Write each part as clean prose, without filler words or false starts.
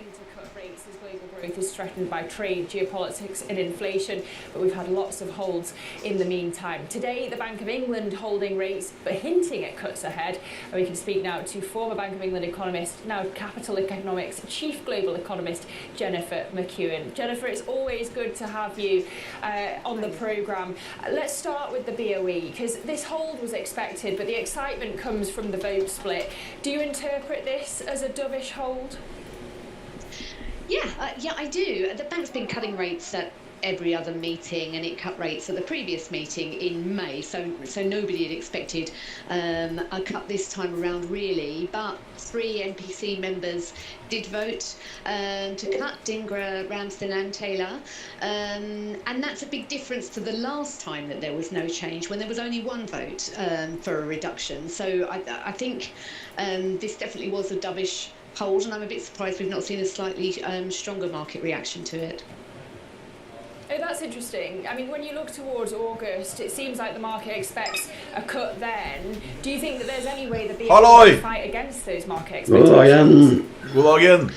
to cut rates as global growth is threatened by trade, geopolitics and inflation, but we've had lots of holds in the meantime. Today, the Bank of England holding rates but hinting at cuts ahead. And we can speak now to former Bank of England economist, now Capital Economics Chief Global Economist, Jennifer McEwen. Jennifer, it's always good to have you on the programme. Let's start with the BOE, because this hold was expected, but the excitement comes from the vote split. Do you interpret this as a dovish hold? Yeah, I do. The bank's been cutting rates at every other meeting, and it cut rates at the previous meeting in May, so nobody had expected a cut this time around, really. But 3 MPC members did vote to cut: Dingra, Ramsden and Taylor, and that's a big difference to the last time that there was no change, when there was only 1 vote for a reduction. So I think this definitely was a dovish hold, and I'm a bit surprised we've not seen a slightly stronger market reaction to it. Oh, that's interesting. I mean, when you look towards August, it seems like the market expects a cut then. Do you think that there's any way the BOE will fight against those market expectations? God dagen.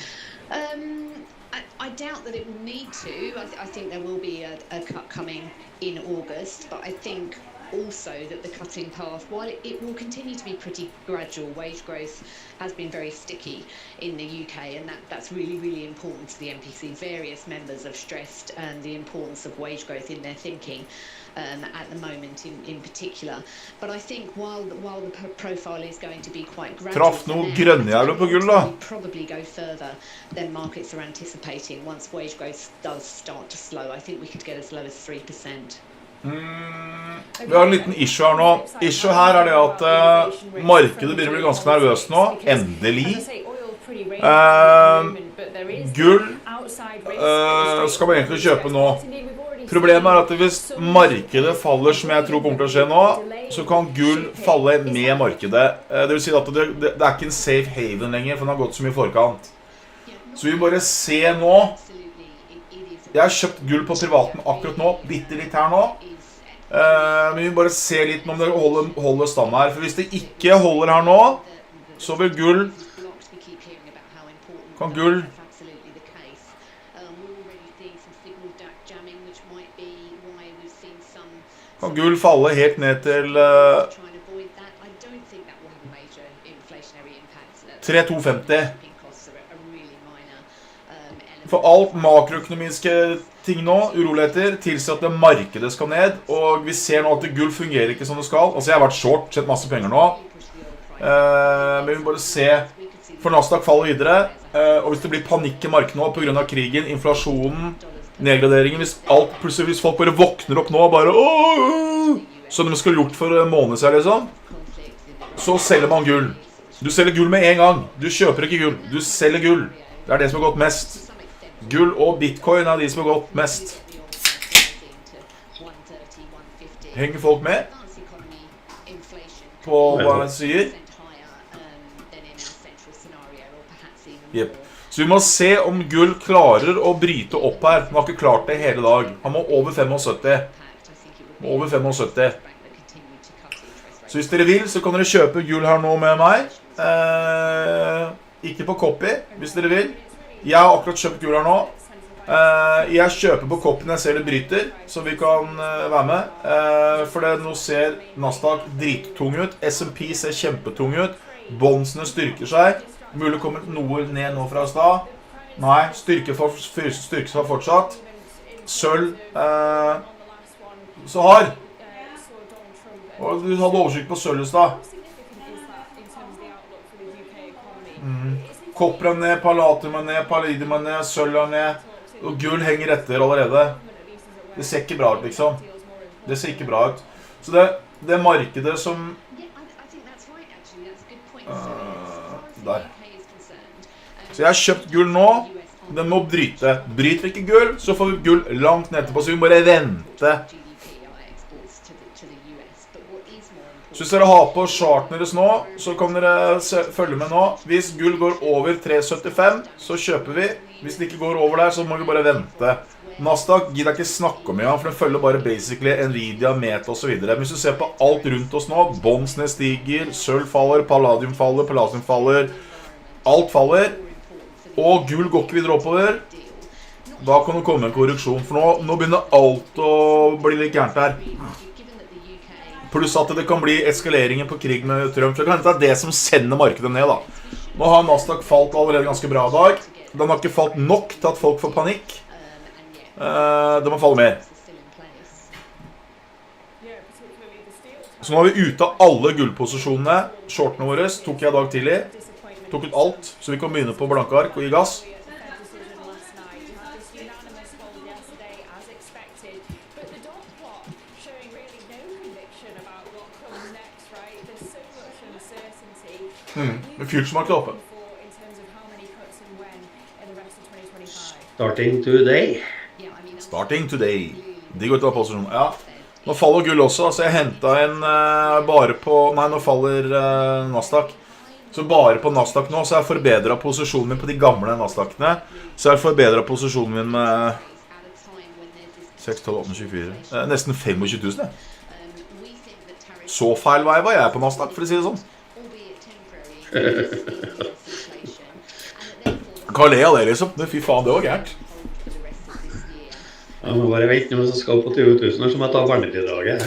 I doubt that it will need to. I think there will be a cut coming in August, but I think also that the cutting path, while it will continue to be pretty gradual, wage growth has been very sticky in the UK, and that's really, really important to the MPC. Various members have stressed the importance of wage growth in their thinking at the moment in particular. But I think while the profile is going to be quite gradual, we'll probably go further than markets are anticipating. Once wage growth does start to slow, I think we could get as low as 3%. Vi har en liten issue her nå. Issue her det at markedet begynner å bli ganske nervøst nå. Endelig. Gull skal man egentlig kjøpe nå. Problemet at hvis markedet faller, som jeg tror kommer til å skje nå, så kan gull falle med markedet. Det vil si at det ikke en safe haven lenger, for den har gått så mye i forkant. Så vi må bare se nå. Jeg har kjøpt gull på privaten akkurat nå, bitte litt her nå. Men vi må bare se litt om det holder stand her. For hvis det ikke holder her nå, så vil gull falle helt ned til 3,250. For alt makroøkonomiske ting nå, uroligheter, tilsier at det markedet skal ned, og vi ser nå at gull fungerer ikke som det skal. Altså jeg har vært short, sett masse penger nå, men vi må bare se, for Nasdaq faller videre, og hvis det blir panikk i markedet nå på grunn av krigen, inflasjonen, nedgraderingen, hvis folk bare våkner opp nå, bare som de skulle gjort for en måned siden liksom, så selger man gull. Du selger gull med en gang, du kjøper ikke gull, du selger gull. Det det som har gått mest. Gull og bitcoin de som har gått mest. Henger folk med på hva jeg sier? Yep. Så vi må se om gull klarer å bryte opp her. Han har ikke klart det hele dag. Han må over 75. Så hvis dere vil, så kan dere kjøpe gull her nå med meg. Ikke på copy, hvis dere vil. Jeg har akkurat kjøpt gull her nå. Jeg kjøper på koppen jeg ser det bryter, så vi kan være med. For nå ser Nasdaq drittung ut. S&P ser kjempetung ut. Bondsene styrker seg. Mulig kommer noe ned nå fra stad. Nei, styrker seg fortsatt. Sølv så hard. Og du hadde oversikt på sølv i stad. Kopper ned, palladium ned, palladium ned, sølv ned, og gull henger etter allerede. Det ser ikke bra ut, liksom. Det ser ikke bra ut. Så det markedet som der. Så jeg har kjøpt gull nå. Den må bryte. Bryter ikke gull, så får vi gull langt ned etterpå, så vi må bare vente. Så hvis dere har på charten deres nå, så kan dere følge med nå. Hvis gull går over 3,75, så kjøper vi. Hvis det ikke går over der, så må vi bare vente. Nasdaq gidder ikke snakke om igjen, for den følger bare basically Nvidia, Meta og så videre. Hvis du ser på alt rundt oss nå, bondsene stiger, sølv faller, palladium faller, alt faller. Og gull går ikke videre oppover. Da kan det komme en korreksjon, for nå begynner alt å bli litt gærent her. Pluss at det kan bli eskaleringer på krig med Trump. Så det kan hende det som sender markedet ned da. Nå har Nasdaq falt allerede ganske bra i dag. Den har ikke falt nok til at folk får panikk. Det må falle mer. Så nå har vi ute av alle gullposisjonene. Shortene våre tok jeg i dag tidlig. Tok ut alt, så vi kan begynne på blanke ark og gi gass. Men futuremarkedet er oppe. Starting today. Starting today. De går til å ha posisjon. Ja. Nå faller gull også, så jeg hentet en bare på... Nei, nå faller Nasdaq. Så bare på Nasdaq nå, så har jeg forbedret posisjonen min på de gamle Nasdaqene. Så jeg har forbedret posisjonen min med 6, 12, 18, 24. Nesten 25 000, jeg. Så feil vei var jeg på Nasdaq, for å si det sånn. Hva ler av det, liksom? Fy faen, det var gærent. Ja, men bare vet noe som skal på 20 000, så må jeg ta barnetidraget.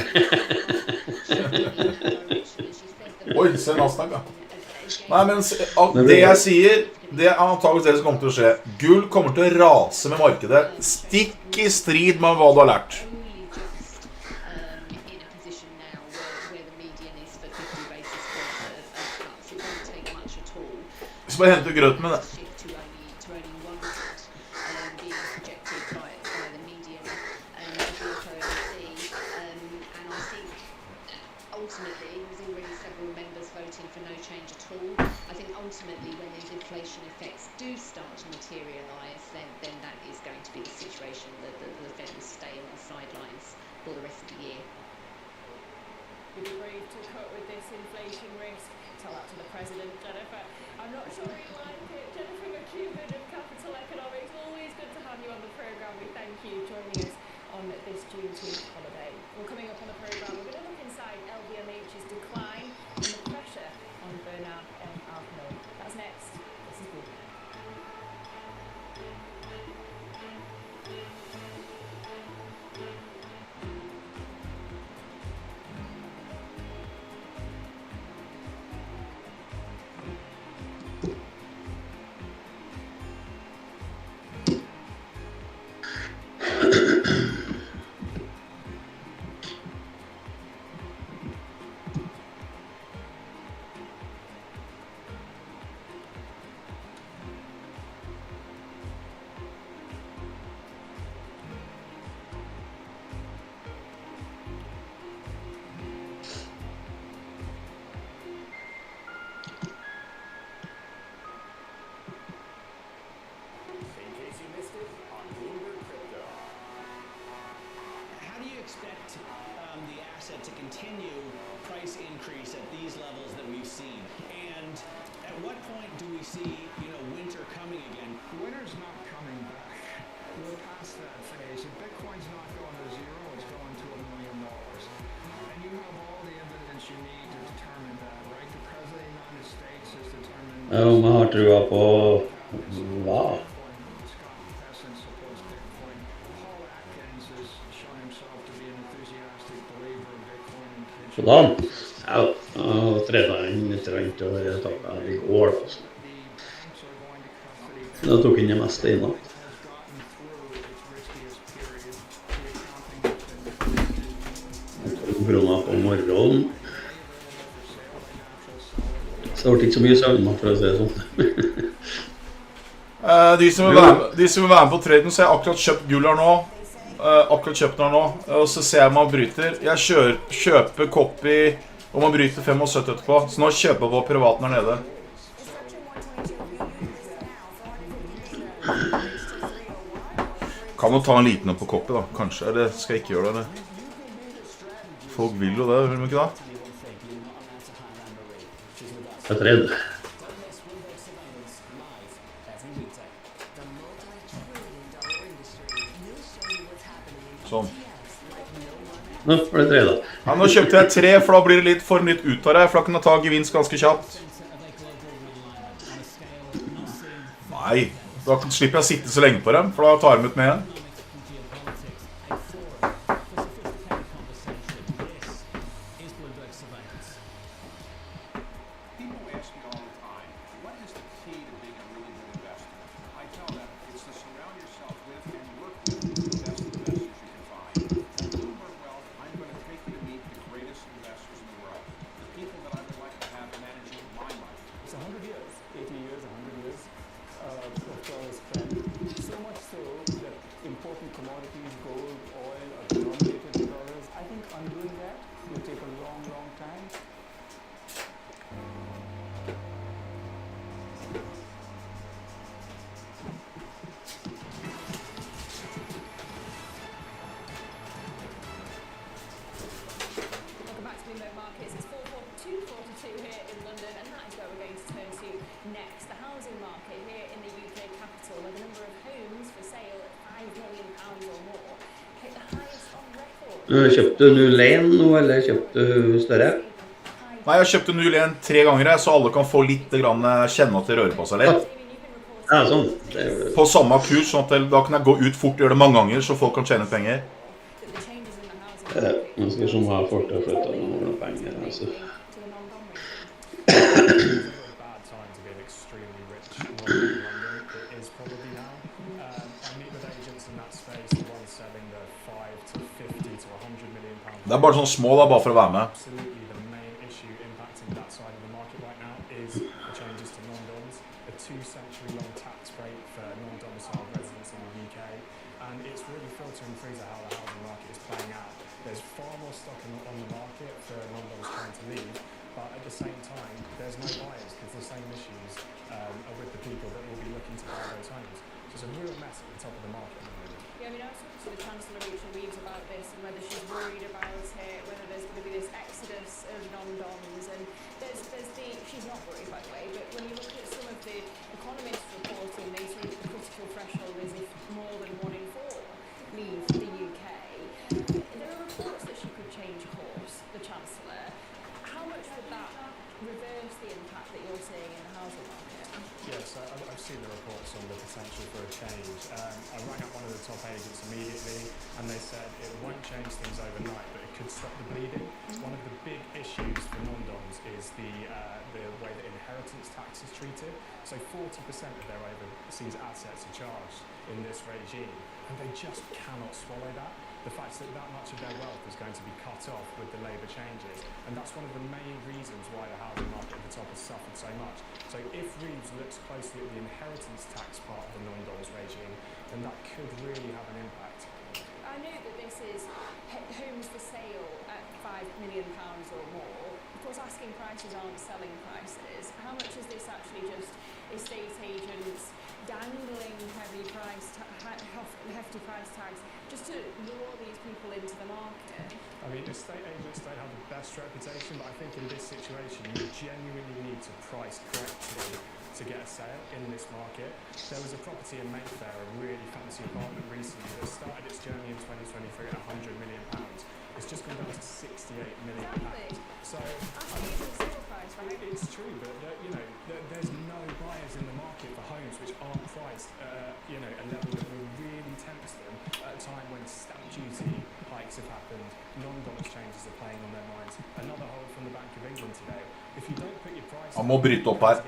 Oi, se Nasdaq da. Nei, men det jeg sier, det er antageligvis det som kommer til å skje. Gull kommer til å rase med markedet, stikk i strid med hva du har lært. Så bare hente grøten med det. To continue price increase at these levels that we've seen, and at what point do we see, winter coming again? Winter's not coming back. We're past that phase. If Bitcoin's not going to zero, it's going to $1 million. And you have all the evidence you need to determine that, right? The President of the United States has determined... Ja, man har trua på... Hva? Sånn. Ja, og treda inn litt rent og jeg takket i går altså. Da tok inn det meste inn da. Kroner på morgenen. Så det ble ikke så mye søvn for å si det sånn. De som vil være med på traden, så har jeg akkurat kjøpt gull her nå. Akkurat kjøpt den her nå, og så ser jeg man bryter. Jeg kjøper copy, og man bryter 75 etterpå. Så nå kjøper jeg på privaten her nede. Kan jo ta en liten opp på copy da, kanskje. Eller skal jeg ikke gjøre det? Folk vil jo det, vil de ikke da? Jeg er redd. Sånn. Nå var det 3 da. Ja, nå kjøpte jeg 3, for da blir det litt for nytt ut av det, for da kan jeg ta gevinst ganske kjapt. Nei, Nei, da slipper jeg å sitte så lenge på dem, for da tar de ut med en. People ask me all the time, what is the key to being a really good investor? I tell them it's to surround yourself with and work with the best investors you can find. At Bloomberg Wealth, I'm going to take you to meet the greatest investors in the world, the people that I would like to have managing my money. It's 100 years, 80 years, 100 years of dollars trend. So much so that important commodities, gold, oil, are denominated in dollars. I think undoing that will take a long, long time. Welcome back to Bloomberg Markets. It's 442.42 here in London, and that is where we're going to turn to next. The housing market here in the UK capital, where the number of homes for sale at £5 million or more hit the highest on record. Kjøpte du 01 nå, eller kjøpte du større? Nei, jeg kjøpte 01 3 ganger, så alle kan få litt kjenne at det rører på seg litt. Ja, sånn. På samme kurs, sånn at da kan jeg gå ut fort og gjøre det mange ganger, så folk kan tjene penger. Nå skal vi se om jeg får til å flytte noen penger, altså. Bad time to be an extremely rich model in London. It is probably now. I meet with agents in that space, the ones selling the 5 to 50 to 100 million pound. Det bare sånn små da, bare for å være med. Absolutely, the main issue impacting that side of the market right now is the changes to non-doms, a 2-century-long tax break for non-domiciled residents in the UK, and it's really filtering through to how the housing market is playing out. There's far more stock on the market for non-doms trying to leave, but at the same time, there's no buyers because the same issues are with the people that will be looking to buy those homes. So it's a real mess at the top of the market at the moment. Yeah, I mean, I was talking to the Chancellor Rachel Reeves about this and whether she's worried about it, whether there's going to be this exodus of non-doms, and she's not worried, by the way, but when you look at some of the economists reporting, they say that the critical threshold is if more than 1 in 4 leave the UK. There are reports that she could change course, the Chancellor. How much would that reverse the impact that you're seeing in the housing market? Yes, I've seen the reports on the potential for a change. I rang up one of the top agents immediately and they said it won't change things overnight, but it could stop the bleeding. One of the big issues for non-doms is the way that inheritance tax is treated. So 40% of their overseas assets are charged in this regime, and they just cannot swallow that. The fact that much of their wealth is going to be cut off with the Labour changes, and that's one of the main reasons why the housing market at the top has suffered so much. So if Reeves looks closely at the inheritance tax part of the non-doms regime, then that could really have an impact. I know that this is homes for sale at £5 million or more. Of course, asking prices aren't selling prices. How much is this actually just estate agents dangling hefty price tags just to lure these people into the market? I mean, estate agents don't have the best reputation, but I think in this situation you genuinely need to price correctly to get a sale in this market. There was a property in Mayfair, a really fancy apartment recently that started its journey in 2023 at £100 million. It's just gone down to £68 million. So it's true, but there's no buyers in the market for homes which aren't priced at a level that will really tempt them at a time when stamp duty hikes have happened, non-doms changes are playing on their minds. Another hold from the Bank of England today. If you don't put your price Han må bryte opp her.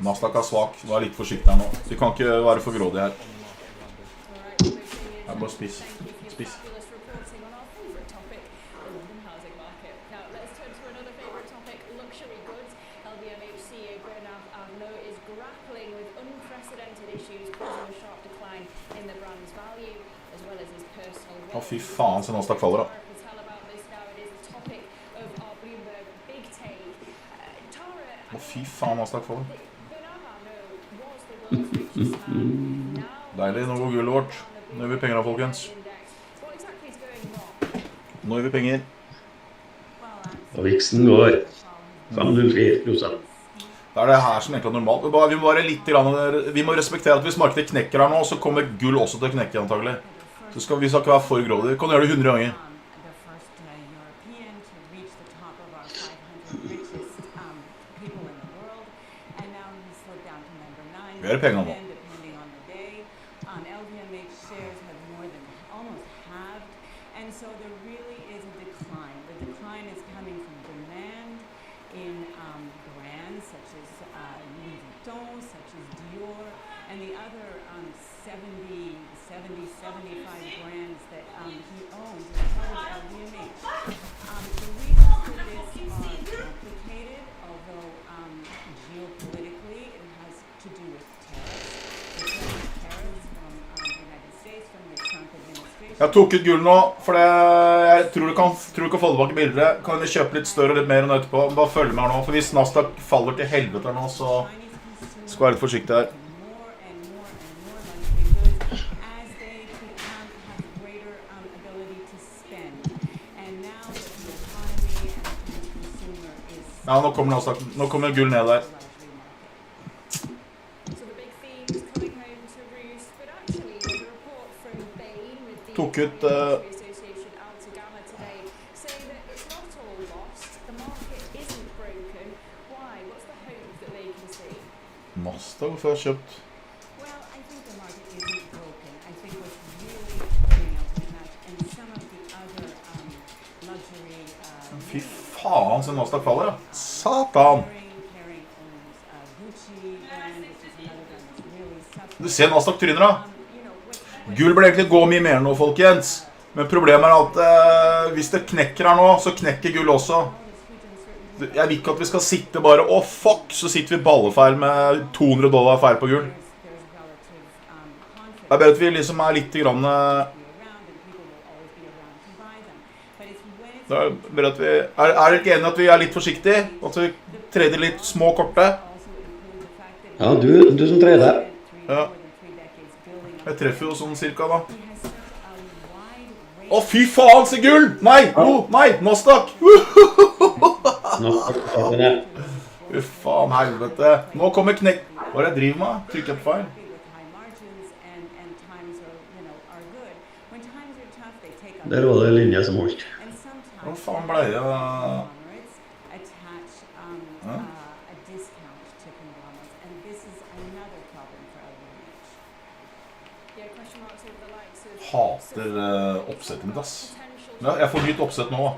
Nasdaq er svak, vær litt forsiktig her nå. Vi kan ikke være for grådige her. Jeg bare spiss. Å, fy faen, så Nasdaq faller da. Å, fy faen, Nasdaq faller. Deilig, nå går gullet vårt. Nå gjør vi penger da, folkens. Nå gjør vi penger. Og viksen går 504%. Det er det her som egentlig er normalt. Vi må bare vi må respektere at hvis markedet knekker her nå, så kommer gull også til å knekke antagelig. Så vi skal ikke være for grådige. Vi kan gjøre det 100 ganger. Vi har penger nå. Depending on the day, LVMH shares have more than almost halved, and so there really is a decline. The decline is coming from demand in brands such as Louis Vuitton, such as Dior, and the other 75 brands that he owns as part of LVMH. The reasons for this are complicated, although geopolitically it has to do with tariffs. Tariffs from the United States, from the Trump administration. Jeg tok ut gull nå, for jeg tror du kan få tilbake bildet. Kan vi kjøpe litt større og litt mer enn etterpå? Bare følg med her nå, for hvis Nasdaq faller til helvete nå, så skal jeg være litt forsiktig her. Ja, nå kommer Nasdaq. Nå kommer gull ned der. Tok ut Nasdaq, hvorfor har jeg kjøpt? Fy faen, så Nasdaq faller, ja. Satan! Du ser Nasdaq tryner da. Gull blir egentlig gå mye mer nå, folkens. Men problemet at hvis det knekker her nå, så knekker gull også. Jeg vil ikke at vi skal sitte bare, fuck, så sitter vi ballefeil med $200 feil på gull. Det bedre at vi liksom litt grann... Det bedre at vi... dere ikke enige at vi litt forsiktige? At vi trader litt små korte? Ja, du som trader. Ja. Jeg treffer jo sånn cirka da. Fy faen, se gull! Nei, Nasdaq! Fy faen, helvete. Nå kommer knekk... Hva det jeg driver med? Trykker jeg på feil? Der var det linje som holdt. Hva faen ble jeg? Hater oppsettet mitt, ass. Ja, jeg får nytt oppsett nå.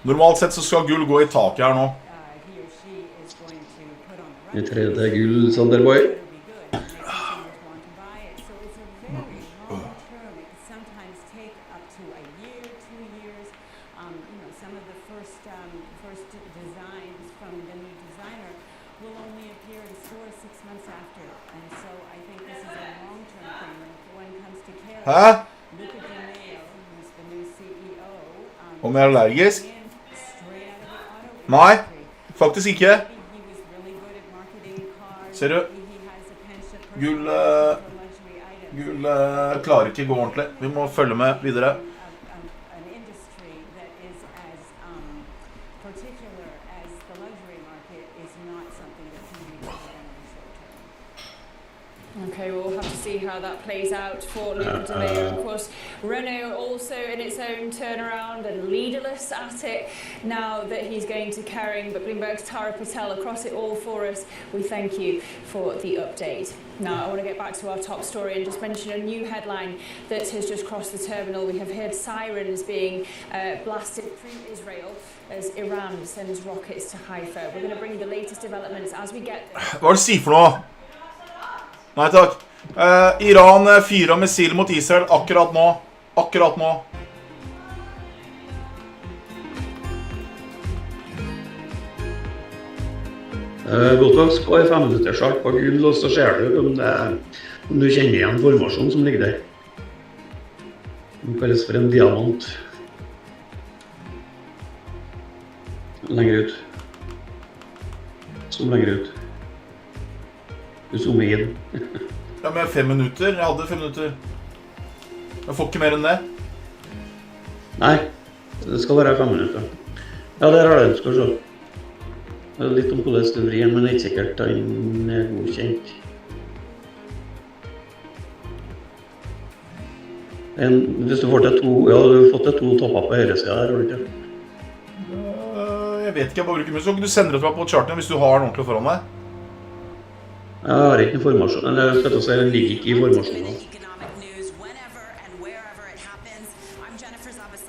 Normalt sett så skal gull gå i taket her nå. Vi tredje gull, Sanderboy. Hæ? Om jeg allergisk? Nei, faktisk ikke. Ser du? Gull klarer ikke gå ordentlig. Vi må følge med videre. Okay, we'll have to see how that plays out for Luca De Meo. Of course, Renault also in its own turnaround and leaderless at it now that he's going to Kering. But Bloomberg's Tara Patel across it all for us. We thank you for the update. Now, I want to get back to our top story and just mention a new headline that has just crossed the terminal. We have heard sirens being blasted through Israel as Iran sends rockets to Haifa. We're going to bring you the latest developments as we get there. Hva er det si for noe? Nei takk. Iran fyrer missil mot Israel akkurat nå. Akkurat nå. Godt å gå i 5 minutter skjart på gull, og så ser du om du kjenner igjen formasjonen som ligger der. Det kalles for en diamant. Lenger ut. Zoom lenger ut. Du zoomer inn. Ja, men 5 minutter. Jeg hadde 5 minutter. Jeg får ikke mer enn det. Nei, det skal være 5 minutter. Ja, der har det. Skal vi se. Det er litt om hvordan du vrir, men det er ikke sikkert den er godkjent. Hvis du får til to, ja, du har fått til 2 topper på høyre siden her, har du ikke? Jeg vet ikke, jeg bare bruker mus. Så kan du sende det til meg på charten hvis du har den ordentlig foran deg. Jeg har ikke noen formasjon, eller jeg skal si, den ligger ikke i formasjonen.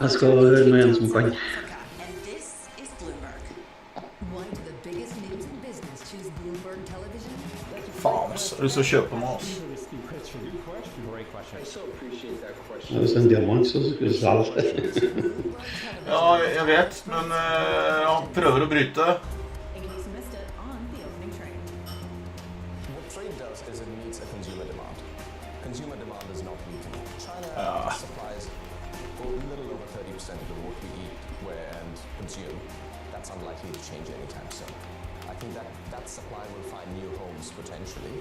Jeg skal høre med en som kan. Faen, så har du lyst til å kjøpe den, altså. Hvis det er en diamant, så skulle du selge det. Ja, jeg vet, men han prøver å bryte. What trade does is it meets a consumer demand. Consumer demand is not meeting. China supplies a little over 30% of what we eat and consume. That's unlikely to change anytime soon. I think that supply will find new homes potentially,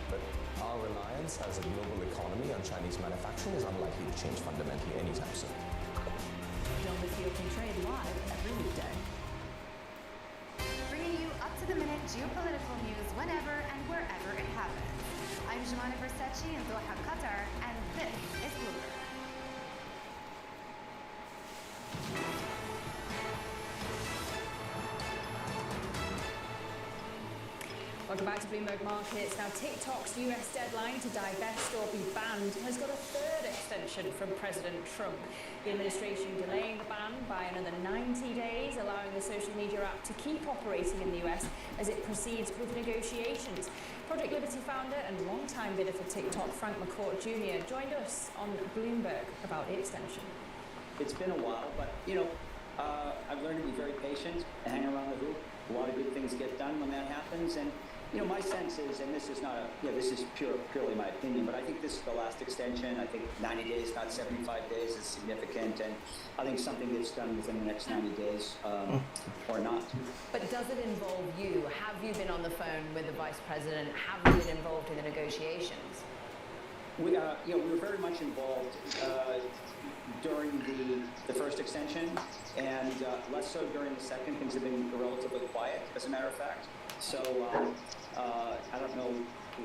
but our reliance as a global economy on Chinese manufacturing is unlikely to change fundamentally anytime soon. Diplomacy Open Trade live every weekday. Bringing you up-to-the-minute geopolitical news whenever and wherever it happens. I'm Jemana Versace in Doha, Qatar, and this is Bloomberg. Welcome back to Bloomberg Markets. Now, TikTok's US deadline to divest or be banned has got a third extension from President Trump. The administration delaying the ban by another 90 days, allowing the social media app to keep operating in the US as it proceeds with negotiations. Project Liberty founder and longtime bidder for TikTok, Frank McCourt Jr., joined us on Bloomberg about the extension. It's been a while, but, I've learned to be very patient and hang around the hoop. A lot of good things get done when that happens, and my sense is, and this is not this is purely my opinion, but I think this is the last extension. I think 90 days, not 75 days, is significant, and I think something gets done within the next 90 days, or not. But does it involve you? Have you been on the phone with the vice president? Have you been involved in the negotiations? We were very much involved during the first extension, and less so during the second. Things have been relatively quiet, as a matter of fact. So I don't know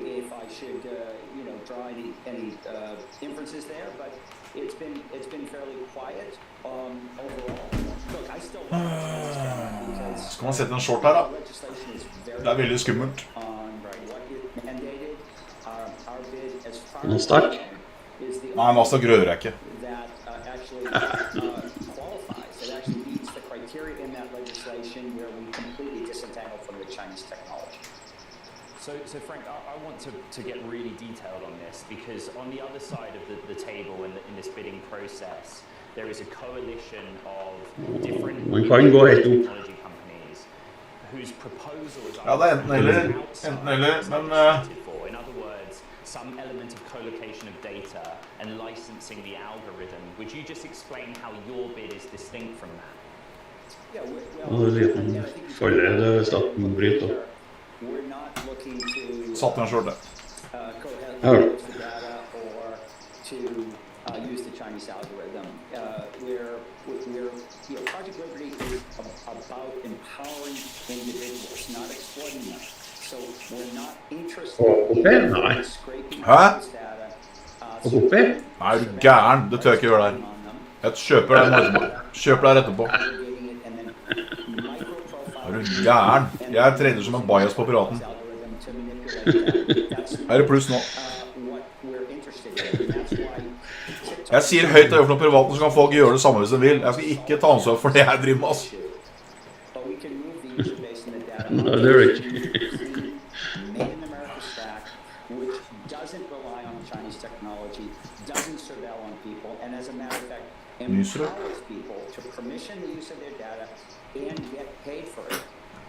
if I should draw any inferences there, but it's been fairly quiet overall. Look, I still Skal man sette en short her, da? Det er veldig skummelt. Nasdaq? Nei, Nasdaq rører jeg ikke. It actually meets the criteria in that legislation where we completely disentangle from the Chinese technology. So Frank, I want to get really detailed on this, because on the other side of the table in this bidding process, there is a coalition of different technology companies whose proposals are enten eller, men in other words, some element of co-location of data and licensing the algorithm. Would you just explain how your bid is distinct from that? Yeah, we're not looking to Satt en short der. co-host the data or to use the Chinese algorithm. Project Liberty is about empowering individuals, not exploiting them. So we're not interested in scraping Hæ? data. Nei, er du gæren? Det tør jeg ikke gjøre der. Jeg kjøper deg etterpå. Er du gæren? Jeg trader som en bias på piraten. Er det pluss nå? Jeg sier høyt overfor noen privaten, så kan folk gjøre det samme hvis de vil. Jeg skal ikke ta ansvar for det jeg driver med, altså. No, det er ikke. Empowers people to permission the use of their data and get paid for it.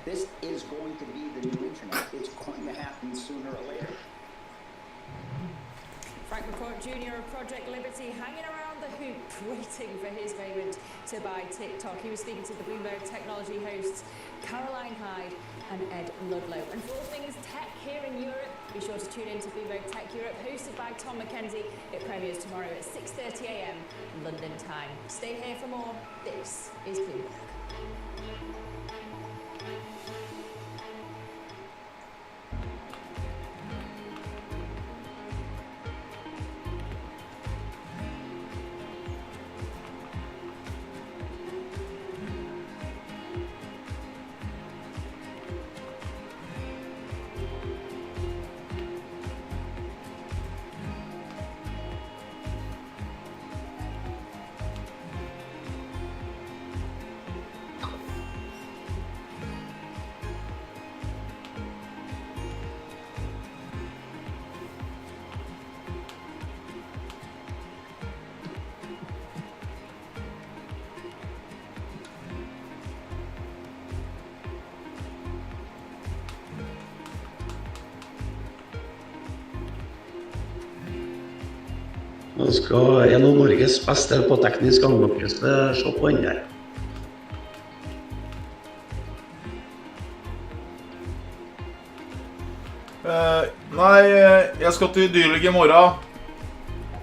This is going to be the new internet. It's going to happen sooner or later. Frank McCourt Jr. of Project Liberty hanging around the hooped, waiting for his moment to buy TikTok. He was speaking to the Bloomberg Technology hosts Caroline Hyde and Ed Ludlow. And for all things tech here in Europe, be sure to tune in to Bloomberg Tech Europe, hosted by Tom Mackenzie. It premieres tomorrow at 6:30 a.m. London time. Stay here for more. This is Bloomberg. Nå skal en av Norges beste på teknisk anlokkelse se på den der. Nei, jeg skal til dyrlege I morgen.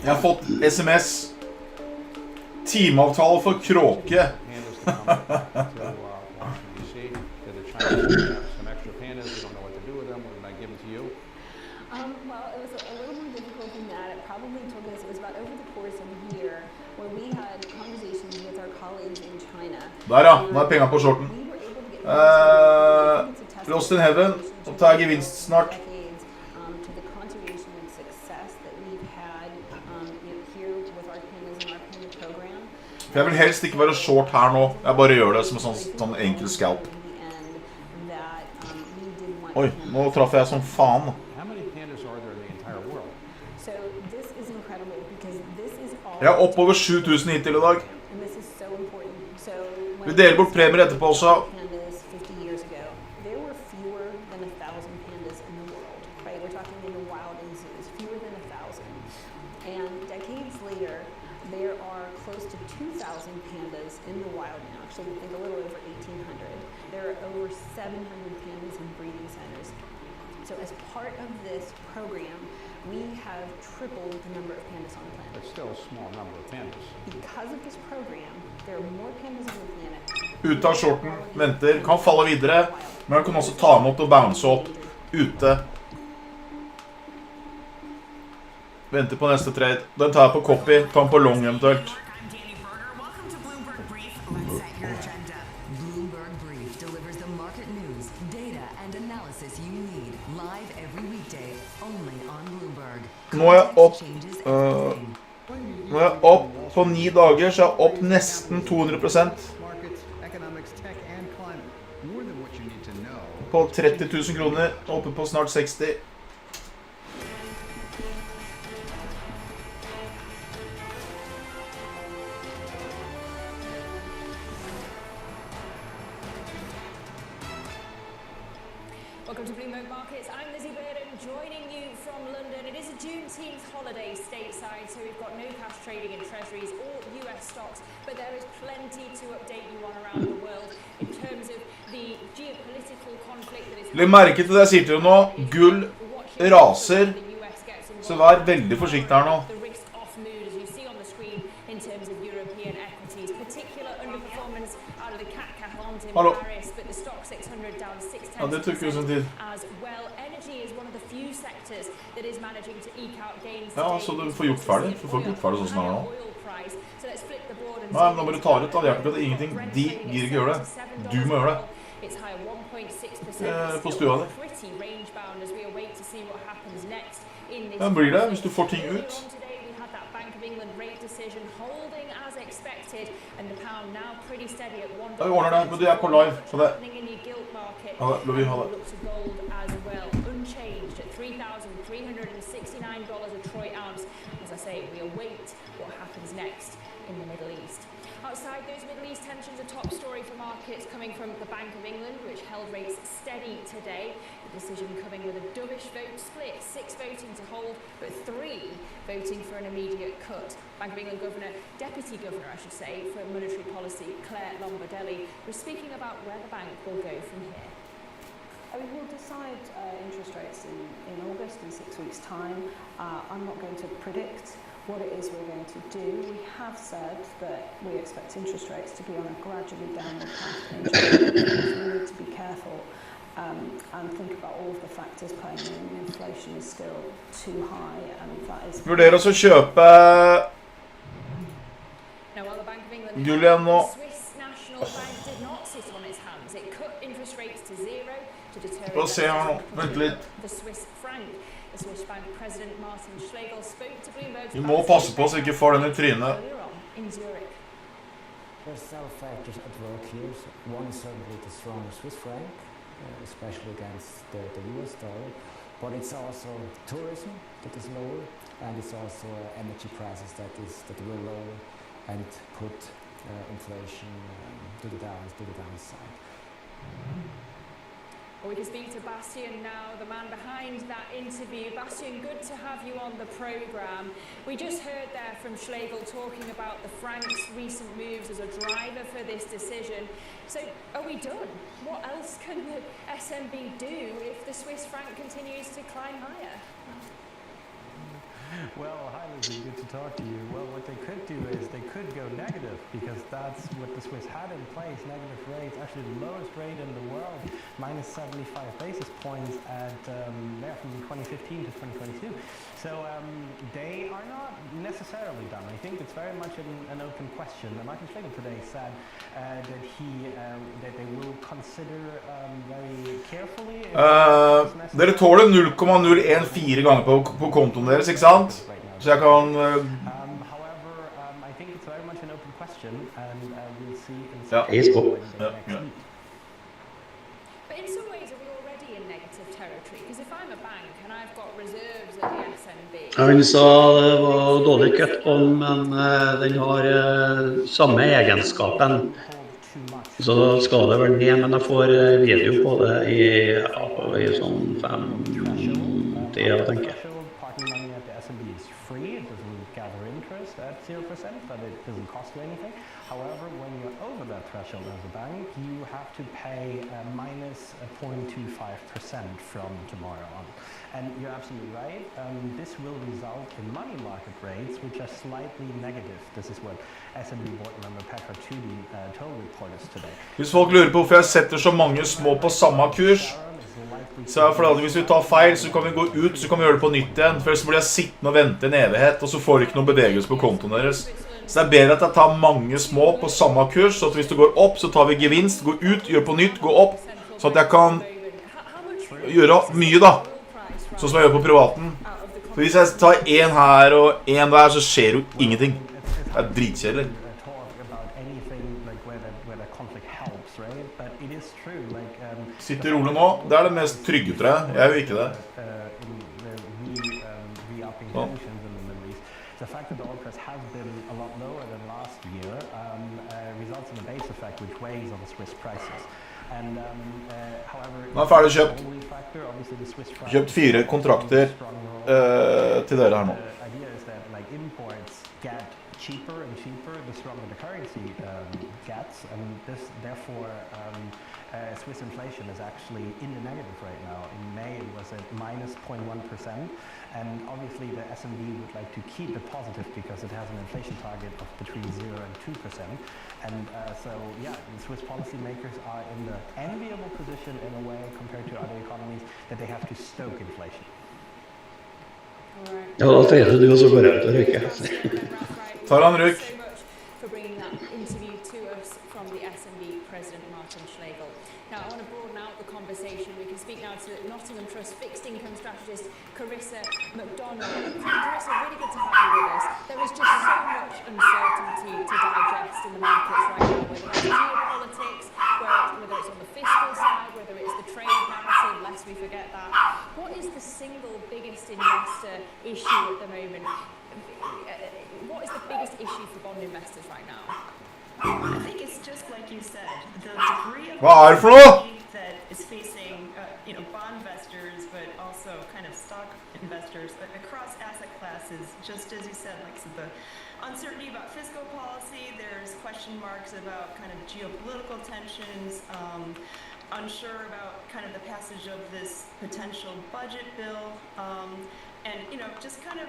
Jeg har fått SMS. Timeavtale for kråke. Well, it was a little more difficult than that. It probably took us, it was about over the course of a year where we had conversations with our colleagues in China. Der ja, nå penga på shorten. Lost in Heaven, så tar jeg gevinst snart. To the continuation and success that we've had here with our pandas and our panda program. For jeg vil helst ikke være short her nå. Jeg bare gjør det som en sånn enkel scalp. Oi, nå traff jeg som faen. Jeg er opp over 7000 hittil I dag. Vi deler bort premier etterpå også. There are close to 2,000 pandas in the wild now, actually I think a little over 1,800. There are over 700 pandas in breeding centers. So as part of this program, we have tripled the number of pandas on the planet. It's still a small number of pandas. Because of this program, there are more pandas on the planet. Ute av shorten, venter, kan falle videre, men han kan også ta imot og bounce opp ute. Venter på neste trade. Den tar jeg på copy, tar den på long eventuelt. Bloomberg Brief delivers the market news, data and analysis you need live every weekday only on Bloomberg. Nå er jeg opp på 9 dager, så jeg er opp nesten 200%. På 30 000 kroner, oppe på snart 60. Welcome to Bloomberg Markets. I'm Lizzie Burden, joining you from London. It is a Juneteenth holiday stateside, so we've got no cash trading in treasuries or US stocks, but there is plenty to update you on around the world in terms of the geopolitical conflict that is... Legg merke til det jeg sier til deg nå. Gull raser, så vær veldig forsiktig her nå. Hallo. Ja, det tok jo sånn tid. Ja, så du får gjort ferdig. Du får ikke gjort ferdig sånn som det er nå. Nei, men da bare tar ut, da. Det hjelper ikke ingenting. De gir ikke gjøre det. Du må gjøre det. På stua di. Ja, blir det, hvis du får ting ut. Ja, vi ordner det, men du er på live, så det... Ha det, Lovi, ha det. Outside those Middle East tensions, a top story for markets coming from the Bank of England, which held rates steady today. The decision coming with a dovish vote split, 6 voting to hold, but 3 voting for an immediate cut. Bank of England Governor, Deputy Governor, I should say, for monetary policy, Claire Lombardelli, was speaking about where the bank will go from here. We'll decide interest rates in August, in 6 weeks' time. I'm not going to predict what it is we're going to do. We have said that we expect interest rates to be on a gradually downward path. We need to be careful and think about all of the factors playing in. Inflation is still too high, and that is... Vurderer også å kjøpe gull igjen nå. Få se her nå, vent litt. Vi må passe på så vi ikke får den i trynet. There's several factors at work here. One is certainly the strong Swiss franc, especially against the US dollar, but it's also tourism that is lower, and it's also energy prices that will lower and put inflation to the downside. Well, we can speak to Bastian now, the man behind that interview. Bastian, good to have you on the programme. We just heard there from Schlegel talking about the franc's recent moves as a driver for this decision. So, are we done? What else can the SNB do if the Swiss franc continues to climb higher? Well, hi Lizzie, good to talk to you. Well, what they could do is they could go negative, because that's what the Swiss had in place, negative rates, actually the lowest rate in the world, minus 75 basis points at from 2015 to 2022. So they are not necessarily done. I think it's very much an open question. Martin Schlegel today said that they will consider very carefully. Dere tåler 0,014 ganger på kontoen deres, ikke sant? Så jeg kan... However, I think it's very much an open question, and we'll see in some But in some ways, are we already in negative territory? Because if I'm a bank and I've got reserves at the SNB... Han sa det var dårlig kutt på, men den har samme egenskapen. Så da skal det vel ned, men jeg får video på det i sånn 5 tider, tenker jeg. Free, it doesn't gather interest at 0%, but it doesn't cost you anything. However, when you're over that threshold as a bank, you have to pay minus 0.25% from tomorrow on. And you're absolutely right, this will result in money market rates which are slightly negative. This is what SNB board member Petra Tudi told reporters today. Hvis folk lurer på hvorfor jeg setter så mange små på samme kurs, så er det fordi at hvis vi tar feil, så kan vi gå ut, så kan vi gjøre det på nytt igjen. For ellers blir jeg sittende og vente en evighet, og så får vi ikke noen bevegelse på kontoen deres. Så det er bedre at jeg tar mange små på samme kurs, så at hvis det går opp, så tar vi gevinst, går ut, gjør på nytt, går opp, så at jeg kan gjøre mye da. Sånn som jeg gjør på privaten. For hvis jeg tar en her og en der, så skjer jo ingenting. Det er dritkjedelig. Sitter rolig nå. Det er det mest trygge, tror jeg. Jeg er jo ikke det. Sånn. The fact that the oil price has been a lot lower than last year results in a base effect which weighs on the Swiss prices. And however, Nå er ferdig kjøpt. Kjøpt 4 kontrakter til dere her nå. Idea is that like imports get cheaper and cheaper the stronger the currency gets, and this therefore Swiss inflation is actually in the negative right now. In May it was at minus 0.1%, and obviously the SNB would like to keep it positive because it has an inflation target of between 0 and 2%. And so yeah, the Swiss policymakers are in the enviable position in a way compared to other economies that they have to stoke inflation. Ja, da trener du og så går jeg ut og røyker. Tar han røyk. For bringing that interview to us from the SNB President Martin Schlegel. Now, I want to broaden out the conversation. We can speak now to Nottingham Trust fixed income strategist Carissa McDonald. Carissa, really good to have you with us. There is just so much uncertainty to digest in the markets right now, whether it's geopolitics, whether it's on the fiscal side, whether it's the trade narrative, lest we forget that. What is the single biggest investor issue at the moment? What is the biggest issue for bond investors right now? I think it's just like you said, the degree of Hva det for noe? that is facing, bond investors, but also kind of stock investors across asset classes. Just as you said, like so the uncertainty about fiscal policy. There's question marks about kind of geopolitical tensions. Unsure about kind of the passage of this potential budget bill, and just kind of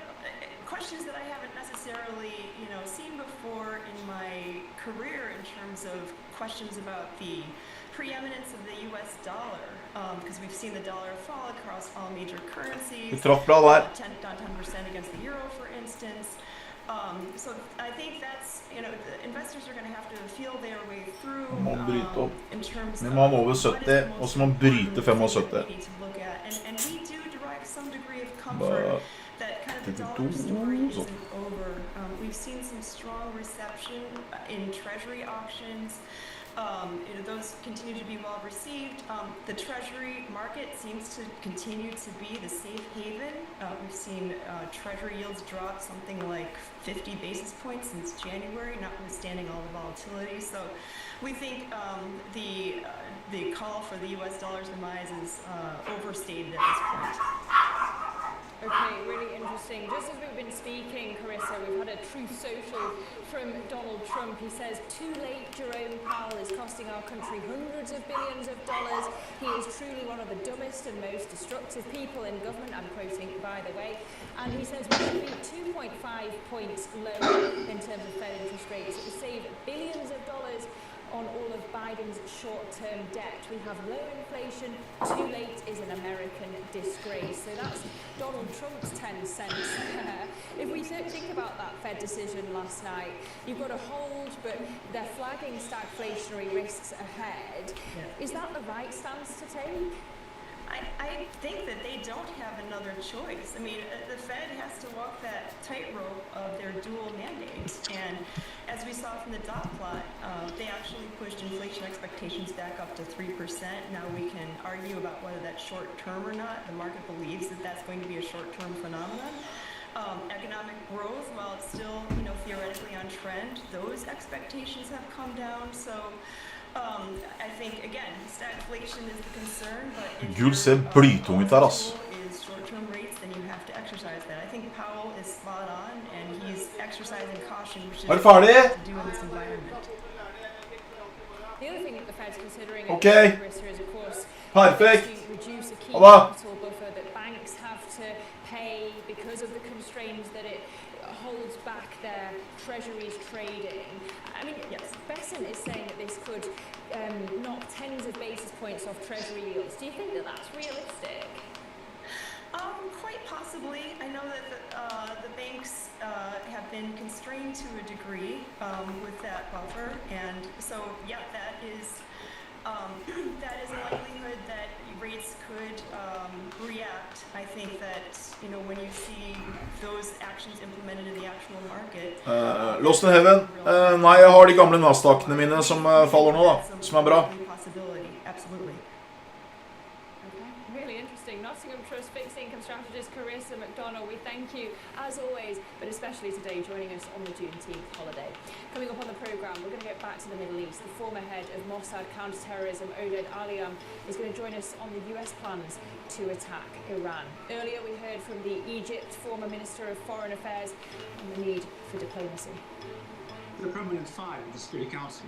questions that I haven't necessarily seen before in my career in terms of questions about the preeminence of the U.S. dollar, because we've seen the dollar fall across all major currencies. Vi traff bra der. Down 10% against the euro, for instance. So I think that's, the investors are going to have to feel their way through in terms Vi må ha over 70, og så må man bryte 75. And we do derive some degree of comfort that kind of the dollar story isn't over. We've seen some strong reception in treasury auctions. Those continue to be well received. The treasury market seems to continue to be the safe haven. We've seen treasury yields drop something like 50 basis points since January, notwithstanding all the volatility. So we think the call for the U.S. dollar's demise is overstated at this point. Okay, really interesting. Just as we've been speaking, Carissa, we've had a Truth Social from Donald Trump. He says, too late, Jerome Powell is costing our country hundreds of billions of dollars. He is truly one of the dumbest and most destructive people in government. I'm quoting, by the way. And he says we should be 2.5 points lower in terms of Fed interest rates. It would save billions of dollars on all of Biden's short-term debt. We have low inflation. Too late is an American disgrace. So that's Donald Trump's 10 cents. If we think about that Fed decision last night, you've got a hold, but they're flagging stagflationary risks ahead. Yeah. Is that the right stance to take? I think that they don't have another choice. I mean, the Fed has to walk that tightrope of their dual mandate. And as we saw from the dot plot, they actually pushed inflation expectations back up to 3%. Now we can argue about whether that's short-term or not. The market believes that that's going to be a short-term phenomenon. Economic growth, while it's still, theoretically on trend, those expectations have come down. So I think, again, stagflation is the concern, but if Gud ser blytung ut der, ass. is short-term rates, then you have to exercise that. I think Powell is spot on, and he's exercising caution, which is Er du ferdig? to do in this environment. The other thing that the Fed's considering Okay. is, of course, Perfect. to reduce a key Hva? capital buffer that banks have to pay because of the constraints that it holds back their treasuries trading. I mean, yes, Besson is saying that this could knock tens of basis points off treasury yields. Do you think that that's realistic? Quite possibly. I know that the banks have been constrained to a degree with that buffer, and so yeah, that is a likelihood that rates could react. I think that when you see those actions implemented in the actual market. Lost in Heaven. Nei, jeg har de gamle Nasdaqene mine som faller nå, da. Som bra. Possibility, absolutely. Really interesting. Nottingham Trust fixed income strategist Carissa McDonald, we thank you as always, but especially today joining us on the Juneteenth holiday. Coming up on the programme, we're going to get back to the Middle East. The former head of Mossad counterterrorism, Oded Aliam, is going to join us on the US plans to attack Iran. Earlier we heard from the Egypt former Minister of Foreign Affairs on the need for diplomacy. The Permanent Five of the Security Council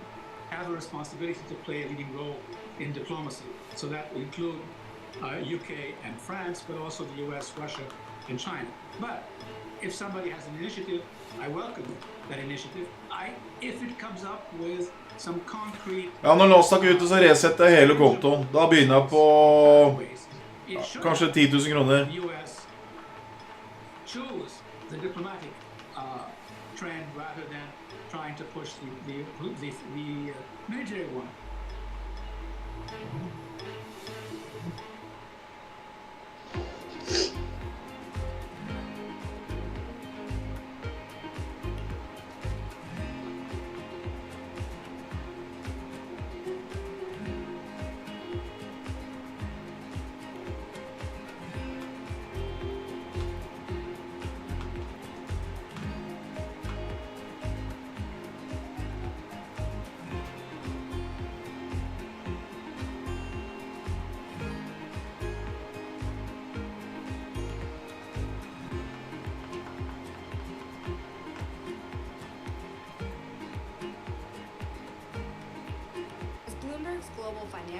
have a responsibility to play a leading role in diplomacy. So that will include UK and France, but also the US, Russia, and China. But if somebody has an initiative, I welcome that initiative. If it comes up with some concrete... Ja, når Nasdaq er ute, så resetter jeg hele kontoen. Da begynner jeg på kanskje 10 000 kroner. US choose the diplomatic trend rather than trying to push the military one.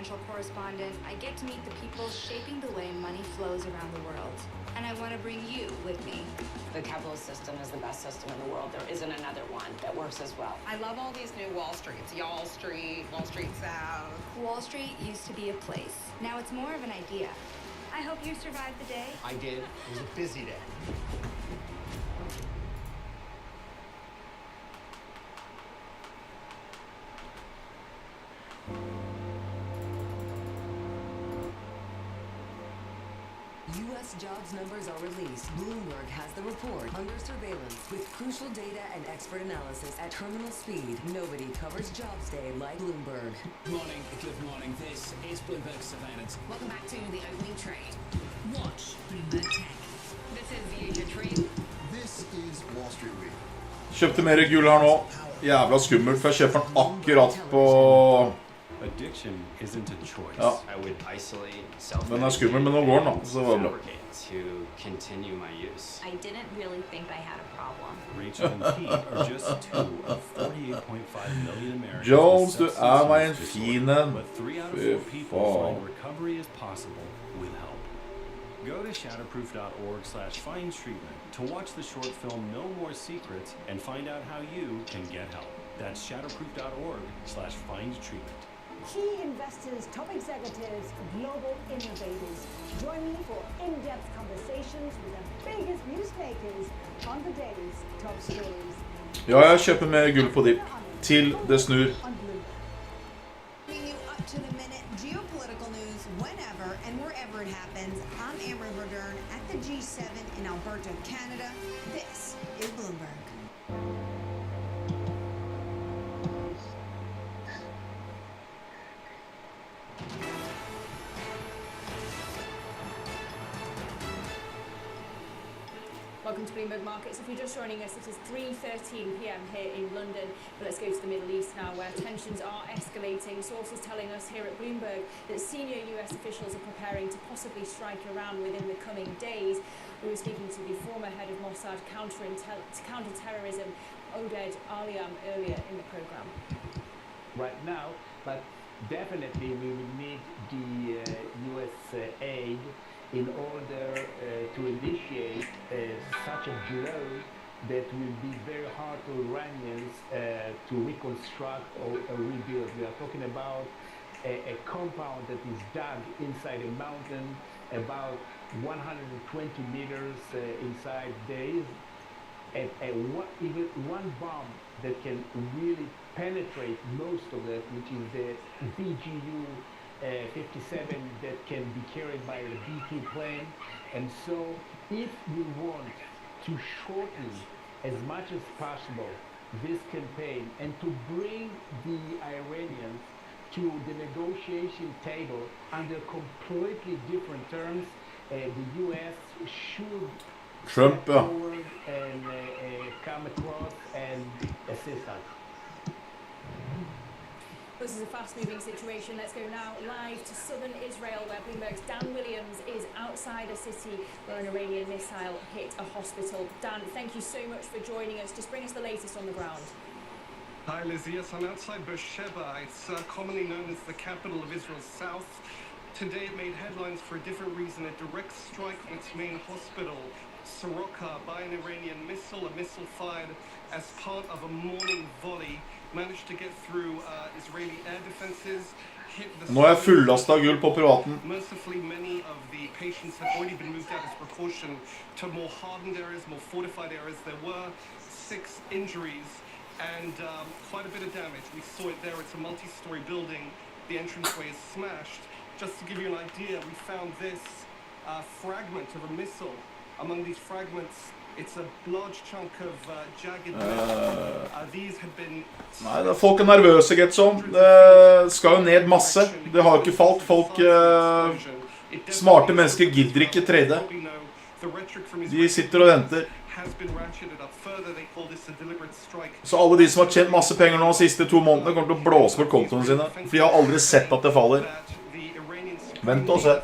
financial correspondent, I get to meet the people shaping the way money flows around the world. And I want to bring you with me. The capitalist system is the best system in the world. There isn't another one that works as well. I love all these new Wall Streets. Y'all Street, Wall Street South. Wall Street used to be a place. Now it's more of an idea. I hope you survived the day. I did. It was a busy day. U.S. jobs numbers are released. Bloomberg has the report under surveillance with crucial data and expert analysis at terminal speed. Nobody covers Jobs Day like Bloomberg. Good morning. This is Bloomberg Surveillance. Welcome back to the opening trade. Watch Bloomberg Tech. This is the Asia trade. This is Wall Street Week. Kjøpte mer gull her nå. Jævla skummelt, for jeg kjøper den akkurat på... Addiction isn't a choice. Ja. I would isolate self. Den skummel, men nå går den da, så var det bra. To continue my use. I didn't really think I had a problem. Rachel and Pete are just 2 of 48.5 million Americans. Jones, du meg en fin en. But 3 out of 4 people find recovery is possible with help. Go to shatterproof.org/findtreatment to watch the short film No More Secrets and find out how you can get help. That's shatterproof.org/findtreatment. Key investors, top executives, global innovators. Join me for in-depth conversations with the biggest newsmakers on the day's top stories. Ja, jeg kjøper mer gull på dip. Til det snur. Bringing you up to the minute geopolitical news whenever and wherever it happens. I'm Amber Verdern at the G7 in Alberta, Canada. This is Bloomberg. Welcome to Bloomberg Markets. If you're just joining us, it is 3:13 p.m. here in London. But let's go to the Middle East now, where tensions are escalating. Sources telling us here at Bloomberg that senior US officials are preparing to possibly strike Iran within the coming days. We were speaking to the former head of Mossad counterterrorism, Oded Aliam, earlier in the program. Right now, but definitely we will need the US aid in order to initiate such a blow that will be very hard to Iranians to reconstruct or rebuild. We are talking about a compound that is dug inside a mountain, about 120 meters inside days, and even one bomb that can really penetrate most of it, which is the BGU 57 that can be carried by the B-2 plane. And so if we want to shorten as much as possible this campaign and to bring the Iranians to the negotiation table under completely different terms, the U.S. should Trump, step forward and come across and assist us. This is a fast-moving situation. Let's go now live to southern Israel, where Bloomberg's Dan Williams is outside a city where an Iranian missile hit a hospital. Dan, thank you so much for joining us. Just bring us the latest on the ground. Hi, Lizzie. Yes, I'm outside Beersheba. It's commonly known as the capital of Israel's south. Today it made headlines for a different reason. A direct strike on its main hospital, Soroka, by an Iranian missile. A missile fired as part of a morning volley managed to get through Israeli air defenses. Nå fulllastet gull på privaten. Mercifully, many of the patients have already been moved out as precaution to more hardened areas, more fortified areas. There were 6 injuries and quite a bit of damage. We saw it there. It's a multi-story building. The entranceway is smashed. Just to give you an idea, we found this fragment of a missile. Among these fragments, it's a large chunk of jagged metal. These had been... Nei, folk nervøse, get som. Det skal jo ned masse. Det har jo ikke falt. Folk, smarte mennesker gidder ikke trade. De sitter og venter. Så alle de som har tjent masse penger nå de siste 2 månedene kommer til å blåse på kontoene sine. For de har aldri sett at det faller. Vent og se.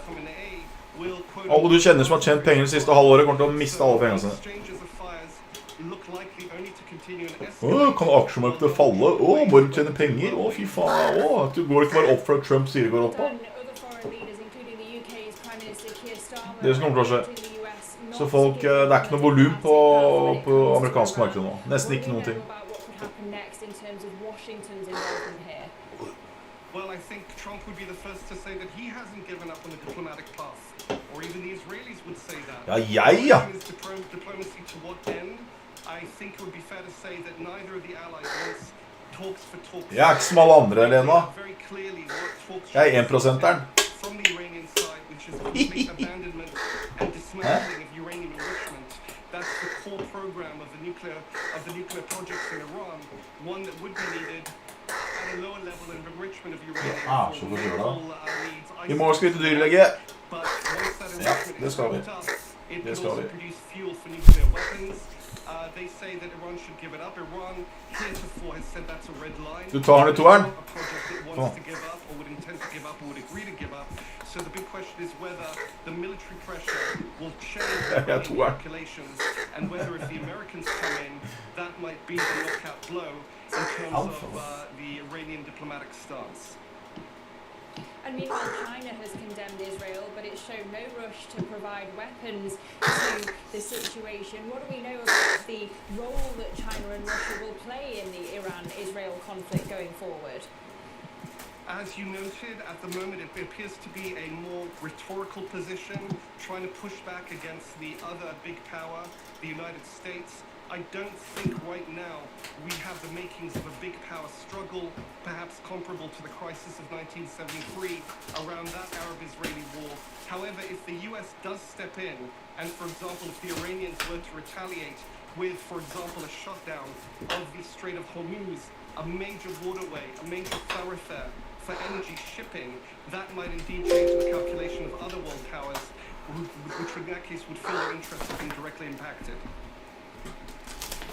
Alle du kjenner som har tjent penger de siste halvåret kommer til å miste alle pengene sine. Kan aksjemarkedet falle? Må du tjene penger? Fy faen. Du går ikke bare opp for at Trump sier det går opp da. Det som kommer til å skje. Så folk, det er ikke noe volum på amerikanske markedet nå. Nesten ikke noen ting. Well, I think Trump would be the first to say that he hasn't given up on the diplomatic path, or even the Israelis would say that. Ja. Diplomacy to what end? I think it would be fair to say that neither of the allies wants talks for talks. Jeg er ikke som alle andre, Lena. Jeg er 1%-eren. From the Iranian side, which is complete abandonment and dismantling of uranium enrichment. That's the core program of the nuclear projects in Iran, one that would be needed at a lower level of enrichment of uranium for medical needs. I morgen skal vi til dyrlege. But once that Ja, enrichment det is skal vi. built up, it Det can skal also vi. produce fuel for nuclear weapons. They say that Iran should give it up. Iran heretofore has said that's a red line. Du tar den I toeren. A project it wants to give up or would intend to give up or would agree to give up. So the big question is whether the military pressure will change the Iranian calculations and whether if the Americans come in, that might be the knockout blow in terms of the Iranian diplomatic stance. And meanwhile, China has condemned Israel, but it's shown no rush to provide weapons to the situation. What do we know about the role that China and Russia will play in the Iran-Israel conflict going forward? As you noted, at the moment it appears to be a more rhetorical position, trying to push back against the other big power, the United States. I don't think right now we have the makings of a big power struggle, perhaps comparable to the crisis of 1973 around that Arab-Israeli war. However, if the US does step in, and for example, if the Iranians were to retaliate with, for example, a shutdown of the Strait of Hormuz, a major waterway, a major thoroughfare for energy shipping, that might indeed change the calculation of other world powers, which in that case would feel their interests have been directly impacted.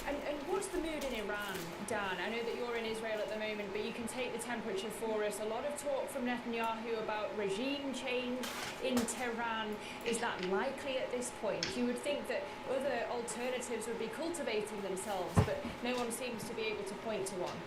And what's the mood in Iran, Dan? I know that you're in Israel at the moment, but you can take the temperature for us. A lot of talk from Netanyahu about regime change in Tehran. Is that likely at this point? You would think that other alternatives would be cultivating themselves, but no one seems to be able to point to one.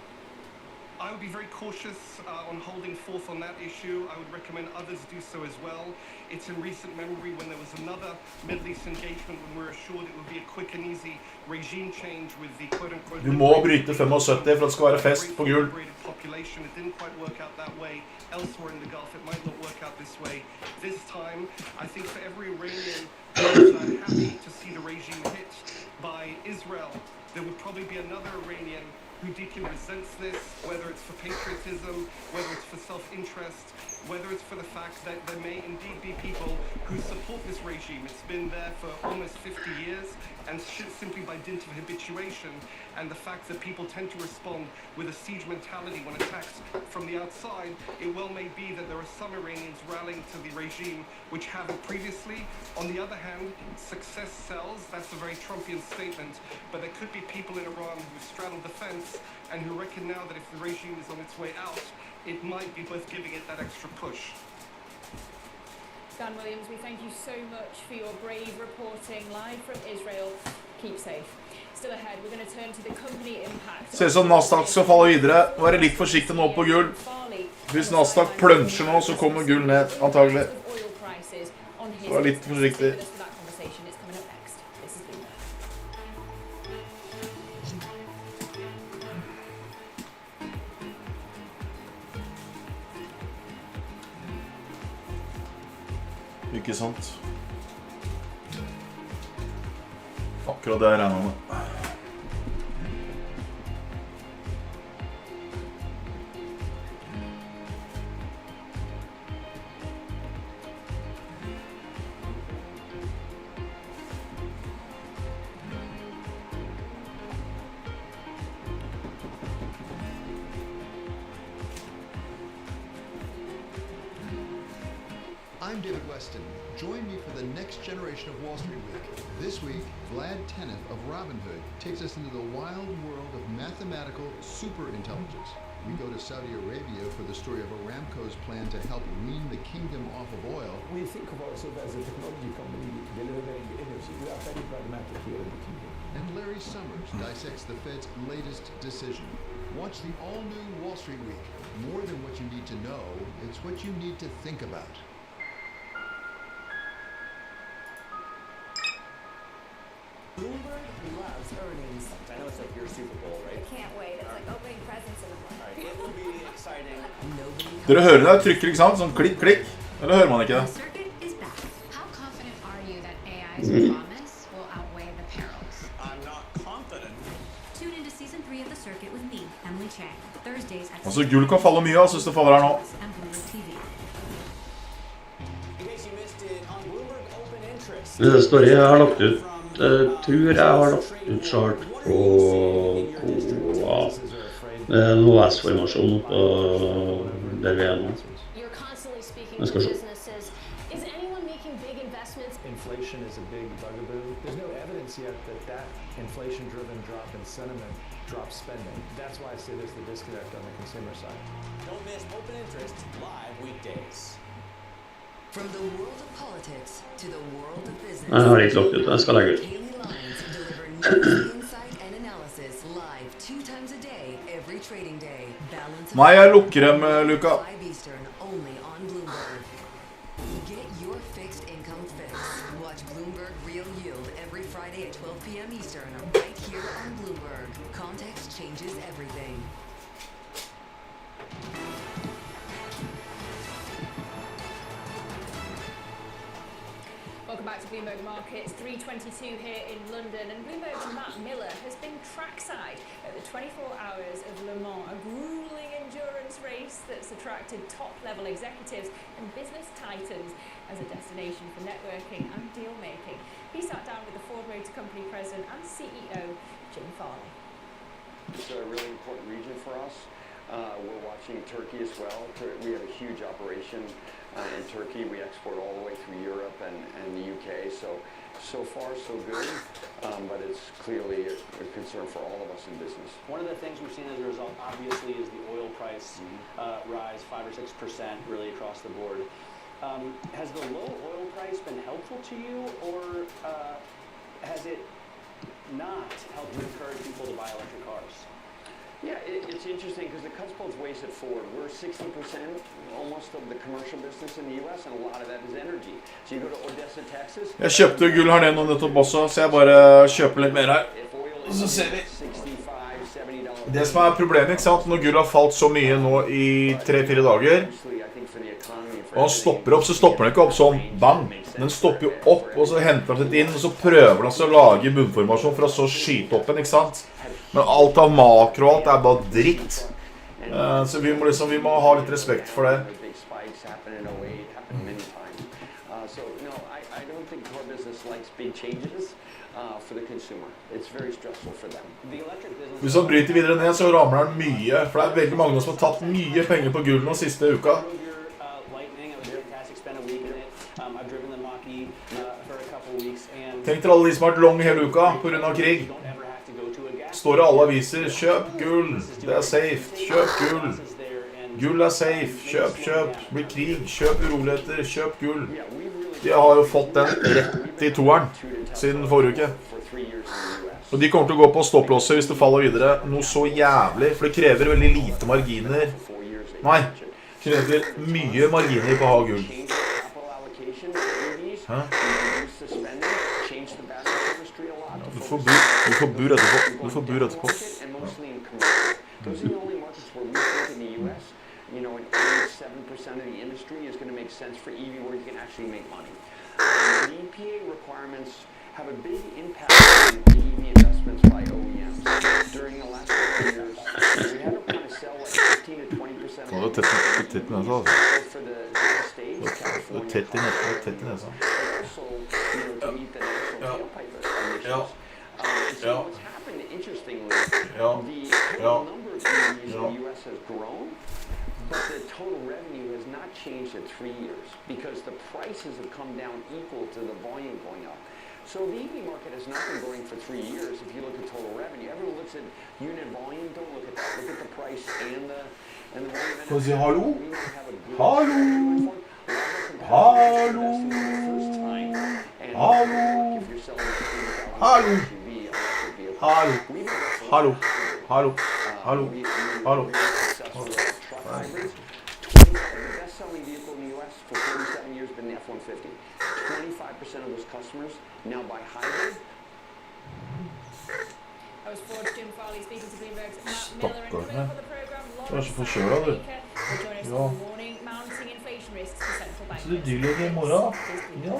I would be very cautious on holding forth on that issue. I would recommend others do so as well. It's in recent memory when there was another Middle East engagement when we were assured it would be a quick and easy regime change with the quote-unquote Du må bryte 75 for at det skal være fest på Gul. population. It didn't quite work out that way. Elsewhere in the Gulf, it might not work out this way. This time, I think for every Iranian who's happy to see the regime hit by Israel, there would probably be another Iranian who deeply resents this, whether it's for patriotism, whether it's for self-interest, whether it's for the fact that there may indeed be people who support this regime. It's been there for almost 50 years, and simply by dint of habituation, and the fact that people tend to respond with a siege mentality when attacked from the outside, it well may be that there are some Iranians rallying to the regime which haven't previously. On the other hand, success sells. That's a very Trumpian statement, but there could be people in Iran who straddle the fence and who reckon now that if the regime is on its way out, it might be worth giving it that extra push. Dan Williams, we thank you so much for your brave reporting live from Israel. Keep safe. Still ahead, we're going to turn to the company impact. Ser ut som Nasdaq skal falle videre. Være litt forsiktig nå på Gull. Hvis Nasdaq plønsjer nå, så kommer Gull ned, antagelig. Så vær litt forsiktig. Ikke sant? Akkurat det jeg regner med. I'm David Weston. Join me for the next generation of Wall Street Week. This week, Vlad Tenev of Robinhood takes us into the wild world of mathematical superintelligence. we go to Saudi Arabia for the story of Aramco's plan to help wean the kingdom off of oil. We think of ourselves as a technology company delivering energy. We are very pragmatic here in the kingdom. And Larry Summers dissects the Fed's latest decision. Watch the all-new Wall Street Week. More than what you need to know, it's what you need to think about. Bloomberg loves earnings. I know it's like your Super Bowl, right? I can't wait. It's like opening presents in the morning. All right, it will be exciting. Dere hører det, trykker ikke sant? Sånn klikk, klikk. Eller hører man ikke det? How confident are you that AI's promise will outweigh the perils? I'm not confident. Tune into season 3 of The Circuit with me, Emily Chang. Thursdays at Altså, gull kan falle mye, altså, hvis det faller her nå. and Bloomberg TV. In case you missed it, on Bloomberg Open Interest. Det står jeg har lagt ut, tror jeg har lagt ut chart på KOA. Det er en HS-formasjon på der vi er nå. You're constantly speaking Jeg to skal se. businesses. Is anyone making big investments? Inflation is a big bugaboo. There's no evidence yet that that inflation-driven drop in sentiment drops spending. That's why I say there's the disconnect on the consumer side. Don't miss Open Interest live weekdays. From the world of politics to the world of business. Jeg har ikke lagt ut, jeg skal legge ut. Kaylee Lyons deliver news, insight, and analysis live 2 times a day, every trading day. Balance of Nei, jeg lukker dem, Luka. 5 Eastern, only on Bloomberg. Get your fixed income fix. Watch Bloomberg Real Yield every Friday at 12 p.m. Eastern, right here on Bloomberg. Context changes everything. Welcome back to Bloomberg Markets. 3:22 here in London, and Bloomberg's Matt Miller has been trackside at the 24 Hours of Le Mans, a grueling endurance race that's attracted top-level executives and business titans as a destination for networking and deal-making. He sat down with the Ford Motor Company president and CEO, Jim Farley. It's a really important region for us. We're watching Turkey as well. We have a huge operation in Turkey. We export all the way through Europe and the UK. So far, so good, but it's clearly a concern for all of us in business. One of the things we've seen as a result, obviously, is the oil price rise 5 or 6% really across the board. Has the low oil price been helpful to you, or has it not helped to encourage people to buy electric cars? Yeah, it's interesting because it cuts both ways at Ford. We're 60% almost of the commercial business in the U.S., and a lot of that is energy. So you go to Odessa, Texas. Jeg kjøpte gull her nede nå nettopp også, så jeg bare kjøper litt mer her. Og så ser vi. Det som er problemet, ikke sant, når gull har falt så mye nå i 3-4 dager, og han stopper opp, så stopper den ikke opp sånn, bang. Den stopper jo opp, og så henter den litt inn, og så prøver den å lage bunnformasjon for å så skyte opp den, ikke sant? Men alt av makro og alt er bare dritt. Så vi må ha litt respekt for det. Hvis han bryter videre ned, så ramler han mye. For det er veldig mange som har tatt mye penger på gull den siste uka. Tenk til alle de som har vært long hele uka på grunn av krig. Står det alle aviser, kjøp gull, det er safe, kjøp gull. Gull er safe, kjøp, blir krig, kjøp uroligheter, kjøp gull. De har jo fått den rett i toeren siden forrige uke. Og de kommer til å gå på stopplåset hvis det faller videre noe så jævlig, for det krever veldig lite marginer. Nei, det krever mye marginer på å ha gull. Hæ? Du får bur etterpå. Those are the only markets where we think in the U.S., you know, 87% of the industry is going to make sense for EV where you can actually make money. The EPA requirements have a big impact on the EV investments by OEMs. During the last 4 years, we had to kind of sell like 15 to 20% Nå er det tett i nesa, altså. for the states, California. Det er tett i nesa. Also, you know, to meet the national tailpipe emissions. So what's happened, interestingly, the total number of EVs in the U.S. has grown, but the total revenue has not changed in 3 years because the prices have come down equal to the volume going up. So the EV market has not been growing for 3 years. If you look at total revenue, everyone looks at unit volume. Don't look at that. Look at the price and the volume. Kozi, hallo? Hallo? Hallo? Hallo? Hallo? Hallo? Hallo? Hallo? Hallo? Hallo? The best-selling vehicle in the U.S. for 37 years has been the F-150. 25% of those customers now buy hybrid. I was forward Jim Farley speaking to Bloomberg's Matt Miller and coming up on the programme. Du er så forkjøla, du. Will join us on the warning mounting inflation risks for central banks. Så det er dyr i morgen. Ja.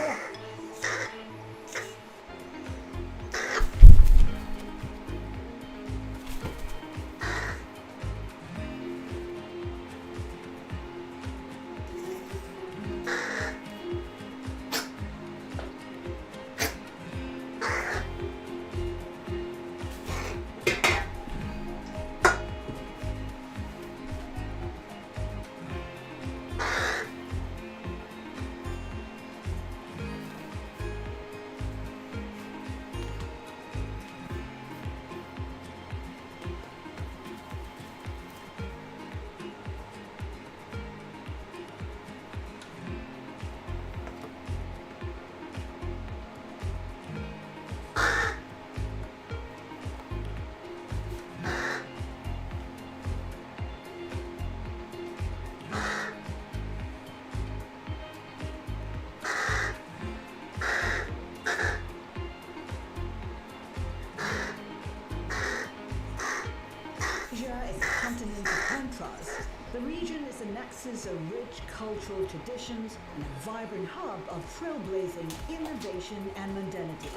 The region is a nexus of rich cultural traditions and a vibrant hub of trailblazing innovation and modernity.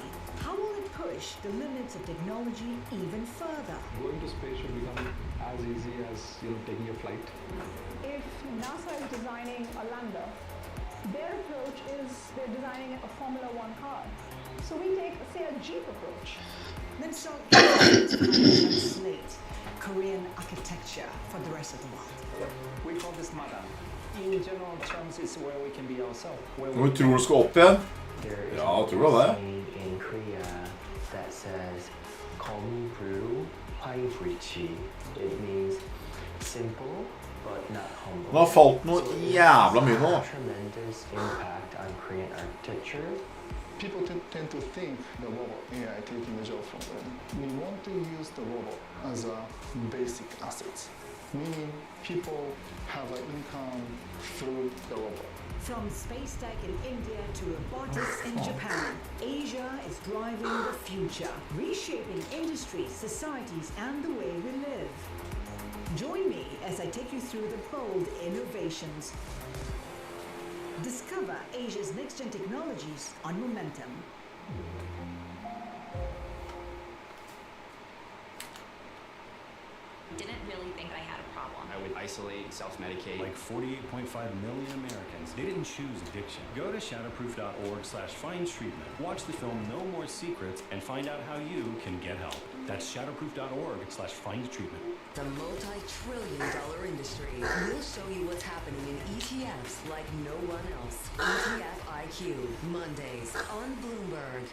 How will it push the limits of technology even further? Going to space should become as easy as taking a flight. If NASA is designing a lander, their approach is they're designing a Formula One car. So we take, say, a Jeep approach. Then start to translate Korean architecture for the rest of the world. We call this Madam. In general terms, it's where we can be ourselves. Hvor tror du skal opp igjen? Ja, jeg tror det. In Korea that says Kombu Haifuchi. It means simple but not humble. Det har falt noe jævla mye nå. Tremendous impact on Korean architecture. People tend to think the robot AI taking the job from them. We want to use the robot as a basic asset, meaning people have an income through the robot. From space tech in India to robotics in Japan, Asia is driving the future, reshaping industries, societies, and the way we live. Join me as I take you through the bold innovations. Discover Asia's next-gen technologies on Momentum. Didn't really think I had a problem. I would isolate, self-medicate. Like 48.5 million Americans, they didn't choose addiction. Go to shadowproof.org/find treatment. Watch the film No More Secrets and find out how you can get help. That's shadowproof.org/find treatment. The multi-trillion-dollar industry will show you what's happening in ETFs like no one else. ETF IQ, Mondays on Bloomberg.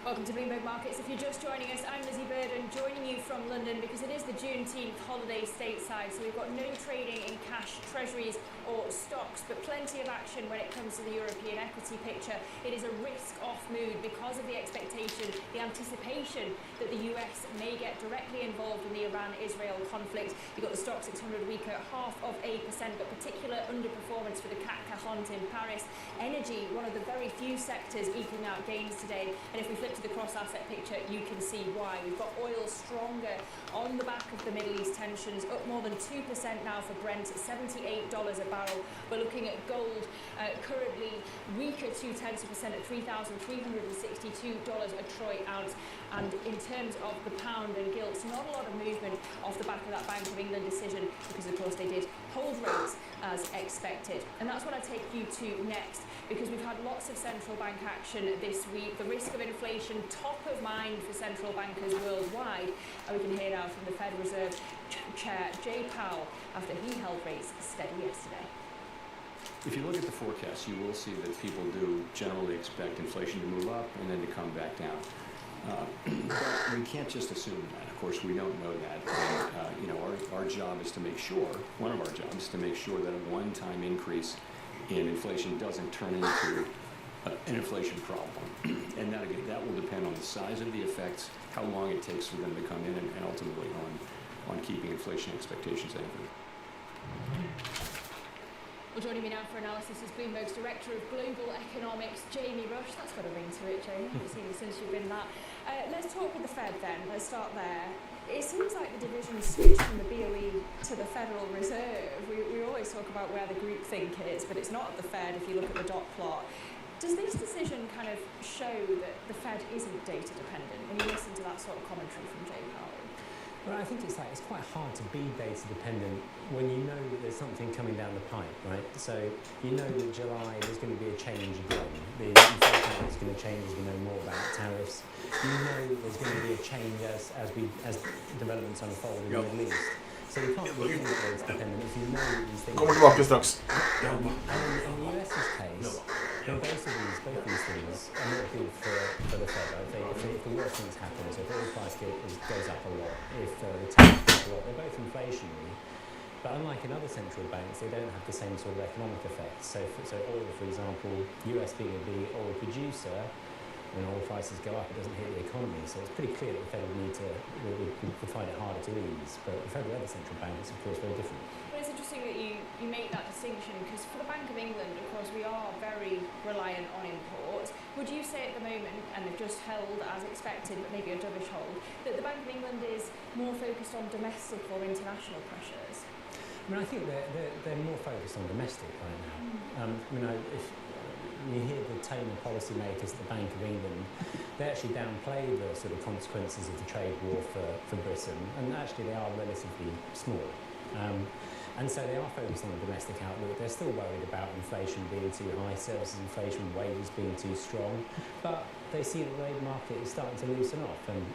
Welcome to Bloomberg Markets. If you're just joining us, I'm Lizzie Bird and joining you from London because it is the Juneteenth holiday stateside, so we've got no trading in cash, treasuries or stocks, but plenty of action when it comes to the European equity picture. It is a risk-off mood because of the expectation, the anticipation that the US may get directly involved in the Iran-Israel conflict. You've got the stock 600 week at 0.5%, but particular underperformance for the CAC 40 in Paris. Energy, one of the very few sectors eking out gains today, and if we flip to the cross-asset picture, you can see why. We've got oil stronger on the back of the Middle East tensions, up more than 2% now for Brent at $78 a barrel. We're looking at gold currently weaker 0.2% at $3,362 a troy ounce. And in terms of the pound and gilts, not a lot of movement off the back of that Bank of England decision because, of course, they did hold rates as expected. And that's what I take you to next, because we've had lots of central bank action this week. The risk of inflation top of mind for central bankers worldwide. And we can hear now from the Fed Reserve Chair Jay Powell after he held rates steady yesterday. If you look at the forecast, you will see that people do generally expect inflation to move up and then to come back down. But we can't just assume that. Of course, we don't know that. And, our job is to make sure, one of our jobs is to make sure that a one-time increase in inflation doesn't turn into an inflation problem. And that, again, that will depend on the size of the effects, how long it takes for them to come in, and ultimately on keeping inflation expectations anchored. Well, joining me now for analysis is Bloomberg's Director of Global Economics, Jamie Rush. That's got a ring to it, Jamie. I haven't seen you since you've been that. Let's talk with the Fed then. Let's start there. It seems like the division switched from the BOE to the Federal Reserve. We always talk about where the groupthink is, but it's not at the Fed if you look at the dot plot. Does this decision kind of show that the Fed isn't data dependent when you listen to that sort of commentary from Jay Powell? Well, I think it's quite hard to be data dependent when you know that there's something coming down the pipe, right? So you know that July there's going to be a change again. The inflation is going to change as we know more about tariffs. You know that there's going to be a change as developments unfold in the Middle East. So you can't be data dependent if you know that these things. Kommer tillbaka strax. And in the US's case, both these things are not good for the Fed. I think if the worst things happen, so if oil price goes up a lot, if the tariffs go up a lot, they're both inflationary. But unlike in other central banks, they don't have the same sort of economic effects. So oil, for example, US being a big oil producer, when oil prices go up, it doesn't hit the economy. So it's pretty clear that the Fed would find it harder to ease. But for every other central bank, it's of course very different. Well, it's interesting that you make that distinction, because for the Bank of England, of course, we are very reliant on imports. Would you say at the moment, and they've just held as expected, but maybe a dovish hold, that the Bank of England is more focused on domestic or international pressures? I mean, I think they're more focused on domestic right now. If you hear the tone of policymakers at the Bank of England, they actually downplay the sort of consequences of the trade war for Britain, and actually they are relatively small. And so they are focused on the domestic outlook. They're still worried about inflation being too high, services inflation, wages being too strong, but they see that the labour market is starting to loosen off, and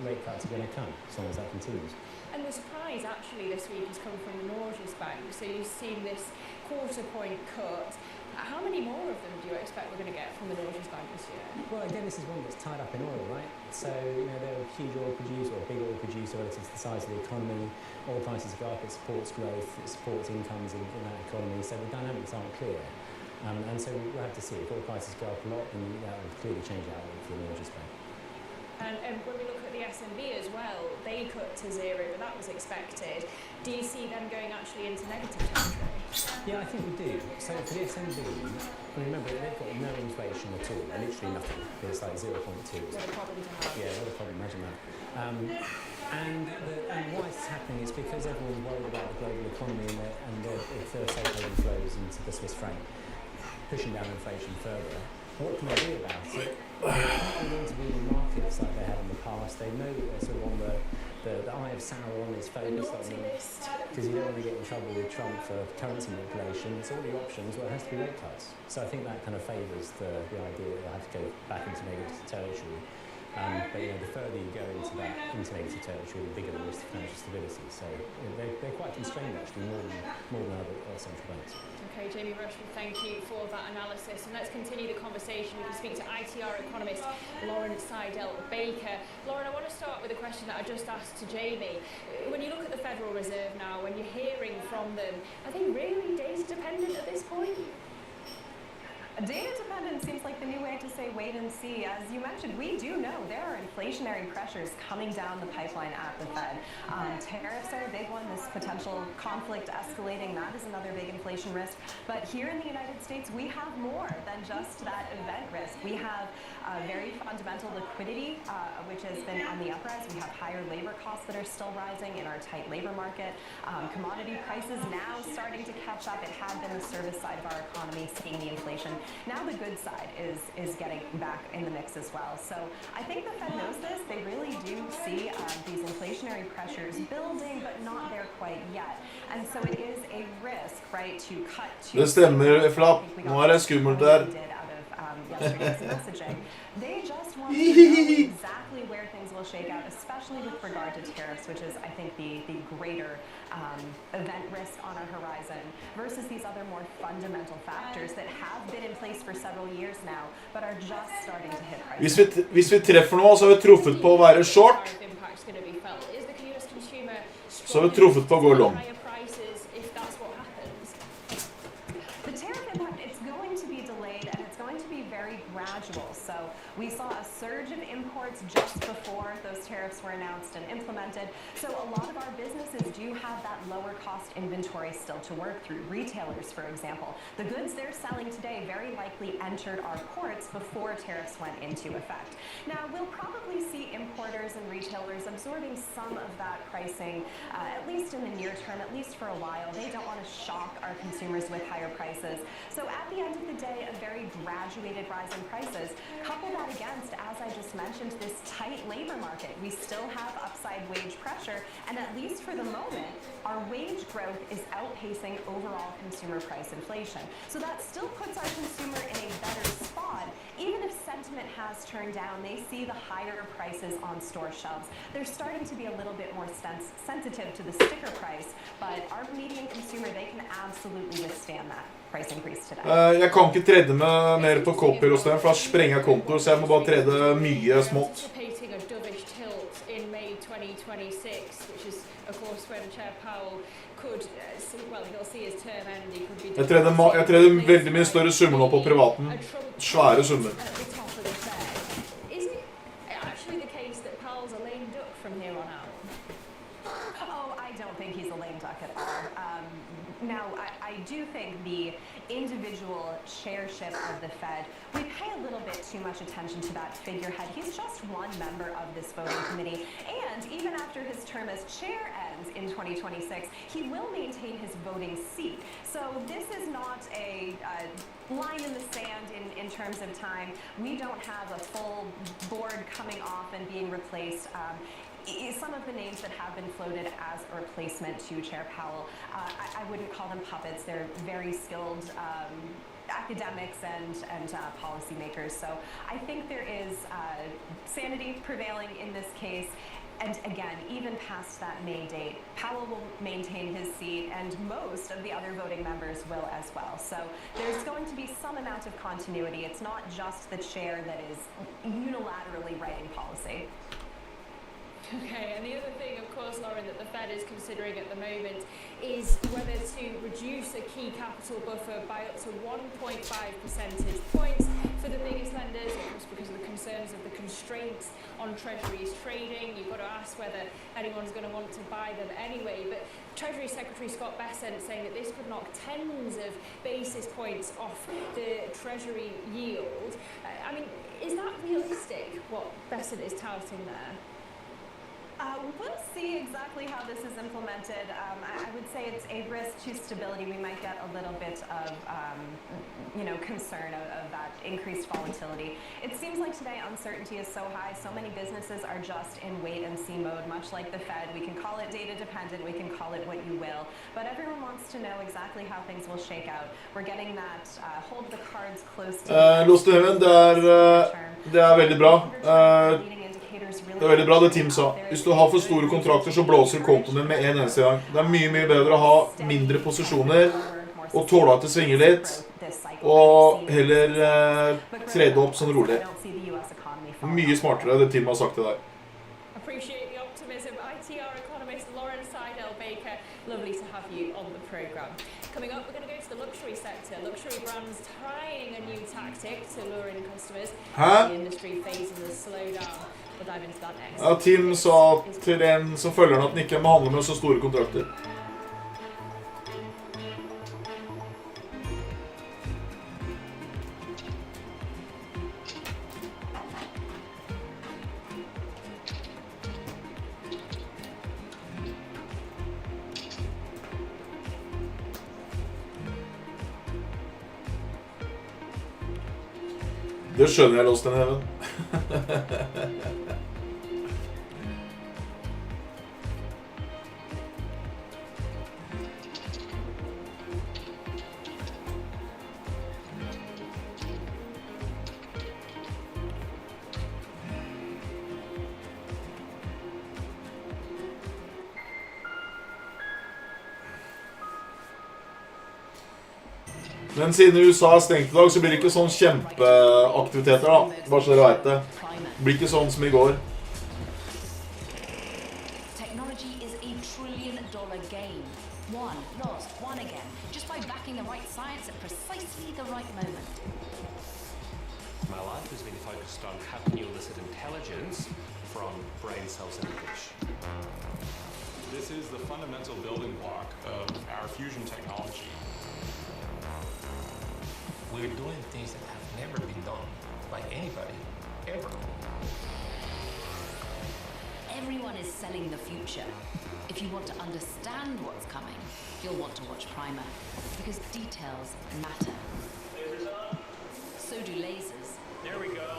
rate cuts are going to come as long as that continues. And the surprise actually this week has come from the Norges Bank. So you've seen this quarter point cut. How many more of them do you expect we're going to get from the Norges Bank this year? Well, again, this is one that's tied up in oil, right? So, they're a huge oil producer, or a big oil producer relative to the size of the economy. Oil prices go up, it supports growth, it supports incomes in that economy. So the dynamics aren't clear. And so we'll have to see. If oil prices go up a lot, then that will clearly change the outlook for the Norges Bank. And when we look at the SNB as well, they cut to zero, but that was expected. Do you see them going actually into negative territory? Yeah, I think we do. So for the SNB, remember, they've got no inflation at all, literally nothing. It's like 0.2. What a problem to have. Yeah, what a problem, imagine that. And why it's happening is because everyone's worried about the global economy and if there are safe haven flows into the Swiss franc, pushing down inflation further. What can they do about it? They're not going to be in markets like they have in the past. They know that they're sort of on the eye of Sauron is focused on them, because you don't want to get in trouble with Trump for currency manipulation. So all the options, well, it has to be rate cuts. So I think that kind of favours the idea that they'll have to go back into negative territory. But the further you go into negative territory, the bigger the risk of financial stability. So they're quite constrained actually, more than other central banks. Okay, Jamie Rush, thank you for that analysis. And let's continue the conversation. We can speak to ITR economist Lauren Seidel-Baker. Lauren, I want to start with a question that I just asked to Jamie. When you look at the Federal Reserve now, when you're hearing from them, are they really data dependent at this point? Data dependent seems like the new way to say wait and see. As you mentioned, we do know there are inflationary pressures coming down the pipeline at the Fed. Tariffs are a big one. This potential conflict escalating, that is another big inflation risk. But here in the United States, we have more than just that event risk. We have very fundamental liquidity, which has been on the uprise. We have higher labor costs that are still rising in our tight labor market. Commodity prices now starting to catch up. It had been the service side of our economy seeing the inflation. Now the good side is getting back in the mix as well. So I think the Fed knows this. They really do see these inflationary pressures building, but not there quite yet. And so it is a risk, right, to cut to... Det stämmer, Flapp. Nu är det skummelt där. yesterday's messaging. They just want to know exactly where things will shake out, especially with regard to tariffs, which is, I think, the greater event risk on our horizon, versus these other more fundamental factors that have been in place for several years now, but are just starting to hit prices. Hvis vi treffer nå, så har vi truffet på å være short, så har vi truffet på å gå long. So we saw a surge of imports just before those tariffs were announced and implemented. So a lot of our businesses do have that lower cost inventory still to work through. Retailers, for example, the goods they're selling today very likely entered our ports before tariffs went into effect. Now, we'll probably see importers and retailers absorbing some of that pricing, at least in the near term, at least for a while. They don't want to shock our consumers with higher prices. So at the end of the day, a very graduated rise in prices. Couple that against, as I just mentioned, this tight labor market. We still have upside wage pressure, and at least for the moment, our wage growth is outpacing overall consumer price inflation. So that still puts our consumer in a better spot. Even if sentiment has turned down, they see the higher prices on store shelves. They're starting to be a little bit more sensitive to the sticker price, but our median consumer, they can absolutely withstand that. Jeg kan ikke trede meg mer på Copier hos dem, for da sprenger jeg kontor, så jeg må bare trede mye smått. Jeg treder veldig mye større summer nå på privaten. Svære summer. Now, I do think the individual chairship of the Fed, we pay a little bit too much attention to that figurehead. He's just one member of this voting committee, and even after his term as chair ends in 2026, he will maintain his voting seat. So this is not a line in the sand in terms of time. We don't have a full board coming off and being replaced. Some of the names that have been floated as a replacement to Chair Powell, I wouldn't call them puppets. They're very skilled academics and policymakers. So I think there is sanity prevailing in this case. And again, even past that May date, Powell will maintain his seat, and most of the other voting members will as well. So there's going to be some amount of continuity. It's not just the chair that is unilaterally writing policy. Okay, and the other thing, of course, Lauren, that the Fed is considering at the moment is whether to reduce a key capital buffer by up to 1.5 percentage points for the biggest lenders, of course, because of the concerns of the constraints on Treasury's trading. You've got to ask whether anyone's going to want to buy them anyway. But Treasury Secretary Scott Bessent saying that this could knock tens of basis points off the Treasury yield. I mean, is that realistic, what Bessent is touting there? We'll see exactly how this is implemented. I would say it's a risk to stability. We might get a little bit of, concern of that increased volatility. It seems like today uncertainty is so high. So many businesses are just in wait-and-see mode, much like the Fed. We can call it data-dependent. We can call it what you will. But everyone wants to know exactly how things will shake out. We're getting that hold the cards close to Lost Heaven, det er veldig bra. Det er veldig bra det Tim sa. Hvis du har for store kontrakter, så blåser kontoen din med en eneste gang. Det er mye bedre å ha mindre posisjoner, og tåle at det svinger litt, og heller trede opp sånn rolig. Mye smartere det Tim har sagt til deg. Appreciate the optimism. ITR economist Lauren Seidel-Baker, lovely to have you on the program. Coming up, we're going to go to the luxury sector. Luxury brands trying a new tactic to lure in customers. The industry facing the slowdown. We'll dive into that next. Ja, Tim sa til en som følger han at han ikke må handle med så store kontrakter. Det skjønner jeg, Lost Heaven. Men siden USA har stengt i dag, så blir det ikke sånn kjempeaktiviteter da. Bare så dere vet det. Det blir ikke sånn som i går. Technology is $1 trillion game. One lost, one again, just by backing the right science at precisely the right moment. My life has been focused on how can you elicit intelligence from brain cells in a dish. This is the fundamental building block of our fusion technology. We're doing things that have never been done by anybody, ever. Everyone is selling the future. If you want to understand what's coming, you'll want to watch Primer, because details matter. Lasers on. So do lasers. There we go.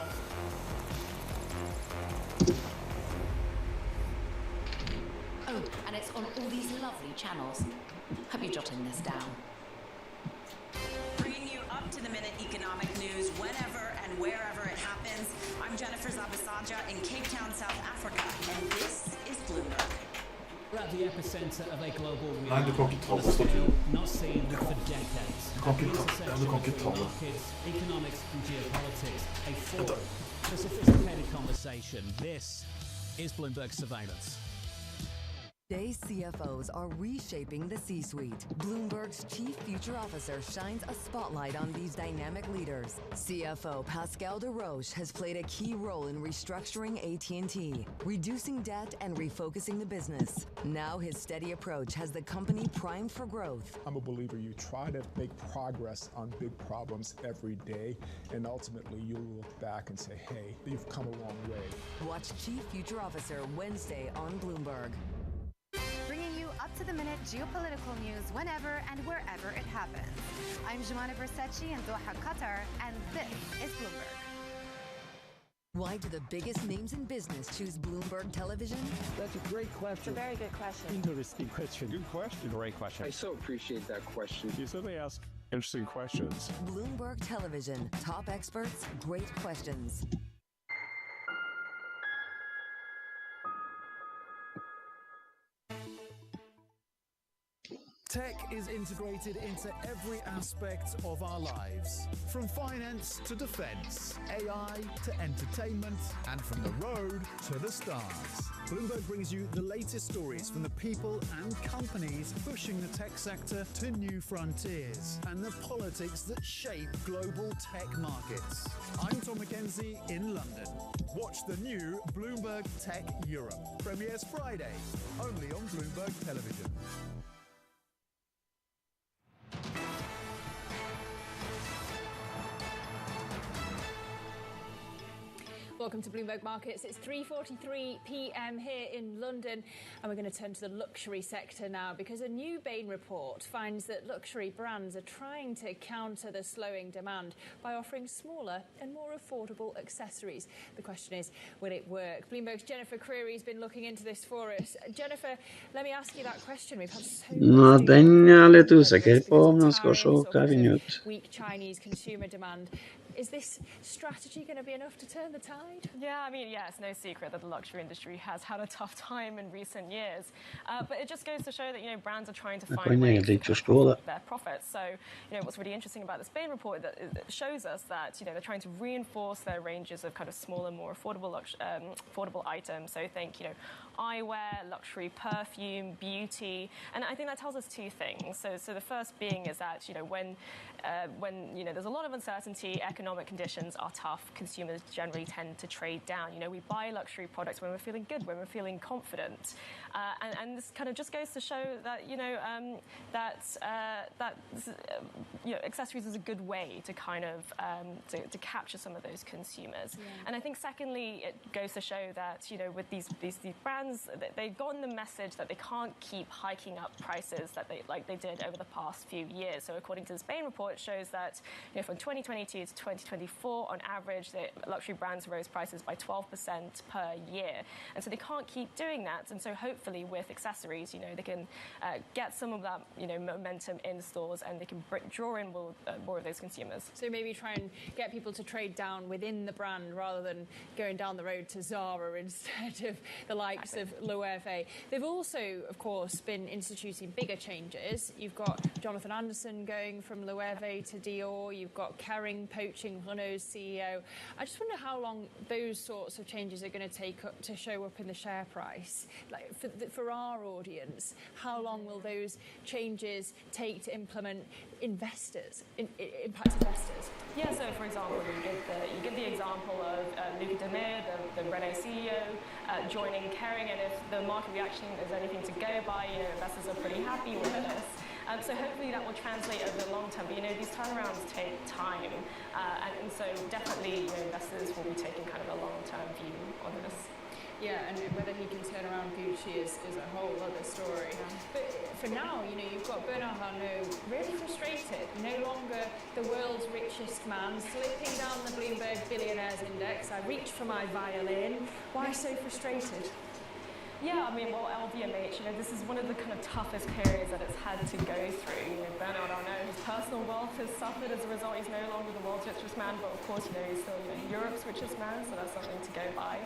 Oh, and it's on all these lovely channels. Hope you're jotting this down. Bringing you up-to-the-minute economic news whenever and wherever it happens. I'm Jennifer Zabasaja in Cape Town, South Africa, and this is Bloomberg. We're at the epicenter of a global Nei, du kan ikke ta det statuen. not seen for decades. Du kan ikke ta det. Markets, economics and geopolitics, a forum for sophisticated conversation. This is Bloomberg Surveillance. Today's CFOs are reshaping the C-suite. Bloomberg's Chief Future Officer shines a spotlight on these dynamic leaders. CFO Pascal Desroches has played a key role in restructuring AT&T, reducing debt and refocusing the business. Now his steady approach has the company primed for growth. I'm a believer you try to make progress on big problems every day, and ultimately you'll look back and say, hey, you've come a long way. Watch Chief Future Officer Wednesday on Bloomberg. Bringing you up-to-the-minute geopolitical news whenever and wherever it happens. I'm Jumana Versace in Doha, Qatar, and this is Bloomberg. Why do the biggest names in business choose Bloomberg Television? That's a great question. It's a very good question. Interesting question. Good question. Great question. I so appreciate that question. You certainly ask interesting questions. Bloomberg Television. Top experts, great questions. Tech is integrated into every aspect of our lives, from finance to defense, AI to entertainment, and from the road to the stars. Bloomberg brings you the latest stories from the people and companies pushing the tech sector to new frontiers and the politics that shape global tech markets. I'm Tom McKenzie in London. Watch the new Bloomberg Tech Europe. Premieres Friday, only on Bloomberg Television. Welcome to Bloomberg Markets. It's 3:43 p.m. here in London, and we're going to turn to the luxury sector now, because a new Bain report finds that luxury brands are trying to counter the slowing demand by offering smaller and more affordable accessories. The question is, will it work? Bloomberg's Jennifer Creary has been looking into this for us. Jennifer, let me ask you that question. We've had so Nå, den er jeg litt usikker på om jeg skal se hva jeg finner ut. weak Chinese consumer demand. Is this strategy going to be enough to turn the tide? Yeah, I mean, yeah, it's no secret that the luxury industry has had a tough time in recent years. But it just goes to show that, you know, brands are trying to Jeg find kan ways egentlig to ikke forstå det. their profits. So, you know, what's really interesting about this Bain report that it shows us that, you know, they're trying to reinforce their ranges of kind of smaller, more affordable items. So think, you know, eyewear, luxury perfume, beauty, and I think that tells us two things. So the first being is that, you know, when you know there's a lot of uncertainty, economic conditions are tough, consumers generally tend to trade down. You know, we buy luxury products when we're feeling good, when we're feeling confident, and this kind of just goes to show that, you know, you know, accessories is a good way to kind of to capture some of those consumers. Yeah. And I think secondly, it goes to show that, you know, with these brands, they've gotten the message that they can't keep hiking up prices that they did over the past few years. So according to this Bain report, it shows that, you know, from 2022 to 2024, on average, the luxury brands rose prices by 12% per year, and so they can't keep doing that. And so hopefully, with accessories, you know, they can get some of that, you know, momentum in stores, and they can draw in more of those consumers. So maybe try and get people to trade down within the brand rather than going down the road to Zara instead of the likes likes of Loewe. They've also, of course, been instituting bigger changes. You've got Jonathan Anderson going from Loewe to Dior. You've got Kering poaching Renault's CEO. I just wonder how long those sorts of changes are going to take up to show up in the share price. Like for our audience, how long will those changes take to implement impact investors? Yeah, so for example, you give the example of Luca De Meo, the Renault CEO, joining Kering, and if the market reaction is anything to go by, investors are pretty happy with this. So hopefully that will translate over the long term. But these turnarounds take time, and so definitely investors will be taking kind of a long-term view on this. Yeah, and whether he can turn around Gucci is a whole other story. Yeah. But for now, you've got Bernard Arnault really frustrated. No longer the world's richest man, slipping down the Bloomberg Billionaires Index. I reach for my violin. Why so frustrated? Yeah, LVMH, this is one of the kind of toughest periods that it's had to go through. Bernard Arnault, his personal wealth has suffered as a result. He's no longer the world's richest man, but of course, he's still Europe's richest man, so that's something to go by.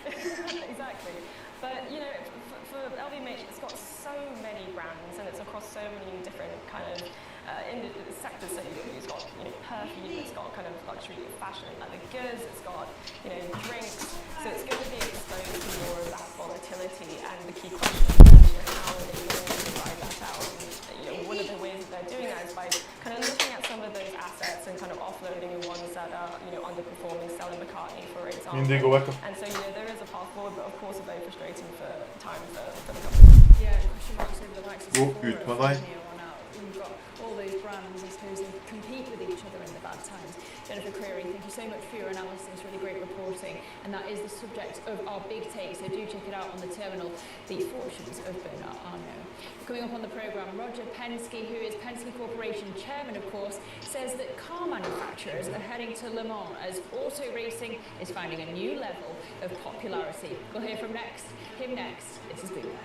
Exactly. But, for LVMH, it's got so many brands, and it's across so many different kind of sectors. So it's got perfume, it's got kind of luxury fashion and leather goods, it's got drinks. So it's going to be exposed to more of that volatility, and the key question is how are they going to ride that out? And, one of the ways that they're doing that is by kind of looking at some of those assets and kind of offloading the ones that are underperforming, selling McCartney, for example. And so there is a path forward, but of course a very frustrating time for the company. Yeah, question marks over the likes of Sephora. You've got all those brands, I suppose, they compete with each other in the bad times. Jennifer Creary, thank you so much for your analysis, really great reporting, and that is the subject of our big take, so do check it out on the terminal, The Fortunes of Bernard Arnault. Coming up on the programme, Roger Penske, who is Penske Corporation chairman, of course, says that car manufacturers are heading to Le Mans as auto racing is finding a new level of popularity. We'll hear from him next. This is Bloomberg.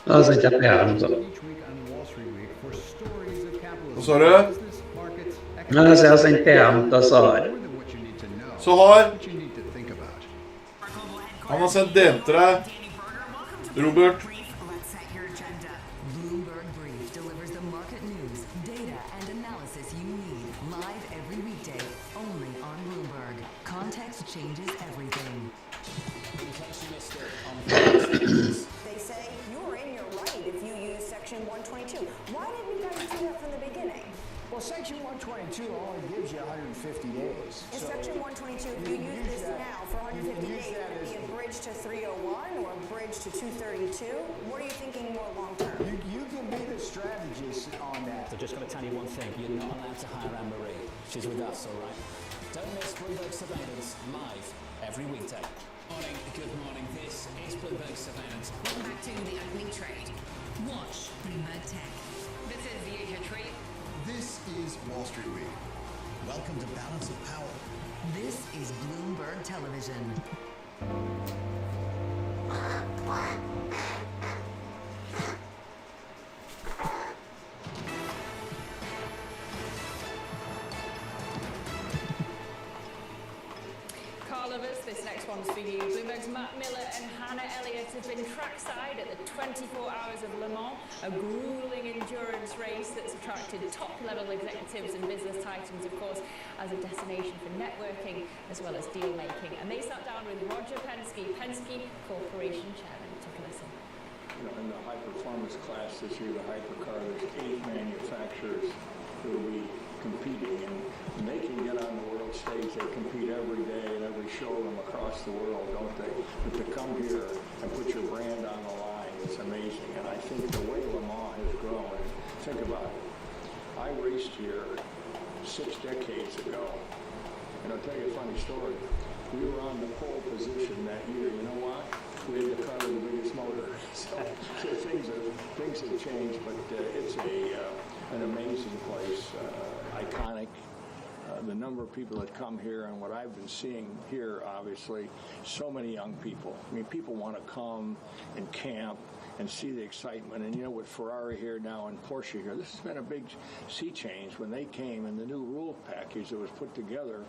Altså ikke PM, så. Hva sa du? Nei, jeg har sendt PM til Sahar. Sahar. Han har sendt DM til deg. Robert. Bloomberg Brief delivers the market news, data, and analysis you need live every weekday, only on Bloomberg. Context changes everything. They say you're in your right if you use Section 122. Why didn't you guys do that from the beginning? Well, Section 122 only gives you 150 days. In Section 122, if you use this now for 150 days, would it be a bridge to 301 or a bridge to 232? What are you thinking more long term? You can be the strategist on that. I've just got to tell you one thing. You're not allowed to hire Anne-Marie. She's with us, all right? Don't miss Bloomberg Surveillance live every weekday. Good morning. This is Bloomberg Surveillance. Welcome back to the opening trade. Watch Bloomberg Tech. This is the Asia Trade. This is Wall Street Week. Welcome to Balance of Power. This is Bloomberg Television. Car lovers, this next one's for you. Bloomberg's Matt Miller and Hannah Elliott have been trackside at the 24 Hours of Le Mans, a grueling endurance race that's attracted top-level executives and business titans, of course, as a destination for networking as well as deal-making. And they sat down with Roger Penske, Penske Corporation Chairman. Take a listen. You know, in the high-performance class this year, the hypercar, there's 8 manufacturers who will be competing, and they can get on the world stage. They compete every day in every showroom across the world, don't they? But to come here and put your brand on the line, it's amazing. And I think the way Le Mans has grown, think about it. I raced here 6 decades ago, and I'll tell you a funny story. We were on the pole position that year. You know why? We had the car with the biggest motor. So things have changed, but it's an amazing place, iconic. The number of people that come here and what I've been seeing here, obviously, so many young people. I mean, people want to come and camp and see the excitement. And, you know, with Ferrari here now and Porsche here, this has been a big sea change. When they came and the new rule package that was put together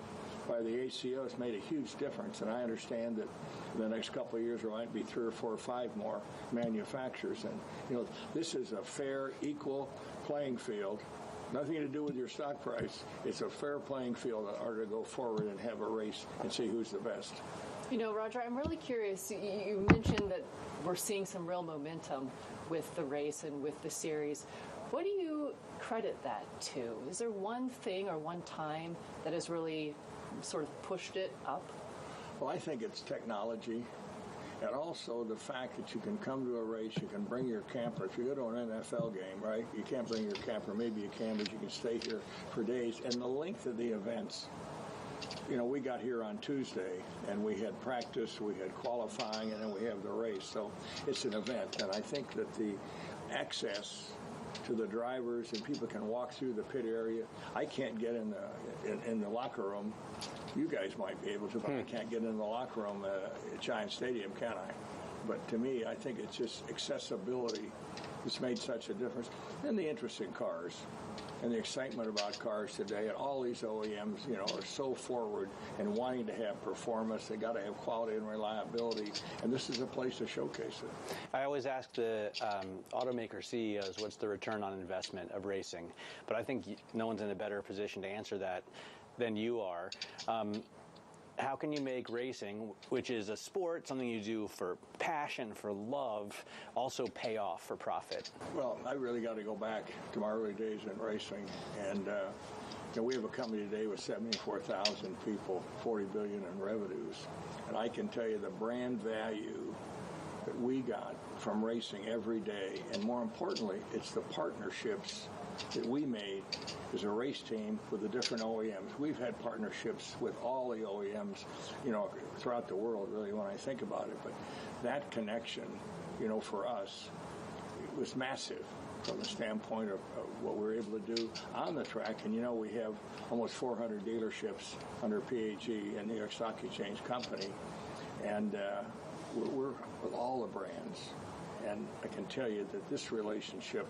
by the ACO has made a huge difference. And I understand that in the next couple of years there might be 3 or 4 or 5 more manufacturers. And, you know, this is a fair, equal playing field. Nothing to do with your stock price. It's a fair playing field in order to go forward and have a race and see who's the best. You know, Roger, I'm really curious. You mentioned that we're seeing some real momentum with the race and with the series. What do you credit that to? Is there one thing or one time that has really sort of pushed it up? Well, I think it's technology. And also the fact that you can come to a race, you can bring your camper. If you go to an NFL game, right, you can't bring your camper. Maybe you can, but you can stay here for days. And the length of the events. You know, we got here on Tuesday, and we had practice, we had qualifying, and then we have the race. So it's an event. And I think that the access to the drivers and people can walk through the pit area. I can't get in the locker room. You guys might be able to, but I can't get in the locker room at Giant Stadium, can I? But to me, I think it's just accessibility that's made such a difference. And the interest in cars and the excitement about cars today, and all these OEMs, you know, are so forward and wanting to have performance. They got to have quality and reliability, and this is a place to showcase it. I always ask the automaker CEOs, what's the return on investment of racing? But I think no one's in a better position to answer that than you are. How can you make racing, which is a sport, something you do for passion, for love, also pay off for profit? Well, I really got to go back to my early days in racing. And you know, we have a company today with 74,000 people, $40 billion in revenues. And I can tell you the brand value that we got from racing every day. And more importantly, it's the partnerships that we made as a race team with the different OEMs. We've had partnerships with all the OEMs, you know, throughout the world, really, when I think about it. But that connection, you know, for us, it was massive from the standpoint of what we were able to do on the track. And, you know, we have almost 400 dealerships under PAG and New York Stock Exchange Company. And we're with all the brands. And I can tell you that this relationship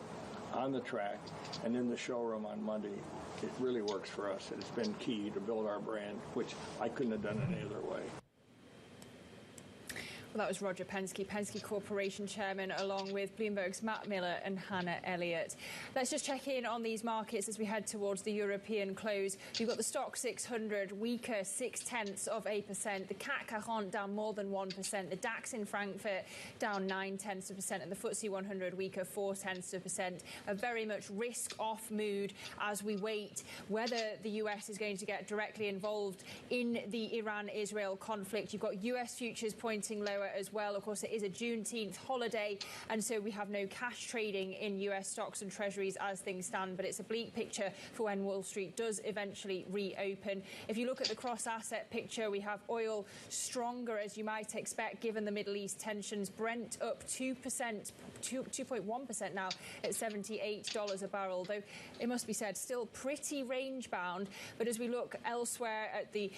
on the track and in the showroom on Monday, it really works for us. And it's been key to build our brand, which I couldn't have done any other way. Well, that was Roger Penske, Penske Corporation Chairman, along with Bloomberg's Matt Miller and Hannah Elliott. Let's just check in on these markets as we head towards the European close. We've got the Stock 600 weaker 0.6%. The CAC 40 down more than 1%. The DAX in Frankfurt down 0.9%, and the FTSE 100 weaker 0.4%. A very much risk-off mood as we wait whether the US is going to get directly involved in the Iran-Israel conflict. You've got US futures pointing lower as well. Of course, it is a Juneteenth holiday, and so we have no cash trading in US stocks and treasuries as things stand, but it's a bleak picture for when Wall Street does eventually reopen. If you look at the cross-asset picture, we have oil stronger, as you might expect, given the Middle East tensions. Brent up 2.1% now at $78 a barrel, though it must be said, still pretty range-bound. But as we look elsewhere at the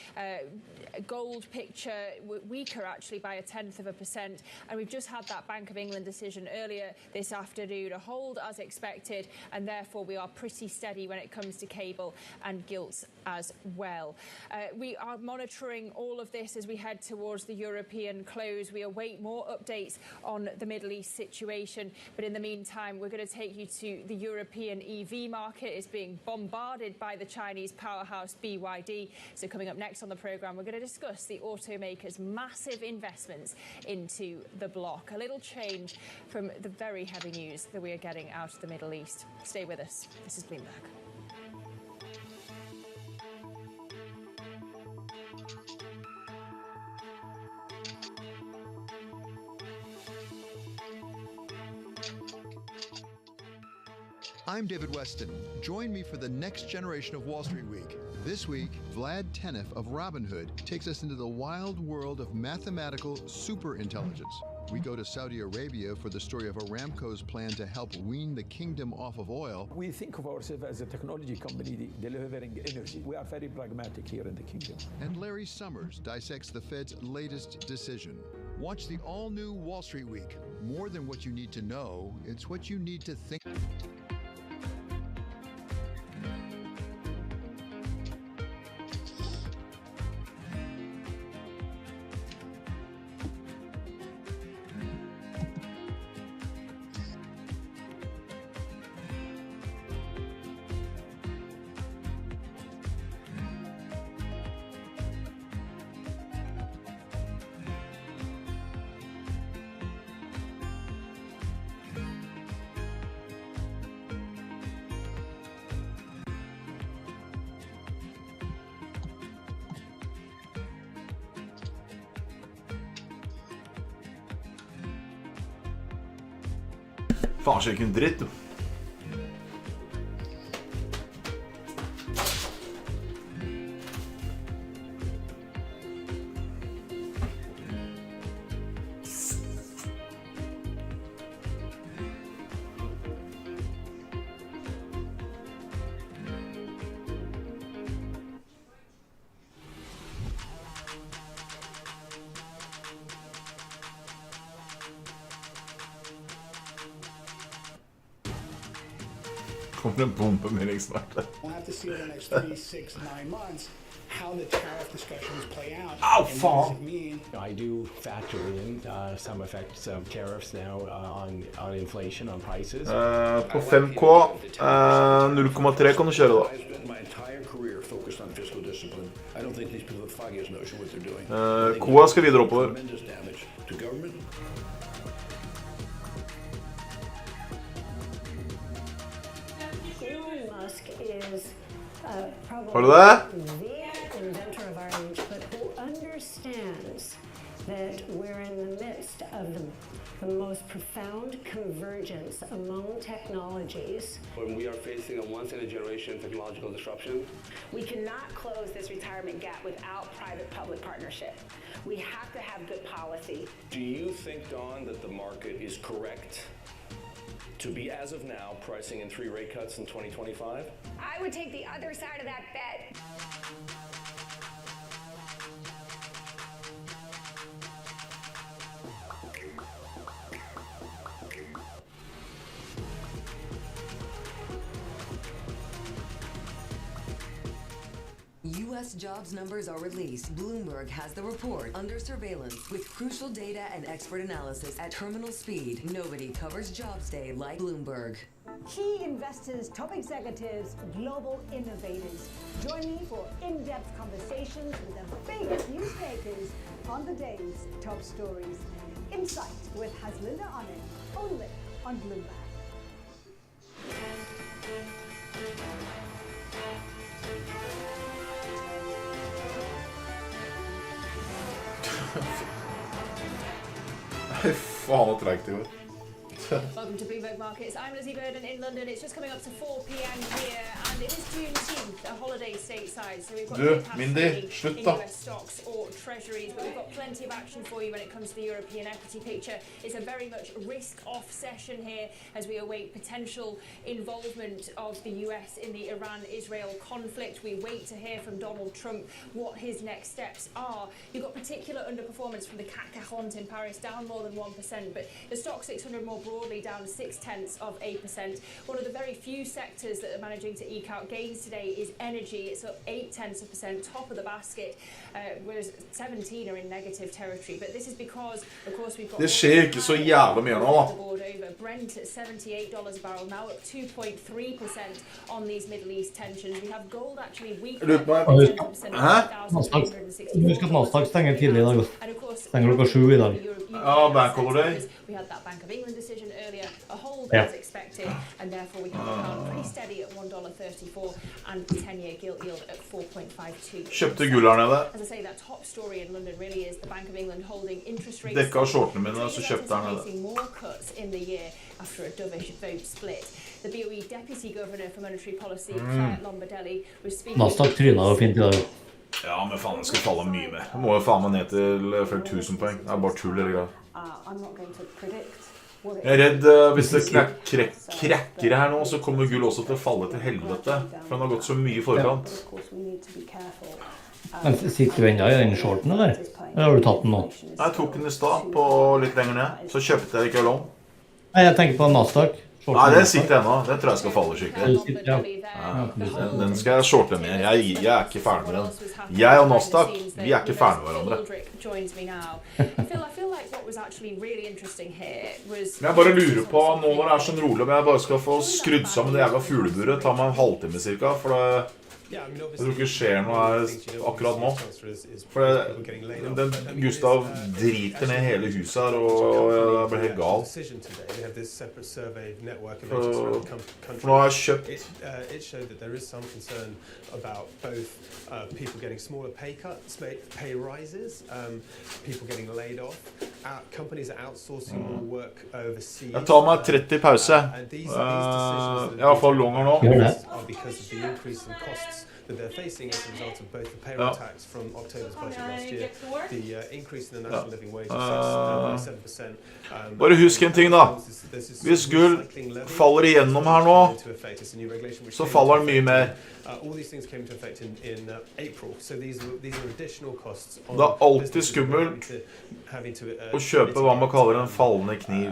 gold picture, weaker actually by 0.1%. 0.1%. And we've just had that Bank of England decision earlier this afternoon, a hold as expected, and therefore we are pretty steady when it comes to cable and gilts as well. We are monitoring all of this as we head towards the European close. We await more updates on the Middle East situation, but in the meantime, we're going to take you to the European EV market. It's being bombarded by the Chinese powerhouse BYD. So coming up next on the programme, we're going to discuss the automaker's massive investments into the bloc. A little change from the very heavy news that we are getting out of the Middle East. Stay with us. This is Bloomberg. I'm David Weston. Join me for the next generation of Wall Street Week. This week, Vlad Tenev of Robinhood takes us into the wild world of mathematical superintelligence. We go to Saudi Arabia for the story of Aramco's plan to help wean the kingdom off of oil. We think of ourselves as a technology company delivering energy. We are very pragmatic here in the kingdom. And Larry Summers dissects the Fed's latest decision. Watch the all-new Wall Street Week. More than what you need to know, it's what you need to think. Faen, skjer ikke en dritt, du. Kommer en bombemelding snart. We'll have to see over the next 3, 6, 9 months how the tariff discussions play out. Oh, and what does it mean? I do factor in some effects of tariffs now on inflation, on prices. På 5K, 0,3 kan du kjøre da. My entire career focused on fiscal discipline. I don't think these people have the foggiest notion what they're doing. Koa skal videre oppover. Tremendous damage to government. Har du det? The inventor of our age, but who understands that we're in the midst of the most profound convergence among technologies. When we are facing a once-in-a-generation technological disruption, we cannot close this retirement gap without private-public partnership. We have to have good policy. Do you think, Dawn, that the market is correct to be, as of now, pricing in 3 rate cuts in 2025? I would take the other side of that bet. U.S. jobs numbers are released. Bloomberg has the report under surveillance with crucial data and expert analysis at terminal speed. Nobody covers Jobs Day like Bloomberg. Key investors, top executives, global innovators. Join me for in-depth conversations with the biggest newsmakers on the day's top stories. Insight with Haslinda Anik, only on Bloomberg. Faen, så tregt det går. Welcome to Bloomberg Markets. I'm Lizzie Burden in London. It's just coming up to 4 p.m. here, and it is Juneteenth, a holiday stateside. So we've got no cash trading in US stocks or treasuries, but we've got plenty of action for you when it comes to the European equity picture. It's a very much risk-off session here as we await potential involvement of the US in the Iran-Israel conflict. We wait to hear from Donald Trump what his next steps are. You've got particular underperformance from the CAC 40 in Paris, down more than 1%, but the stock 600 more broadly down 0.6%. One of the very few sectors that are managing to eke out gains today is energy. It's up 0.8%, top of the basket, whereas 17 are in negative territory. But this is because, of course, we've got... Det skjer ikke så jævla mye nå, da. Brent at $78 a barrel, now up 2.3% on these Middle East tensions. We have gold actually weak. Husk at Nasdaq stenger tidlig I dag. Stenger klokka 7 I dag. Ja, Bank Holiday. We had that Bank of England decision earlier, a hold as expected, and therefore we have the pound pretty steady at $1.34 and the 10-year gilt yield at 4.52. Kjøpte gull her nede. As I say, that top story in London really is the Bank of England holding interest rates. Dekka shortene mine, så kjøpte her nede. More cuts in the year after a dovish vote split. The BOE Deputy Governor for Monetary Policy, Claire Lombardelli, was speaking... Nasdaq trynet jo fint I dag. Ja, men faen, det skal falle mye mer. Det må jo faen meg ned til flere 1000 poeng. Det bare tull, eller hva? Jeg redd hvis det krekker her nå, så kommer gull også til å falle til helvete. For den har gått så mye I forkant. Men sitter du enda I den shorten, eller? Eller har du tatt den nå? Jeg tok den I stad, på litt lenger ned. Så kjøpte jeg ikke long. Nei, jeg tenker på Nasdaq. Nei, det sitter ennå. Den tror jeg skal falle skikkelig. Den skal jeg shorte med. Jeg ikke ferdig med den. Jeg og Nasdaq, vi ikke ferdig med hverandre. Men jeg bare lurer på, nå når det så rolig, om jeg bare skal få skrudd sammen det jævla fugleburet, ta meg en halvtime cirka, for det... Jeg tror ikke skjer noe her akkurat nå. For Gustav driter ned hele huset her, og jeg blir helt gal. For nå har jeg kjøpt. About both people getting smaller pay rises, people getting laid off, companies are outsourcing more work overseas. Jeg tar meg 30 pause. Jeg har fått longer nå. Because of the increase in costs that they're facing as a result of both the payroll tax from October's budget last year, the increase in the national living wage of 7%. Bare husk en ting da. Hvis gull faller igjennom her nå, så faller den mye mer. All these things came into effect in April, so these are additional costs. Det alltid skummelt å kjøpe hva man kaller en fallende kniv.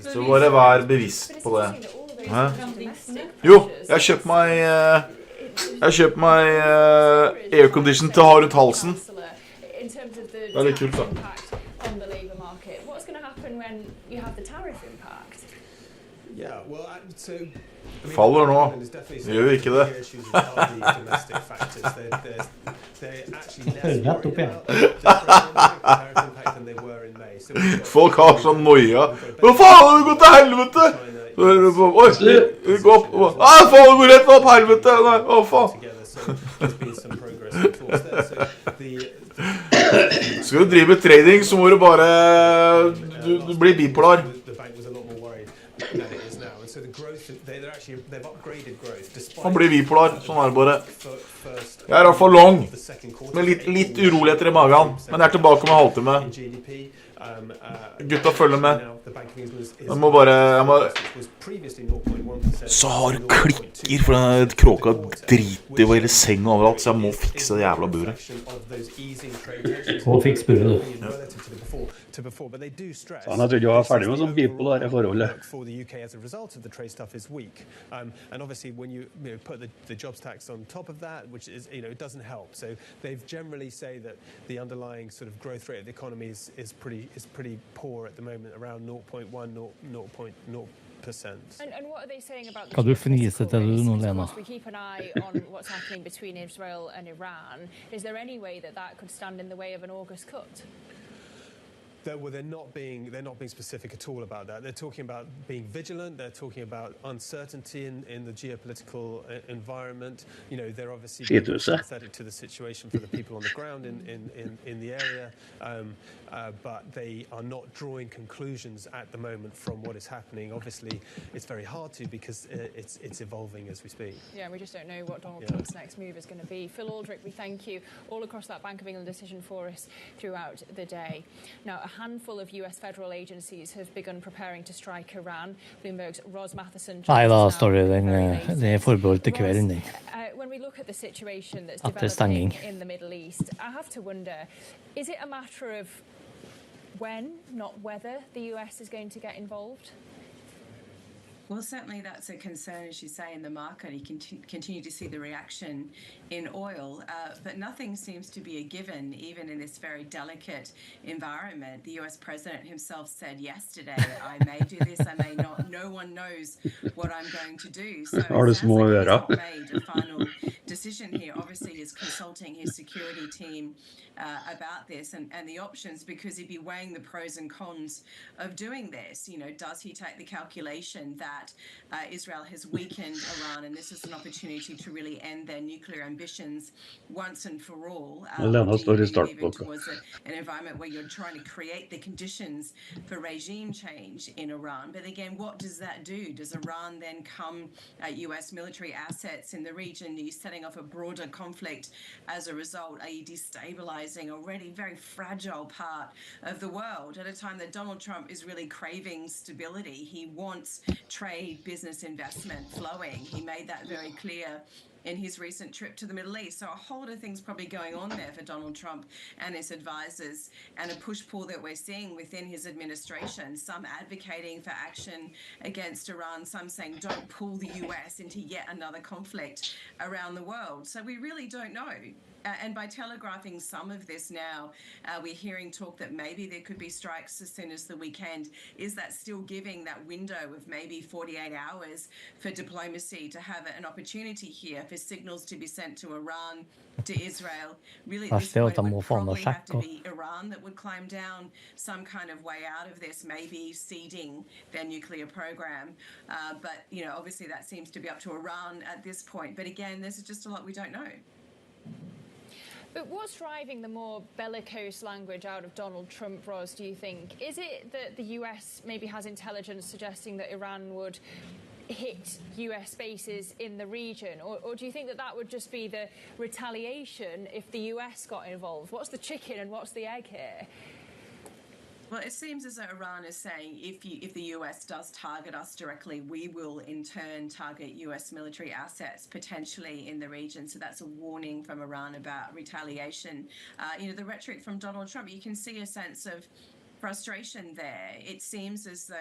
Så bare vær bevisst på det. Hæ? Jo, jeg kjøpt meg aircondition til å ha rundt halsen. Det litt kult da. Faller nå. Det gjør ikke det. Rett opp igjen. Folk har sånn noia. Hva faen har du gått til helvete? Oi, det går opp. Faen, det går rett opp helvete. Nei, å faen. Skal du drive trading, så må du bare... Du blir bipolar. Han blir bipolar, sånn det bare. Jeg I hvert fall long, med litt uroligheter I magen, men jeg tilbake med halvtime. Gutta følger med. Jeg må bare... Så har du klikker, for den kråka driter I hele sengen overalt, så jeg må fikse det jævla buret. Må fikse buret, du. Så han tror du var ferdig med sånn bipolar I forholdet. For the UK as a result of the trade stuff is weak, and obviously when you put the jobs tax on top of that, which is it doesn't help. So they've generally say that the underlying sort of growth rate of the economy is pretty poor at the moment, around 0.1, 0.0%. And what are they saying about Kan du fnise til du nå, Lena? We keep an eye on what's happening between Israel and Iran. Is there any way that could stand in the way of an August cut? they're not being specific at all about that. They're talking about being vigilant. They're talking about uncertainty in the geopolitical environment. You know, they're obviously being sympathetic to the situation for the people on the ground in the area, but they are not drawing conclusions at the moment from what is happening. Obviously, it's very hard to because it's evolving as we speak. Yeah, we just don't know what Donald Trump's next move is going to be. Phil Aldrich, we thank you all across that Bank of England decision for us throughout the day. Now, a handful of US federal agencies have begun preparing to strike Iran. Bloomberg's Ros Matheson. Nei, da står det forbeholdt til kvelden. When we look at the situation that's developing in the Middle East, I have to wonder, is it a matter of when, not whether, the US is going to get involved? Well, certainly that's a concern, as you say, in the market. You can continue to see the reaction in oil, but nothing seems to be a given, even in this very delicate environment. The US president himself said yesterday, I may do this, I may not. No one knows what I'm going to do. So it sounds like he's not made a final decision here. Obviously, he's consulting his security team about this and the options, because he'd be weighing the pros and cons of doing this. You know, does he take the calculation that Israel has weakened Iran, and this is an opportunity to really end their nuclear ambitions once and for all? Even towards an environment where you're trying to create the conditions for regime change in Iran. But again, what does that do? Does Iran then come at US military assets in the region? Are you setting off a broader conflict as a result? Are you destabilizing already very fragile part of the world at a time that Donald Trump is really craving stability? He wants trade, business, investment flowing. He made that very clear in his recent trip to the Middle East. So a whole lot of things probably going on there for Donald Trump and his advisors, and a push-pull that we're seeing within his administration. Some advocating for action against Iran, some saying don't pull the US into yet another conflict around the world. So we really don't know. And by telegraphing some of this now, we're hearing talk that maybe there could be strikes as soon as the weekend. Is that still giving that window of maybe 48 hours for diplomacy to have an opportunity here, for signals to be sent to Iran, to Israel? Really, at this point, it would probably have to be Iran that would climb down some kind of way out of this, maybe ceding their nuclear program. But, you know, obviously that seems to be up to Iran at this point. But again, there's just a lot we don't know. But what's driving the more bellicose language out of Donald Trump, Ros, do you think? Is it that the US maybe has intelligence suggesting that Iran would hit US bases in the region? Or do you think that that would just be the retaliation if the US got involved? What's the chicken and what's the egg here? Well, it seems as though Iran is saying if the US does target us directly, we will in turn target US military assets potentially in the region. So that's a warning from Iran about retaliation. You know, the rhetoric from Donald Trump, you can see a sense of frustration there. It seems as though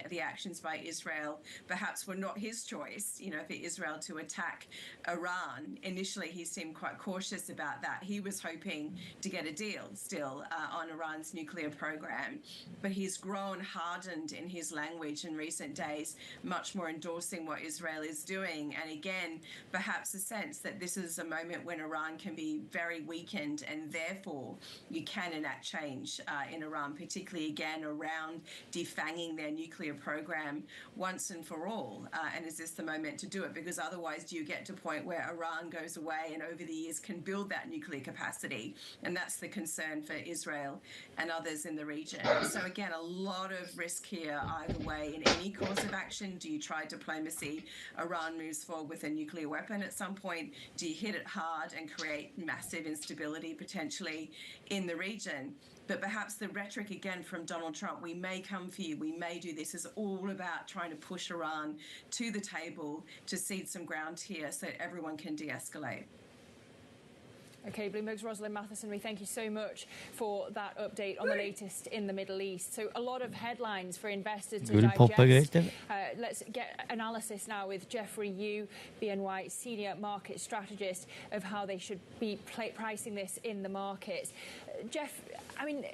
the actions by Israel perhaps were not his choice, you know, for Israel to attack Iran. Initially, he seemed quite cautious about that. He was hoping to get a deal still on Iran's nuclear program, but he's grown hardened in his language in recent days, much more endorsing what Israel is doing. And again, perhaps a sense that this is a moment when Iran can be very weakened, and therefore you can enact change in Iran, particularly again around defanging their nuclear program once and for all. And is this the moment to do it? Because otherwise, do you get to a point where Iran goes away and over the years can build that nuclear capacity? And that's the concern for Israel and others in the region. So again, a lot of risk here either way in any course of action. Do you try diplomacy? Iran moves forward with a nuclear weapon at some point. Do you hit it hard and create massive instability potentially in the region? But perhaps the rhetoric again from Donald Trump, we may come for you, we may do this, is all about trying to push Iran to the table to cede some ground here so everyone can de-escalate. OK, Bloomberg's Rosalind Matheson, we thank you so much for that update on the latest in the Middle East. So a lot of headlines for investors to digest. Let's get analysis now with Jeffrey Yu, BNY Senior Market Strategist, of how they should be pricing this in the market. Jeff, I mean,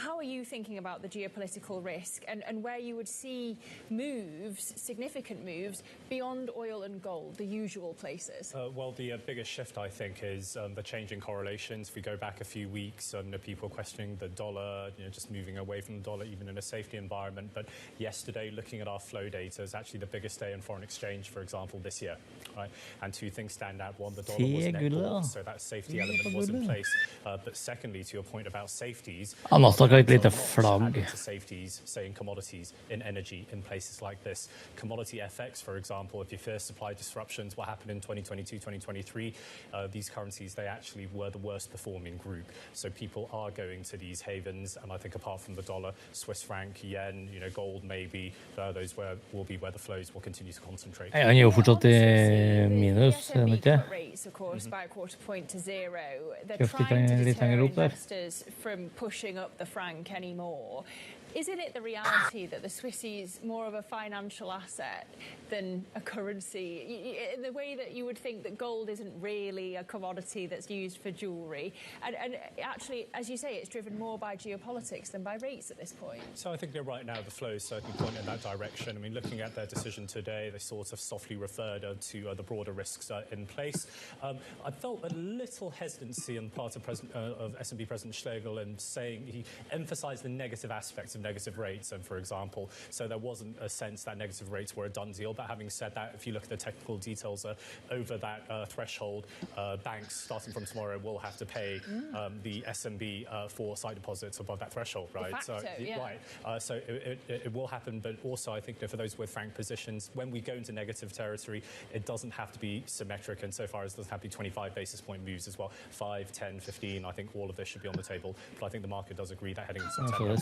how are you thinking about the geopolitical risk and where you would see moves, significant moves, beyond oil and gold, the usual places? Well, the biggest shift, I think, is the change in correlations. If we go back a few weeks, people questioning the dollar, just moving away from the dollar, even in a safety environment. But yesterday, looking at our flow data, is actually the biggest day in foreign exchange, for example, this year. Right? And two things stand out. One, the dollar was net bought, so that safety element was in place. But secondly, to your point about safeties, Nasdaq har ett litet flagg. Safeties, say in commodities, in energy, in places like this. Commodity FX, for example, if you fear supply disruptions, what happened in 2022, 2023, these currencies, they actually were the worst performing group. So people are going to these havens, and I think apart from the dollar, Swiss franc, yen, gold maybe, those will be where the flows will continue to concentrate. Han er jo fortsatt I minus, er han ikke? Rates, of course, by a quarter point to zero. They're Kjøpte trying to litt deter lenger opp der. investors from pushing up the franc anymore. Isn't it the reality that the Swissy is more of a financial asset than a currency? In the way that you would think that gold isn't really a commodity that's used for jewellery. And actually, as you say, it's driven more by geopolitics than by rates at this point. So I think that right now the flows certainly point in that direction. I mean, looking at their decision today, they sort of softly referred to the broader risks in place. I felt a little hesitancy on the part of S&P President Schlegel in saying he emphasised the negative aspects of negative rates, and for example, so there wasn't a sense that negative rates were a done deal. But having said that, if you look at the technical details over that threshold, banks starting from tomorrow will have to pay the SMB for sight deposits above that threshold, right? Facto, So it will happen, but also I think for those with franc positions, when we go into negative territory, it doesn't have to be symmetric, and so far as it doesn't have to be 25 basis point moves as well. 5, 10, 15, I think all of this should be on the table. But I think the market does agree that heading into September,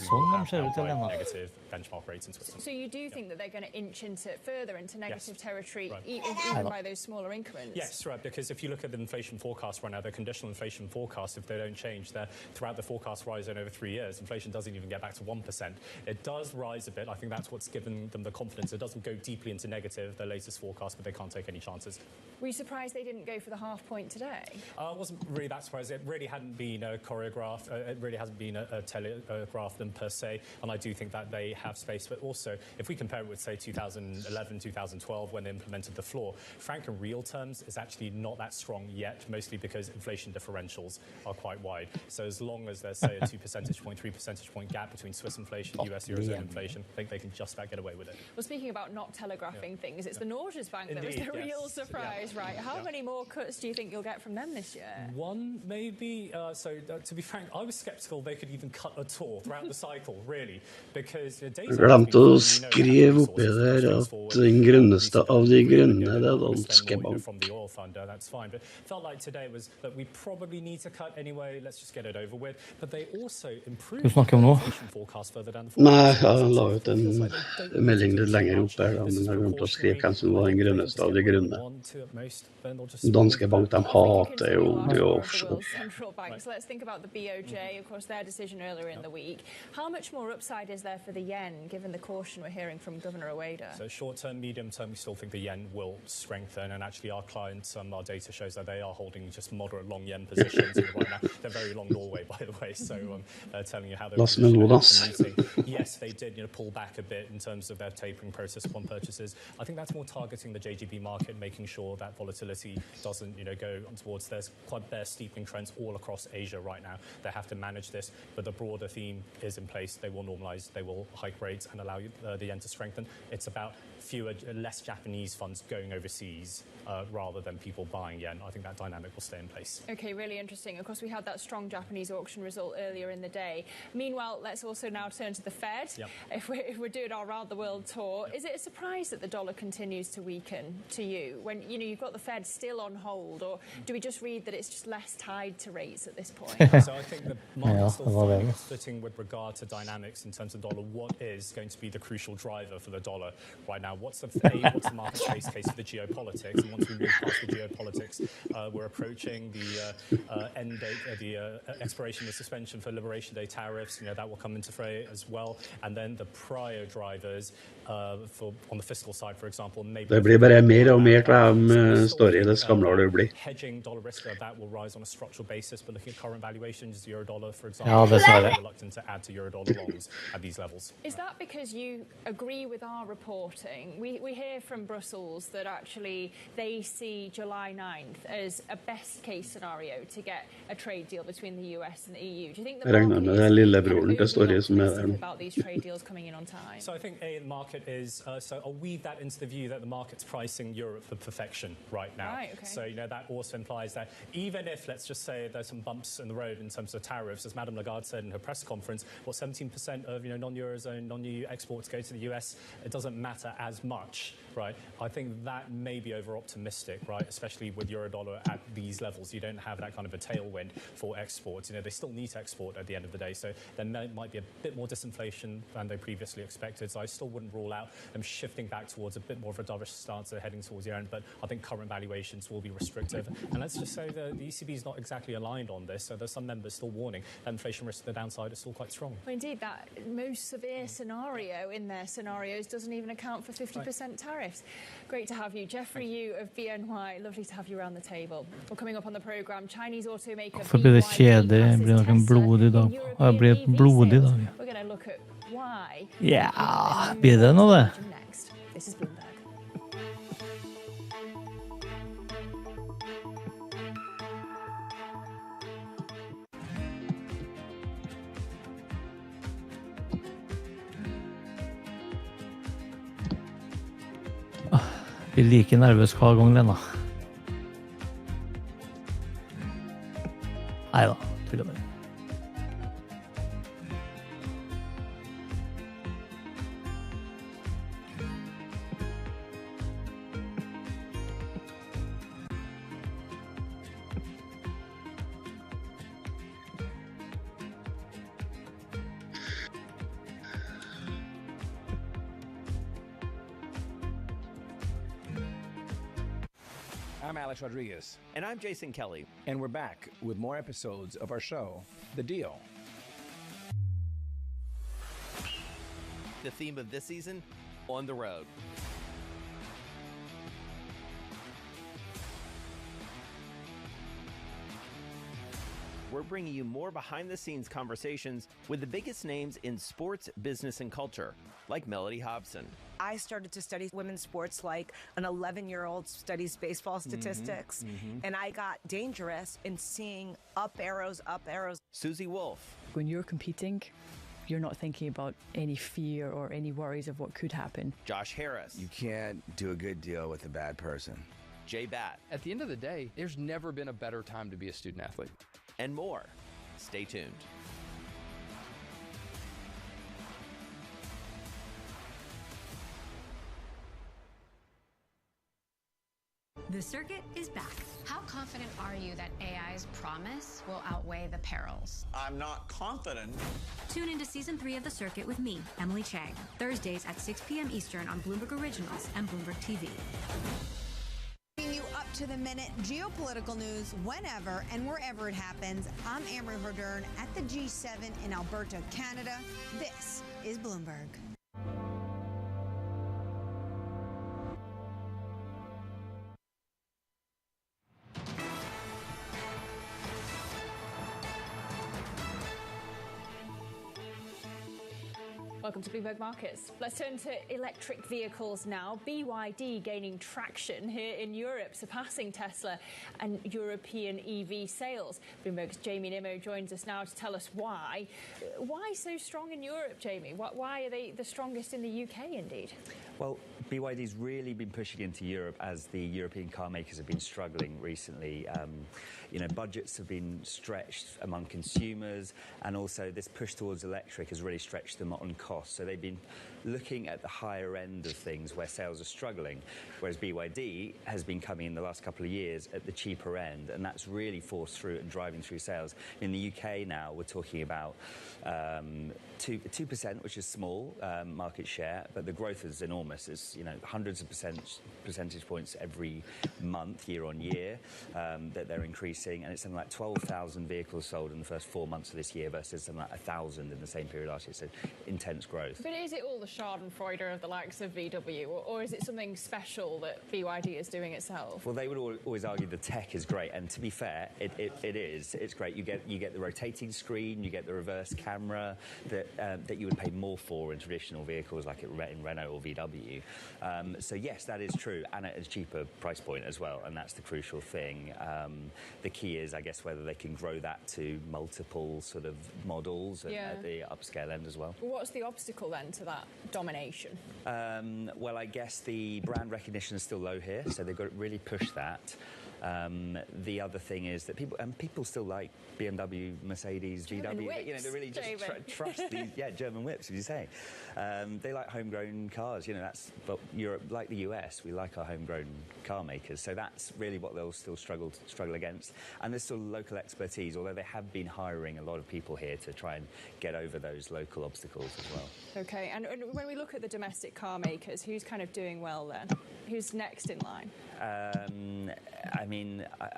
we will have negative benchmark rates in Switzerland. So you do think that they're going to inch further into negative territory, even by those smaller increments? Yes, right, because if you look at the inflation forecast right now, the conditional inflation forecast, if they don't change, they're throughout the forecast horizon over 3 years, inflation doesn't even get back to 1%. It does rise a bit. I think that's what's given them the confidence. It doesn't go deeply into negative, their latest forecast, but they can't take any chances. Were you surprised they didn't go for the half point today? I wasn't really that surprised. It really hadn't been choreographed. It really hasn't been telegraphed them per se, and I do think that they have space. But also, if we compare it with, say, 2011, 2012, when they implemented the floor, franc in real terms is actually not that strong yet, mostly because inflation differentials are quite wide. So as long as there's, say, a 2 percentage point, 3 percentage point gap between Swiss inflation, US Eurozone inflation, I think they can just about get away with it. Well, speaking about not telegraphing things, it's the Norges Bank that was the real surprise, right? How many more cuts do you think you'll get from them this year? One, maybe. To be frank, I was sceptical they could even cut at all throughout the cycle, really, because Jeg glemte å skrive oppi der at den grønneste av de grønne, det Danske Bank. From the oil fund, that's fine. But felt like today was that we probably need to cut anyway. Let's just get it over with. But they also improved the inflation forecast further down the forecast. Nei, jeg la ut en melding litt lenger opp her, men jeg glemte å skrive hvem som var den grønneste av de grønne. Danske Bank, de hater jo de offshore. Central banks. Let's think about the BOJ, of course, their decision earlier in the week. How much more upside is there for the yen, given the caution we're hearing from Governor Ueda? So short-term, medium-term, we still think the yen will strengthen, and actually our clients, our data shows that they are holding just moderate long yen positions right now. They're very long Norway, by the way, so telling you how they're positioning. Yes, they did pull back a bit in terms of their tapering process upon purchases. I think that's more targeting the JGB market, making sure that volatility doesn't go towards. There's quite bare steepening trends all across Asia right now. They have to manage this, but the broader theme is in place. They will normalize, they will hike rates and allow the yen to strengthen. It's about less Japanese funds going overseas rather than people buying yen. I think that dynamic will stay in place. Okay, really interesting. Of course, we had that strong Japanese auction result earlier in the day. Meanwhile, let's also now turn to the Fed. Yep. If we're doing our round the world tour, is it a surprise that the dollar continues to weaken to you when you've got the Fed still on hold, or do we just read that it's just less tied to rates at this point? So I think the market's still splitting with regard to dynamics in terms of dollar. What is going to be the crucial driver for the dollar right now? What's the market's base case for the geopolitics? And once we move past the geopolitics, we're approaching the end date, the expiration of the suspension for Liberation Day tariffs. That will come into fray as well. And then the prior drivers on the fiscal side, for example, maybe Det blir bare mer og mer står i det skamler det blir. hedging dollar risk that will rise on a structural basis, but looking at current valuations, euro dollar, for example, Ja, dessverre. reluctant to add to euro dollar longs at these levels. Is that because you agree with our reporting? We hear from Brussels that actually they see July 9th as a best case scenario to get a trade deal between the US and the EU. Do you think the Regner med den lillebroren til Storje som der nå. about these trade deals coming in on time? So I think the market is, so I'll weave that into the view that the market's pricing Europe for perfection right now. Right, okay. So, that also implies that even if, let's just say, there's some bumps in the road in terms of tariffs, as Madame Lagarde said in her press conference, 17% of, non-Eurozone, non-EU exports go to the US, it doesn't matter as much, right? I think that may be over-optimistic, right? Especially with euro-dollar at these levels. You don't have that kind of a tailwind for exports. They still need to export at the end of the day, so there might be a bit more disinflation than they previously expected. So I still wouldn't rule out them shifting back towards a bit more of a dovish stance heading towards the end, but I think current valuations will be restrictive. And let's just say the ECB is not exactly aligned on this, so there's some members still warning that inflation risk to the downside is still quite strong. Well, indeed, that most severe scenario in their scenarios doesn't even account for 50% tariffs. Great to have you. Jeffrey Yu of BNY, lovely to have you around the table. Well, coming up on the programme, Chinese automaker Hvorfor blir det kjedelig? Det blir noen blodig dag. Det blir et blodig dag. We're going to look at why. Ja, blir det nå det? Next. This is Bloomberg. Vi er like nervøs hver gang, Lena. Neida, tuller bare. I'm Alex Rodriguez. And I'm Jason Kelly. And we're back with more episodes of our show, The Deal. The theme of this season, On the Road. We're bringing you more behind-the-scenes conversations with the biggest names in sports, business, and culture, like Melody Hobson. I started to study women's sports like an 11-year-old studies baseball statistics, and I got dangerous in seeing up arrows. Susie Wolf. When you're competing, you're not thinking about any fear or any worries of what could happen. Josh Harris. You can't do a good deal with a bad person. Jay Batt. At the end of the day, there's never been a better time to be a student athlete. And more. Stay tuned. The circuit is back. How confident are you that AI's promise will outweigh the perils? I'm not confident. Tune into Season 3 of The Circuit with me, Emily Chang, Thursdays at 6 p.m. Eastern on Bloomberg Originals and Bloomberg TV. Bringing you up-to-the-minute geopolitical news whenever and wherever it happens. I'm Amber Herdern at the G7 in Alberta, Canada. This is Bloomberg. Welcome to Bloomberg Markets. Let's turn to electric vehicles now. BYD gaining traction here in Europe, surpassing Tesla and European EV sales. Bloomberg's Jamie Nimmo joins us now to tell us why. Why so strong in Europe, Jamie? Why are they the strongest in the UK, indeed? Well, BYD's really been pushing into Europe as the European car makers have been struggling recently. budgets have been stretched among consumers, and also this push towards electric has really stretched them on cost. So they've been looking at the higher end of things where sales are struggling, whereas BYD has been coming in the last couple of years at the cheaper end, and that's really forced through and driving through sales. In the UK now, we're talking about 2%, which is small market share, but the growth is enormous. It's hundreds of percentage points every month, year on year, that they're increasing, and it's something like 12,000 vehicles sold in the first 4 months of this year versus something like 1,000 in the same period last year. So intense growth. But is it all the Schadenfreude of the likes of VW, or is it something special that BYD is doing itself? Well, they would always argue the tech is great, and to be fair, it is. It's great. You get the rotating screen, you get the reverse camera that you would pay more for in traditional vehicles like in Renault or VW. So yes, that is true, and at a cheaper price point as well, and that's the crucial thing. The key is, I guess, whether they can grow that to multiple sort of models at the upscale end as well. What's the obstacle then to that domination? Well, I guess the brand recognition is still low here, so they've got to really push that. The other thing is that people still like BMW, Mercedes, German VW. whips, They really just trust these German whips, as you say. They like homegrown cars. That's Europe, like the US. We like our homegrown car makers. So that's really what they'll still struggle against. And there's still local expertise, although they have been hiring a lot of people here to try and get over those local obstacles as well. Okay, and when we look at the domestic car makers, who's kind of doing well then? Who's next in line? I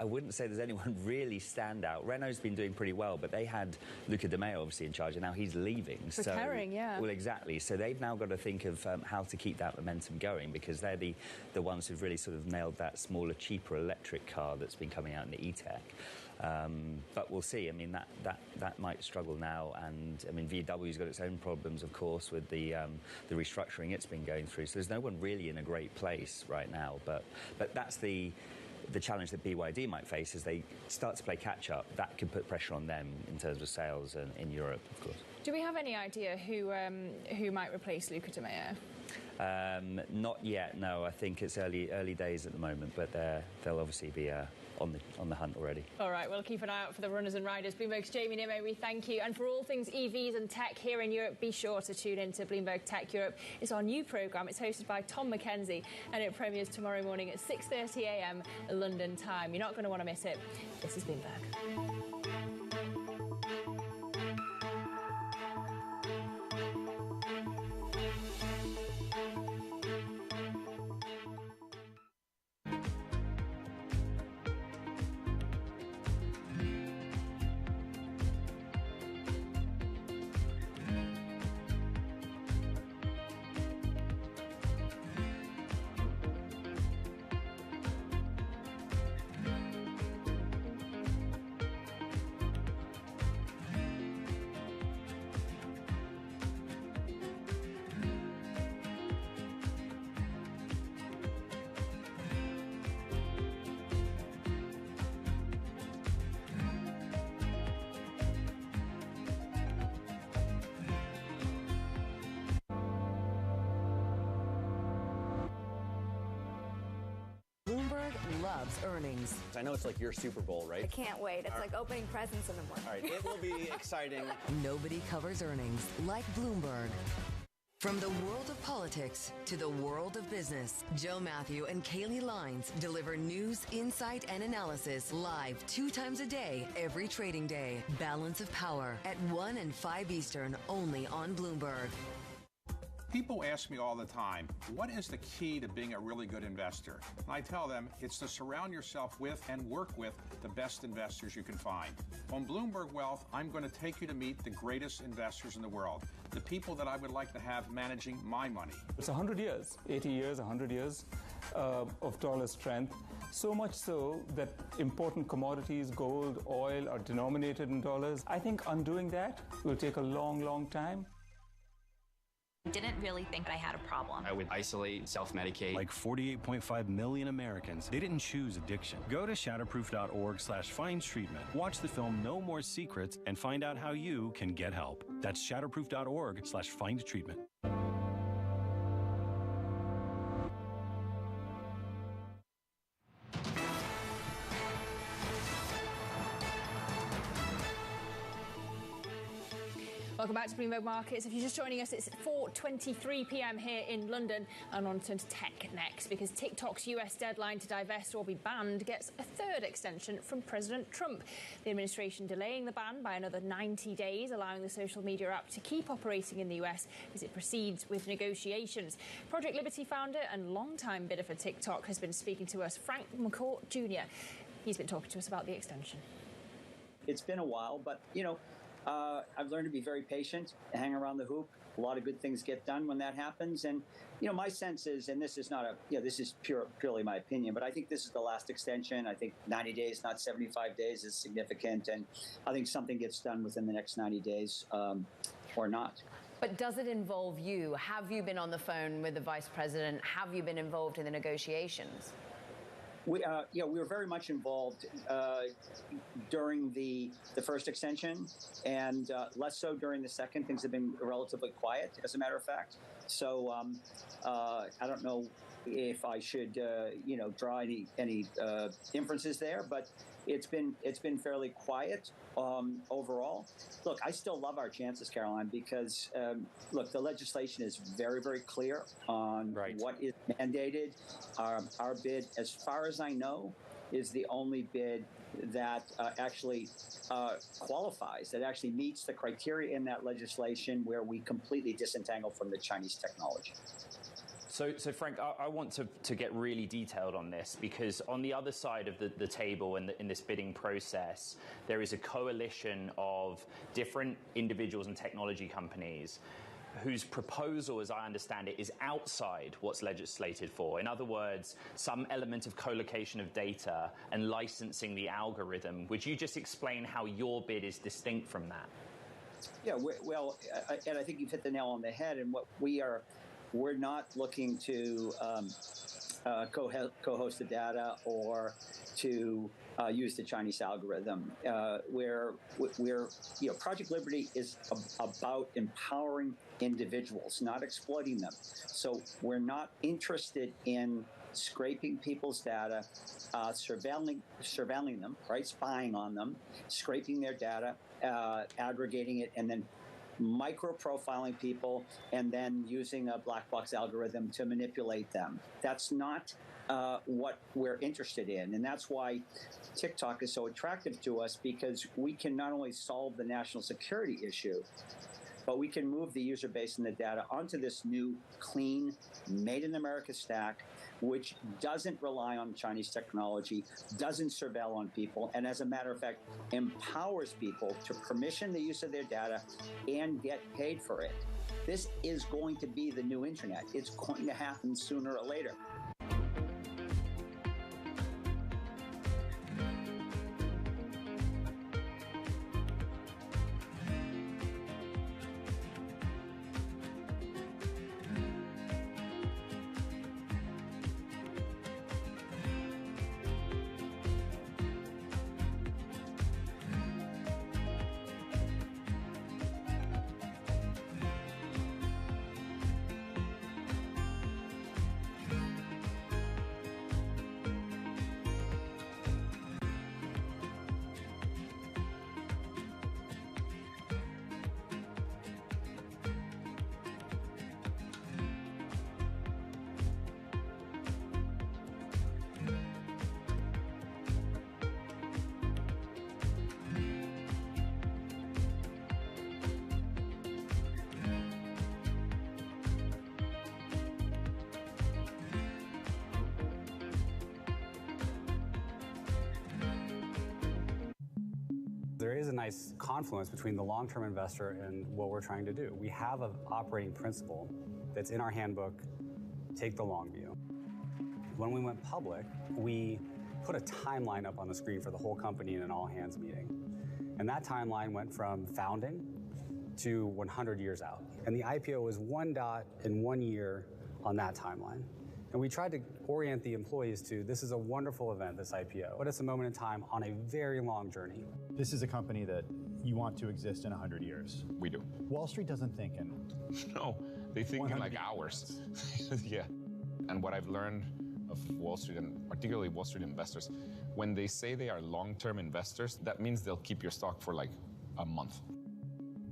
wouldn't say there's anyone really standout. Renault's been doing pretty well, but they had Luca De Meo obviously in charge, and now he's leaving. For Kering, yeah. Well, exactly. So they've now got to think of how to keep that momentum going, because they're the ones who've really sort of nailed that smaller, cheaper electric car that's been coming out in the E-Tech. But we'll see. That might struggle now, and VW's got its own problems, of course, with the restructuring it's been going through. So there's no one really in a great place right now. But that's the challenge that BYD might face as they start to play catch up. That could put pressure on them in terms of sales in Europe, of course. Do we have any idea who might replace Luca De Meo? Not yet. No, I think it's early days at the moment, but they'll obviously be on the hunt already. All right, we'll keep an eye out for the runners and riders. Bloomberg's Jamie Nimmo, we thank you. And for all things EVs and tech here in Europe, be sure to tune in to Bloomberg Tech Europe. It's our new programme. It's hosted by Tom McKenzie, and it premieres tomorrow morning at 6:30 a.m. London time. You're not going to want to miss it. This is Bloomberg. loves earnings. I know it's like your Super Bowl, right? I can't wait. It's like opening presents in the morning. All right, it will be exciting. Nobody covers earnings like Bloomberg. From the world of politics to the world of business, Joe Matthew and Kaylee Lines deliver news, insight, and analysis live 2 times a day, every trading day. Balance of Power at 1 and 5 Eastern, only on Bloomberg. People ask me all the time, what is the key to being a really good investor? And I tell them it's to surround yourself with and work with the best investors you can find. On Bloomberg Wealth, I'm going to take you to meet the greatest investors in the world, the people that I would like to have managing my money. It's 100 years, 80 years, 100 years of dollar strength. So much so that important commodities, gold, oil, are denominated in dollars. I think undoing that will take a long, long time. Didn't really think I had a problem. I would isolate, self-medicate. Like 48.5 million Americans, they didn't choose addiction. Go to shatterproof.org/findtreatment. Watch the film No More Secrets and find out how you can get help. That's shatterproof.org/findtreatment. Bloomberg Markets. If you're just joining us, it's 4:23 p.m. here in London. And on to tech next, because TikTok's US deadline to divest or be banned gets a third extension from President Trump. The administration delaying the ban by another 90 days, allowing the social media app to keep operating in the US as it proceeds with negotiations. Project Liberty founder and longtime bidder for TikTok has been speaking to us, Frank McCourt Jr. He's been talking to us about the extension. It's been a while, but, I've learned to be very patient, hang around the hoop. A lot of good things get done when that happens. And, my sense is, and this is not this is purely my opinion, but I think this is the last extension. I think 90 days, not 75 days is significant. And I think something gets done within the next 90 days or not. But does it involve you? Have you been on the phone with the vice president? Have you been involved in the negotiations? We were very much involved during the first extension, and less so during the second. Things have been relatively quiet, as a matter of fact. So I don't know if I should, draw any inferences there, but it's been fairly quiet overall. Look, I still love our chances, Caroline, because the legislation is very, very clear on what is mandated. Our bid, as far as I know, is the only bid that actually qualifies, that actually meets the criteria in that legislation where we completely disentangle from the Chinese technology. So Frank, I want to get really detailed on this, because on the other side of the table in this bidding process, there is a coalition of different individuals and technology companies whose proposal, as I understand it, is outside what's legislated for. In other words, some element of co-location of data and licensing the algorithm. Would you just explain how your bid is distinct from that? Yeah, and I think you've hit the nail on the head. And what we're not looking to co-host the data or to use the Chinese algorithm. Project Liberty is about empowering individuals, not exploiting them. So we're not interested in scraping people's data, surveilling them, spying on them, scraping their data, aggregating it, and then micro-profiling people, and then using a black box algorithm to manipulate them. That's not what we're interested in. And that's why TikTok is so attractive to us, because we can not only solve the national security issue, but we can move the user base and the data onto this new, clean, made-in-America stack, which doesn't rely on Chinese technology, doesn't surveil on people, and as a matter of fact, empowers people to permission the use of their data and get paid for it. This is going to be the new internet. It's going to happen sooner or later. There is a nice confluence between the long-term investor and what we're trying to do. We have an operating principle that's in our handbook, take the long view. When we went public, we put a timeline up on the screen for the whole company in an all-hands meeting. And that timeline went from founding to 100 years out. And the IPO was one dot in 1 year on that timeline. And we tried to orient the employees to, this is a wonderful event, this IPO, but it's a moment in time on a very long journey. This is a company that you want to exist in 100 years. We do. Wall Street doesn't think in... No, they think in like hours. Yeah. And what I've learned of Wall Street, and particularly Wall Street investors, when they say they are long-term investors, that means they'll keep your stock for like a month.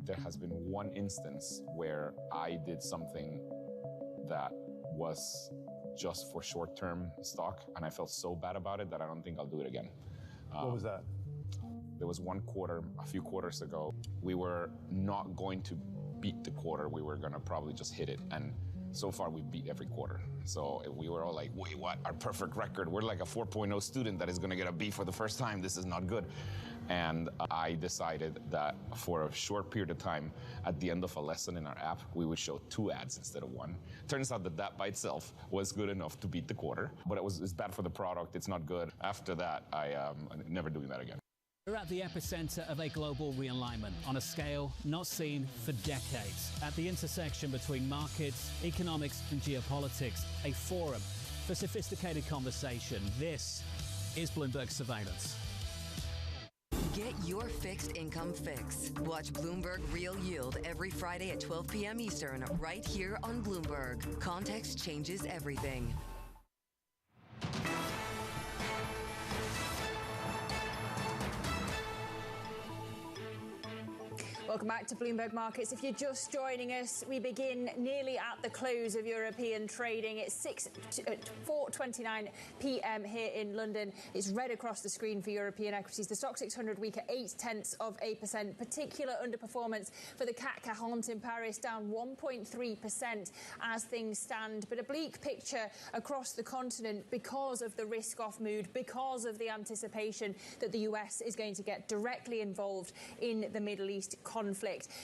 there has been one instance where I did something that was just for short-term stock, and I felt so bad about it that I don't think I'll do it again. What was that? There was one quarter, a few quarters ago, we were not going to beat the quarter. We were going to probably just hit it. And so far, we beat every quarter. So we were all like, wait, what? Our perfect record. We're like a 4.0 student that is going to get a B for the first time. This is not good. And I decided that for a short period of time, at the end of a lesson in our app, we would show 2 ads instead of 1. Turns out that by itself was good enough to beat the quarter, but it's bad for the product. It's not good. After that, I'm never doing that again. We're at the epicenter of a global realignment on a scale not seen for decades. At the intersection between markets, economics, and geopolitics, a forum for sophisticated conversation. This is Bloomberg Surveillance. Get your fixed income fix. Watch Bloomberg Real Yield every Friday at 12 p.m. Eastern, right here on Bloomberg. Context changes everything. Welcome back to Bloomberg Markets. If you're just joining us, we begin nearly at the close of European trading. It's 4:29 p.m. here in London. It's red across the screen for European equities. The Stoxx 600 weak at 0.8%. Particular underperformance for the CAC 40 in Paris, down 1.3% as things stand. But a bleak picture across the continent because of the risk-off mood, because of the anticipation that the US is going to get directly involved in the Middle East conflict.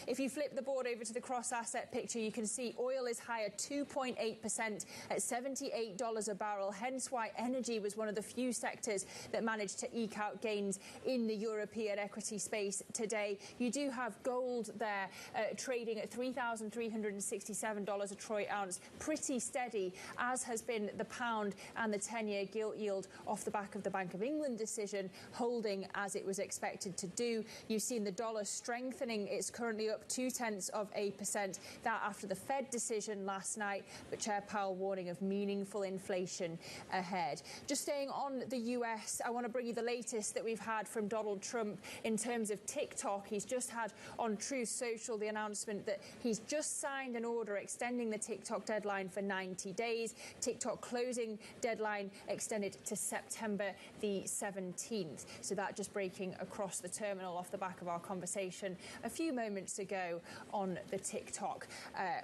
If you flip the board over to the cross-asset picture, you can see oil is higher 2.8% at $78 a barrel, hence why energy was one of the few sectors that managed to eke out gains in the European equity space today. You do have gold there trading at $3,367 a troy ounce, pretty steady, as has been the pound and the 10-year gilt yield off the back of the Bank of England decision, holding as it was expected to do. You've seen the dollar strengthening. It's currently up 0.2%. That after the Fed decision last night, but Chair Powell warning of meaningful inflation ahead. Just staying on the US, I want to bring you the latest that we've had from Donald Trump in terms of TikTok. He's just had on Truth Social the announcement that he's just signed an order extending the TikTok deadline for 90 days. TikTok closing deadline extended to September the 17th. So that just breaking across the terminal off the back of our conversation a few moments ago on the TikTok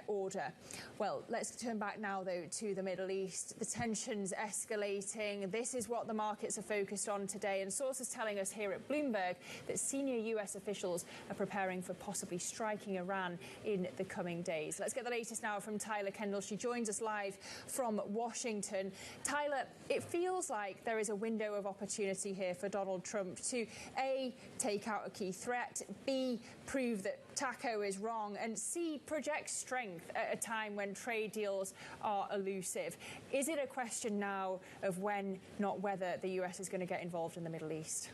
order. Well, let's turn back now, though, to the Middle East. The tensions escalating. This is what the markets are focused on today. And sources telling us here at Bloomberg that senior US officials are preparing for possibly striking Iran in the coming days. Let's get the latest now from Tyler Kendall. She joins us live from Washington. Tyler, it feels like there is a window of opportunity here for Donald Trump to A, take out a key threat, B, prove that TACO is wrong, and C, project strength at a time when trade deals are elusive. Is it a question now of when, not whether, the US is going to get involved in the Middle East?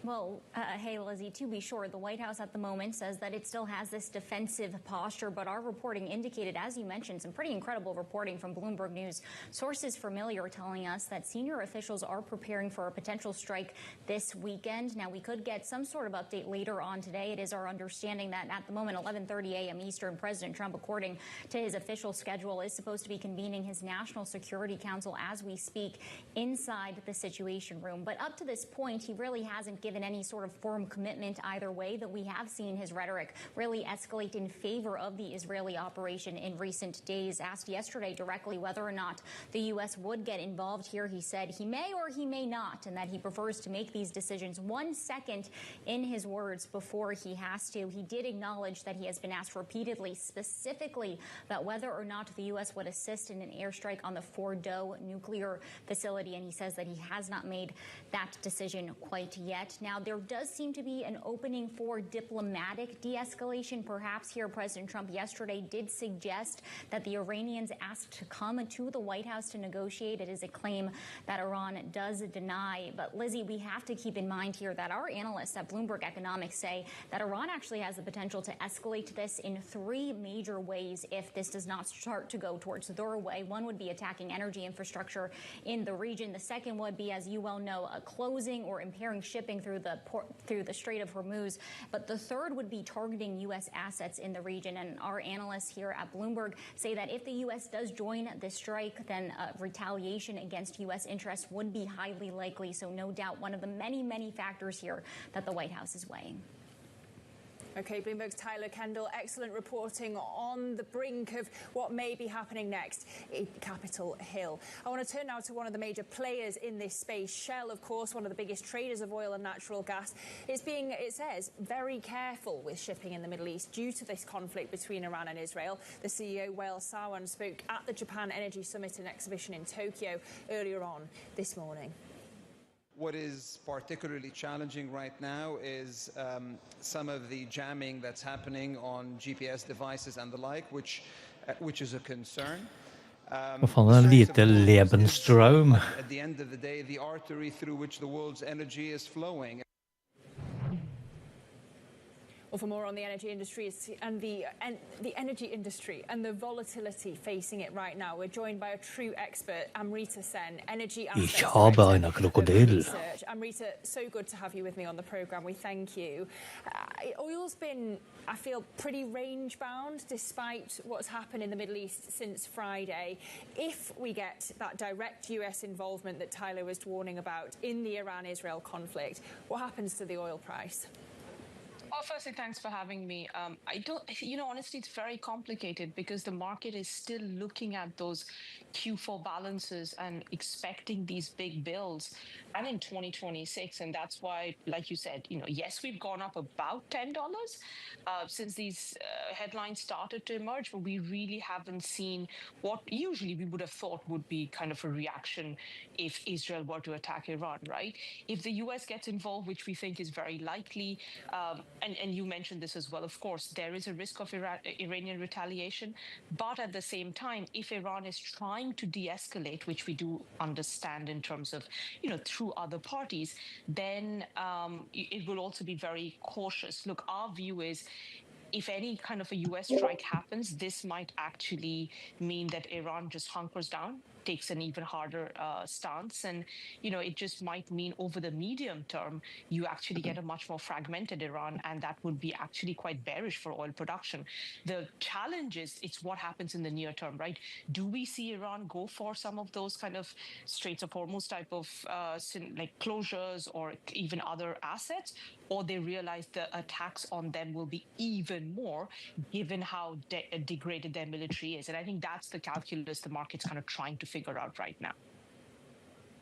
Well, hey, Lizzie, to be sure, the White House at the moment says that it still has this defensive posture, but our reporting indicated, as you mentioned, some pretty incredible reporting from Bloomberg News. Sources familiar telling us that senior officials are preparing for a potential strike this weekend. Now, we could get some sort of update later on today. It is our understanding that at the moment, 11:30 a.m. Eastern, President Trump, according to his official schedule, is supposed to be convening his National Security Council as we speak inside the Situation Room. But up to this point, he really hasn't given any sort of firm commitment either way, that we have seen his rhetoric really escalate in favor of the Israeli operation in recent days. Asked yesterday directly whether or not the U.S. would get involved here, he said he may or he may not, and that he prefers to make these decisions 1 second, in his words, before he has to. He did acknowledge that he has been asked repeatedly, specifically about whether or not the U.S. would assist in an airstrike on the Fordo nuclear facility, and he says that he has not made that decision quite yet. Now, there does seem to be an opening for diplomatic de-escalation. Perhaps here, President Trump yesterday did suggest that the Iranians asked to come to the White House to negotiate. It is a claim that Iran does deny. But, Lizzie, we have to keep in mind here that our analysts at Bloomberg Economics say that Iran actually has the potential to escalate this in 3 major ways if this does not start to go towards their way. One would be attacking energy infrastructure in the region. The second would be, as you well know, closing or impairing shipping through the Strait of Hormuz. But the third would be targeting U.S. assets in the region. And our analysts here at Bloomberg say that if the U.S. does join this strike, then retaliation against U.S. interests would be highly likely. So no doubt one of the many, many factors here that the White House is weighing. OK, Bloomberg's Tyler Kendall, excellent reporting on the brink of what may be happening next in Capitol Hill. I want to turn now to one of the major players in this space. Shell, of course, one of the biggest traders of oil and natural gas, is being, it says, very careful with shipping in the Middle East due to this conflict between Iran and Israel. The CEO, Wael Sawan, spoke at the Japan Energy Summit and exhibition in Tokyo earlier on this morning. What is particularly challenging right now is some of the jamming that's happening on GPS devices and the like, which is a concern. Vad fan är lite Lebensström? At the end of the day, the artery through which the world's energy is flowing. Well, for more on the energy industry and the energy industry and the volatility facing it right now, we're joined by a true expert, Amrita Sen, energy Ich habe eine Krokodil. Amrita, so good to have you with me on the programme. We thank you. Oil's been, I feel, pretty range-bound despite what's happened in the Middle East since Friday. If we get that direct US involvement that Tyler was warning about in the Iran-Israel conflict, what happens to the oil price? Well, firstly, thanks for having me. Honestly, it's very complicated because the market is still looking at those Q4 balances and expecting these big bills and in 2026. And that's why, like you said, yes, we've gone up about $10 since these headlines started to emerge, but we really haven't seen what usually we would have thought would be kind of a reaction if Israel were to attack Iran, right? If the US gets involved, which we think is very likely, and you mentioned this as well, of course, there is a risk of Iranian retaliation. But at the same time, if Iran is trying to de-escalate, which we do understand in terms of, through other parties, then it will also be very cautious. Look, our view is, if any kind of a US strike happens, this might actually mean that Iran just hunkers down, takes an even harder stance. And, it just might mean over the medium term, you actually get a much more fragmented Iran, and that would be actually quite bearish for oil production. The challenge is, it's what happens in the near term, right? Do we see Iran go for some of those kind of Straits of Hormuz type of closures or even other assets, or they realize the attacks on them will be even more given how degraded their military is? And I think that's the calculus the market's kind of trying to figure out right now.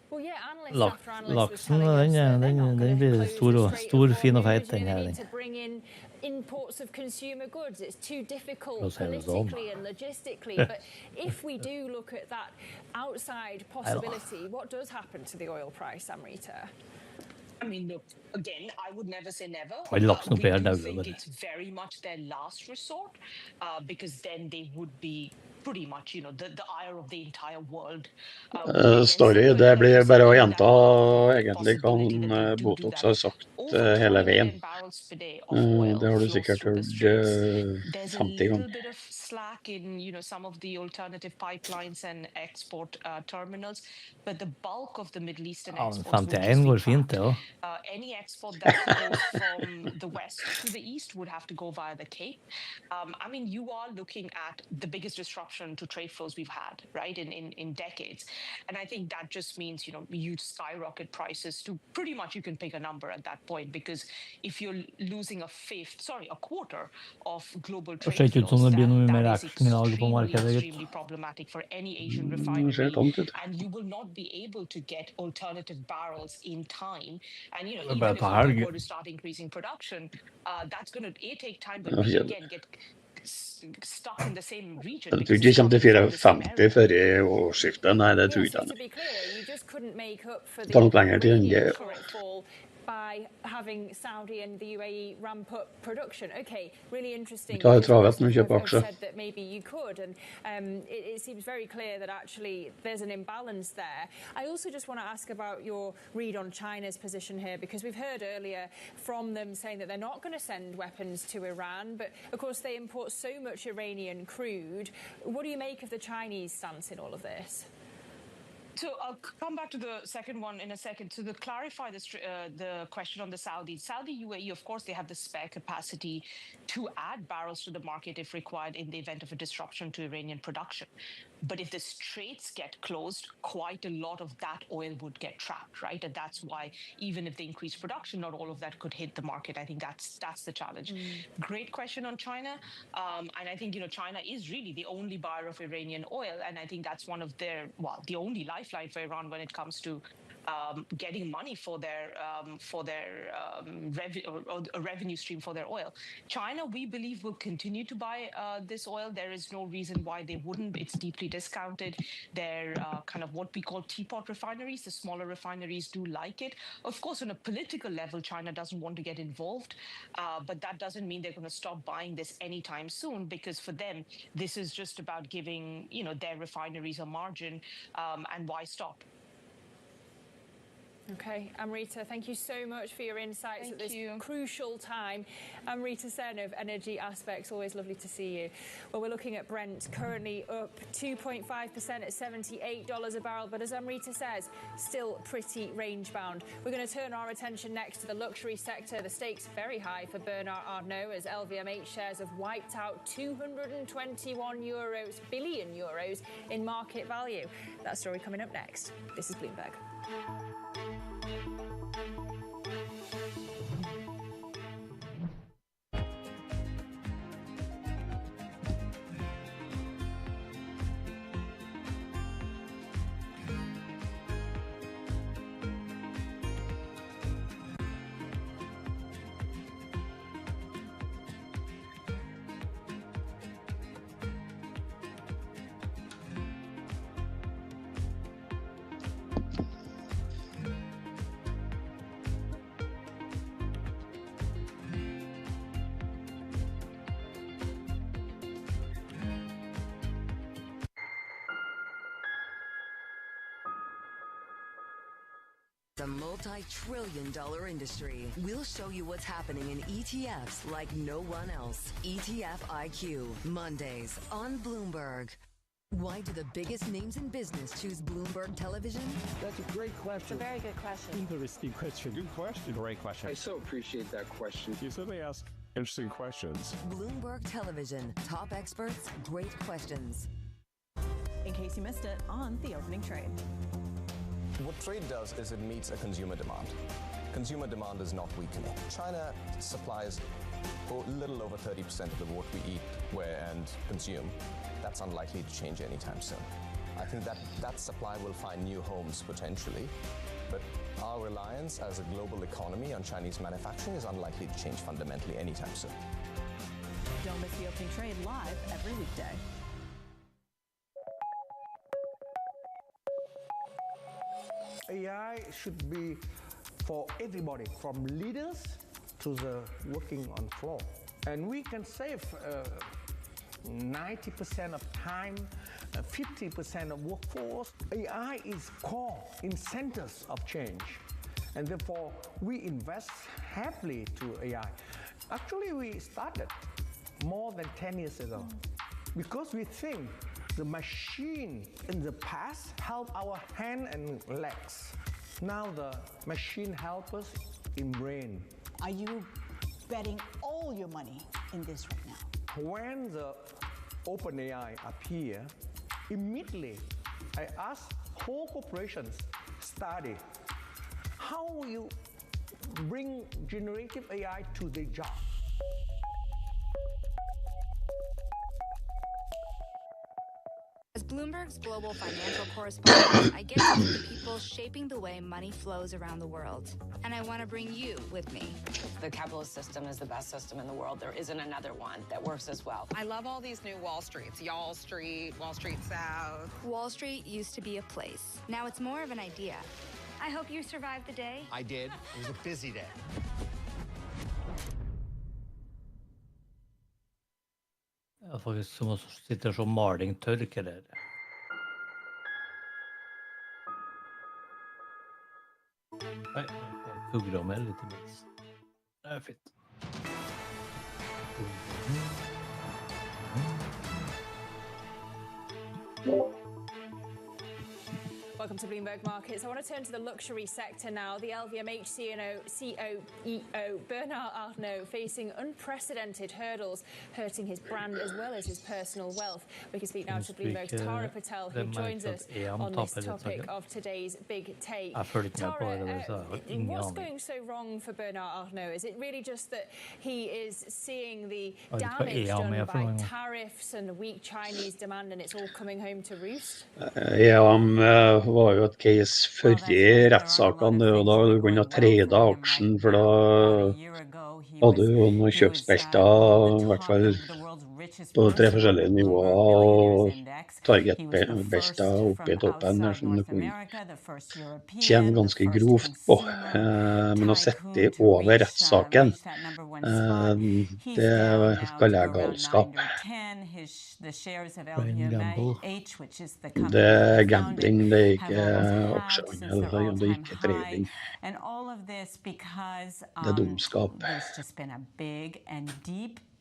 Well, yeah, analyst after analyst Laksen, den blir stor, fin och fet, den här. To bring in imports of consumer goods, it's too difficult politically and logistically. But if we do look at that outside possibility, what does happen to the oil price, Amrita? I mean, look, again, I would never say never. We do think it's very much their last resort because then they would be pretty much, the ire of the entire world. Story, det blir bare å gjenta egentlig hva Botox har sagt hele veien. Det har du sikkert hørt 50 ganger. Slack in some of the alternative pipelines and export terminals, but the bulk of the Middle Eastern exports går fint, det. Any export that goes from the west to the east would have to go via the Cape. I mean, you are looking at the biggest disruption to trade flows we've had, right, in decades. And I think that just means, you skyrocket prices to pretty much, you can pick a number at that point, because if you're losing a quarter of global trade flows, that is extremely problematic for any Asian refinery, and you will not be able to get alternative barrels in time. And even if you were to start increasing production, that's going to take time, but again get stuck in the same region. Jeg tror ikke det kommer til 450 før årsskiftet. Nei, det tror jeg ikke. Det tar nok lengre tid enn det. By having Saudi and the UAE ramp up production. Okay, really interesting. Said that maybe you could, and it seems very clear that actually there's an imbalance there. I also just want to ask about your read on China's position here, because we've heard earlier from them saying that they're not going to send weapons to Iran, but of course they import so much Iranian crude. What do you make of the Chinese stance in all of this? So I'll come back to the second one in a second. So to clarify the question on the Saudi UAE, of course, they have the spare capacity to add barrels to the market if required in the event of a disruption to Iranian production. But if the straits get closed, quite a lot of that oil would get trapped, right? And that's why even if they increase production, not all of that could hit the market. I think that's the challenge. Great question on China. And I think, China is really the only buyer of Iranian oil. And I think that's one of their, the only lifeline for Iran when it comes to getting money for their revenue stream for their oil. China, we believe, will continue to buy this oil. There is no reason why they wouldn't. It's deeply discounted. They're kind of what we call teapot refineries. The smaller refineries do like it. Of course, on a political level, China doesn't want to get involved, but that doesn't mean they're going to stop buying this anytime soon, because for them, this is just about giving, their refineries a margin, and why stop? Okay, Amrita, thank you so much for your insights at this crucial time. Amrita Sen of Energy Aspects, always lovely to see you. Well, we're looking at Brent, currently up 2.5% at $78 a barrel, but as Amrita says, still pretty range-bound. We're going to turn our attention next to the luxury sector. The stakes very high for Bernard Arnault as LVMH shares have wiped out 221 billion euros in market value. That story coming up next. This is Bloomberg. The multi-trillion-dollar industry. We'll show you what's happening in ETFs like no one else. ETF IQ, Mondays on Bloomberg. Why do the biggest names in business choose Bloomberg Television? That's a great question. It's a very good question. Interesting question. Good question. Great question. I so appreciate that question. You certainly ask interesting questions. Bloomberg Television. Top experts, great questions. In case you missed it on the opening trade. What trade does is it meets a consumer demand. Consumer demand is not weakening. China supplies a little over 30% of what we eat, wear, and consume. That's unlikely to change anytime soon. I think that supply will find new homes potentially, but our reliance as a global economy on Chinese manufacturing is unlikely to change fundamentally anytime soon. Don't miss the opening trade live every weekday. AI should be for everybody, from leaders to the working on floor. And we can save 90% of time, 50% of workforce. AI is core in centers of change. And therefore, we invest heavily to AI. Actually, we started more than 10 years ago because we think the machine in the past helped our hand and legs. Now the machine helps us in brain. Are you betting all your money in this right now? When the OpenAI appeared, immediately I asked whole corporations study how will you bring generative AI to their job. As Bloomberg's global financial correspondent, I get to meet the people shaping the way money flows around the world. And I want to bring you with me. The capitalist system is the best system in the world. There isn't another one that works as well. I love all these new Wall Streets. Y'all Street, Wall Street South. Wall Street used to be a place. Now it's more of an idea. I hope you survived the day. I did. It was a busy day. Ja, faktiskt som sitter som malingtørker der. Nej, kuggar med lite mix. Det är fint. Welcome to Bloomberg Markets. I want to turn to the luxury sector now. The LVMH CEO Bernard Arnault facing unprecedented hurdles, hurting his brand as well as his personal wealth. We can speak now to Bloomberg's Tara Patel, who joins us on this topic of today's big take. Tara, what's going so wrong for Bernard Arnault? Is it really just that he is seeing the damage done by tariffs and weak Chinese demand and it's all coming home to roost? Var jo et case før i rettssakene, og da kunne du trade aksjen, for da hadde du jo noen kjøpsbelter, I hvert fall på 3 forskjellige nivåer, og targetbelter oppe I toppen, der som du kunne tjene ganske grovt på. Men å sette over rettssaken, det kaller jeg galskap. Det gambling, det ikke aksjehandel, det ikke trading. Det dumskap.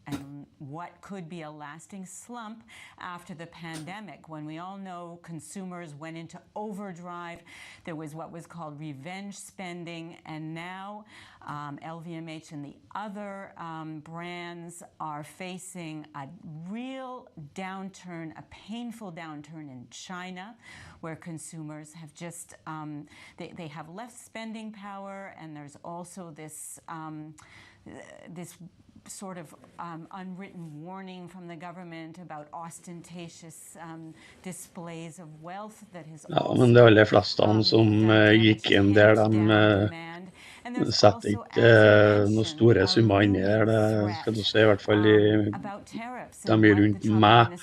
And what could be a lasting slump after the pandemic, when we all know consumers went into overdrive. There was what was called revenge spending, and now LVMH and the other brands are facing a real downturn, a painful downturn in China, where consumers have just, they have less spending power, and there's also this sort of unwritten warning from the government about ostentatious displays of wealth that has Ja, men det aller fleste som gikk inn der, de setter ikke noen store summer inn I der, det skal du se I hvert fall de rundt meg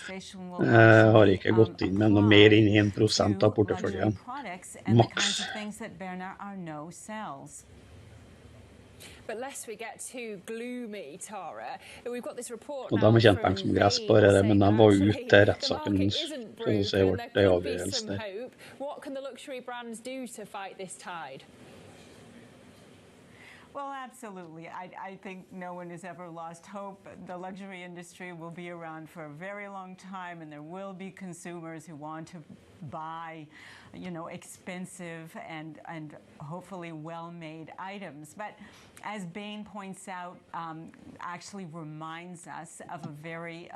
har ikke gått inn med noe mer enn 1% av porteføljen, maks. But lest we get too gloomy, Tara, we've got this report Og de har tjent penger som gress på det, men de var ute rettssaken, skal du se hvor det avgjørelse der. What can the luxury brands do to fight this tide? Well, absolutely. I think no one has ever lost hope. The luxury industry will be around for a very long time, and there will be consumers who want to buy, you know, expensive and hopefully well-made items. But as Bain points out, actually reminds us of a very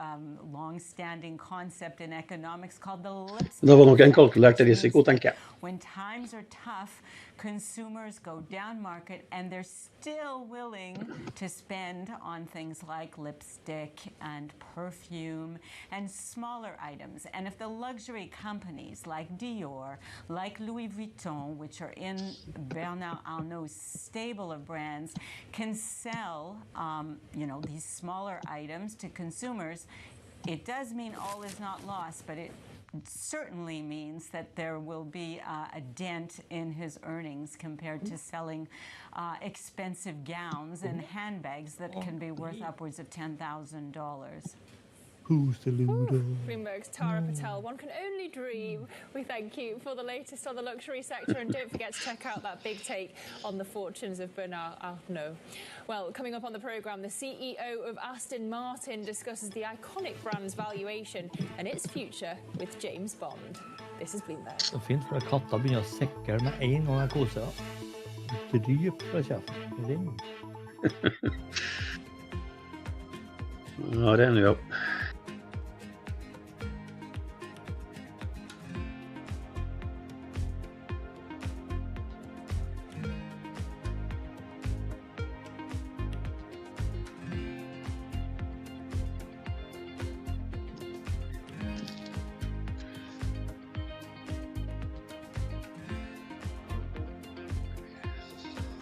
long-standing concept in economics called the lipstick. Det var nok en kalkulert risiko, tenker jeg. When times are tough, consumers go down market and they're still willing to spend on things like lipstick and perfume and smaller items. And if the luxury companies like Dior, like Louis Vuitton, which are in Bernard Arnault's stable of brands, can sell, you know, these smaller items to consumers, it does mean all is not lost, but it certainly means that there will be a dent in his earnings compared to selling expensive gowns and handbags that can be worth upwards of $10,000. Who's the loser? Bloomberg's Tara Patel. One can only dream. We thank you for the latest on the luxury sector, and don't forget to check out that big take on the fortunes of Bernard Arnault. Well, coming up on the programme, the CEO of Aston Martin discusses the iconic brand's valuation and its future with James Bond. This is Bloomberg. Så fint, for katta begynner å sekke med en gang jeg koser. Dryp fra kjeften. Ring. Ja, det jo.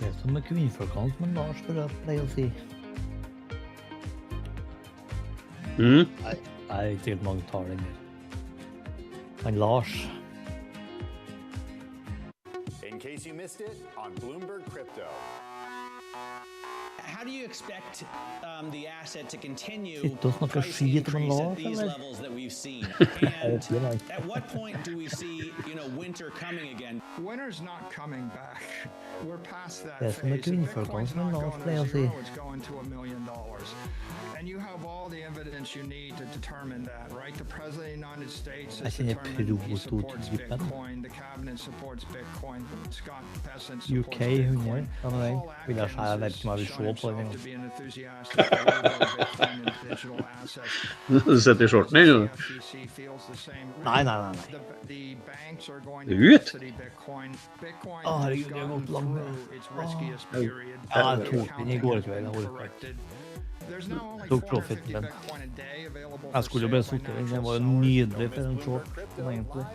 Det som med kvinnfolkene, som Lars pleier å si. Nei, ikke helt mange tar lenger. Men Lars. In case you missed it, on Bloomberg Crypto. how do you expect the asset to continue Sitte og snakke price skit om en increase låt, at these eller? levels that we've seen? Jeg vet And ikke, at what point do we see, winter coming again? Winter's not coming back. We're past that Det er som med phase. kvinnfolkene Bitcoin's som not la going oss to pleier å si. zero, it's going to $1 million. And you have all the evidence you need to determine that, right? The President of the United States has Jeg kjenner determined he supports prototypen. Bitcoin, the cabinet supports Bitcoin, Scott Bessent supports UK Bitcoin. 100, hva med deg? Vil jeg si, jeg vet ikke om jeg vil se på den To engang. be an enthusiastic believer in Bitcoin and digital assets. Du setter skjorten i, du. FTC feels the same. Nei, nei, nei. The banks are going Du to vet. custody Bitcoin. Bitcoin Å, has herregud, det har gotten gått langt ned. through its riskiest Å. period. Ja, The jeg tok den i går kveld, jeg accounting orker corrected. ikke. There's now only Tok 450 profiten den. Bitcoin a day available Jeg for skulle jo sale bare by sutte den, natural det var jo sellers. nydelig for en short, egentlig.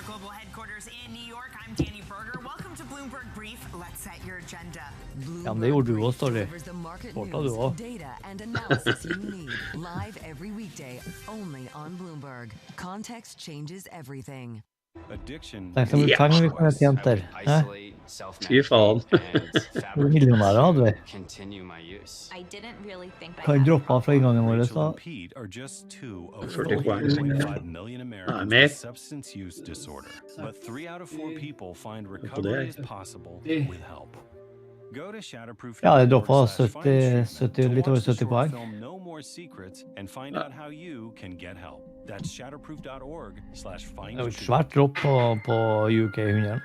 Global headquarters in New York. I'm Danny Berger. Welcome to Bloomberg Brief. Let's set your agenda. Ja, men det gjorde du også, Storry. Delivers the market Sporta du news, også. data, and analysis you need. Live every weekday, only on Bloomberg. Context changes everything. Addiction. Tenk om vi trenger litt mer jenter. Hæ? Fy faen. Hvor millionære hadde vi? Continue my use. I didn't really think Kan droppe fra inngangen vår, Rachel da. and Pete are just two of 40 poeng. 40.5 million Americans mer. with substance use disorder. But 3 out of 4 people find recovery is possible with help. Go to shatterproof.org. Ja, det droppa 70, litt over 70 poeng. Film No More Secrets and find out how you can get help. That's shatterproof.org/find. Det er jo et svært dropp på UK 100.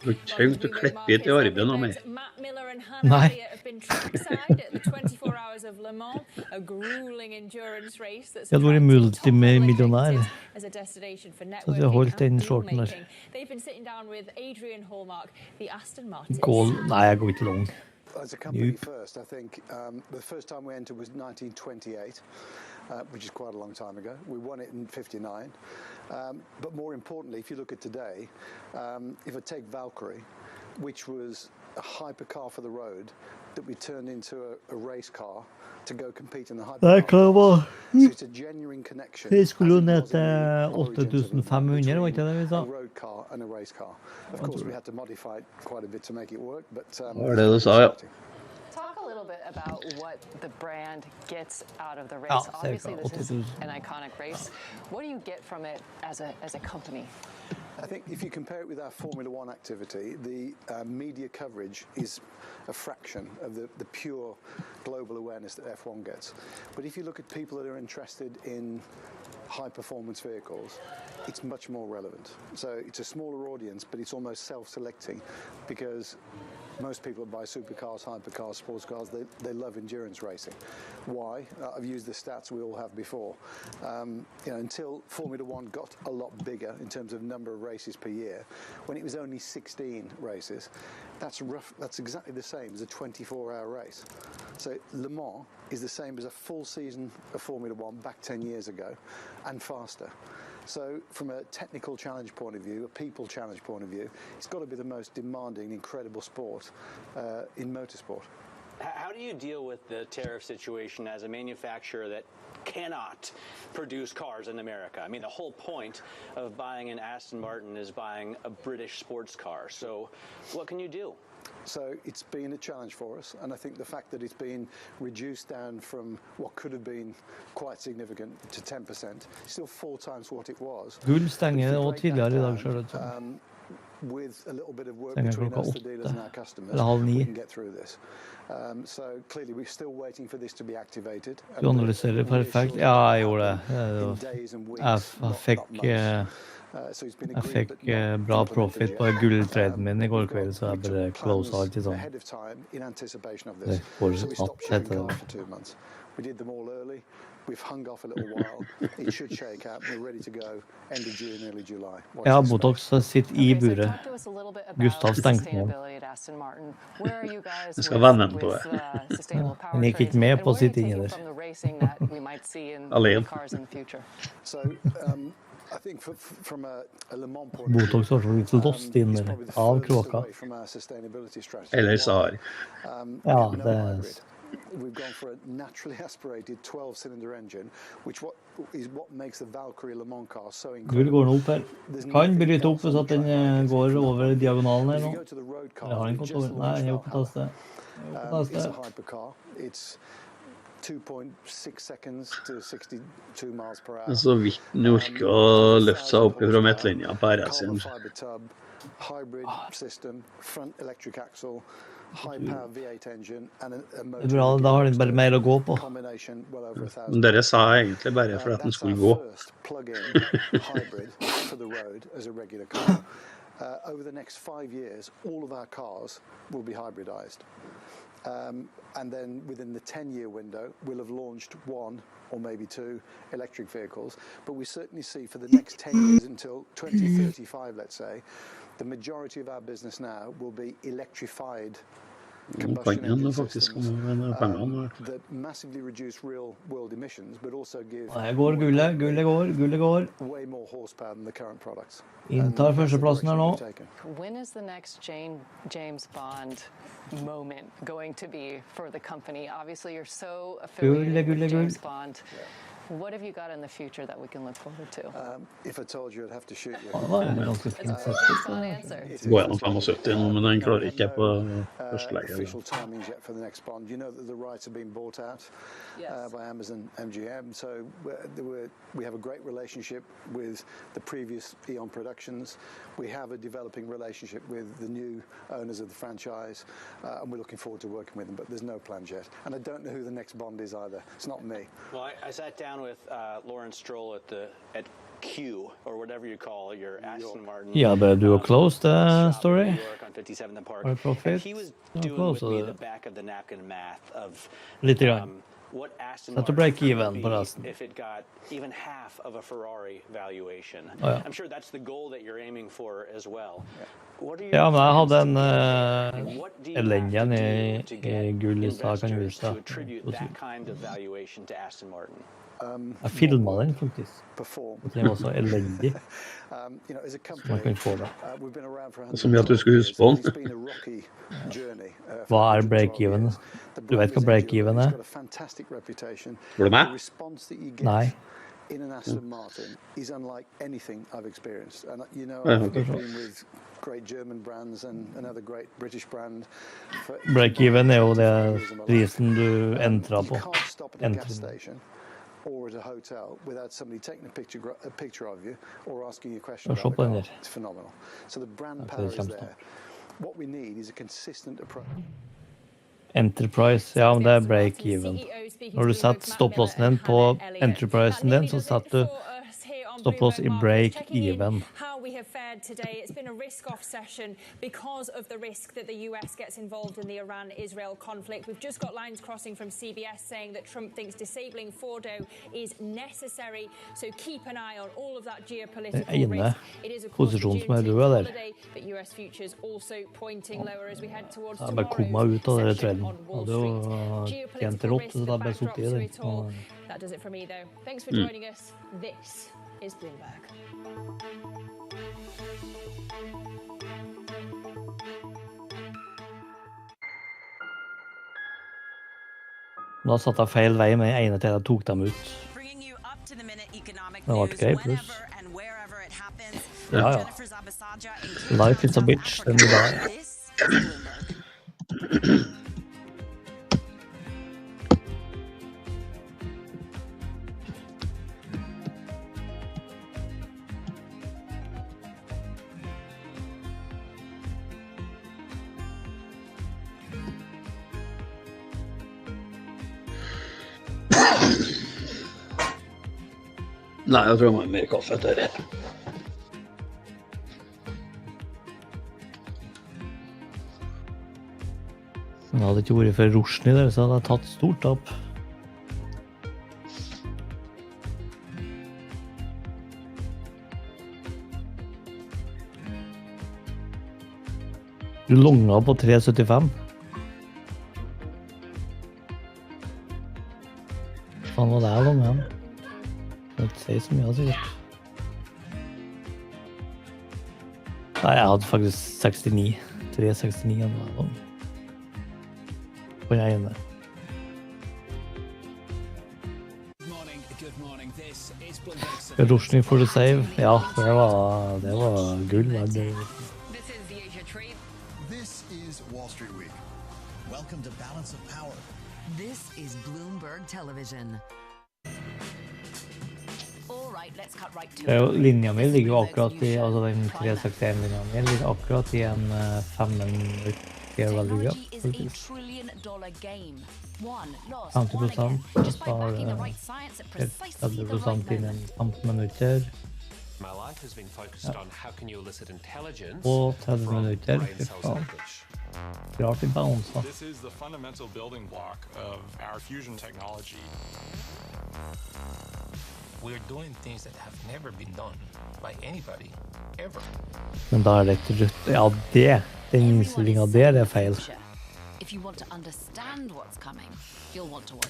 Du trenger ikke å klippe ut i armen av meg. Matt Miller and Hannah Nei. Elliott have been trackside at the 24 Hours of Le Mans, a grueling endurance race that's Jeg hadde vært multimillionær. as a destination for Så hadde jeg holdt networking den and shorten der. deal-making. They've been sitting down with Adrian Hallmark, the Aston Martin. Nei, jeg går ikke lang. As a company Nope. first, I think the first time we entered was 1928, which is quite a long time ago. We won it in 59. But more importantly, if you look at today, if I take Valkyrie, which was a hypercar for the road that we turned into a race car to go compete in the Det hypercar. kan være. So it's a genuine connection. Det skulle jo as it ned was in the til origins of the 8500, var ikke det vi sa? a road car and a race car. Of course, we had to modify it quite a bit to make it work, but Hva var det du sa, ja? Talk a little bit about what the brand gets out of the race. Ja, Obviously, cirka this is 80 000. an iconic race. What do you get from it as a company? I think if you compare it with our Formula One activity, the media coverage is a fraction of the pure global awareness that F1 gets. But if you look at people that are interested in high-performance vehicles, it's much more relevant. So it's a smaller audience, but it's almost self-selecting because most people that buy supercars, hypercars, sports cars, they love endurance racing. Why? I've used the stats we all have before. Until Formula One got a lot bigger in terms of number of races per year, when it was only 16 races, that's exactly the same as a 24-hour race. So Le Mans is the same as a full season of Formula One back 10 years ago, and faster. So from a technical challenge point of view, a people challenge point of view, it's got to be the most demanding, incredible sport in motorsport. How do you deal with the tariff situation as a manufacturer that cannot produce cars in America? I mean, the whole point of buying an Aston Martin is buying a British sports car. So what can you do? So it's been a challenge for us, and I think the fact that it's been reduced down from what could have been quite significant to 10%, still 4 times what it was. Gull stenger og tidligere i dag, ser det ut som. With a little bit of work Stenger between us, the klokka dealers and our 8, customers, eller halv we 9. can get through this. So clearly we're still waiting for this to be activated. Du analyserer perfekt. Ja, jeg gjorde det. Jeg fikk bra profit på gulltraden min i går kveld, så jeg bare close alt i sånn. Ahead of time in anticipation of Det this. får So we stopped natt shipping etter cars det. for 2 months. We did them all early. We've hung off a little while. It should shake out. We're ready to go end of June, early July. Watch Jeg har this space. Botox, så sitter i buret. Talk to us a little bit about Gustav stengte den. sustainability at Aston Martin. Where are you guys Jeg skal with, vende den på with det. sustainable Han gikk ikke powertrains? med And på å where are you sitte inni taking der. from the racing that we might see in Alene. cars in the future? So I think from a Le Mans point of Botox var så litt lost inn der, av kråka. from our sustainability strategy. Eller SAR. We Ja, have no det hybrid. We've gone for a naturally aspirated 12-cylinder engine, which is what makes the Valkyrie Le Mans car so Gul går den opp her. Kan bryte opp hvis at den går over diagonalen her nå. Eller har den gått over? Nei, den er oppe på tastet. It's a hypercar. It's 2.6 seconds to 62 miles per hour. Så vidt den orker å løfte seg opp fra midtlinja på RS-en. Hybrid system, front electric axle, high power V8 engine and a motor. Det bra, da har den bare mer å gå på. Men dere sa egentlig bare for at den skulle gå. Plug-in hybrid for the road as a regular car. Over the next 5 years, all of our cars will be hybridized. And then within the 10-year window, we'll have launched 1 or maybe 2 electric vehicles. But we certainly see for the next 10 years until 2035, let's say, the majority of our business now will be electrified combustion engine systems that massively reduce real world emissions, but also give Gullet går. way more horsepower than the current products. Inntar førsteplassen her nå. When is the next James Bond moment going to be for the company? Obviously, you're so affiliated with James Bond. What have you got in the future that we can look forward to? If I told you, I'd have to shoot you. Går gjennom 75 nå, men den klarer ikke på første legge. Official timings yet for the next Bond. You know that the rights have been bought out by Amazon MGM, so we have a great relationship with the previous Eon Productions. We have a developing relationship with the new owners of the franchise, and we're looking forward to working with them, but there's no plans yet. And I don't know who the next Bond is either. It's not me. Well, I sat down with Lawrence Stroll at Q, or whatever you call your Aston Martin. Yeah, but do you close the story? New York on 57th Park. And he was doing with me the back of the napkin math of what Aston Martin break even would på be resten. if it got even half of a Ferrari valuation. Ja. I'm sure that's the goal that you're aiming for as well. What are your Ja, men jeg hadde en What do you elendig have to i do to get gull i stad, kan du investors to huske. attribute that kind of valuation to Aston Martin? Jeg filmet den faktisk. Den var så elendig. Man kan få det. Så mye at du skulle huske på den. Hva break-even? Du vet hva break-even er? Var det meg? Nei. In an Aston Martin is unlike anything I've experienced. And you know, Yeah, I've okay. been with great German brands and another great British brand. Break-even er jo det prisen du entrer på. You can't stop at a gas station or at a hotel without somebody taking a picture of you or asking you a question about the car. It's phenomenal. So the brand power is there. What we need is a consistent approach. Enterprise, ja, men det er break-even. Når du setter stopplåsen din på Enterprisen din, så setter du stopplås i break-even. We have fared today. It's been a risk-off session because of the risk that the US gets involved in the Iran-Israel conflict. We've just got lines crossing from CBS saying that Trump thinks disabling Fordo is necessary. So keep an eye on all of that geopolitical risk. It is of course a holiday, but US futures also pointing lower as we head towards Jeg bare kom meg ut av denne trenden. Og det var tjent rått, så det er bare suttet i det. That does it for me though. Thanks for joining us. This is Bloomberg. Da satt jeg feil vei med ene til jeg tok dem ut. Det var ikke gøy, pluss. Ja, ja. Life is a bitch, den i dag. Nei, jeg tror jeg må ha mer kaffe etter det. Jeg hadde ikke vært for Rosny der, så hadde jeg tatt stort tapp. Du longa på 3,75. Faen, hva det er longa igjen? Jeg vet ikke si så mye, sikkert. Nei, jeg hadde faktisk 69. 3,69 enn det var. På den ene. Rushdie for the save. Ja, det var gull. This is Wall Street Week. Welcome to Balance of Power. This is Bloomberg Television. Linja mi ligger jo akkurat i, altså den 361-linja mi ligger akkurat i en 5 minutter veldig bra. 50%, så har det 30% innen 15 minutter. Og 30 minutter, fy faen. Klart I bounce. This is the fundamental building block of our fusion technology. We're doing things that have never been done by anybody, ever. Men da det til slutt, ja den innstillingen det feil.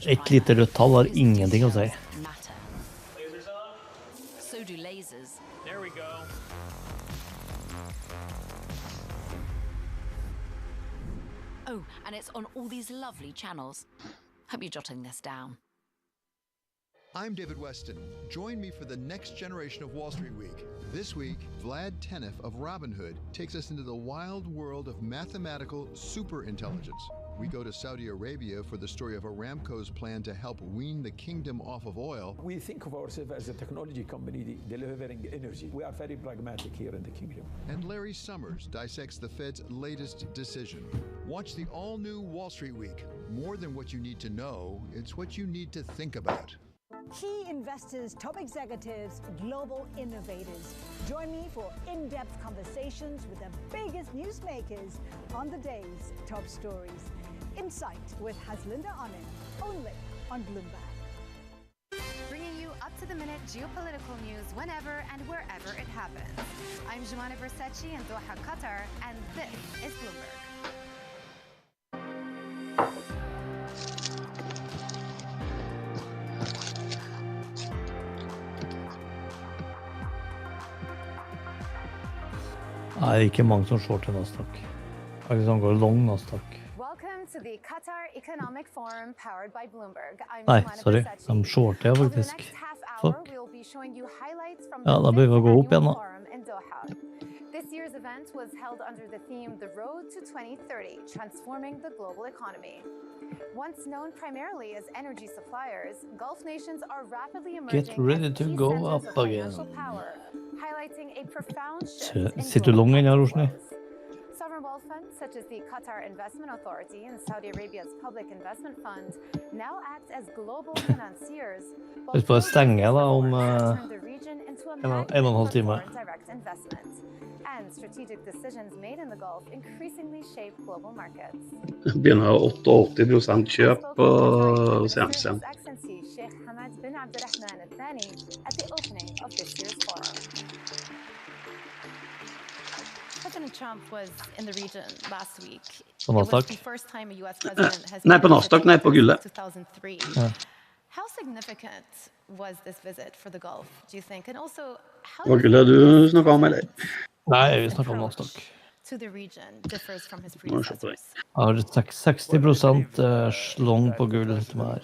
Et lite rødt tall har ingenting å si. So do lasers. There we go. Oh, and it's on all these lovely channels. Hope you're jotting this down. I'm David Weston. Join me for the next generation of Wall Street Week. This week, Vlad Tenev of Robinhood takes us into the wild world of mathematical superintelligence. We go to Saudi Arabia for the story of Aramco's plan to help wean the kingdom off of oil. We think of ourselves as a technology company delivering energy. We are very pragmatic here in the kingdom. And Larry Summers dissects the Fed's latest decision. Watch the all-new Wall Street Week. More than what you need to know, it's what you need to think about. Key investors, top executives, global innovators. Join me for in-depth conversations with the biggest newsmakers on the day's top stories. Insight with Haslinda Onen, only on Bloomberg. Bringing you up-to-the-minute geopolitical news whenever and wherever it happens. I'm Jumana Versace in Doha, Qatar, and this is Bloomberg. Det ikke mange som shorter Nasdaq. Faktisk som går long Nasdaq. Welcome to the Qatar Economic Forum powered by Bloomberg. I'm Nei, Jumana sorry. Versace. De shorter jeg Over the faktisk. next half hour, Fuck. we'll be showing you highlights from Ja, the da bør vi gå opp igjen da. Forum in Doha. This year's event was held under the theme The Road to 2030, Transforming the Global Economy. Once known primarily as energy suppliers, Gulf nations are rapidly emerging Get ready as to key go centers up of again. financial power, highlighting a profound shift in Sitter du long inn, Rosny? sovereign wealth funds such as the Qatar Investment Authority and Saudi Arabia's Public Investment Fund now act as global financiers. Vi får stenge da om turn the region into a magnet 1,5 for time. foreign direct investment. And strategic decisions made in the Gulf increasingly shape global markets. Begynner 88% kjøp på Samsung. His Excellency Sheikh Hamad bin Abdulrahman Al Thani at the opening of this year's forum. President Trump was in the region last week. På Nasdaq? It was the first time a US president has Nei, på Nasdaq, nei, på gullet. 2003. Ja. How significant was this visit for the Gulf, do you think? And also, how Hva gullet du snakket om, eller? Nei, vi snakker om Nasdaq. to the region differs from his Må jeg se på det. predecessors? Jeg har 60% slång på gull til meg her.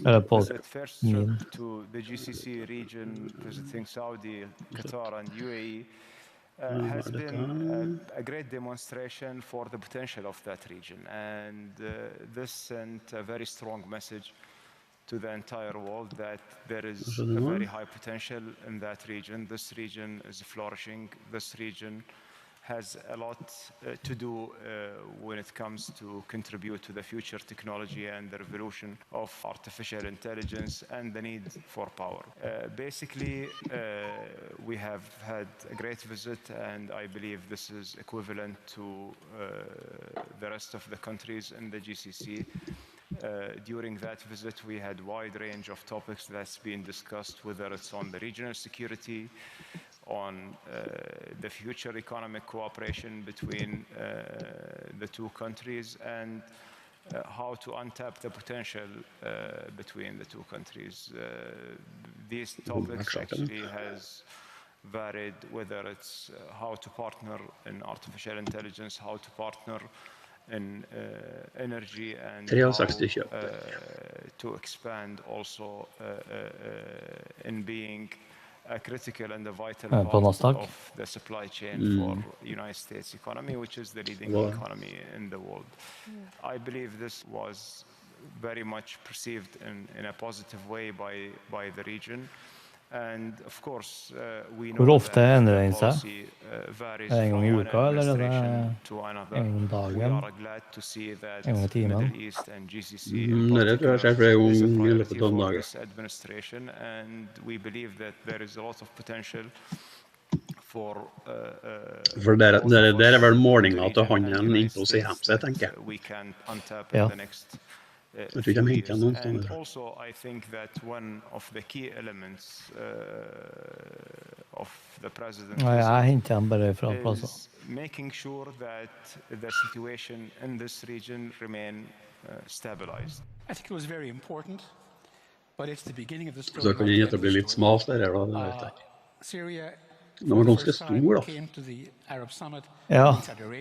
Eller på Visit first min. to the GCC region, visiting Saudi, Qatar, and UAE. Has been a great demonstration for the potential of that region, and this sent a very strong message to the entire world that there is a very high potential in that region. This region is flourishing. This region has a lot to do when it comes to contribute to the future technology and the revolution of artificial intelligence and the need for power. Basically, we have had a great visit, and I believe this is equivalent to the rest of the countries in the GCC. During that visit, we had a wide range of topics that's been discussed, whether it's on the regional security, on the future economic cooperation between the two countries, and how to untap the potential between the two countries. These topics actually has varied, whether it's how to partner in artificial intelligence, how to partner in energy and 63 kjøp. To expand also in being a critical and a vital part of the supply chain for United States economy, which is the leading economy in the world. I believe this was very much perceived in a positive way by the region. And of course, we know that the policy varies from one administration to another. We are glad to see that Middle East and GCC in particular is a priority for this administration, and we believe that there is a lot of potential for der vel målinga til han innpå seg hjem seg, tenker jeg. We can untap in the next few years. And also, I think that one of the key elements of the president is making sure that the situation in this region remain stabilized. I think it was very important, but it's the beginning of the story. Så kan det bli litt smalt der, da, det vet jeg. Syria. Den var ganske stor, da. Ja,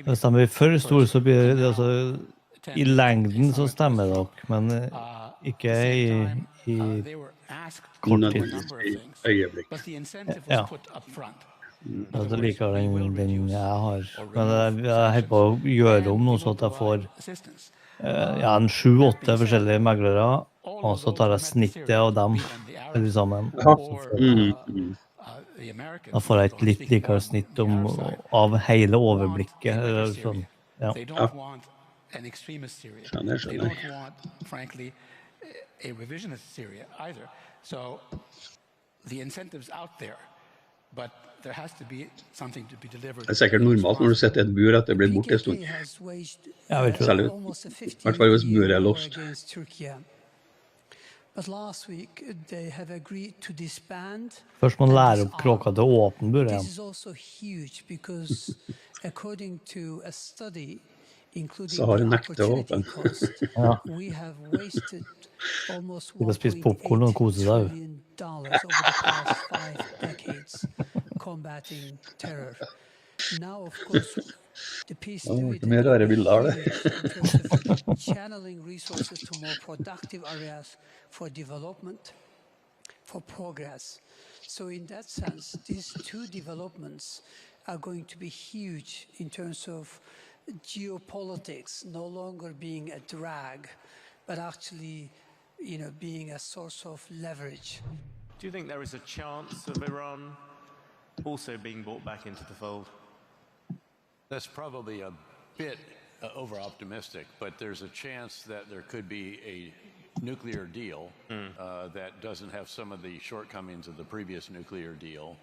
hvis de blir for store, så blir det altså i lengden så stemmer det nok, men ikke i kort tid. Ja. Altså liker den jeg har. Men jeg holder på å gjøre om noe så at jeg får en 7-8 forskjellige meglere, og så tar jeg snittet av dem eller sammen. Da får jeg et litt likere snitt av hele overblikket. Sånn. Ja. An extremist Syria. They don't want, frankly, a revisionist Syria either. So the incentive's out there, but there has to be something to be delivered. Det sikkert normalt når du setter et bur at det blir borte en stund. Ja, vet du. Særlig, I hvert fall hvis buret låst. But last week they have agreed to disband. Først må man lære opp kråka til å åpne buret igjen. This is also huge because according to a study Så har jeg nektet å åpne. Ja. Du kan spise popcorn og kose seg. Mer rare bilder av det. Channeling resources to more productive areas for development, for progress. So in that sense, these two developments are going to be huge in terms of geopolitics no longer being a drag, but actually, being a source of leverage. Do you think there is a chance of Iran also being brought back into the fold? That's probably a bit over-optimistic, but there's a chance that there could be a nuclear deal that doesn't have some of the shortcomings of the previous nuclear deal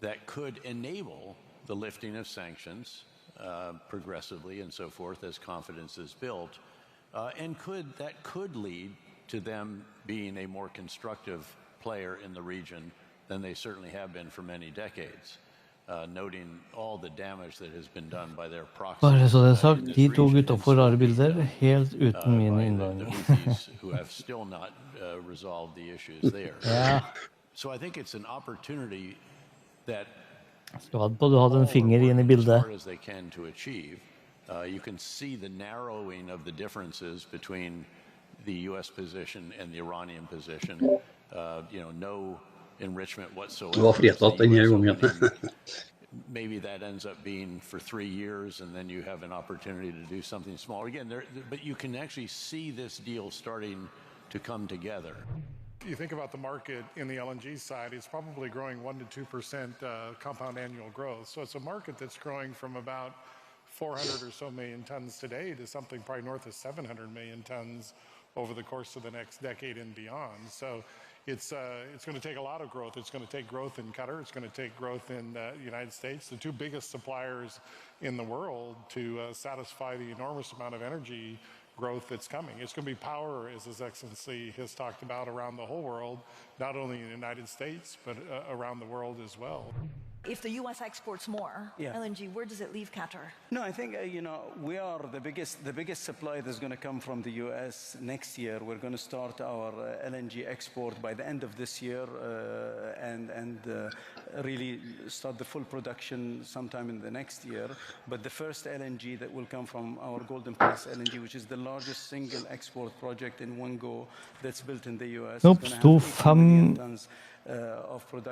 that could enable the lifting of sanctions progressively and so forth as confidence is built, and that could lead to them being a more constructive player in the region than they certainly have been for many decades, noting all the damage that has been done by their proxies. Bare så det er sagt, de to gutta får rare bilder, helt uten min innblanding. Who have still not resolved the issues there. Ja. So I think it's an opportunity that Du hadde en finger inn I bildet. You can see the narrowing of the differences between the U.S. position and the Iranian position. No enrichment whatsoever. Det var fritatt denne gangen. Maybe that ends up being for 3 years, and then you have an opportunity to do something smaller again. But you can actually see this deal starting to come together. You think about the market in the LNG side, it's probably growing 1% to 2% compound annual growth. So it's a market that's growing from about 400 or so million tons today to something probably north of 700 million tons over the course of the next decade and beyond. So it's going to take a lot of growth. It's going to take growth in Qatar. It's going to take growth in the United States, the two biggest suppliers in the world, to satisfy the enormous amount of energy growth that's coming. It's going to be power, as His Excellency has talked about, around the whole world, not only in the United States, but around the world as well. If the U.S. exports more LNG, where does it leave Qatar? No, I think we are the biggest supply that's going to come from the U.S. next year. We're going to start our LNG export by the end of this year and really start the full production sometime in the next year. But the first LNG that will come from our Golden Pass LNG, which is the largest single export project in one go that's built in the U.S. Nå oppsto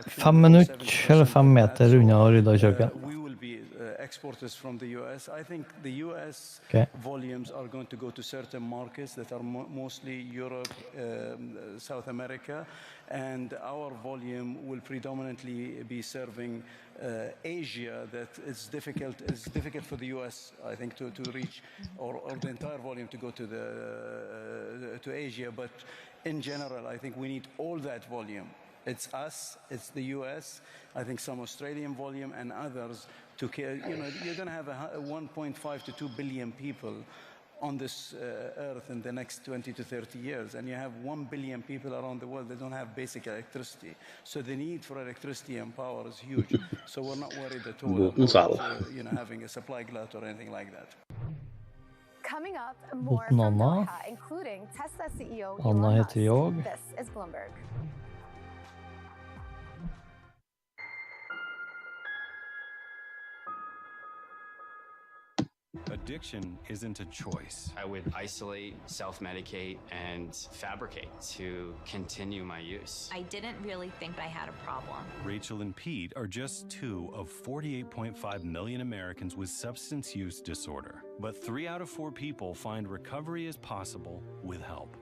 5 minutter eller 5 meter unna å rydde kjøkken. We will be exporters from the US. I think the US volumes are going to go to certain markets that are mostly Europe, South America, and our volume will predominantly be serving Asia. That it's difficult for the US, I think, to reach, or the entire volume to go to Asia. But in general, I think we need all that volume. It's us, it's the US, I think some Australian volume and others to care. You're going to have 1.5 to 2 billion people on this earth in the next 20 to 30 years, and you have 1 billion people around the world that don't have basic electricity. So the need for electricity and power is huge. So we're not worried at all about having a supply glut or anything like that. Coming up, more from Doha, including Tesla CEO Elon Musk. This is Bloomberg. Addiction isn't a choice. I would isolate, self-medicate, and fabricate to continue my use. I didn't really think I had a problem. Rachel and Pete are just 2 of 48.5 million Americans with substance use disorder. But 3 out of 4 people find recovery is possible with help.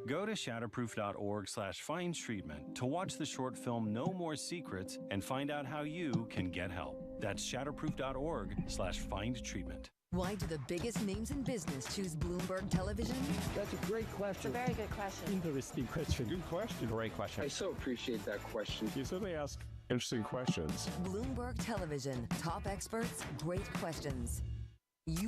Go to shatterproof.org/findtreatment to watch the short film No More Secrets and find out how you can get help. That's shatterproof.org/findtreatment. Why do the biggest names in business choose Bloomberg Television? That's a great question. It's a very good question. Interesting question. Good question. Great question. I so appreciate that question. You certainly ask interesting questions. Bloomberg Television. Top experts, great questions.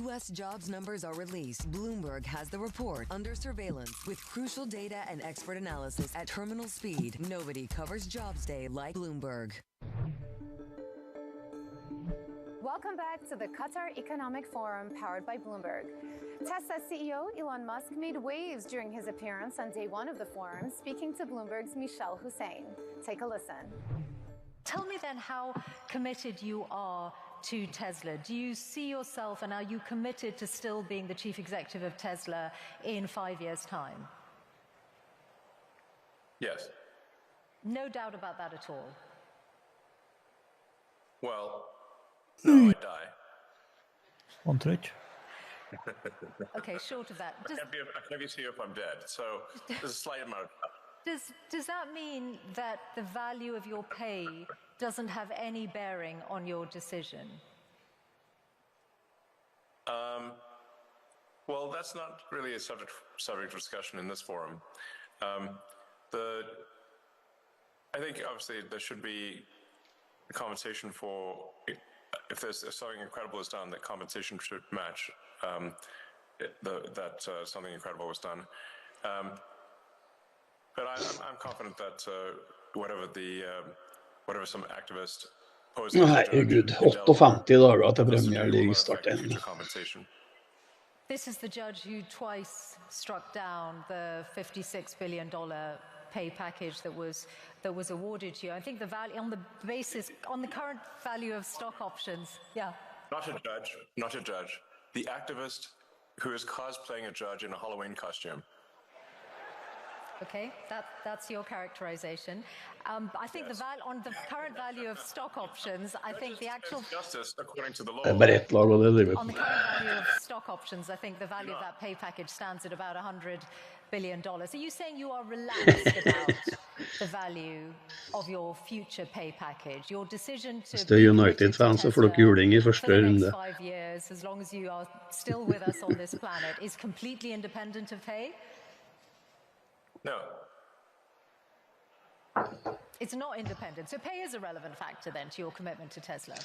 U.S. jobs numbers are released. Bloomberg has the report under surveillance with crucial data and expert analysis at terminal speed. Nobody covers Jobs Day like Bloomberg. Welcome back to the Qatar Economic Forum powered by Bloomberg. Tesla CEO Elon Musk made waves during his appearance on day 1 of the forum, speaking to Bloomberg's Michelle Hussein. Take a listen. Tell me then how committed you are to Tesla. Do you see yourself, and are you committed to still being the chief executive of Tesla in 5 years' time? Yes. No doubt about that at all. Well, no, I die. Okay, short of that. I can't be CEO if I'm dead, so there's a slight amount of Does that mean that the value of your pay doesn't have any bearing on your decision? Well, that's not really a subject of discussion in this forum. I think obviously there should be compensation for, if there's something incredible is done, that compensation should match that something incredible was done. But I'm confident that whatever some activist poses. Herregud, 58 dager til Premier League starter. This is the judge who twice struck down the $56 billion pay package that was awarded to you. I think the value on the current value of stock options. Yeah. Not a judge. The activist who is cosplaying a judge in a Halloween costume. Okay, that's your characterization. I think on the current value of stock options, I think the actual justice according to the law. Det bare ett lag, og det er Liverpool. On the current value of stock options, I think the value of that pay package stands at about $100 billion. Are you saying you are relaxed about the value of your future pay package? Your decision to Hvis United-fans, så får dere juling I første runde. 5 years, as long as you are still with us on this planet, is completely independent of pay? No. It's not independent. So pay is a relevant factor then to your commitment to Tesla.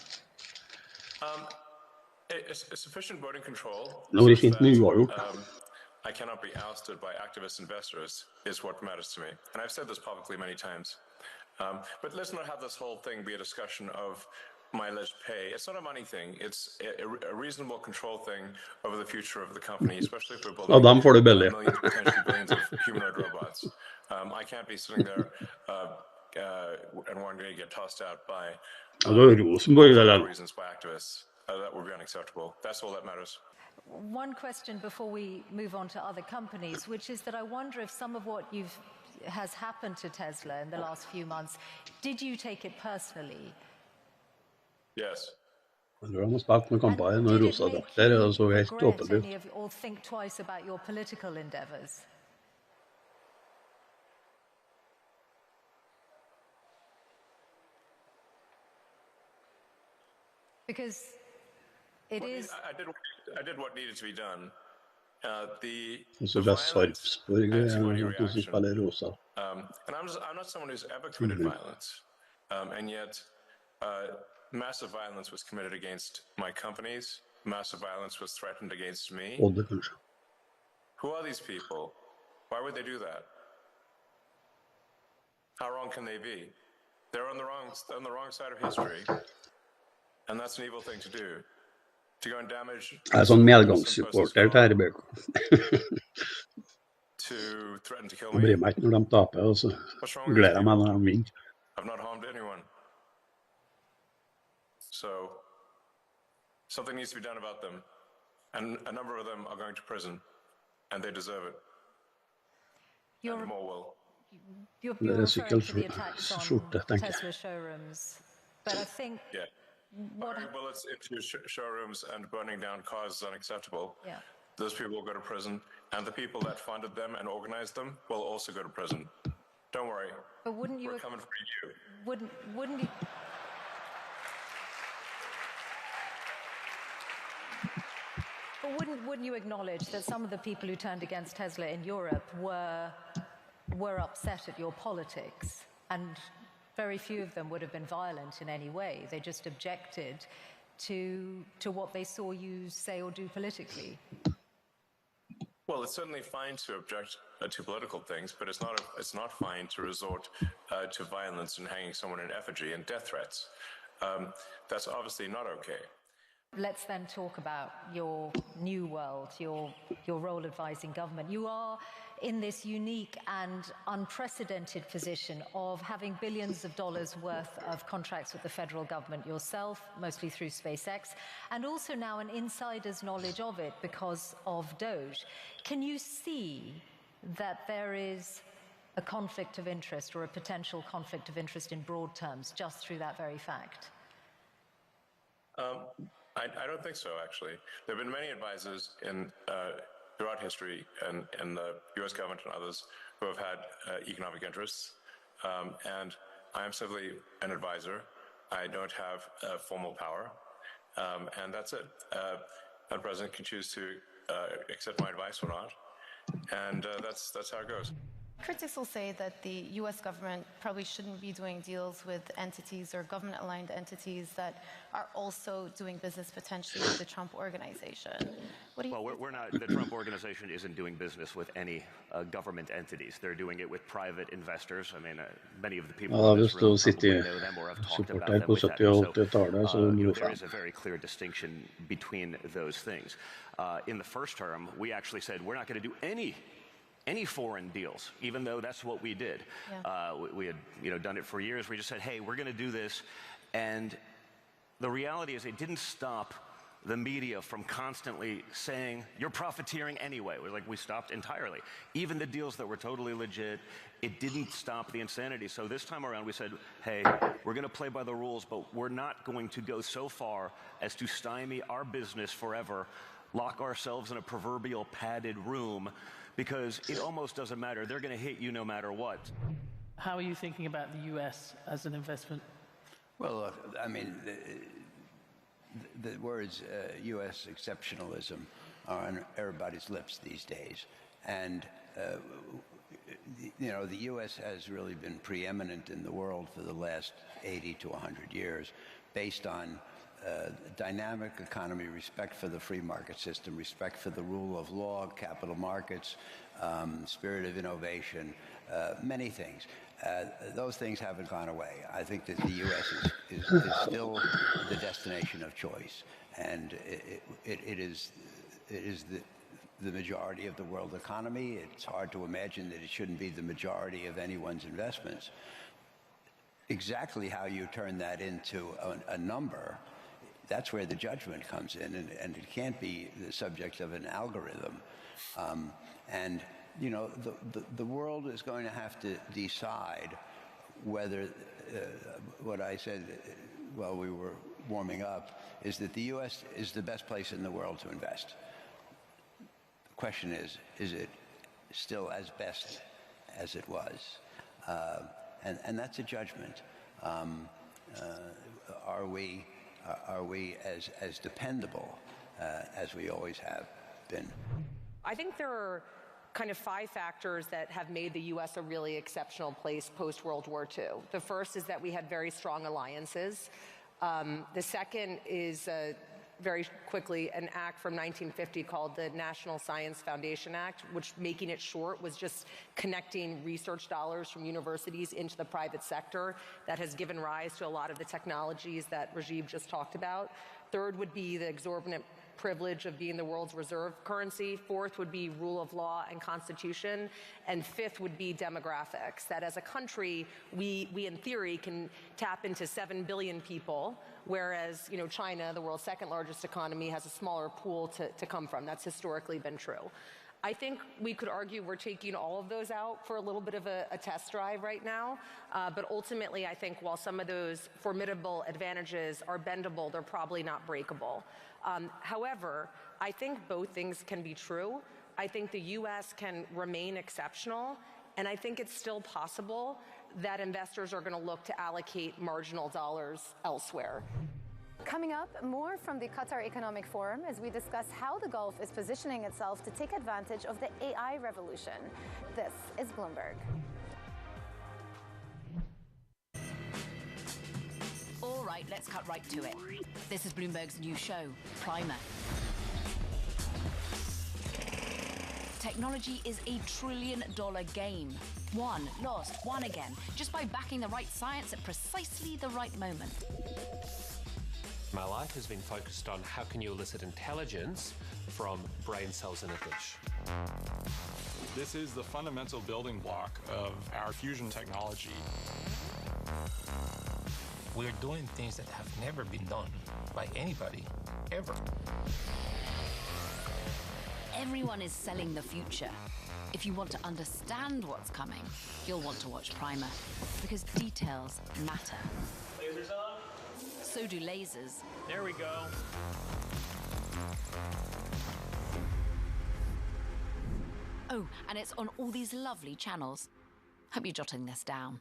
A sufficient voting control. Nå blir fint med uavgjort. I cannot be ousted by activist investors is what matters to me. And I've said this publicly many times. But let's not have this whole thing be a discussion of my alleged pay. It's not a money thing. It's a reasonable control thing over the future of the company, especially if we're building millions, potentially billions of humanoid robots. I can't be sitting there and wanting to get tossed out by reasons by activists. That would be unacceptable. That's all that matters. One question before we move on to other companies, which is that I wonder if some of what has happened to Tesla in the last few months, did you take it personally? Yes. Han har spilt med kampanjen og rosa drakter, og så helt åpent ut. Or think twice about your political endeavors? Because it is. I did what needed to be done. Og så ble Sarpsborg noen som spiller rosa. And I'm not someone who's ever committed violence, and yet massive violence was committed against my companies. Massive violence was threatened against me. Who are these people? Why would they do that? How wrong can they be? They're on the wrong side of history, and that's an evil thing to do. To go and damage. Sånn medgangssupporter til Herbjørg. To threaten to kill me. Bryr meg ikke når de taper, og så gleder jeg meg når de vinner. I've not harmed anyone. So something needs to be done about them, and a number of them are going to prison, and they deserve it. And more will. You're referring to the attacks on Tesla showrooms, but I think. Yeah. Firing bullets into showrooms and burning down cars is unacceptable. Yeah. Those people will go to prison, and the people that funded them and organized them will also go to prison. Don't worry. But wouldn't you? We're coming for you. Wouldn't you? But wouldn't you acknowledge that some of the people who turned against Tesla in Europe were upset at your politics, and very few of them would have been violent in any way. They just objected to what they saw you say or do politically. Well, it's certainly fine to object to political things, but it's not fine to resort to violence and hanging someone in effigy and death threats. That's obviously not okay. Let's then talk about your new world, your role advising government. You are in this unique and unprecedented position of having billions of dollars worth of contracts with the federal government yourself, mostly through SpaceX, and also now an insider's knowledge of it because of Doge. Can you see that there is a conflict of interest or a potential conflict of interest in broad terms just through that very fact? I don't think so, actually. There have been many advisors throughout history and the U.S. government and others who have had economic interests. And I am simply an advisor. I don't have formal power. And that's it. The president can choose to accept my advice or not. And that's how it goes. Critics will say that the U.S. government probably shouldn't be doing deals with entities or government-aligned entities that are also doing business potentially with the Trump organization. We're not. The Trump organization isn't doing business with any government entities. They're doing it with private investors. I mean, many of the people in this room probably know them or have talked about them with that. So there is a very clear distinction between those things. In the first term, we actually said we're not going to do any foreign deals, even though that's what we did. Yeah. We had done it for years. We just said, hey, we're going to do this. And the reality is it didn't stop the media from constantly saying, you're profiteering anyway. We stopped entirely. Even the deals that were totally legit, it didn't stop the insanity. So this time around we said, hey, we're going to play by the rules, but we're not going to go so far as to stymie our business forever, lock ourselves in a proverbial padded room, because it almost doesn't matter. They're going to hit you no matter what. How are you thinking about the U.S. as an investment? Well, I mean, the words U.S. exceptionalism are on everybody's lips these days. And, the U.S. has really been preeminent in the world for the last 80 to 100 years based on dynamic economy, respect for the free market system, respect for the rule of law, capital markets, spirit of innovation, many things. Those things haven't gone away. I think that the U.S. is still the destination of choice, and it is the majority of the world economy. It's hard to imagine that it shouldn't be the majority of anyone's investments. Exactly how you turn that into a number, that's where the judgment comes in, and it can't be the subject of an algorithm. And you know, the world is going to have to decide whether what I said while we were warming up is that the U.S. is the best place in the world to invest. The question is it still as best as it was? And that's a judgment. Are we as dependable as we always have been? I think there are kind of 5 factors that have made the U.S. a really exceptional place post-World War II. The first is that we had very strong alliances. The second is very quickly an act from 1950 called the National Science Foundation Act, which, making it short, was just connecting research dollars from universities into the private sector that has given rise to a lot of the technologies that Rajiv just talked about. Third would be the exorbitant privilege of being the world's reserve currency. Fourth would be rule of law and constitution. And fifth would be demographics, that as a country, we in theory can tap into 7 billion people, whereas, you know, China, the world's second largest economy, has a smaller pool to come from. That's historically been true. I think we could argue we're taking all of those out for a little bit of a test drive right now. But ultimately, I think while some of those formidable advantages are bendable, they're probably not breakable. However, I think both things can be true. I think the U.S. can remain exceptional, and I think it's still possible that investors are going to look to allocate marginal dollars elsewhere. Coming up, more from the Qatar Economic Forum as we discuss how the Gulf is positioning itself to take advantage of the AI revolution. This is Bloomberg. All right, let's cut right to it. This is Bloomberg's new show, Primer. Technology is a $1 trillion game. Won, lost, won again, just by backing the right science at precisely the right moment. My life has been focused on how can you elicit intelligence from brain cells in a dish. This is the fundamental building block of our fusion technology. We're doing things that have never been done by anybody, ever. Everyone is selling the future. If you want to understand what's coming, you'll want to watch Primer, because details matter. Lasers on? So do lasers. There we go. Oh, and it's on all these lovely channels. Hope you're jotting this down.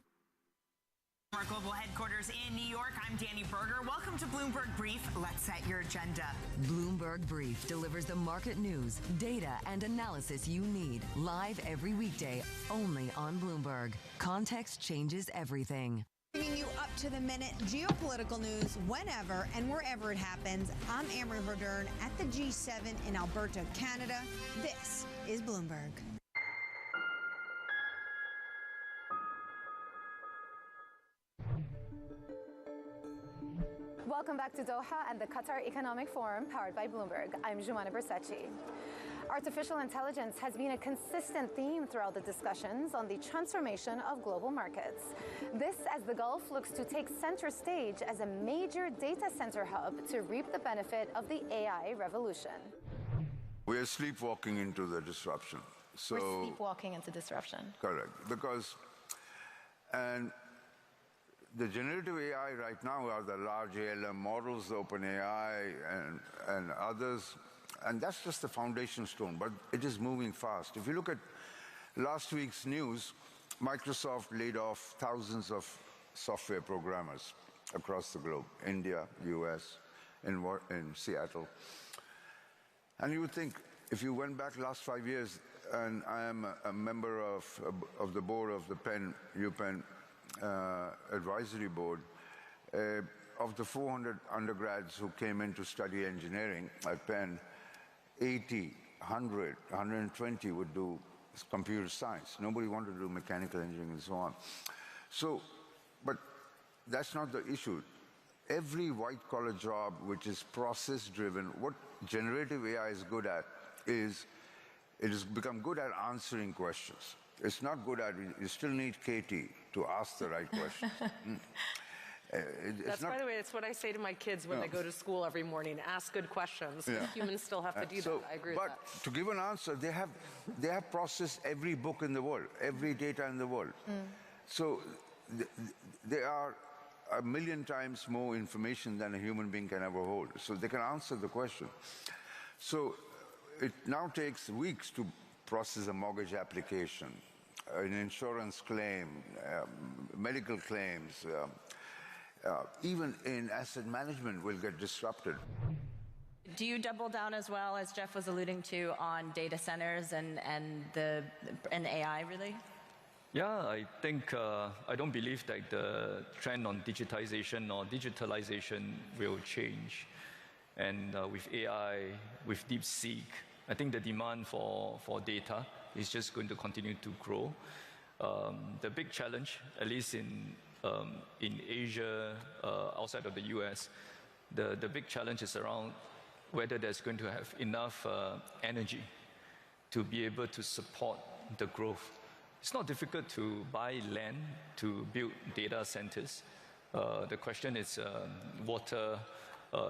From our global headquarters in New York, I'm Danny Berger. Welcome to Bloomberg Brief. Let's set your agenda. Bloomberg Brief delivers the market news, data, and analysis you need live every weekday only on Bloomberg. Context changes everything. Bringing you up to the minute geopolitical news whenever and wherever it happens. I'm Amber Verdern at the G7 in Alberta, Canada. This is Bloomberg. Welcome back to Doha and the Qatar Economic Forum powered by Bloomberg. I'm Jumana Bersachi. Artificial intelligence has been a consistent theme throughout the discussions on the transformation of global markets. This as the Gulf looks to take center stage as a major data center hub to reap the benefit of the AI revolution. We are sleepwalking into the disruption. So we're sleepwalking into disruption. Correct. Because, and the generative AI right now are the large ALM models, the OpenAI and others. And that's just the foundation stone, but it is moving fast. If you look at last week's news, Microsoft laid off thousands of software programmers across the globe, India, US, in Seattle. And you would think, if you went back last 5 years, and I am a member of the board of the UPenn Advisory Board, of the 400 undergrads who came in to study engineering at Penn, 80, 100, 120 would do computer science. Nobody wanted to do mechanical engineering and so on. So, but that's not the issue. Every white-collar job which is process-driven, what generative AI is good at is it has become good at answering questions. It's not good at, you still need Katie to ask the right questions. That's, by the way, it's what I say to my kids when they go to school every morning. Ask good questions. Yeah. Humans still have to do that. I agree with that. But to give an answer, they have processed every book in the world, every data in the world. So they are 1 million times more information than a human being can ever hold. So they can answer the question. So it now takes weeks to process a mortgage application, an insurance claim, medical claims, even in asset management will get disrupted. Do you double down as well, as Jeff was alluding to, on data centers and AI, really? Yeah, I think, I don't believe that the trend on digitization or digitalization will change. And with AI, with DeepSeek, I think the demand for data is just going to continue to grow. The big challenge, at least in Asia, outside of the US, the big challenge is around whether there's going to have enough energy to be able to support the growth. It's not difficult to buy land to build data centers. The question is water,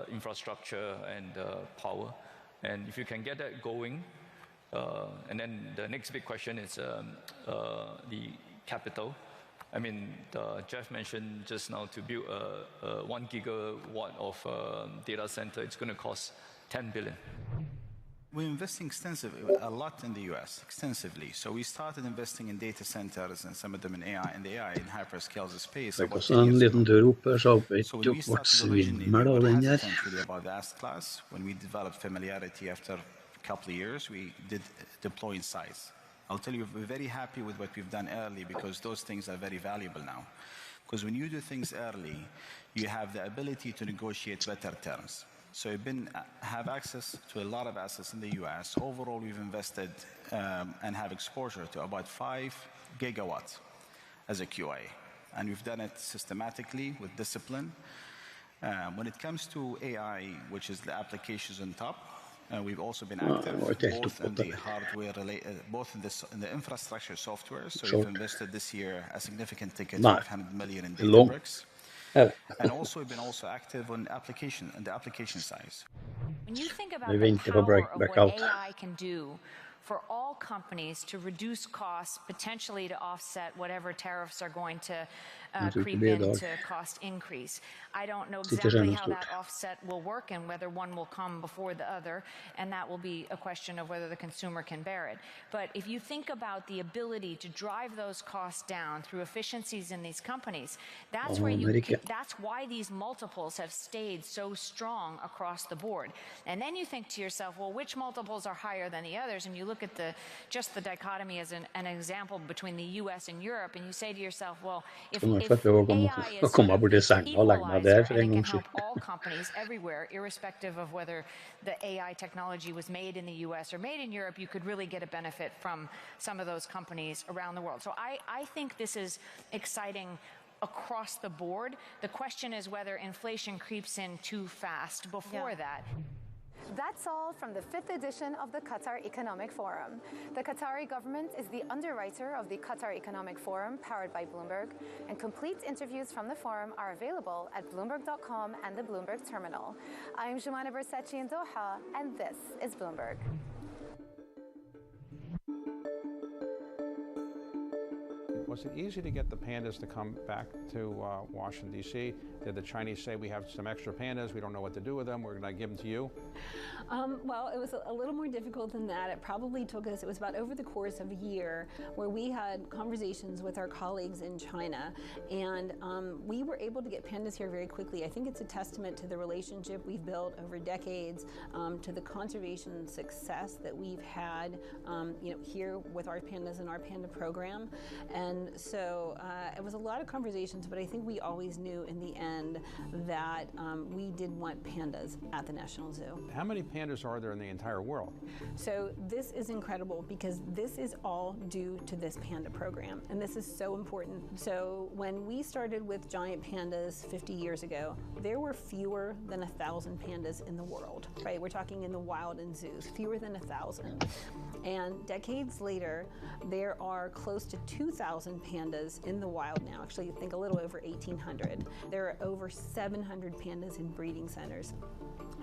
infrastructure, and power. And if you can get that going, and then the next big question is the capital. I mean, Jeff mentioned just now to build a 1 gigawatt of data center, it's going to cost $10 billion. We're investing a lot in the US, extensively. So we started investing in data centers and some of them in AI, and the AI in hyperscale space. Det er en liten tur opp her, så ble det ble svimmel av den her. About the asset class. When we developed familiarity after a couple of years, we did deploy in size. I'll tell you, we're very happy with what we've done early because those things are very valuable now. Because when you do things early, you have the ability to negotiate better terms. So we've have access to a lot of assets in the US. Overall, we've invested and have exposure to about 5 gigawatts as a QA. And we've done it systematically with discipline. When it comes to AI, which is the applications on top, we've also been active both in the hardware related, both in the infrastructure software. So we've invested this year a significant ticket, $500 million in Databricks. And also we've been active on the application size. When you think about the power of what AI can do for all companies to reduce costs, potentially to offset whatever tariffs are going to creep into cost increase. I don't know exactly how that offset will work and whether one will come before the other, and that will be a question of whether the consumer can bear it. But if you think about the ability to drive those costs down through efficiencies in these companies, that's that's why these multiples have stayed so strong across the board. And then you think to yourself, well, which multiples are higher than the others? And you look at just the dichotomy as an example between the US and Europe, and you say to yourself, well, if AI is an equalizer and it can help all companies everywhere, irrespective of whether the AI technology was made in the US or made in Europe, you could really get a benefit from some of those companies around the world. So I think this is exciting across the board. The question is whether inflation creeps in too fast before that. That's all from the 5th edition of the Qatar Economic Forum. The Qatari government is the underwriter of the Qatar Economic Forum, powered by Bloomberg, and complete interviews from the forum are available at Bloomberg.com and the Bloomberg Terminal. I'm Jumana Bersachi in Doha, and this is Bloomberg. Was it easy to get the pandas to come back to Washington, D.C.? Did the Chinese say, we have some extra pandas, we don't know what to do with them, we're going to give them to you? Well, it was a little more difficult than that. It probably took us, it was about over the course of a year where we had conversations with our colleagues in China, and we were able to get pandas here very quickly. I think it's a testament to the relationship we've built over decades, to the conservation success that we've had here with our pandas and our panda program. And And so it was a lot of conversations, but I think we always knew in the end that we did want pandas at the National Zoo. How many pandas are there in the entire world? So this is incredible because this is all due to this panda program, and this is so important. So when we started with giant pandas 50 years ago, there were fewer than 1,000 pandas in the world, right? We're talking in the wild and zoos, fewer than 1,000. And decades later, there are close to 2,000 pandas in the wild now. Actually, I think a little over 1,800. There are over 700 pandas in breeding centers.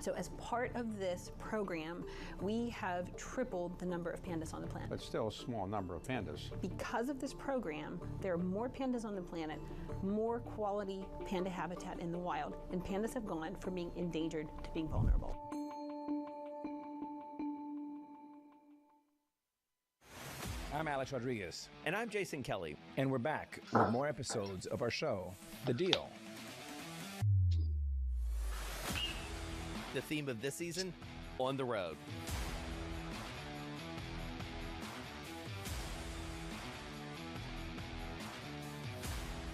So as part of this program, we have tripled the number of pandas on the planet. But still a small number of pandas. Because of this program, there are more pandas on the planet, more quality panda habitat in the wild, and pandas have gone from being endangered to being vulnerable. I'm Alex Rodriguez. And I'm Jason Kelly. And we're back with more episodes of our show, The Deal. The theme of this season, On the Road.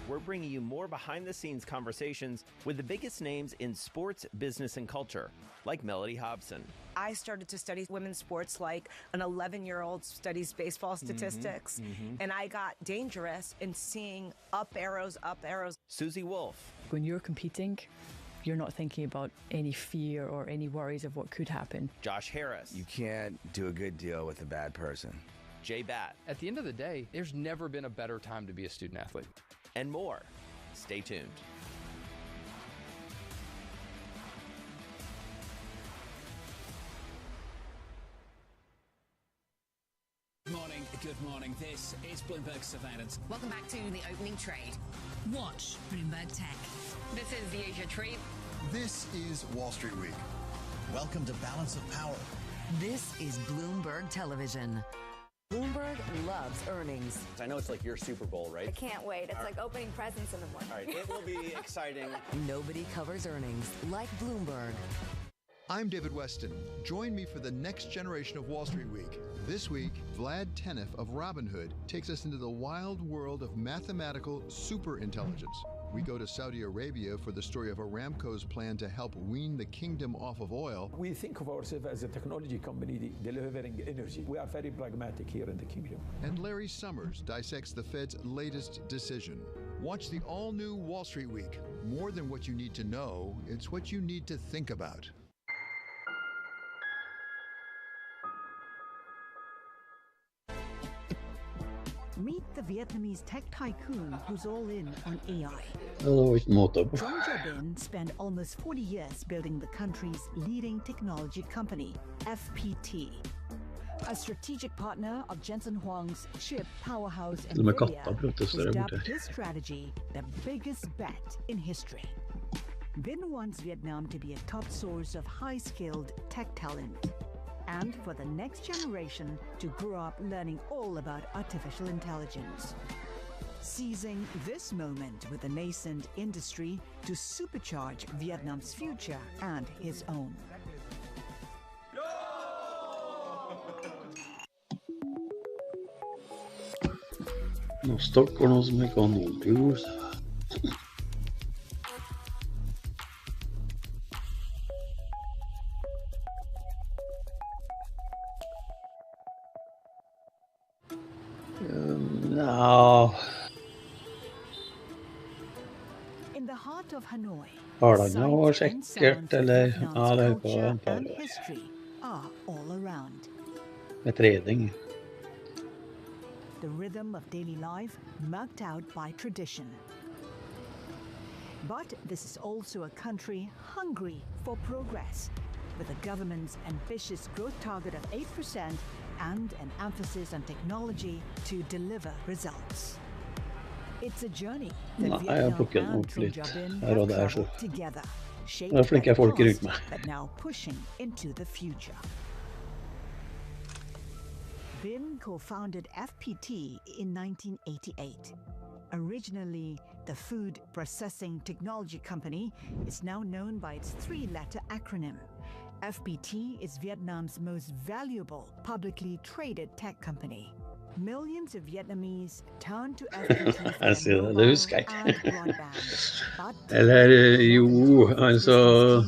We're bringing you more behind-the-scenes conversations with the biggest names in sports, business, and culture, like Mellody Hobson. I started to study women's sports like an 11-year-old studies baseball statistics, and I got dangerous in seeing up arrows. Susie Wolf. When you're competing, you're not thinking about any fear or any worries of what could happen. Josh Harris. You can't do a good deal with a bad person. Jay Batt. At the end of the day, there's never been a better time to be a student athlete. And more. Stay tuned. Good morning. This is Bloomberg Surveillance. Welcome back to the opening trade. Watch Bloomberg Tech. This is the Asia Trade. This is Wall Street Week. Welcome to Balance of Power. This is Bloomberg Television. Bloomberg loves earnings. I know it's like your Super Bowl, right? I can't wait. It's like opening presents in the morning. All right, it will be exciting. Nobody covers earnings like Bloomberg. I'm David Weston. Join me for the next generation of Wall Street Week. This week, Vlad Tenev of Robinhood takes us into the wild world of mathematical superintelligence. We go to Saudi Arabia for the story of Aramco's plan to help wean the kingdom off of oil. We think of ourselves as a technology company delivering energy. We are very pragmatic here in the kingdom. And Larry Summers dissects the Fed's latest decision. Watch the all-new Wall Street Week. More than what you need to know, it's what you need to think about. Meet the Vietnamese tech tycoon who's all in on AI. John Jobin spent almost 40 years building the country's leading technology company, FPT. A strategic partner of Jensen Huang's chip powerhouse NVIDIA, who's dubbed his strategy the biggest bet in history. Vin wants Vietnam to be a top source of high-skilled tech talent, and for the next generation to grow up learning all about artificial intelligence. Seizing this moment with the nascent industry to supercharge Vietnam's future and his own. Nå stokker noe som ikke har noen tur. In the heart of Hanoi, Hardanger var sikkert, eller ja, det er på en par år. history are all around. Med trading. The rhythm of daily life marked out by tradition. But this is also a country hungry for progress, with the government's ambitious growth target of 8% and an emphasis on technology to deliver results. It's a journey that Vietnam and Trung Jobin have traveled together, shaped by the past, but now pushing into the future. Vin co-founded FPT in 1988. Originally the food processing technology company, is now known by its three-letter acronym. FPT is Vietnam's most valuable publicly traded tech company. Millions of Vietnamese turn to FPT Jeg for sier det, their det husker jeg mobile ikke. and broadband. But Eller jo, altså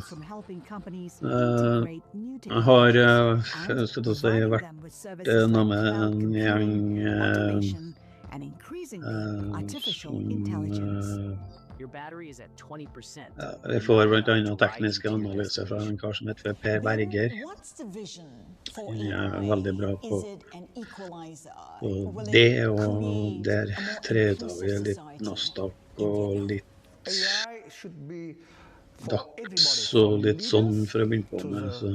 from helping companies jeg integrate new har technologies jeg skulle si providing vært them with services noe like med cloud en computing, gjeng automation, and increasingly artificial intelligence. Your battery is at 20%. Jeg får blant annet tekniske analyser fra en kar som heter Per Berger. What's the vision for Jeg AI? er veldig bra på Is it an equalizer? og Will it det, og create der a more treda vi inclusive litt society? Nasdaq og litt AI should be DAX og litt sånn for å begynne på med. Så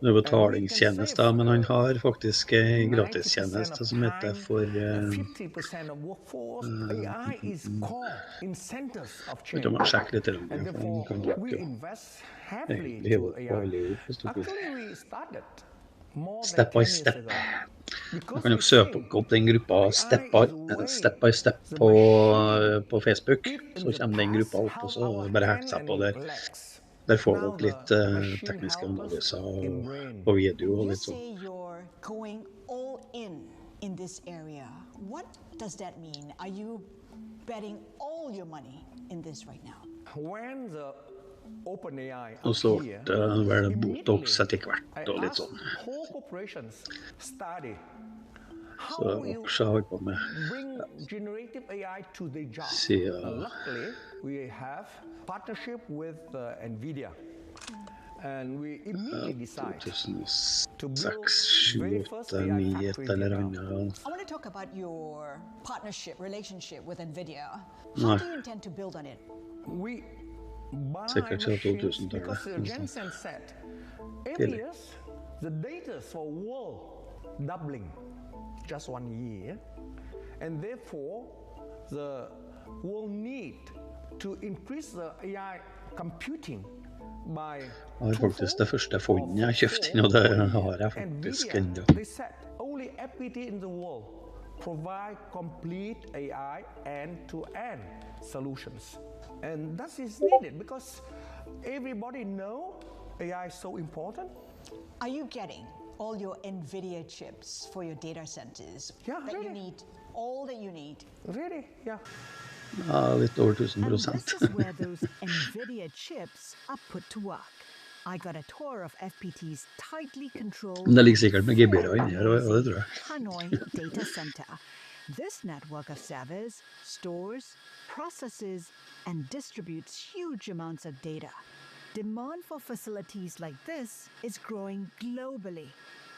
det er betalingstjenester, men han har faktisk en gratistjeneste som heter for 50% of workforce, AI is core incentives of Jeg change. må sjekke litt, for And han therefore, kan we ikke invest heavily egentlig to heve på alle AI. ord, hvis du vil. Actually, we started more than Step by 10 years step. ago. Du kan jo søke opp den gruppa Step by Step på Facebook, så kommer den gruppa opp, og så bare hekk seg på der. Der får dere litt tekniske analyser og video og You litt sånn. say you're going all in this area. What does that mean? Are you betting all your money in this right now? When the OpenAI Og så ble det vel Botox etter hvert og litt sånn. whole corporations study Så aksjer har holdt på med bring generative AI to their job. siden Luckily, we have partnership with NVIDIA. And we immediately decide 2006, 7, 8, 9, et eller annet. I want to talk about your relationship with NVIDIA. Nei. How do you intend to build on it? We buy Sikkert siden machines 2000-tallet. because Jensen said every year the data for world doubling just 1 year, and therefore the world need to increase the AI computing by Det var faktisk det første fondet jeg kjøpte, og det har jeg faktisk ennå. they said only FPT in the world provide complete AI end-to-end solutions. And that is needed because everybody know AI is so important. Are you getting all your NVIDIA chips for your data centers that you need, all that you need? Really? Yeah. Ja, litt over 1000%. And this is where those NVIDIA chips are put to work. I got a tour of FPT's tightly controlled Men det ligger sikkert med gebyrer inni her, og det tror jeg. Hanoi Data Center. This network of servers stores, processes, and distributes huge amounts of data. Demand for facilities like this is growing globally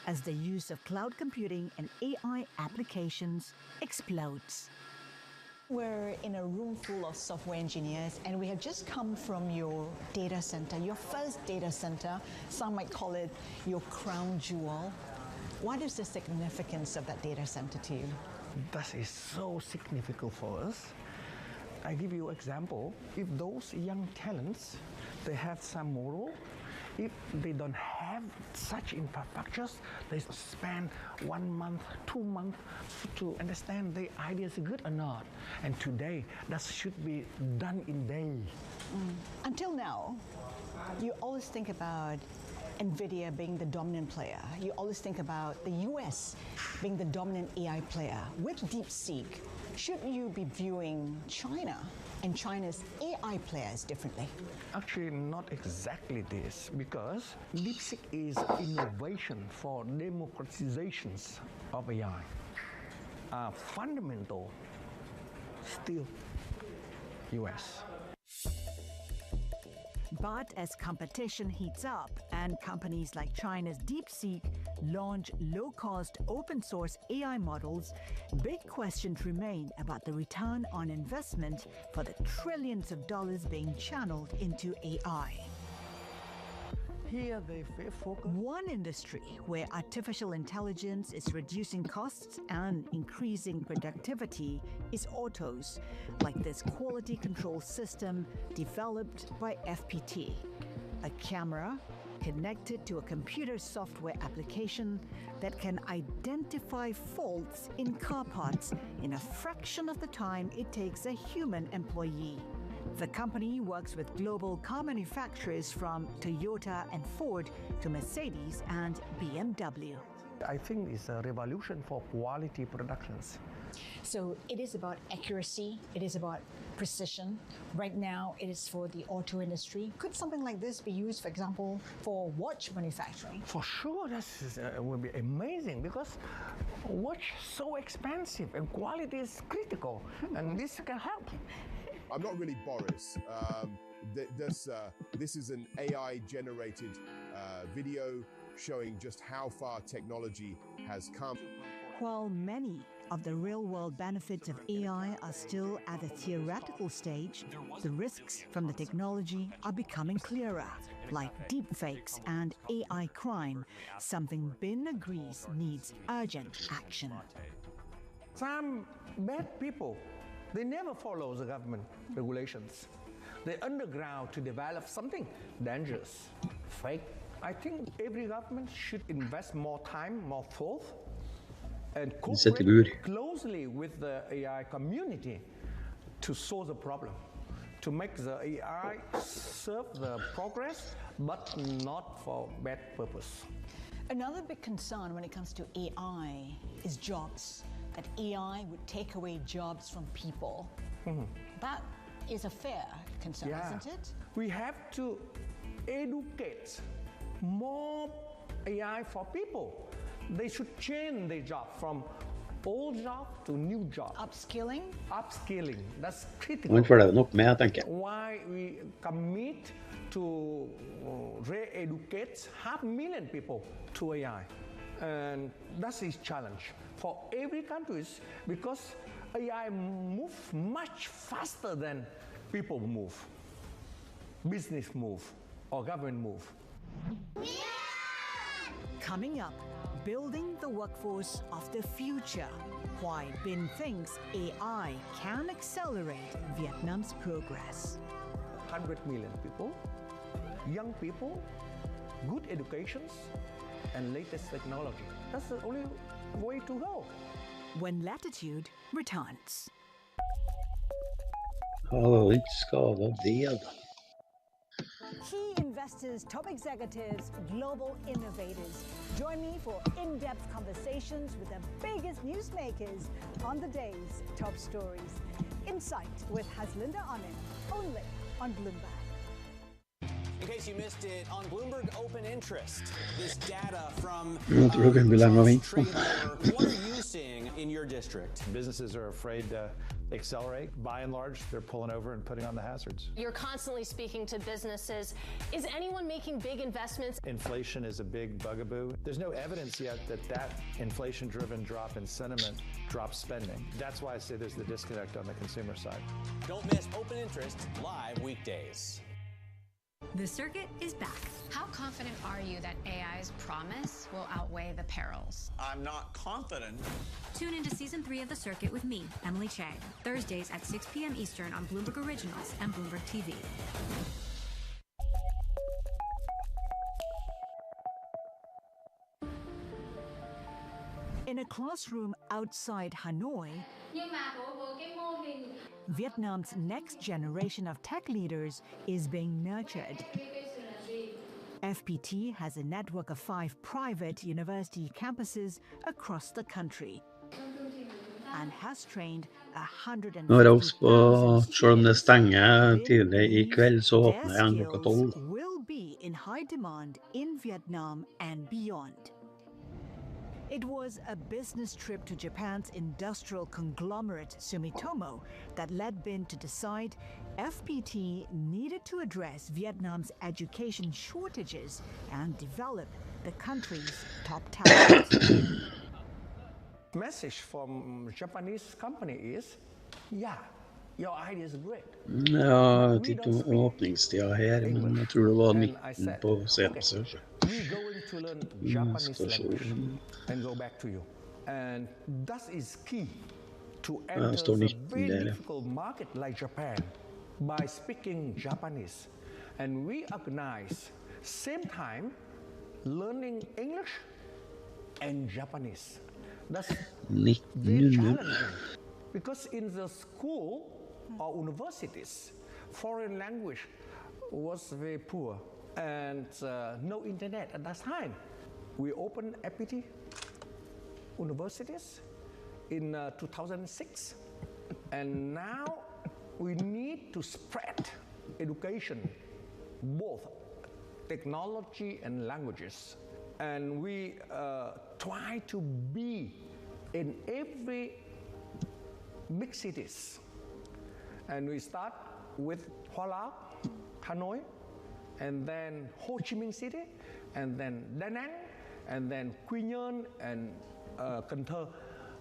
as the use of cloud computing and AI applications explodes. We're in a room full of software engineers, and we have just come from your data center, your first data center. Some might call it your crown jewel. What is the significance of that data center to you? That is so significant for us. I give you an example. If those young talents, they have some model, if they don't have such infrastructures, they spend 1 month, 2 months to understand the idea is good or not. And today, that should be done in days. Until now, you always think about NVIDIA being the dominant player. You always think about the US being the dominant AI player. With DeepSeek, should you be viewing China and China's AI players differently? Actually, not exactly this, because DeepSeek is innovation for democratizations of AI. Fundamental, still US. But as competition heats up and companies like China's DeepSeek launch low-cost open-source AI models, big questions remain about the return on investment for the trillions of dollars being channeled into AI. Here they focus. One industry where artificial intelligence is reducing costs and increasing productivity is autos, like this quality control system developed by FPT. A camera connected to a computer software application that can identify faults in car parts in a fraction of the time it takes a human employee. The company works with global car manufacturers from Toyota and Ford to Mercedes and BMW. I think it's a revolution for quality productions. So it is about accuracy, it is about precision. Right now, it is for the auto industry. Could something like this be used, for example, for watch manufacturing? For sure, this will be amazing because watch so expensive and quality is critical, and this can help. I'm not really Boris. This is an AI-generated video showing just how far technology has come. While many of the real-world benefits of AI are still at the theoretical stage, the risks from the technology are becoming clearer, like deepfakes and AI crime, something Bin agrees needs urgent action. Some bad people, they never follow the government regulations. They underground to develop something dangerous, fake. I think every government should invest more time, more thought, and cooperate closely with the AI community to solve the problem, to make the AI serve the progress, but not for bad purpose. Another big concern when it comes to AI is jobs, that AI would take away jobs from people. That is a fair concern, isn't it? We have to educate more AI for people. They should change their job from old job to new job. Upskilling? Upskilling, that's critical. Man får det nok med, tenker jeg. Why we commit to re-educate 500,000 people to AI. And that's his challenge for every country because AI moves much faster than people move, business move, or government move. Coming up, building the workforce of the future. Why Bin thinks AI can accelerate Vietnam's progress. 100 million people, young people, good educations, and latest technology. That's the only way to go. When Latitude returns. Ja, ikke skadet det. Key investors, top executives, global innovators. Join me for in-depth conversations with the biggest newsmakers on the day's top stories. Insight with Haslinda Anand, only on Bloomberg. In case you missed it, on Bloomberg Open Interest, this data from Jeg tror det kan bli lenge å vente. what are you seeing in your district? Businesses are afraid to accelerate. By and large, they're pulling over and putting on the hazards. You're constantly speaking to businesses. Is anyone making big investments? Inflation is a big bugaboo. There's no evidence yet that inflation-driven drop in sentiment drops spending. That's why I say there's the disconnect on the consumer side. Don't miss Open Interest live weekdays. The circuit is back. How confident are you that AI's promise will outweigh the perils? I'm not confident. Tune into Season 3 of The Circuit with me, Emily Chang, Thursdays at 6 p.m. Eastern on Bloomberg Originals and Bloomberg TV. In a classroom outside Hanoi, Vietnam's next generation of tech leaders is being nurtured. FPT has a network of 5 private university campuses across the country and has trained 150,000 Nå er det også på, selv om det stenger tidlig i kveld, så åpner jeg klokka 12. will be in high demand in Vietnam and beyond. It was a business trip to Japan's industrial conglomerate Sumitomo that led Bin to decide FPT needed to address Vietnam's education shortages and develop the country's top talent. Message from Japanese company is, yeah, your idea is great. Ja, jeg tittet om åpningstiden her, men jeg tror det var 19 på senere. We're going to learn Japanese language and go back to you. And that is key to enter a very difficult market like Japan by speaking Japanese. And we organize same time learning English and Japanese. That's very challenging because in the school or universities, foreign language was very poor and no internet at that time. We opened FPT universities in 2006. And now we need to spread education, both technology and languages. And we try to be in every big cities. And we start with Hoa Lao, Hanoi, and then Ho Chi Minh City, and then Da Nang, and then Quy Nhơn and Cần Thơ.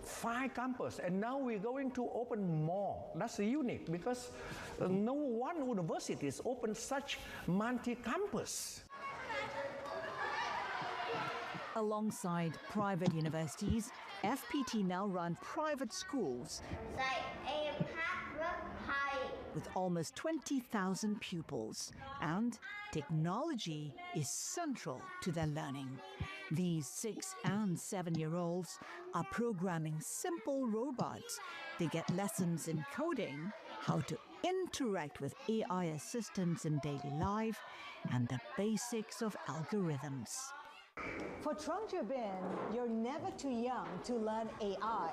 5 campuses, and now we're going to open more. That's unique because no one university has opened such multi-campus. Alongside private universities, FPT now run private schools with almost 20,000 pupils, and technology is central to their learning. These 6- and 7-year-olds are programming simple robots. They get lessons in coding, how to interact with AI assistants in daily life, and the basics of algorithms. For Trung Chue Bin, you're never too young to learn AI.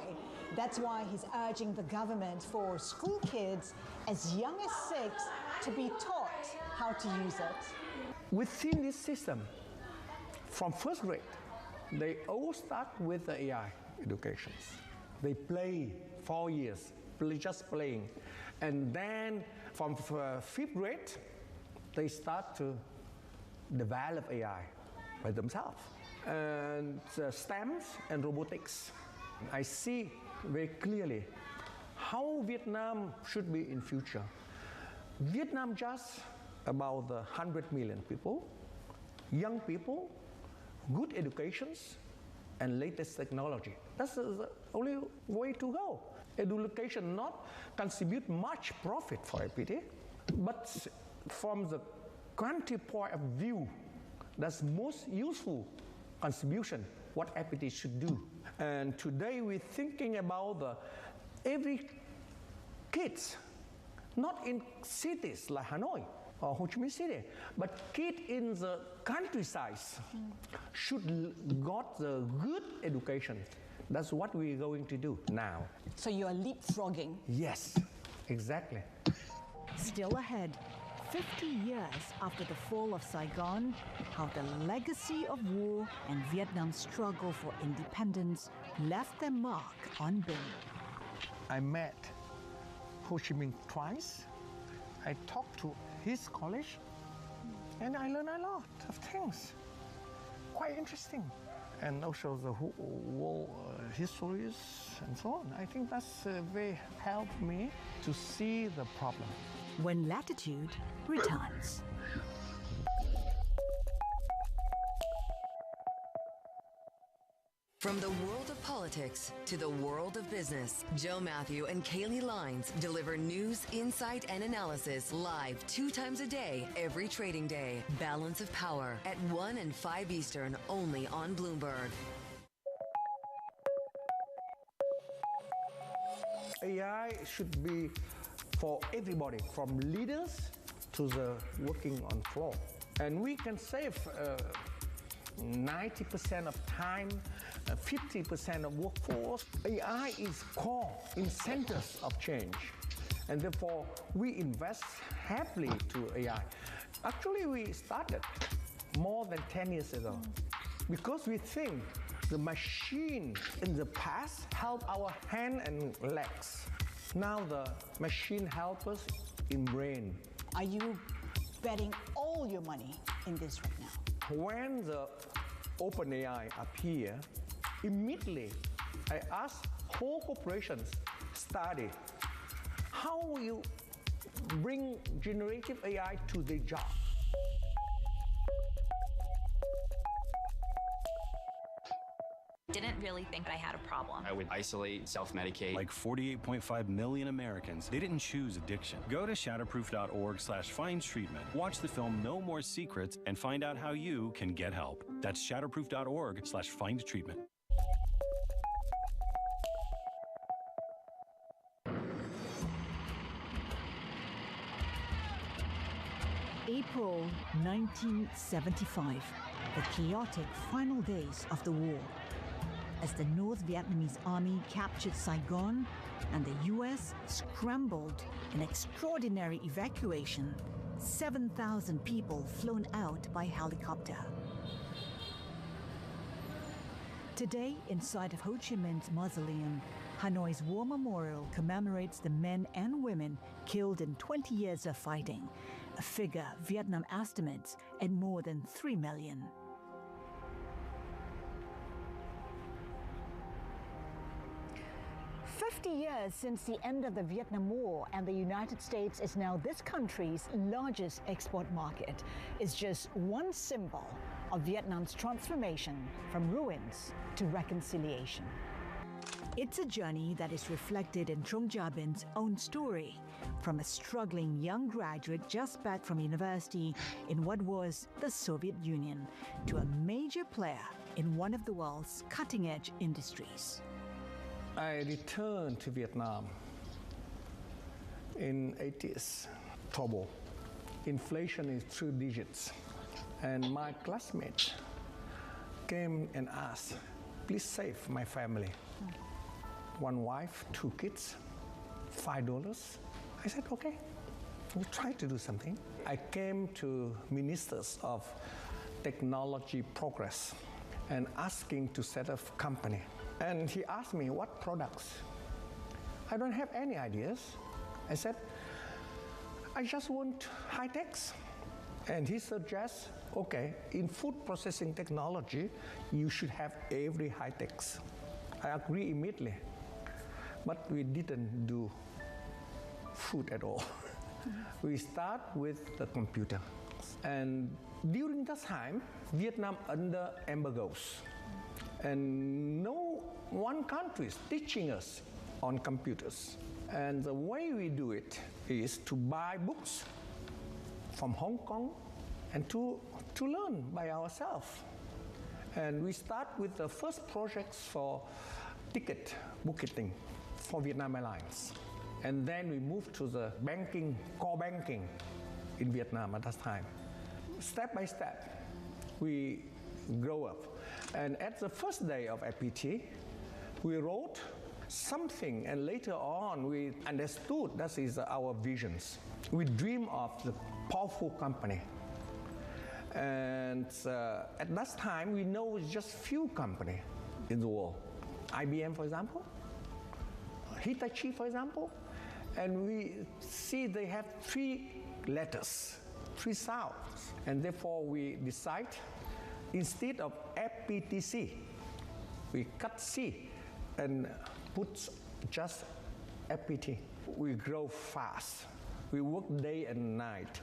That's why he's urging the government for school kids as young as 6 to be taught how to use it. Within this system, from first grade, they all start with the AI education. They play 4 years, just playing. And then from 5th grade, they start to develop AI by themselves. And STEM and robotics. I see very clearly how Vietnam should be in future. Vietnam just about 100 million people, young people, good educations, and latest technology. That's the only way to go. Education not contribute much profit for FPT, but from the country point of view, that's most useful contribution what FPT should do. And today we're thinking about every kids, not in cities like Hanoi or Ho Chi Minh City, but kids in the countryside should got the good education. That's what we're going to do now. So you are leapfrogging? Yes, exactly. Still ahead, 50 years after the fall of Saigon, how the legacy of war and Vietnam's struggle for independence left their mark on Binh. I met Ho Chi Minh twice. I talked to his college, and I learned a lot of things. Quite interesting. And also the whole histories and so on. I think that's very helped me to see the problem. When Latitude returns. From the world of politics to the world of business, Joe Matthew and Kaylee Lines deliver news, insight, and analysis live 2 times a day, every trading day. Balance of Power at 1 and 5 Eastern, only on Bloomberg. AI should be for everybody, from leaders to the working on floor. And we can save 90% of time, 50% of workforce. AI is core in centers of change. And therefore, we invest heavily to AI. Actually, we started more than 10 years ago because we think the machine in the past helped our hand and legs. Now the machine helps us in brain. Are you betting all your money in this right now? When the OpenAI appear, immediately I ask whole corporations study how will you bring generative AI to their job. Didn't really think I had a problem. I would isolate, self-medicate. Like 48.5 million Americans, they didn't choose addiction. Go to shatterproof.org/findtreatment. Watch the film No More Secrets and find out how you can get help. That's shatterproof.org/findtreatment. April 1975, the chaotic final days of the war. as the North Vietnamese army captured Saigon and the US scrambled an extraordinary evacuation, 7,000 people flown out by helicopter. Today, inside of Ho Chi Minh's mausoleum, Hanoi's War Memorial commemorates the men and women killed in 20 years of fighting, a figure Vietnam estimates at more than 3 million. Years since the end of the Vietnam War, and the United States is now this country's largest export market, is just one symbol of Vietnam's transformation from ruins to reconciliation. It's a journey that is reflected in Trung Ja Bin's own story, from a struggling young graduate just back from university in what was the Soviet Union to a major player in one of the world's cutting-edge industries. I returned to Vietnam in 80s. Trouble. Inflation is 2 digits. And my classmates came and asked, please save my family. 1 wife, 2 kids, $5. I said, okay, we'll try to do something. I came to ministers of technology progress and asking to set up a company. And he asked me, what products? I don't have any ideas. I said, I just want high techs. And he suggests, okay, in food processing technology, you should have every high techs. I agree immediately. But we didn't do food at all. We start with the computer. And during that time, Vietnam under embargoes. And no one country is teaching us on computers. And the way we do it is to buy books from Hong Kong and to learn by ourselves. And we start with the first projects for ticket booking for Vietnam Airlines. And then we move to the banking, core banking in Vietnam at that time. Step by step, we grow up. And at the first day of FPT, we wrote something, and later on we understood that is our visions. We dream of the powerful company. And at that time, we know just few companies in the world. IBM, for example, Hitachi, for example, and we see they have 3 letters, 3 sounds, and therefore we decide, instead of FPTC, we cut C and put just FPT. We grow fast. We work day and night.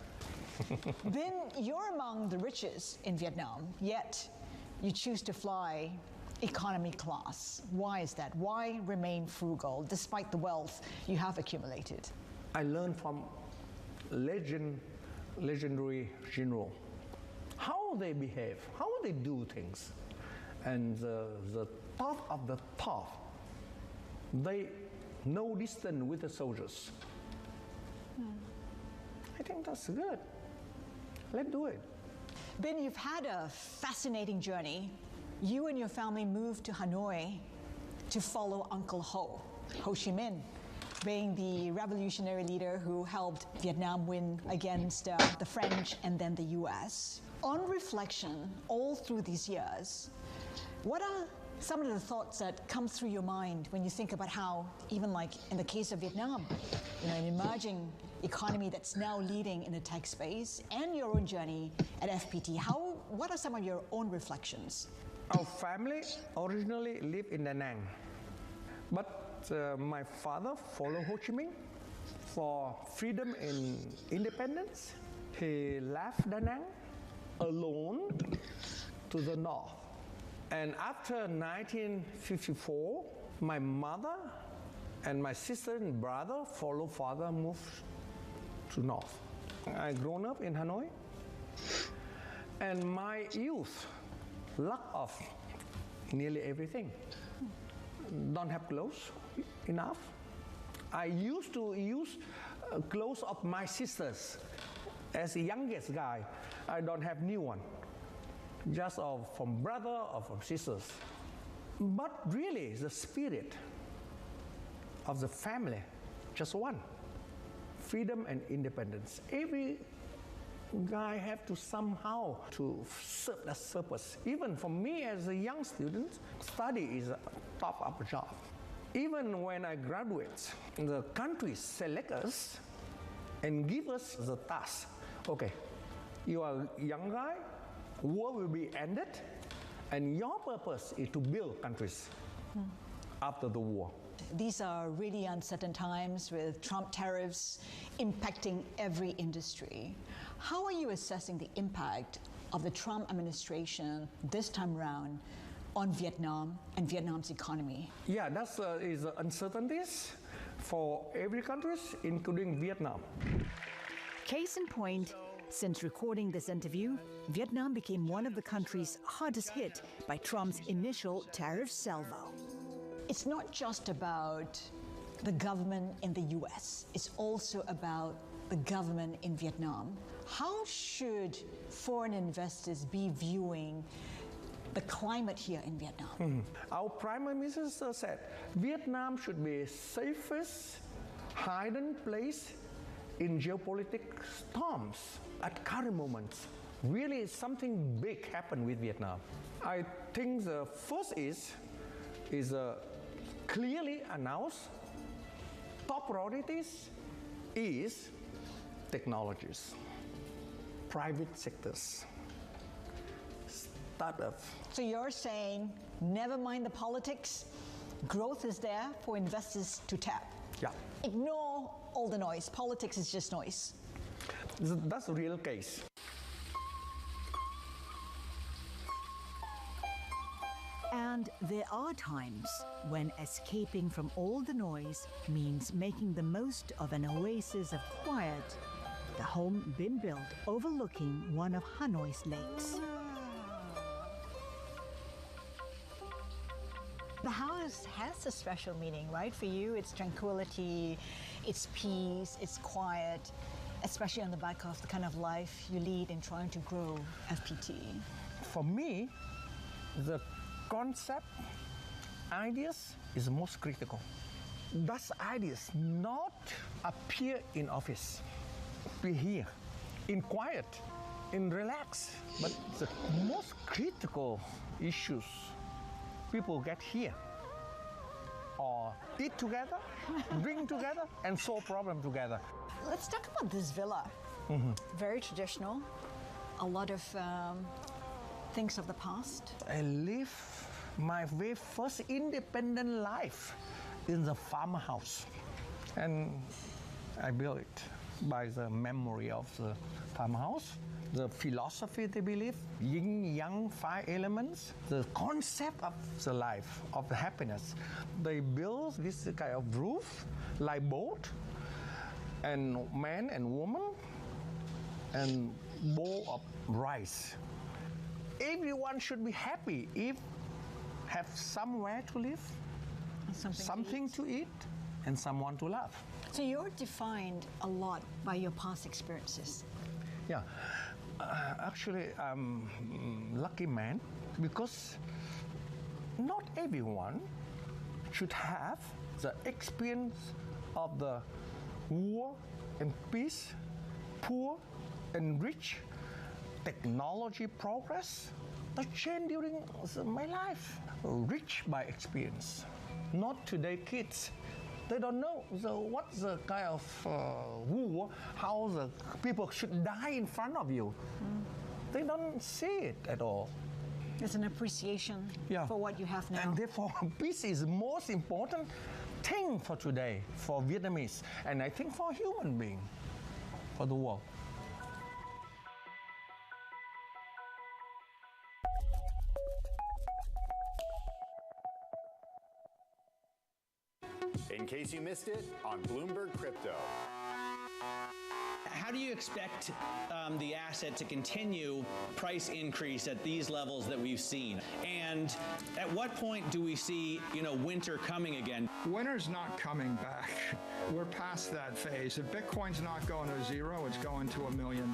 Bin, you're among the richest in Vietnam, yet you choose to fly economy class. Why is that? Why remain frugal despite the wealth you have accumulated? I learned from legendary general how they behave, how they do things. And the top of the top, they no distance with the soldiers. I think that's good. Let's do it. Bin, you've had a fascinating journey. You and your family moved to Hanoi to follow Uncle Ho, Ho Chi Minh, being the revolutionary leader who helped Vietnam win against the French and then the US. On reflection, all through these years, what are some of the thoughts that come through your mind when you think about how, even like in the case of Vietnam, an emerging economy that's now leading in the tech space, and your own journey at FPT, what are some of your own reflections? Our family originally lived in Da Nang, but my father followed Ho Chi Minh for freedom and independence. He left Da Nang alone to the north. And after 1954, my mother and my sister and brother follow father moved to north. I grown up in Hanoi, and my youth lack of nearly everything. Don't have clothes enough. I used to use clothes of my sisters. As the youngest guy, I don't have new one. Just from brother or from sisters. But really, the spirit of the family, just one, freedom and independence. Every guy have to somehow to serve that purpose. Even for me as a young student, study is a top-up job. Even when I graduate, the country select us and give us the task. Okay, you are a young guy, war will be ended, and your purpose is to build countries after the war. These are really uncertain times with Trump tariffs impacting every industry. How are you assessing the impact of the Trump administration this time around on Vietnam and Vietnam's economy? Yeah, that's is uncertainties for every country, including Vietnam. Case in point, since recording this interview, Vietnam became one of the countries hardest hit by Trump's initial tariff salvo. It's not just about the government in the US, it's also about the government in Vietnam. How should foreign investors be viewing the climate here in Vietnam? Our Prime Minister said Vietnam should be safest hidden place in geopolitical storms at current moments. Really something big happened with Vietnam. I think the first is clearly announced top priorities is technologies, private sectors, startups. So you're saying, never mind the politics, growth is there for investors to tap. Yeah. Ignore all the noise. Politics is just noise. That's the real case. And there are times when escaping from all the noise means making the most of an oasis of quiet, the home been built overlooking one of Hanoi's lakes. The house has a special meaning, right? For you, it's tranquility, it's peace, it's quiet, especially on the back of the kind of life you lead in trying to grow FPT. For me, the concept, ideas is most critical. Those ideas not appear in office, be here, in quiet, in relax. But the most critical issues people get here or eat together, drink together, and solve problem together. Let's talk about this villa. Very traditional, a lot of things of the past. I live my very first independent life in the farmhouse, and I built it by the memory of the farmhouse. The philosophy they believe, yin yang 5 elements, the concept of the life, of the happiness. They build this kind of roof like boat, and man and woman, and bowl of rice. Everyone should be happy if have somewhere to live, something to eat, and someone to love. So you're defined a lot by your past experiences. Yeah, actually I'm a lucky man because not everyone should have the experience of the war and peace, poor and rich, technology progress, the change during my life. Rich by experience. Not today kids. They don't know what's the kind of war, how the people should die in front of you. They don't see it at all. There's an appreciation for what you have now. And therefore, peace is the most important thing for today, for Vietnamese, and I think for human being, for the world. In case you missed it, on Bloomberg Crypto. How do you expect the asset to continue price increase at these levels that we've seen? And at what point do we see, winter coming again? Winter's not coming back. We're past that phase. If Bitcoin's not going to zero, it's going to $1 million.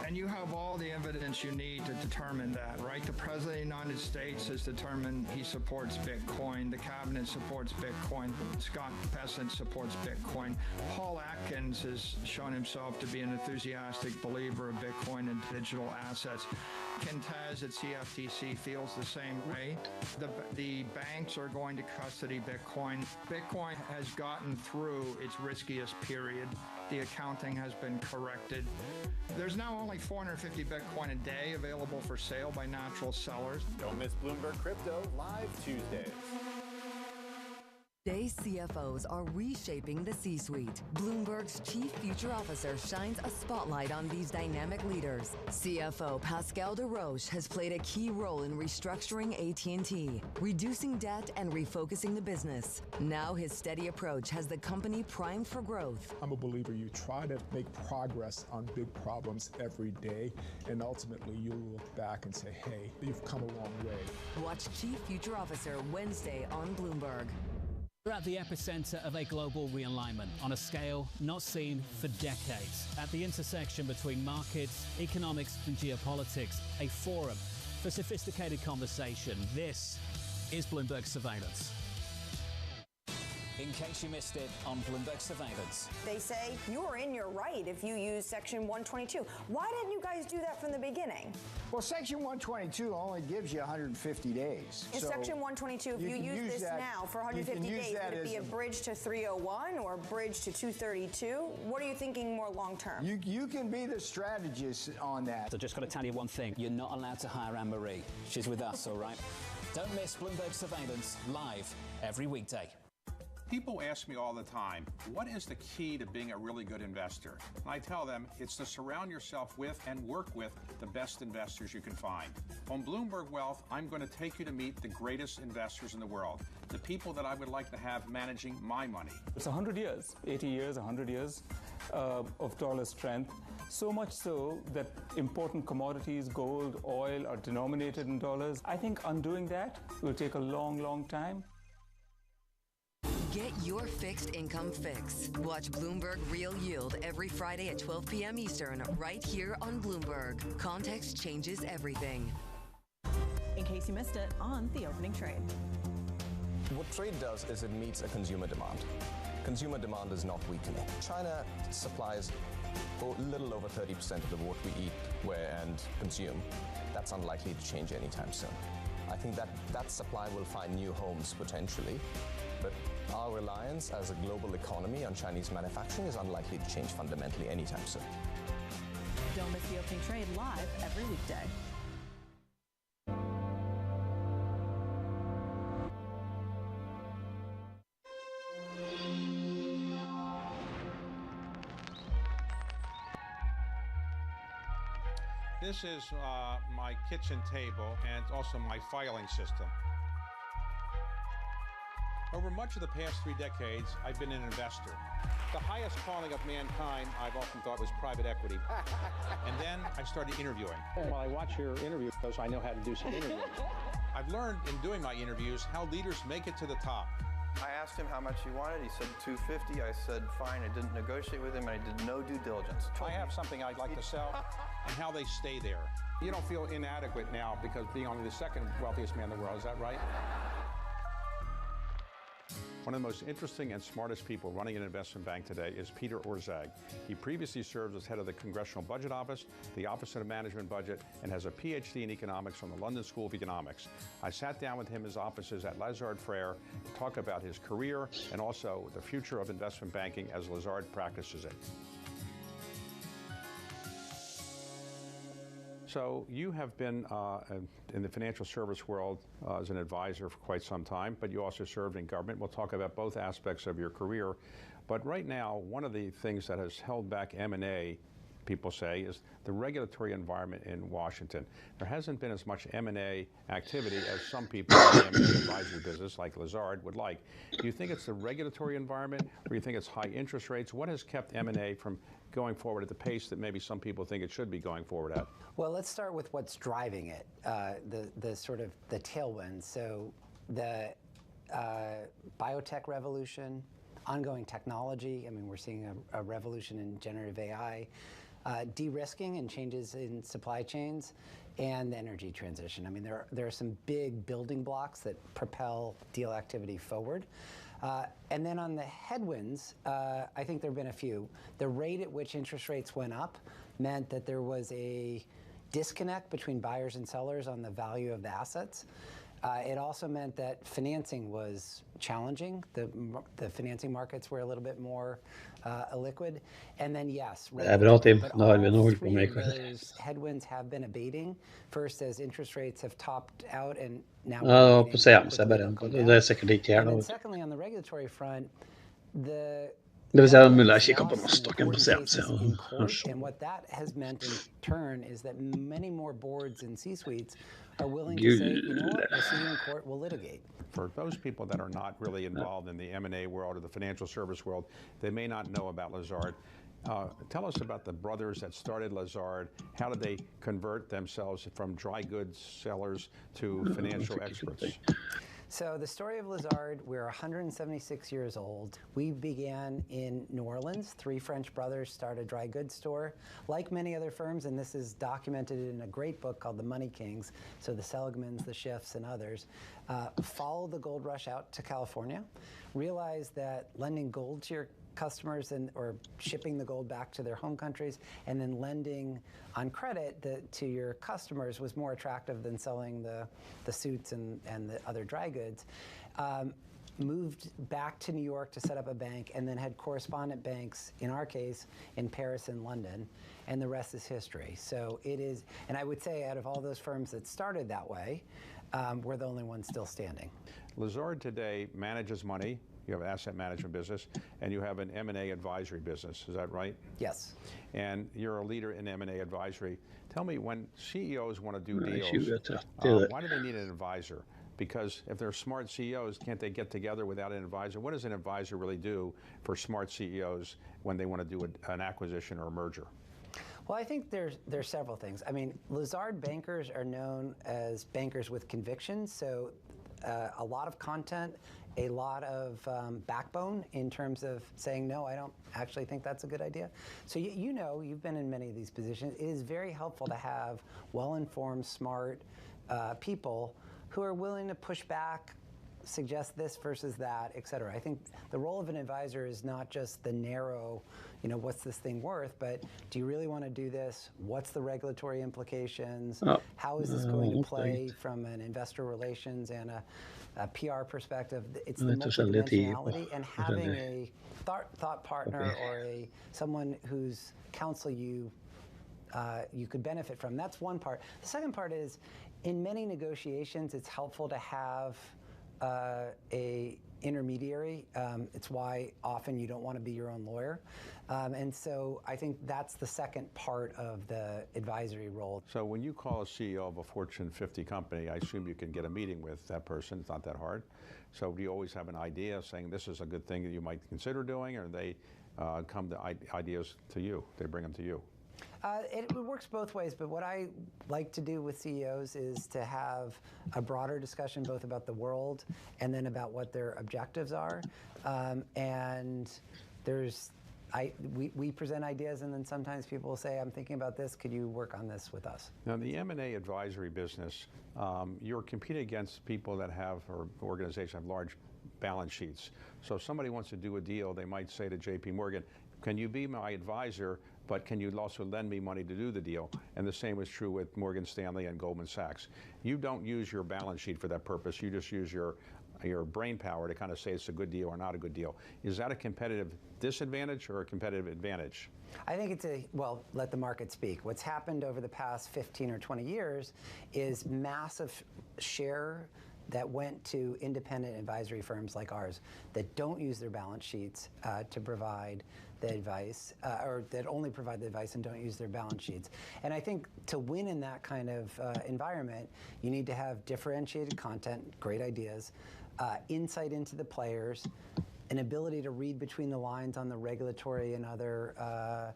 And you have all the evidence you need to determine that, right? The President of the United States has determined he supports Bitcoin. The Cabinet supports Bitcoin. Scott Bessent supports Bitcoin. Paul Atkins has shown himself to be an enthusiastic believer of Bitcoin and digital assets. Quintez at CFTC feels the same way. The banks are going to custody Bitcoin. Bitcoin has gotten through its riskiest period. The accounting has been corrected. There's now only 450 Bitcoin a day available for sale by natural sellers. Don't miss Bloomberg Crypto live Tuesdays. Today's CFOs are reshaping the C-suite. Bloomberg's Chief Future Officer shines a spotlight on these dynamic leaders. CFO Pascal Desroches has played a key role in restructuring AT&T, reducing debt and refocusing the business. Now his steady approach has the company primed for growth. I'm a believer you try to make progress on big problems every day, and ultimately you'll look back and say, hey, you've come a long way. Watch Chief Future Officer Wednesday on Bloomberg. We're at the epicenter of a global realignment on a scale not seen for decades. At the intersection between markets, economics, and geopolitics, a forum for sophisticated conversation. This is Bloomberg Surveillance. In case you missed it on Bloomberg Surveillance. They say you're in your right if you use Section 122. Why didn't you guys do that from the beginning? Well, Section 122 only gives you 150 days. In Section 122, if you use this now for 150 days, would it be a bridge to 301 or a bridge to 232? What are you thinking more long term? You can be the strategist on that. So just got to tell you one thing. You're not allowed to hire Anne-Marie. She's with us, all right? Don't miss Bloomberg Surveillance live every weekday. People ask me all the time, what is the key to being a really good investor? And I tell them it's to surround yourself with and work with the best investors you can find. On Bloomberg Wealth, I'm going to take you to meet the greatest investors in the world, the people that I would like to have managing my money. It's 100 years, 80 years, 100 years of dollar strength. So much so that important commodities, gold, oil, are denominated in dollars. I think undoing that will take a long, long time. Get your fixed income fix. Watch Bloomberg Real Yield every Friday at 12 p.m. Eastern, right here on Bloomberg. Context changes everything. In case you missed it on The Opening Trade. What trade does is it meets a consumer demand. Consumer demand is not weakening. China supplies a little over 30% of what we eat, wear, and consume. That's unlikely to change anytime soon. I think that supply will find new homes potentially, but our reliance as a global economy on Chinese manufacturing is unlikely to change fundamentally anytime soon. Don't miss The Opening Trade live every weekday. This is my kitchen table and also my filing system. Over much of the past 3 decades, I've been an investor. The highest calling of mankind, I've often thought, was private equity. And then I started interviewing. Well, I watch your interviews, so I know how to do some interviewing. I've learned in doing my interviews how leaders make it to the top. I asked him how much he wanted. He said $250. I said, fine. I didn't negotiate with him, and I did no due diligence. I have something I'd like to sell, and how they stay there. You don't feel inadequate now because being only the second wealthiest man in the world, is that right? One of the most interesting and smartest people running an investment bank today is Peter Orszag. He previously served as head of the Congressional Budget Office, the Office of Management Budget, and has a PhD in economics from the London School of Economics. I sat down with him in his offices at Lazard Frères to talk about his career and also the future of investment banking as Lazard practices it. So you have been in the financial service world as an advisor for quite some time, but you also served in government. We'll talk about both aspects of your career. But right now, one of the things that has held back M&A people say, is the regulatory environment in Washington. There hasn't been as much M&A activity as some people in the M&A advisory business, like Lazard, would like. Do you think it's the regulatory environment, or do you think it's high interest rates? What has kept M&A from going forward at the pace that maybe some people think it should be going forward at? Well, let's start with what's driving it, the sort of the tailwinds. So the biotech revolution, ongoing technology. I mean, we're seeing a revolution in generative AI, de-risking and changes in supply chains, and the energy transition. I mean, there are some big building blocks that propel deal activity forward. And then on the headwinds, I think there have been a few. The rate at which interest rates went up meant that there was a disconnect between buyers and sellers on the value of the assets. It also meant that financing was challenging. The financing markets were a little bit more illiquid. And then, yes, Det är bra, Tim. but Då har vi nog all hållit på three med of ikväll. those headwinds have been abating. First, as interest rates have topped out and now Ja, we're på scenen så quickly bare they'll go det är down. sikkert ikke her And then nå. secondly, on the regulatory front, the Det vill säga, mulig jeg government kikker has på lost some Nasdaqen på important scenen, cases in så court, and what that has meant in turn is that many more boards and C-suites are willing to say, you know what, we'll see you in court, we'll litigate. For those people that are not really involved in the M&A world or the financial service world, they may not know about Lazard. Tell us about the brothers that started Lazard. How did they convert themselves from dry goods sellers to financial experts? So the story of Lazard, we're 176 years old. We began in New Orleans. Three French brothers started a dry goods store. Like many other firms, and this is documented in a great book called The Money Kings, so the Seligmans, the Schiffs, and others, followed the gold rush out to California, realized that lending gold to your customers or shipping the gold back to their home countries and then lending on credit to your customers was more attractive than selling the suits and the other dry goods. Moved back to New York to set up a bank and then had correspondent banks, in our case, in Paris and London, and the rest is history. So it is, and I would say out of all those firms that started that way, we're the only ones still standing. Lazard today manages money. You have an asset management business, and you have an M&A advisory business. Is that right? Yes. And you're a leader in M&A advisory. Tell me, when CEOs want to do Nej, deals, 20, why do they need an advisor? Because if they're smart CEOs, can't they get together without an advisor? What does an advisor really do for smart CEOs when they want to do an acquisition or a merger? Well, I think there's several things. I mean, Lazard bankers are known as bankers with conviction, so a lot of content, a lot of backbone in terms of saying, no, I don't actually think that's a good idea. So you know, you've been in many of these positions. It is very helpful to have well-informed, smart people who are willing to push back, suggest this versus that, et cetera. I think the role of an advisor is not just the narrow, you know, what's this thing worth, but do you really want to do this? What's the regulatory implications? How is this going to play from an investor relations and a PR perspective? It's the multidimensionality, and having a thought partner or someone whose counsel you could benefit from. That's one part. The second part is, in many negotiations, it's helpful to have a intermediary. It's why often you don't want to be your own lawyer. And so I think that's the second part of the advisory role. So when you call a CEO of a Fortune 50 company, I assume you can get a meeting with that person. It's not that hard. So do you always have an idea saying this is a good thing that you might consider doing, or they come to ideas to you? They bring them to you? It works both ways, but what I like to do with CEOs is to have a broader discussion both about the world and then about what their objectives are. And we present ideas, and then sometimes people will say, I'm thinking about this, could you work on this with us? Now, in the M&A advisory business, you're competing against people that have, or organizations have large balance sheets. So if somebody wants to do a deal, they might say to JP Morgan, can you be my advisor, but can you also lend me money to do the deal? And the same is true with Morgan Stanley and Goldman Sachs. You don't use your balance sheet for that purpose. You just use your brain power to kind of say it's a good deal or not a good deal. Is that a competitive disadvantage or a competitive advantage? I think it's well, let the market speak. What's happened over the past 15 or 20 years is massive share that went to independent advisory firms like ours that don't use their balance sheets to provide the advice, or that only provide the advice and don't use their balance sheets. And I think to win in that kind of environment, you need to have differentiated content, great ideas, insight into the players, an ability to read between the lines on the regulatory and other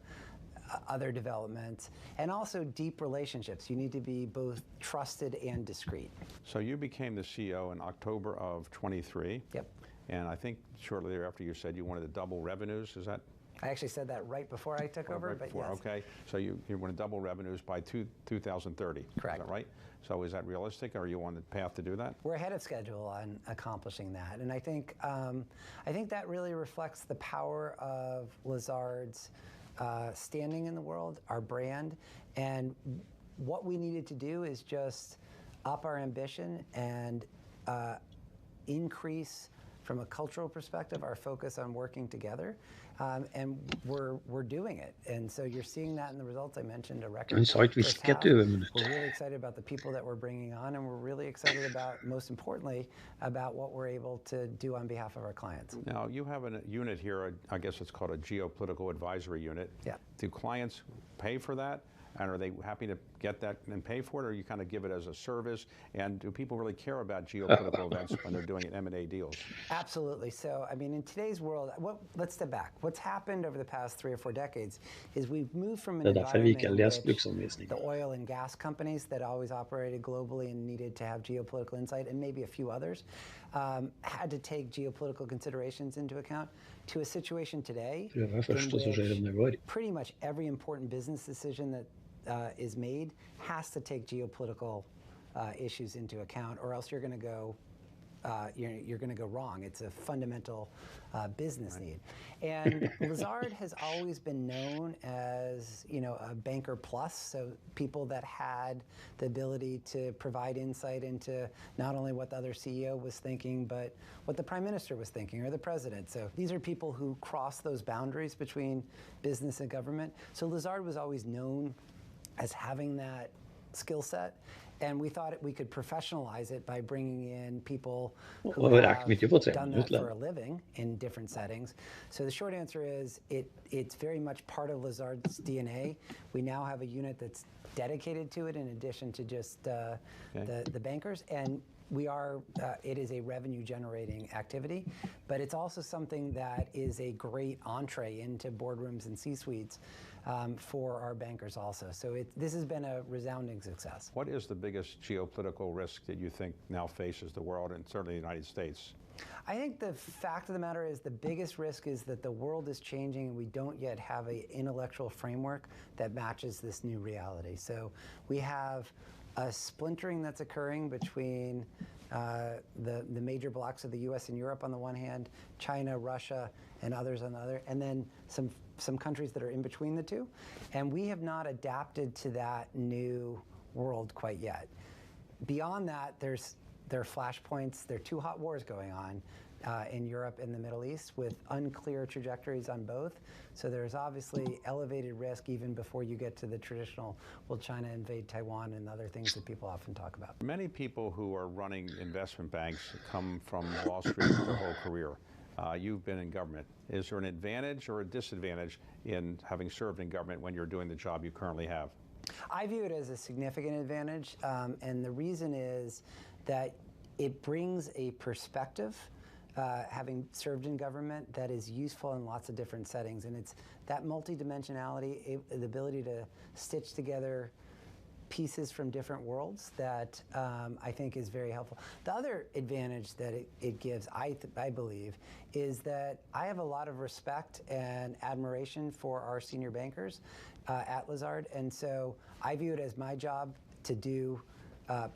developments, and also deep relationships. You need to be both trusted and discreet. So you became the CEO in October of 23. Yep. And I think shortly thereafter you said you wanted to double revenues. Is that? I actually said that right before I took over, right but before, yes. Okay, so you want to double revenues by 2030. Correct. Is that right? So is that realistic? Are you on the path to do that? We're ahead of schedule on accomplishing that, and I think that really reflects the power of Lazard's standing in the world, our brand, and what we needed to do is just up our ambition and increase, from a cultural perspective, our focus on working together, and we're doing it. And so you're seeing that in the results. I mentioned a record. First half. We're really excited about the people that we're bringing on, and we're really excited about, most importantly, about what we're able to do on behalf of our clients. Now, you have a unit here, I guess it's called a geopolitical advisory unit. Yeah. Do clients pay for that? And are they happy to get that and pay for it, or you kind of give it as a service? And do people really care about geopolitical events when they're doing M&A deals? Absolutely. So, I mean, in today's world, let's step back. What's happened over the past 3 or 4 decades is we've moved from an environment in which the oil and gas companies that always operated globally and needed to have geopolitical insight, and maybe a few others, had to take geopolitical considerations into account, to a situation today in which pretty much every important business decision that is made has to take geopolitical issues into account, or else you're going to go you're going to go wrong. It's a fundamental business need. And Lazard has always been known as, a banker plus, so people that had the ability to provide insight into not only what the other CEO was thinking, but what the Prime Minister was thinking, or the President. So these are people who cross those boundaries between business and government. So Lazard was always known as having that skill set, and we thought we could professionalize it by bringing in people who have done that for a living in different settings. So the short answer is it's very much part of Lazard's DNA. We now have a unit that's dedicated to it, in addition to just the bankers, and it is a revenue generating activity, but it's also something that is a great entree into boardrooms and C-suites for our bankers also. So this has been a resounding success. What is the biggest geopolitical risk that you think now faces the world, and certainly the United States? I think the fact of the matter is the biggest risk is that the world is changing and we don't yet have an intellectual framework that matches this new reality. So we have a splintering that's occurring between the major blocks of the US and Europe on the one hand, China, Russia, and others on the other, and then some countries that are in between the two. And we have not adapted to that new world quite yet. Beyond that, there are flashpoints. There are 2 hot wars going on in Europe and the Middle East with unclear trajectories on both. So there's obviously elevated risk even before you get to the traditional, will China invade Taiwan and other things that people often talk about. Many people who are running investment banks come from Wall Street their whole career. You've been in government. Is there an advantage or a disadvantage in having served in government when you're doing the job you currently have? I view it as a significant advantage, and the reason is that it brings a perspective, having served in government, that is useful in lots of different settings. And it's that multidimensionality, the ability to stitch together pieces from different worlds that I think is very helpful. The other advantage that it gives, I believe, is that I have a lot of respect and admiration for our senior bankers at Lazard. And so I view it as my job to do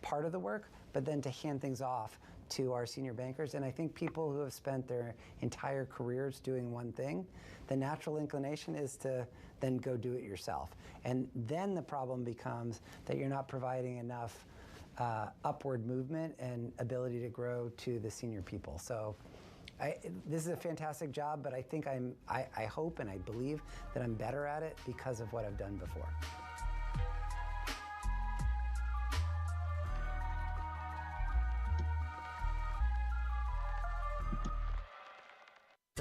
part of the work, but then to hand things off to our senior bankers. And I think people who have spent their entire careers doing one thing, the natural inclination is to then go do it yourself. And then the problem becomes that you're not providing enough upward movement and ability to grow to the senior people. So this is a fantastic job, but I think I hope and I believe that I'm better at it because of what I've done before.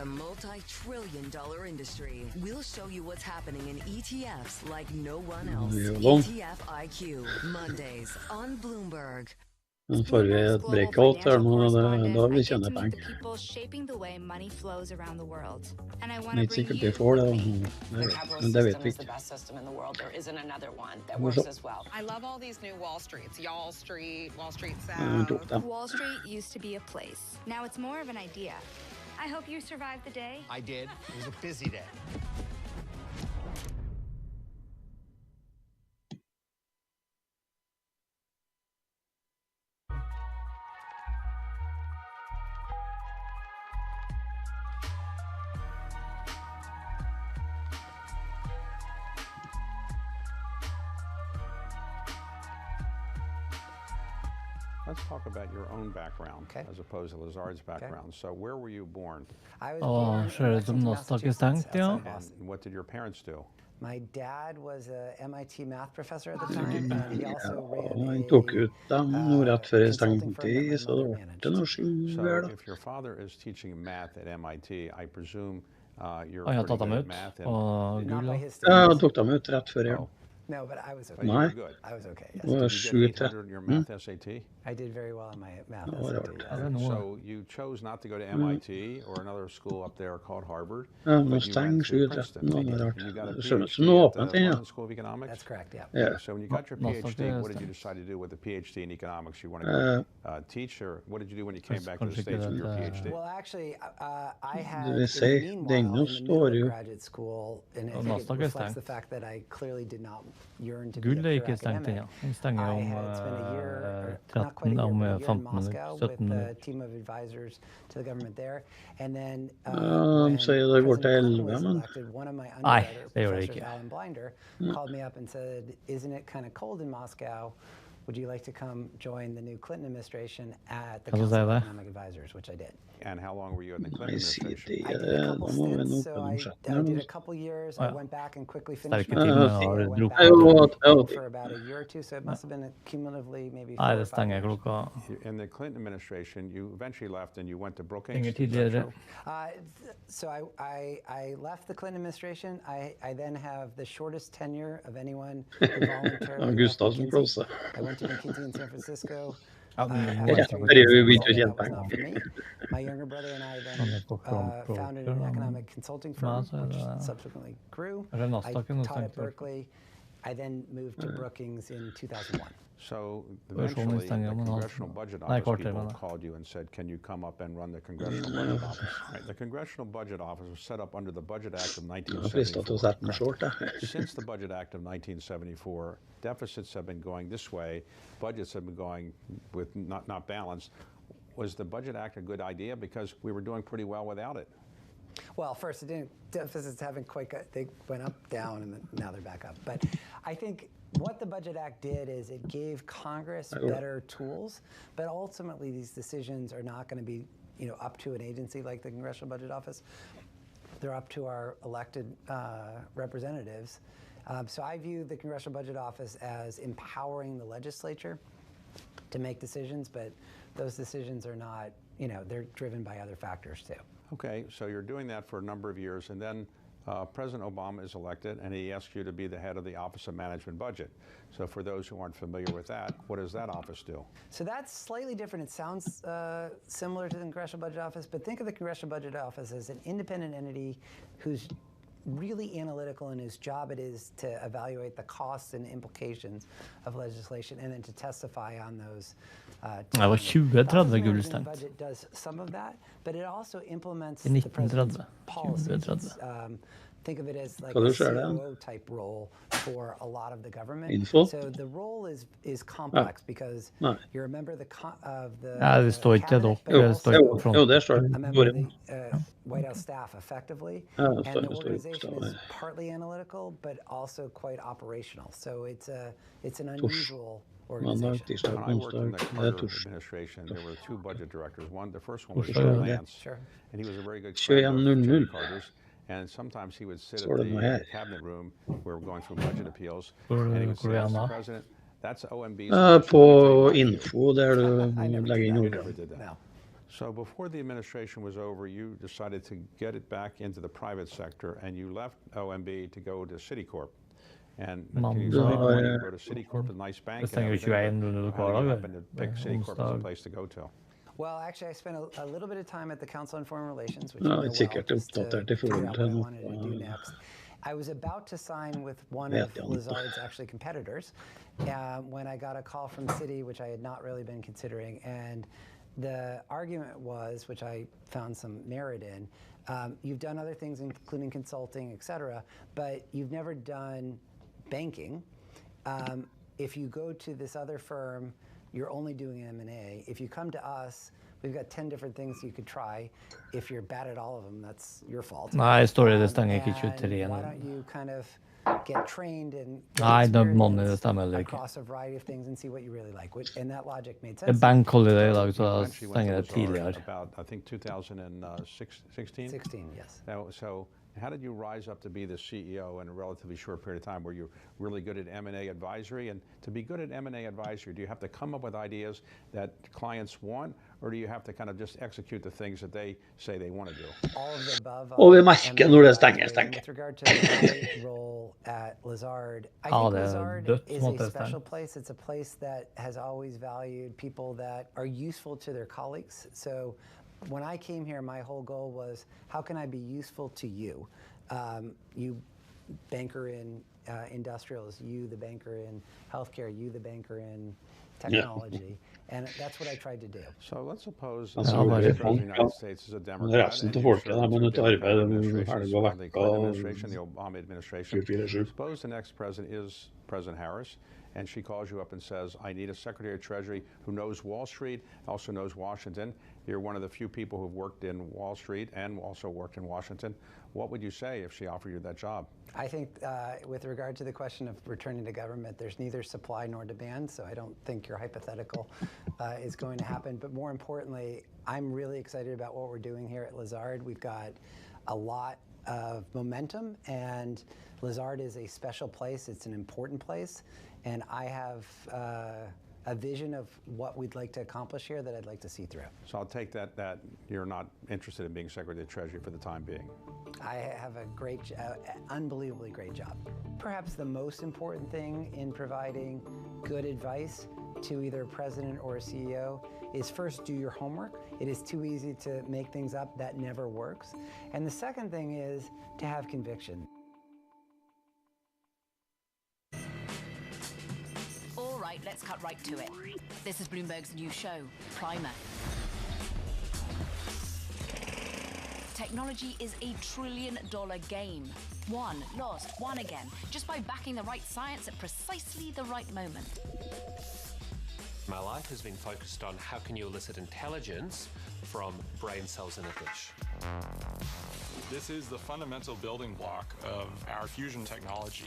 the multi-trillion-dollar industry. We'll show you what's happening in ETFs like no one else. ETF IQ, Mondays on Bloomberg. Nå får vi et breakout her nå, da vi tjener penger. People shaping the way money flows around the world. And I want Det to er bring sikkert you vi får det, men det vet vi is the ikke. best system in the world. There isn't another one that Hvorfor works så? as well. I love all these new Wall Streets. Y'all Street, Wall Street tok South. den. Wall Street used to be a place. Now it's more of an idea. I hope you survived the day. I did. It was a busy day. Let's talk about your own background as opposed to Lazard's background. So where were you born? I was Å, born ser ut som Nasdaq er stengt, ja. And what did your parents do? My dad was a MIT math professor at the time, and he also ran Han tok ut dem nå rett før jeg stengte i, så det ble noe So sjuer da. if your father is teaching math at MIT, I presume you're Har jeg pretty tatt dem good at ut math. og Google? Ja, han tok dem ut rett før jeg. No, but I was okay. But you were Nei, good. I was okay. det Yes. var Did you get 800 in 7-3. your math SAT? I did very well in my math. Ja, det var SAT, rart. yes. So you chose not to go to MIT or another school up there called Harvard. Ja, nå but you stenger went to 7-13, Princeton. det var rart. And you got a Det ser ut som PhD noe at åpnet the inn, ja. London School of Economics? That's correct, yeah. Ja. So when you got your Nasdaq PhD, er what did you stengt. decide to do with the PhD in economics? You want to teach, or what did you do when you came back to the Kanskje States ikke with your det, PhD? Well, actually, I had, Det vil in si, the det meanwhile, ennå in the middle står of jo. graduate school, and I Og think it Nasdaq er reflects the stengt. fact that I clearly did not yearn to be Gull a er pure ikke stengt academic. ennå. Den stenger I om had spent a year, or not 13, quite a year, om but a year in 15 Moscow minutter, with 17 a minutter. team of advisors to the government there. And then Ja, when de sier det går til President 11, Clinton was men elected, one of my Nei, undergraduate det gjør det professors, ikke. Alan Blinder, Ja. called me up and said, isn't it kind of cold in Moscow? Would you like to come join the new Clinton administration at the Kan du Council si of det? Economic Advisors, which I did. And how long were you in the Clinton Nei, si administration? det, I did a da couple må vi stints, nå so på I omsettene. did a couple years. Oh, I ja. went back and quickly finished Sterke my timer PhD. har I du went drukket. back Ja, for about a year or two, so it must have been cumulatively maybe 4 Nei, or det 5 stenger years. klokka. In the Clinton administration, you eventually left and you went to Brookings. Ingen Is that tidligere. true? So I left the Clinton administration. I then have the shortest tenure of anyone who voluntarily left Gustavsen McKinsey. Klose. I went to McKinsey in San Francisco. Ja, men After det er three det er jo years, vi I ikke decided tjent that was penger. not for me. My younger brother and I Han then er på founded an economic consulting firm, Men altså, which det- subsequently grew. Er det I Nasdaq nå taught at stengt? Berkeley. I then moved to Brookings in 2001. So Versjonen eventually, the stenger om en halv- Congressional Budget Nei, Office kvarter, people mener jeg. called you and said, can you come up and run the Congressional Budget Office? Right. The Congressional Budget Office was set up under the Budget Act of Jeg har fristet til å 1974. sette den short, jeg. Since the Budget Act of 1974, deficits have been going this way, budgets have been going with not balanced. Was the Budget Act a good idea? Because we were doing pretty well without it. Well, first, it didn't, deficits haven't quite got, they went up, down, and then now they're back up. But I think what the Budget Act did is it gave Congress better tools, but ultimately these decisions are not going to be, up to an agency like the Congressional Budget Office. They're up to our elected representatives. So I view the Congressional Budget Office as empowering the legislature to make decisions, but those decisions are not, they're driven by other factors too. Okay, so you're doing that for a number of years, and then President Obama is elected, and he asks you to be the head of the Office of Management Budget. So for those who aren't familiar with that, what does that office do? So that's slightly different. It sounds similar to the Congressional Budget Office, but think of the Congressional Budget Office as an independent entity who's really analytical and whose job it is to evaluate the costs and implications of legislation and then to testify on those. Det var 2030 Gull The stengt. budget does some of that, but it also implements I the president's 1930. policies. Think of it as like Kan a du se det? COO type role for a lot of the government. Info? So the role is complex because Nei. you're a member of the Ja, det står ikke cabinet, dere, but det also står ikke på front. Jo, det står a det. member of the White House staff effectively. Ja, det And står the det. organization is partly analytical, but also quite operational. So it's an unusual Mandag, organization. tirsdag, When I worked in the onsdag, Carter torsdag. administration, there were two budget directors. The first one was Torsdag, Joe ja. Lance, Sure. and he was a very good friend of 21:00. Jimmy Carter's. And sometimes he would sit Står at det noe the her? cabinet room where we're going through budget appeals, Hvor and he would say, er han Mr. da? President, that's OMB's. På info, der du I never legger inn did You that. ord. never did that. No. So before the administration was over, you decided to get it back into the private sector, and you left OMB to go to Citicorp. And can you explain why you go to Citicorp, a nice bank, and everything, how you happened to pick Citicorp as a place to go to? Well, actually, I spent a little bit of time at the Council on Foreign Relations, which Ja, sikkert oppdatert I forhold til I wanted to do next. I was about to sign with one of Lazard's actually competitors when I got a call from Citi, which I had not really been considering. And the argument was, which I found some merit in, you've done other things, including consulting, et cetera, but you've never done banking. If you go to this other firm, you're only doing M&A. If you come to us, we've got 10 different things you could try. If you're bad at all of them, that's your fault. Nei, står det stenger ikke 23 why don't you kind of get trained and Nei, det stemmer heller ikke. across a variety of things and see what you really like. And that logic made Det sense. bank holiday I dag, så stenger det tidligere. About, I think, 2016? 16, yes. So how did you rise up to be the CEO in a relatively short period of time? Were you really good at M&A advisory? And to be good at M&A advisory, do you have to come up with ideas that clients want, or do you have to kind of just execute the things that they say they want to do? All of the above. Og vi merker når det stenger. With regard to my role at Lazard, I think Lazard is a special place. It's a place that has always valued people that are useful to their colleagues. So when I came here, my whole goal was, how can I be useful to you? You banker in industrials, you the banker in healthcare, you the banker in technology. And that's what I tried to do. So let's suppose the United States is a Democrat. Resten til folket, de må ta arbeid, de helga vekk av the Obama administration. 24/7. Suppose the next president is President Harris, and she calls you up and says, I need a Secretary of Treasury who knows Wall Street, also knows Washington. You're one of the few people who've worked in Wall Street and also worked in Washington. What would you say if she offered you that job? I think with regard to the question of returning to government, there's neither supply nor demand, so I don't think your hypothetical is going to happen. But more importantly, I'm really excited about what we're doing here at Lazard. We've got a lot of momentum, and Lazard is a special place. It's an important place, and I have a vision of what we'd like to accomplish here that I'd like to see through. So I'll take that you're not interested in being Secretary of Treasury for the time being. I have a great, unbelievably great job. Perhaps the most important thing in providing good advice to either a president or a CEO is first do your homework. It is too easy to make things up. That never works. And the second thing is to have conviction. All right, let's cut right to it. This is Bloomberg's new show, Primer. Technology is a $1 trillion game. Won, lost, won again, just by backing the right science at precisely the right moment. My life has been focused on how can you elicit intelligence from brain cells in a dish. This is the fundamental building block of our fusion technology.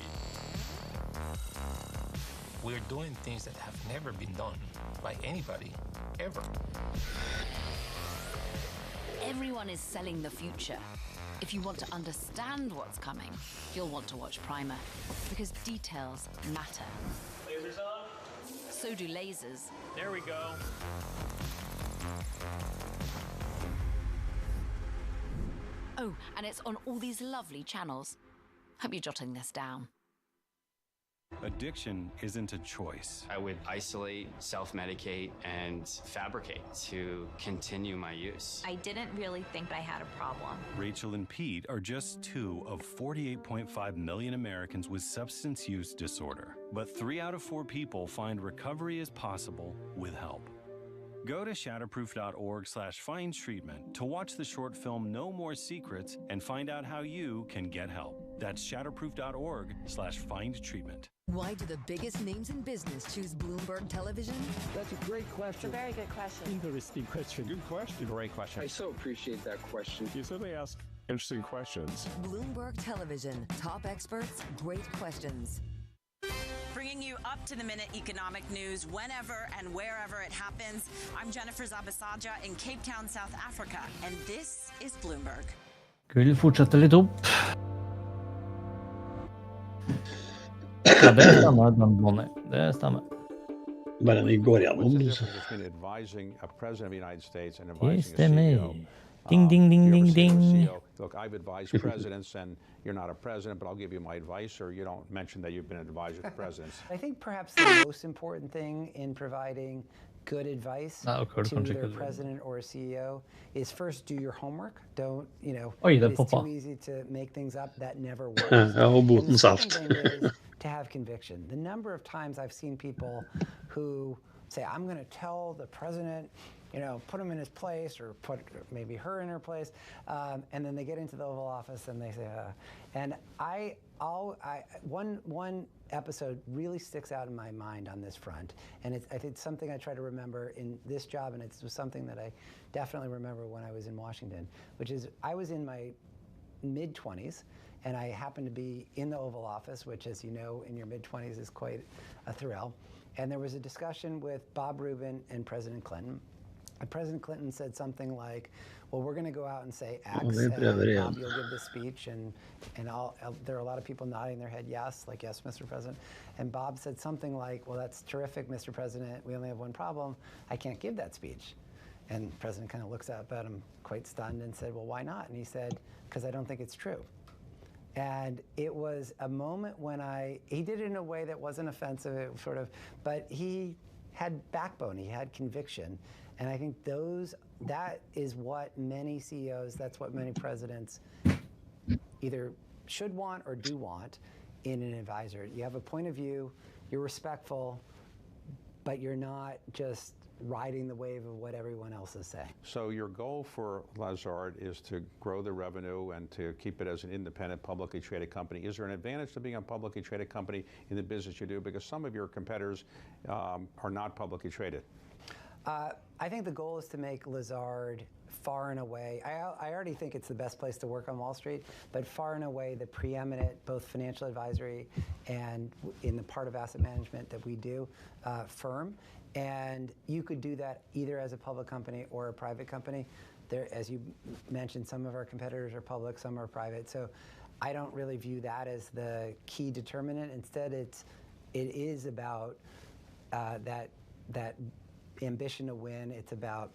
We're doing things that have never been done by anybody, ever. Everyone is selling the future. If you want to understand what's coming, you'll want to watch Primer, because details matter. Lasers on. So do lasers. There we go. Oh, and it's on all these lovely channels. Hope you're jotting this down. Addiction isn't a choice. I would isolate, self-medicate, and fabricate to continue my use. I didn't really think I had a problem. Rachel and Pete are just 2 of 48.5 million Americans with substance use disorder. But 3 out of 4 people find recovery is possible with help. Go to shatterproof.org/findtreatment to watch the short film No More Secrets and find out how you can get help. That's shatterproof.org/findtreatment. Why do the biggest names in business choose Bloomberg Television? That's a great question. It's a very good question. Interesting question. Good question. Great question. I so appreciate that question. You certainly ask interesting questions. Bloomberg Television. Top experts, great questions. Bringing you up-to-the-minute economic news whenever and wherever it happens. I'm Jennifer Zabasaja in Cape Town, South Africa, and this is Bloomberg. Gull fortsätter lite upp. Ja, det stämmer, det stämmer. Bare vi går What's gjennom the det, så. difference between advising a president of the United States and Det advising a CEO? stämmer. Ding, ding, ding, You ever ding, say to a ding. CEO, look, I've advised presidents, and you're not a president, but I'll give you my advice, or you don't mention that you've been an advisor to presidents? I think perhaps the most important thing in providing good advice Ja, och hör du to kanske their kul. president or CEO is first do your homework. Don't, Oj, den it's too poppar. easy to make things up. That never works. Ja, och And the botens second saft. thing is to have conviction. The number of times I've seen people who say, I'm going to tell the president, put him in his place or put maybe her in her place. And then they get into the Oval Office and they say, and one episode really sticks out in my mind on this front. And I think it's something I try to remember in this job, and it was something that I definitely remember when I was in Washington, which is I was in my mid-20s, and I happened to be in the Oval Office, which, as you know, in your mid-20s is quite a thrill. And there was a discussion with Bob Rubin and President Clinton. And President Clinton said something like, well, we're going to go out and say X, and Bob, you'll give the speech, and there are a lot of people nodding their head yes, like, yes, Mr. President. And Bob said something like, well, that's terrific, Mr. President. We only have one problem. I can't give that speech. And the president kind of looks up at him quite stunned and said, well, why not? And he said, because I don't think it's true. And it was a moment when he did it in a way that wasn't offensive, it was sort of, but he had backbone, he had conviction. And I think that is what many CEOs, that's what many presidents either should want or do want in an advisor. You have a point of view, you're respectful, but you're not just riding the wave of what everyone else is saying. So your goal for Lazard is to grow the revenue and to keep it as an independent, publicly traded company. Is there an advantage to being a publicly traded company in the business you do? Because some of your competitors are not publicly traded. I think the goal is to make Lazard far and away, I already think it's the best place to work on Wall Street, but far and away the preeminent, both financial advisory and in the part of asset management that we do, firm. And you could do that either as a public company or a private company. There, as you mentioned, some of our competitors are public, some are private. So I don't really view that as the key determinant. Instead, it is about that ambition to win. It's about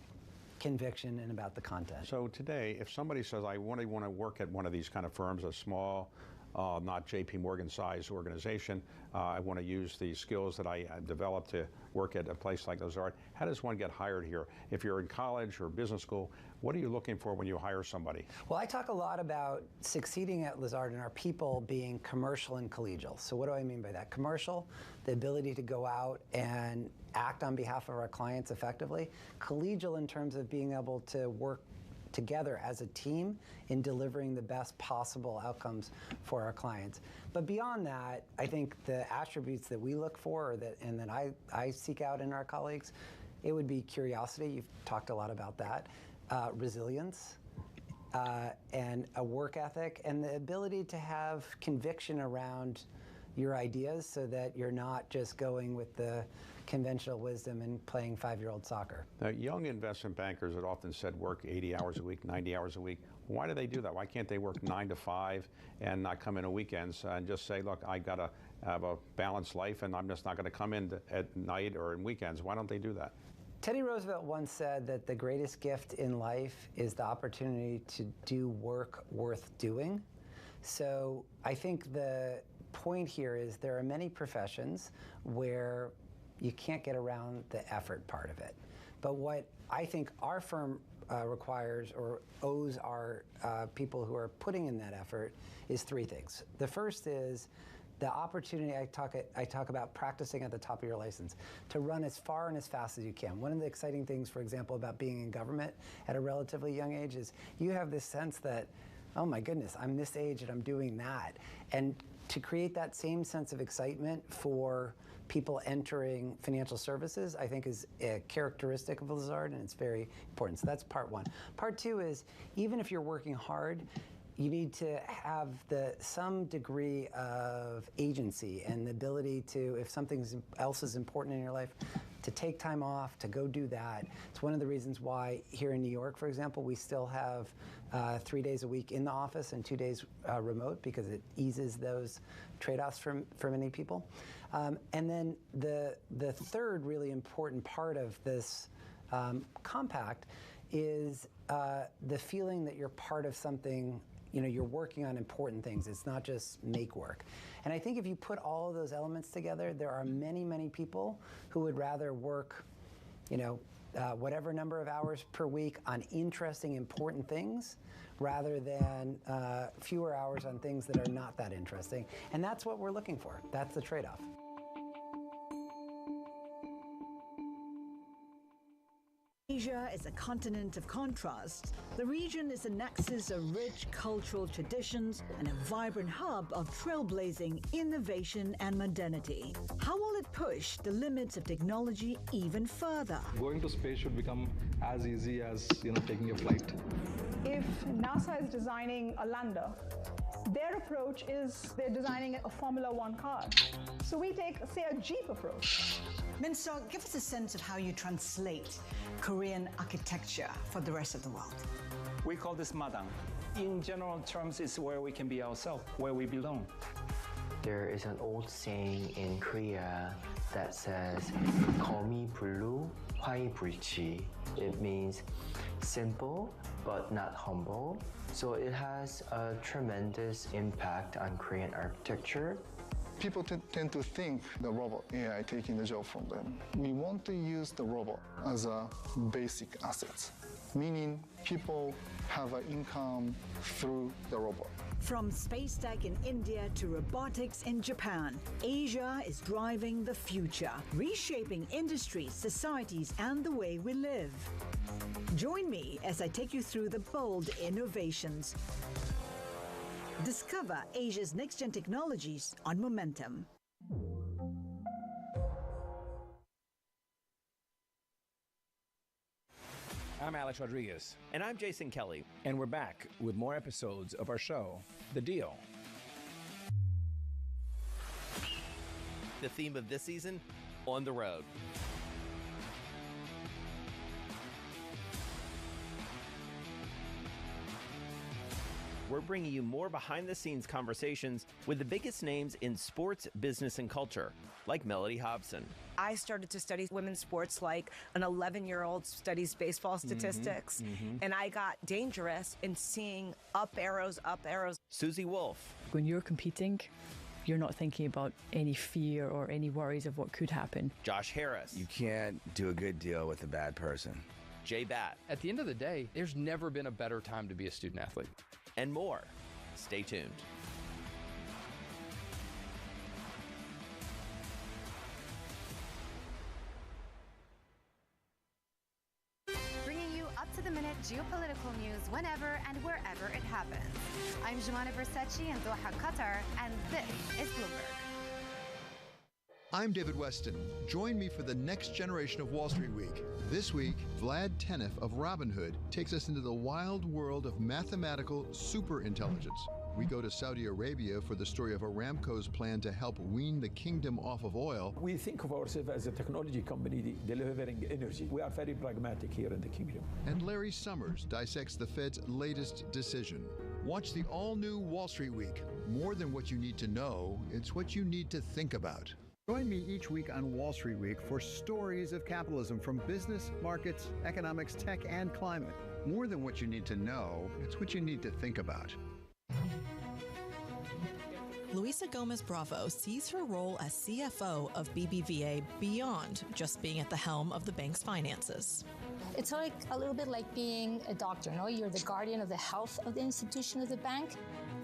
conviction and about the content. So today, if somebody says, I want to work at one of these kind of firms, a small, not JP Morgan size organization, I want to use the skills that I developed to work at a place like Lazard, how does one get hired here? If you're in college or business school, what are you looking for when you hire somebody? Well, I talk a lot about succeeding at Lazard and our people being commercial and collegial. So what do I mean by that? Commercial, the ability to go out and act on behalf of our clients effectively. Collegial in terms of being able to work together as a team in delivering the best possible outcomes for our clients. But beyond that, I think the attributes that we look for and that I seek out in our colleagues, it would be curiosity. You've talked a lot about that. Resilience, and a work ethic, and the ability to have conviction around your ideas so that you're not just going with the conventional wisdom and playing 5-year-old soccer. Now, young investment bankers that often said work 80 hours a week, 90 hours a week. Why do they do that? Why can't they work 9 to 5 and not come in on weekends and just say, look, I got to have a balanced life and I'm just not going to come in at night or in weekends? Why don't they do that? Teddy Roosevelt once said that the greatest gift in life is the opportunity to do work worth doing. So I think the point here is there are many professions where you can't get around the effort part of it. But what I think our firm requires or owes our people who are putting in that effort is 3 things. The first is the opportunity. I talk about practicing at the top of your license, to run as far and as fast as you can. One of the exciting things, for example, about being in government at a relatively young age is you have this sense that, oh my goodness, I'm this age and I'm doing that. And to create that same sense of excitement for people entering financial services, I think is a characteristic of Lazard, and it's very important. So that's part one. Part two is, even if you're working hard, you need to have some degree of agency and the ability to, if something else is important in your life, to take time off, to go do that. It's one of the reasons why here in New York, for example, we still have 3 days a week in the office and 2 days remote, because it eases those trade-offs for many people. And then the third really important part of this compact is the feeling that you're part of something. You're working on important things. It's not just make work. And I think if you put all of those elements together, there are many, many people who would rather work, whatever number of hours per week on interesting, important things, rather than fewer hours on things that are not that interesting. And that's what we're looking for. That's the trade-off. Asia is a continent of contrasts. The region is a nexus of rich cultural traditions and a vibrant hub of trailblazing innovation and modernity. How will it push the limits of technology even further? Going to space should become as easy as taking a flight. If NASA is designing a lander, their approach is they're designing a Formula One car. So we take, say, a Jeep approach. Min-Seok, give us a sense of how you translate Korean architecture for the rest of the world. We call this madang. In general terms, it's where we can be ourselves, where we belong. There is an old saying in Korea that says, "거미 불루, 화이 불치." It means simple but not humble. So it has a tremendous impact on Korean architecture. People tend to think the robot AI taking the job from them. We want to use the robot as a basic asset, meaning people have an income through the robot. From space tech in India to robotics in Japan, Asia is driving the future, reshaping industries, societies, and the way we live. Join me as I take you through the bold innovations. Discover Asia's next-gen technologies on Momentum. I'm Alex Rodriguez. And I'm Jason Kelly. And we're back with more episodes of our show, The Deal. The theme of this season, On the Road. We're bringing you more behind-the-scenes conversations with the biggest names in sports, business, and culture, like Mellody Hobson. I started to study women's sports like an 11-year-old studies baseball statistics, and I got dangerous in seeing up arrows. Susie Wolf. When you're competing, you're not thinking about any fear or any worries of what could happen. Josh Harris. You can't do a good deal with a bad person. Jay Batt. At the end of the day, there's never been a better time to be a student athlete. And more. Stay tuned. Bringing you up-to-the-minute geopolitical news whenever and wherever it happens. I'm Jumana Versace in Doha, Qatar, and this is Bloomberg. I'm David Weston. Join me for the next generation of Wall Street Week. This week, Vlad Tenev of Robinhood takes us into the wild world of mathematical superintelligence. We go to Saudi Arabia for the story of Aramco's plan to help wean the kingdom off of oil. We think of ourselves as a technology company delivering energy. We are very pragmatic here in the kingdom. And Larry Summers dissects the Fed's latest decision. Watch the all-new Wall Street Week. More than what you need to know, it's what you need to think about. Join me each week on Wall Street Week for stories of capitalism from business, markets, economics, tech, and climate. More than what you need to know, it's what you need to think about. Luisa Gomez Bravo sees her role as CFO of BBVA beyond just being at the helm of the bank's finances. It's like a little bit like being a doctor, no? You're the guardian of the health of the institution of the bank.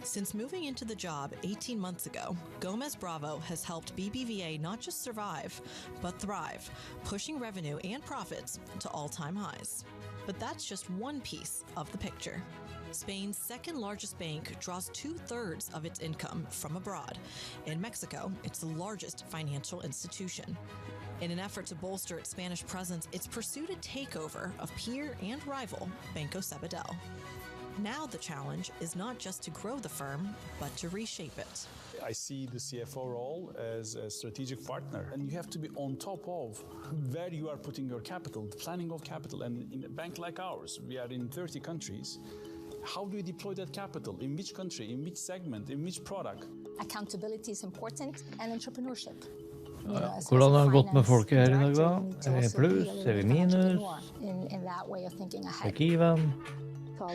Since moving into the job 18 months ago, Gomez Bravo has helped BBVA not just survive, but thrive, pushing revenue and profits to all-time highs. But that's just one piece of the picture. Spain's second largest bank draws 2/3 of its income from abroad. In Mexico, it's the largest financial institution. In an effort to bolster its Spanish presence, it's pursued a takeover of peer and rival Banco Sabadell. Now the challenge is not just to grow the firm, but to reshape it. I see the CFO role as a strategic partner, and you have to be on top of where you are putting your capital, the planning of capital. And in a bank like ours, we are in 30 countries. How do you deploy that capital? In which country? In which segment? In which product? Accountability is important, and entrepreneurship. Hvordan har det gått med folket her I dag da? Vi pluss? Vi minus? Even? Ja,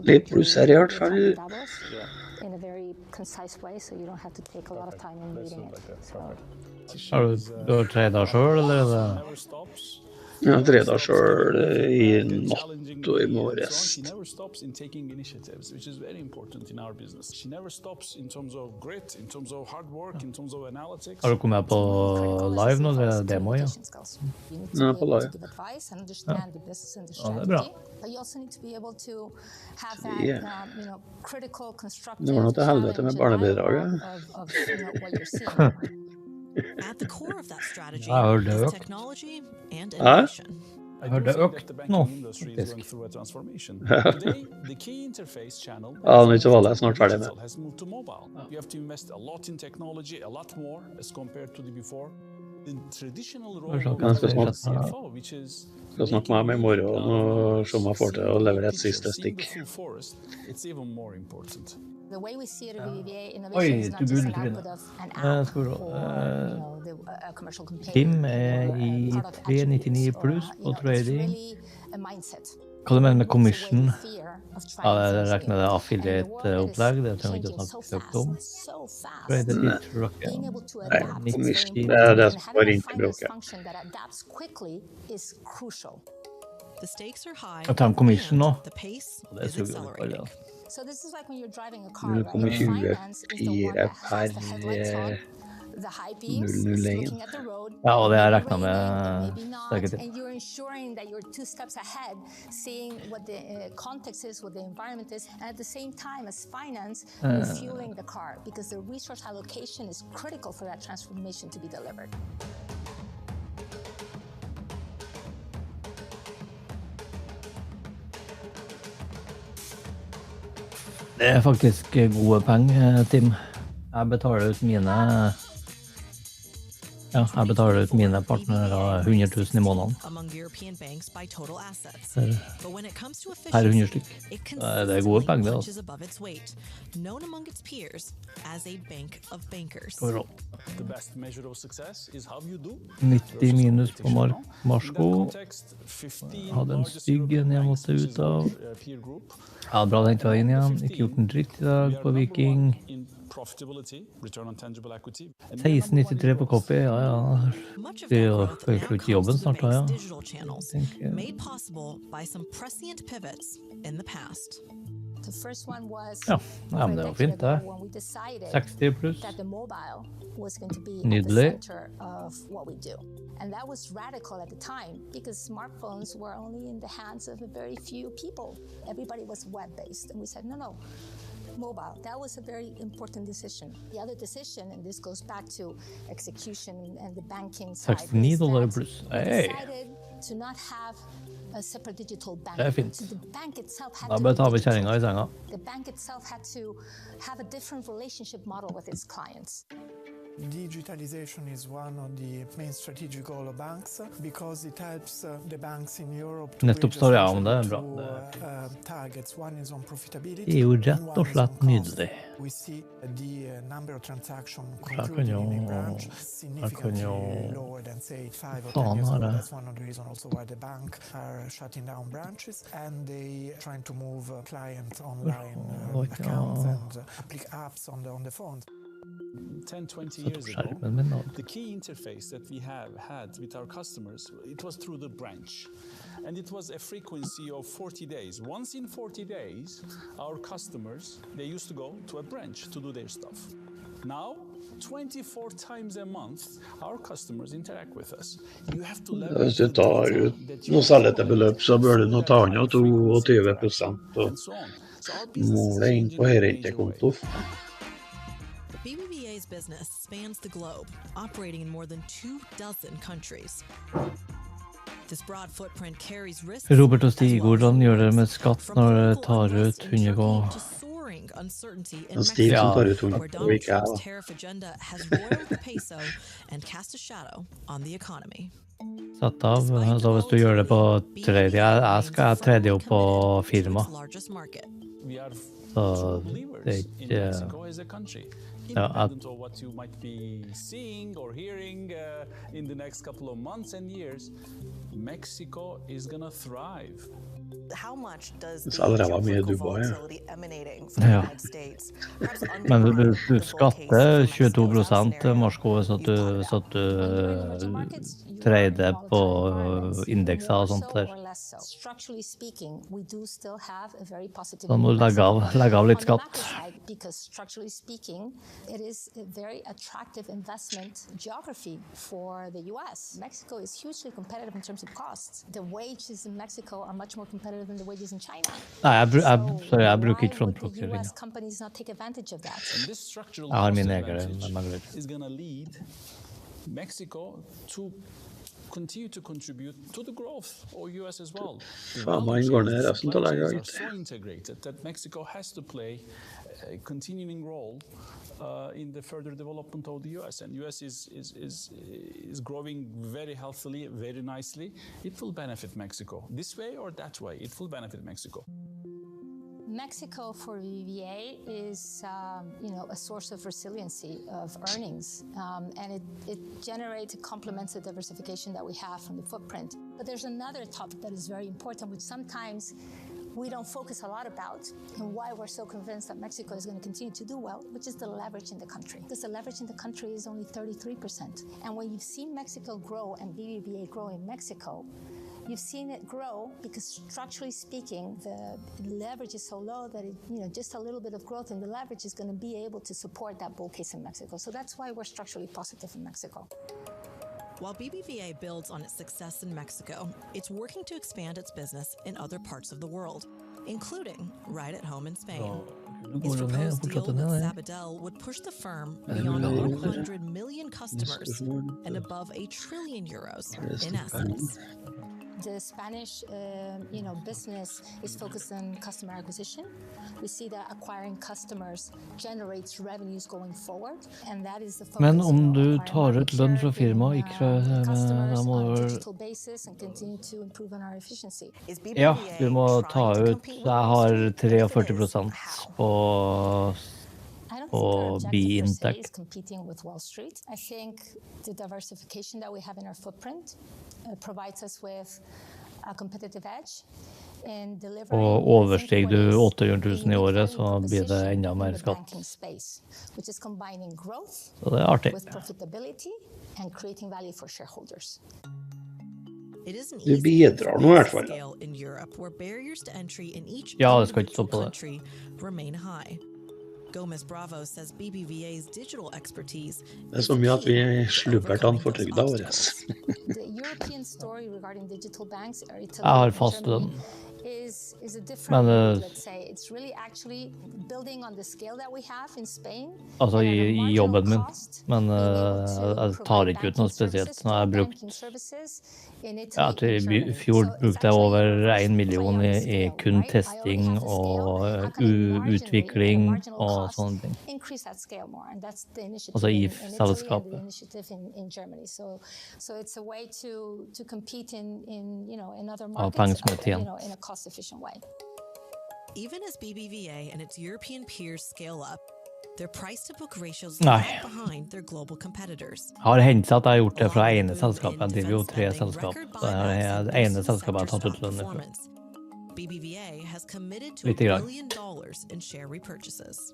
litt pluss her I hvert fall. Har du tradet selv, eller det? Jeg har tradet selv I natt og I morges. Har du kommet på live nå, eller demo, ja? Ja, på live. Ja, det bra. Det var noe til helvete med barnebidraget. At the core of that strategy is technology and Hæ? innovation. Jeg har det økt nå, faktisk. Ja, nå så var det snart ferdig med. Jeg skal snakke med meg I morgen og se om jeg får til å levere et siste stikk. The way we see it at BBVA, innovation is not just an output of an app or a commercial campaign. Kim I 399 pluss på trading. Hva du mener med commission? Ja, jeg regner det affiliate-opplegg, det trenger vi ikke snakke høyt om. Traded it, rocket. Nei, commission, det det som var inn til broket. Jeg tar en commission nå. Det suger vi på det. So this is like when you're driving a car, right? Finance is the one that has the headlights on, the high beams, looking at the road. Ja, og det jeg regnet med and you're ensuring that you're 2 steps ahead, seeing what the context is, what the environment is, and at the same time as finance, you're fueling the car because the resource allocation is critical for that transformation to be delivered. Det faktisk gode penger, Tim. Jeg betaler ut mine partnere 100 000 I måneden. Per 100 stykk. Det gode penger, det altså. Går 90 minus på Marsko. Hadde en stygg en jeg måtte ut av. Ja, bra tenkt jeg inn igjen. Ikke gjort en dritt I dag på Viking. 1693 på copy, ja. Det jo slutt jobben snart da, ja. Ja, men det var fint det. 60 pluss. Nydelig. And that was radical at the time because smartphones were only in the hands of a very few people. Everybody was web-based. And we said, no, mobile. That was a very important decision. The other decision, and this goes back to execution and the banking side, $69 plus. Hey. Decided to not have a separate digital bank. Det fint. So the bank itself had da betaler vi kjæringa I senga. The bank itself had to have a different relationship model with its clients. Digitalization is one of the main strategic goals of banks because it helps the banks in Europe to Nettopp står jeg om det, bra. Targets. One is on profitability. Det jo rett og slett nydelig. We see the number of transactions Jeg concluded in a branch significantly lower than say 5 or 10 years ago. That's one of the reasons also why the bank are shutting down branches and they trying to move clients online accounts and apps on the phone. 10-20 years ago, the key interface that we have had with our customers, it was through the branch. And it was a frequency of 40 days. Once in 40 days, our customers, they used to go to a branch to do their stuff. Now, 24 times a month, our customers interact with us. You have to leverage Hvis du tar ut noe særlig beløp, så bør du nå ta inn 22% og måle inn på høyrentekonto. BBVA's business spans the globe, operating in more than 24 countries. This broad footprint carries risks. Robert og Stig, hvordan gjør dere med skatt når dere tar ut 100 K? uncertainty in En stil Mexico, som tar ut where Donald ikke Trump's av. tariff agenda has roiled the peso and cast a shadow on the economy. Satt av. Så hvis du gjør det på tredje, jeg skal tredje opp på firma. We are Så true det believers in ikke Mexico as a country. Ja, at Independent of what you might be seeing or hearing in the next couple of months and years, Mexico is gonna thrive. How much does Så allerede var mye Dubai, ja. volatility emanating from the Ja. United States perhaps Men du undermine the bull skatter case for Mexico? 22% Moskva hvis at du trader på indekser og sånt der. Structurally speaking, we do still have a very positive Så må du legge av litt skatt. because structurally speaking, it is a very attractive investment geography for the US. Mexico is hugely competitive in terms of costs. The wages in Mexico are much more competitive than the wages in China. Nei, jeg bruker ikke front proxy. US companies not take advantage of that. And this structural Jeg har cost mine egne, advantage men mangler. is going to lead Mexico to continue to contribute to the growth of US as well. The Faen, value man går chains ned and resten supply av chains laget, are gitt. so integrated that Mexico has to play a continuing role in the further development of the US. And US is growing very healthily, very nicely. It will benefit Mexico this way or that way. It will benefit Mexico. Mexico for BBVA is, a source of resiliency of earnings, and it generates, it complements the diversification that we have from the footprint. But there's another topic that is very important, which sometimes we don't focus a lot about, and why we're so convinced that Mexico is going to continue to do well, which is the leverage in the country. Because the leverage in the country is only 33%. And when you've seen Mexico grow and BBVA grow in Mexico, you've seen it grow because structurally speaking, the leverage is so low that just a little bit of growth in the leverage is going to be able to support that bull case in Mexico. So that's why we're structurally positive in Mexico. While BBVA builds on its success in Mexico, it's working to expand its business in other parts of the world, including right at home in Spain. Its proposed deal with Sabadell would push the firm beyond 100 million customers and above €1 trillion in assets. The Spanish, business is focused on customer acquisition. We see that acquiring customers generates revenues going forward, and that is the focus. Men om du tar ut lønn fra firmaet, ikke da må du digital basis and continue to improve on our efficiency. Ja, du må ta ut. Jeg har 43% på bi-inntekt. Is competing with Wall Street. I think the diversification that we have in our footprint provides us with a competitive edge. Og overstiger du 800 000 i året, så blir det enda mer skatt. Så det er artig. Du bidrar nå i hvert fall. Ja, det skal ikke stå på det. Gomez Bravo says BBVA's digital expertise. Det er så mye at vi slubber tannfortrygda vår. The European story regarding digital banks or Italy Jeg har fast lønn. is a different mode, let's say. It's really actually building on the scale that we have in Spain. Altså i jobben min, men jeg tar ikke ut noe spesielt. Nå har jeg brukt, i fjor brukte jeg over 1 million i kun testing og utvikling og sånne ting. Altså i selskapet. So it's a way to compete in other markets in a cost-efficient way. Even as BBVA and its European peers scale up, their price-to-book ratios lag behind their global competitors. Har hendt at jeg har gjort det fra ene selskapet. Jeg driver jo 3 selskap. Så det ene selskapet har tatt ut lønner fra. BBVA has committed to $1 billion in share repurchases.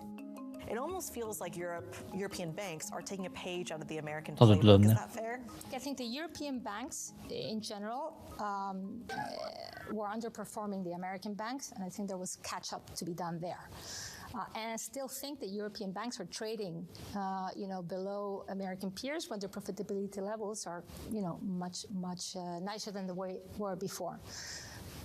It almost feels like European banks are taking a page out of the American playbook. Is that fair? I think the European banks, in general, were underperforming the American banks, and I think there was catch-up to be done there. And I still think that European banks are trading, below American peers when their profitability levels are, much nicer than the way they were before.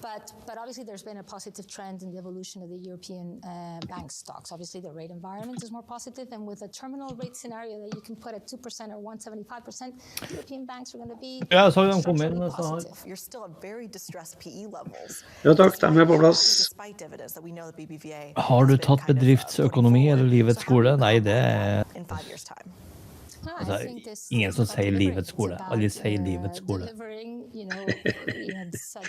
But obviously there's been a positive trend in the evolution of the European bank stocks. Obviously the rate environment is more positive, and with a terminal rate scenario that you can put at 2% or 1.75%, European banks are going to be structurally positive. You're still at very distressed PE levels. Ja takk, de er på plass. Despite dividends that we know that BBVA Har du tatt bedriftsøkonomi eller livets skole? Nei, det in 5 years' time. Altså, ingen som sier livets skole. Alle sier livets skole. Jeg er så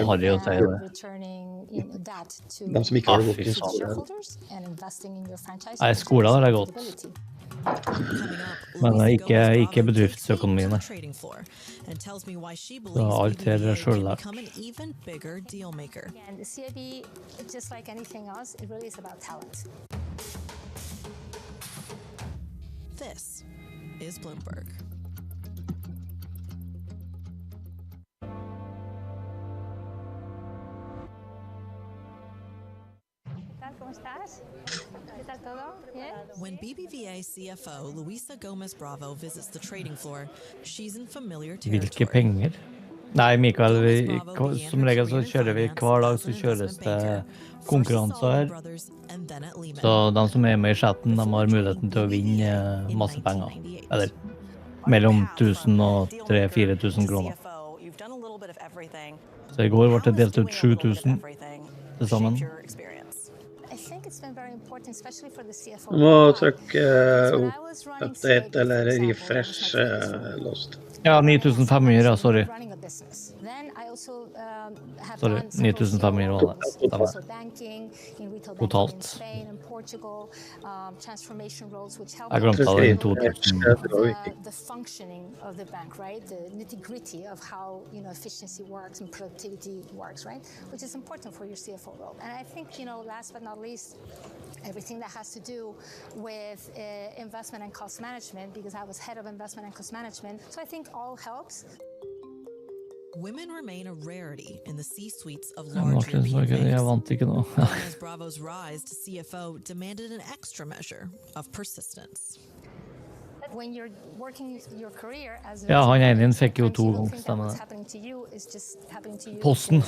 harry å si det. De som ikke har det godt i skole. Nei, skole har jeg gått. Men ikke bedriftsøkonomien. Så alt er selv lært. And the CIB, just like anything else, it really is about talent. This is Bloomberg. When BBVA CFO Luisa Gomez Bravo visits the trading floor, she's in familiar territory. Hvilke penger? Nei, Mikael, som regel så kjører vi hver dag, så kjøres det konkurranser her. Så de som er med i chatten, de har muligheten til å vinne masse penger. Eller mellom 1000 og 3-4 000 kroner. Så i går ble det delt ut 7000 til sammen. Du må trykke update eller refresh lost. Ja, 9500, ja, sorry. Sorry, 9500 var det. Totalt. Jeg glemte det i 2000. The functioning of the bank, right? The nitty-gritty of how, efficiency works and productivity works, right? Which is important for your CFO role. And I think, last but not least, everything that has to do with investment and cost management, because I was head of investment and cost management. So I think all helps. Women remain a rarity in the C-suites of large European banks. Bravo's rise to CFO demanded an extra measure of persistence. When you're working your career as Ja, han ene fikk jo 2 ganger stemme. Posten.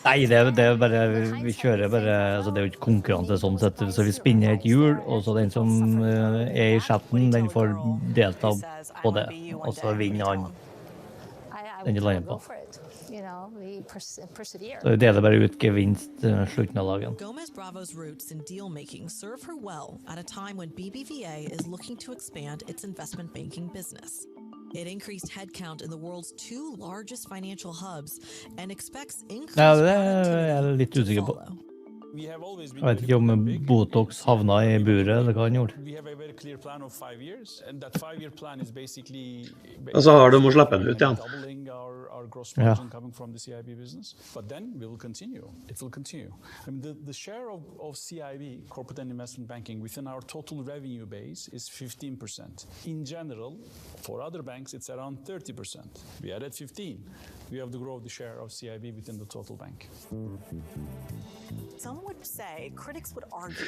Nei, det er bare, vi kjører bare, altså det er jo ikke konkurranse sånn sett, så vi spinner et hjul, og så den som er i chatten, den får delta på det, og så vinner han den i landet på. Så vi deler bare ut gevinst slutten av dagen. Gomez Bravo's roots in deal making serve her well at a time when BBVA is looking to expand its investment banking business. It increased headcount in the world's 2 largest financial hubs and expects increased activity to follow. Jeg vet ikke om Botox havna i buret, eller hva han gjorde. Og så har du må slippe den ut igjen. Ja. But then we will continue. It will continue. I mean, the share of CIB, corporate and investment banking, within our total revenue base is 15%. In general, for other banks, it's around 30%. We are at 15%. We have to grow the share of CIB within the total bank. Some would say, critics would argue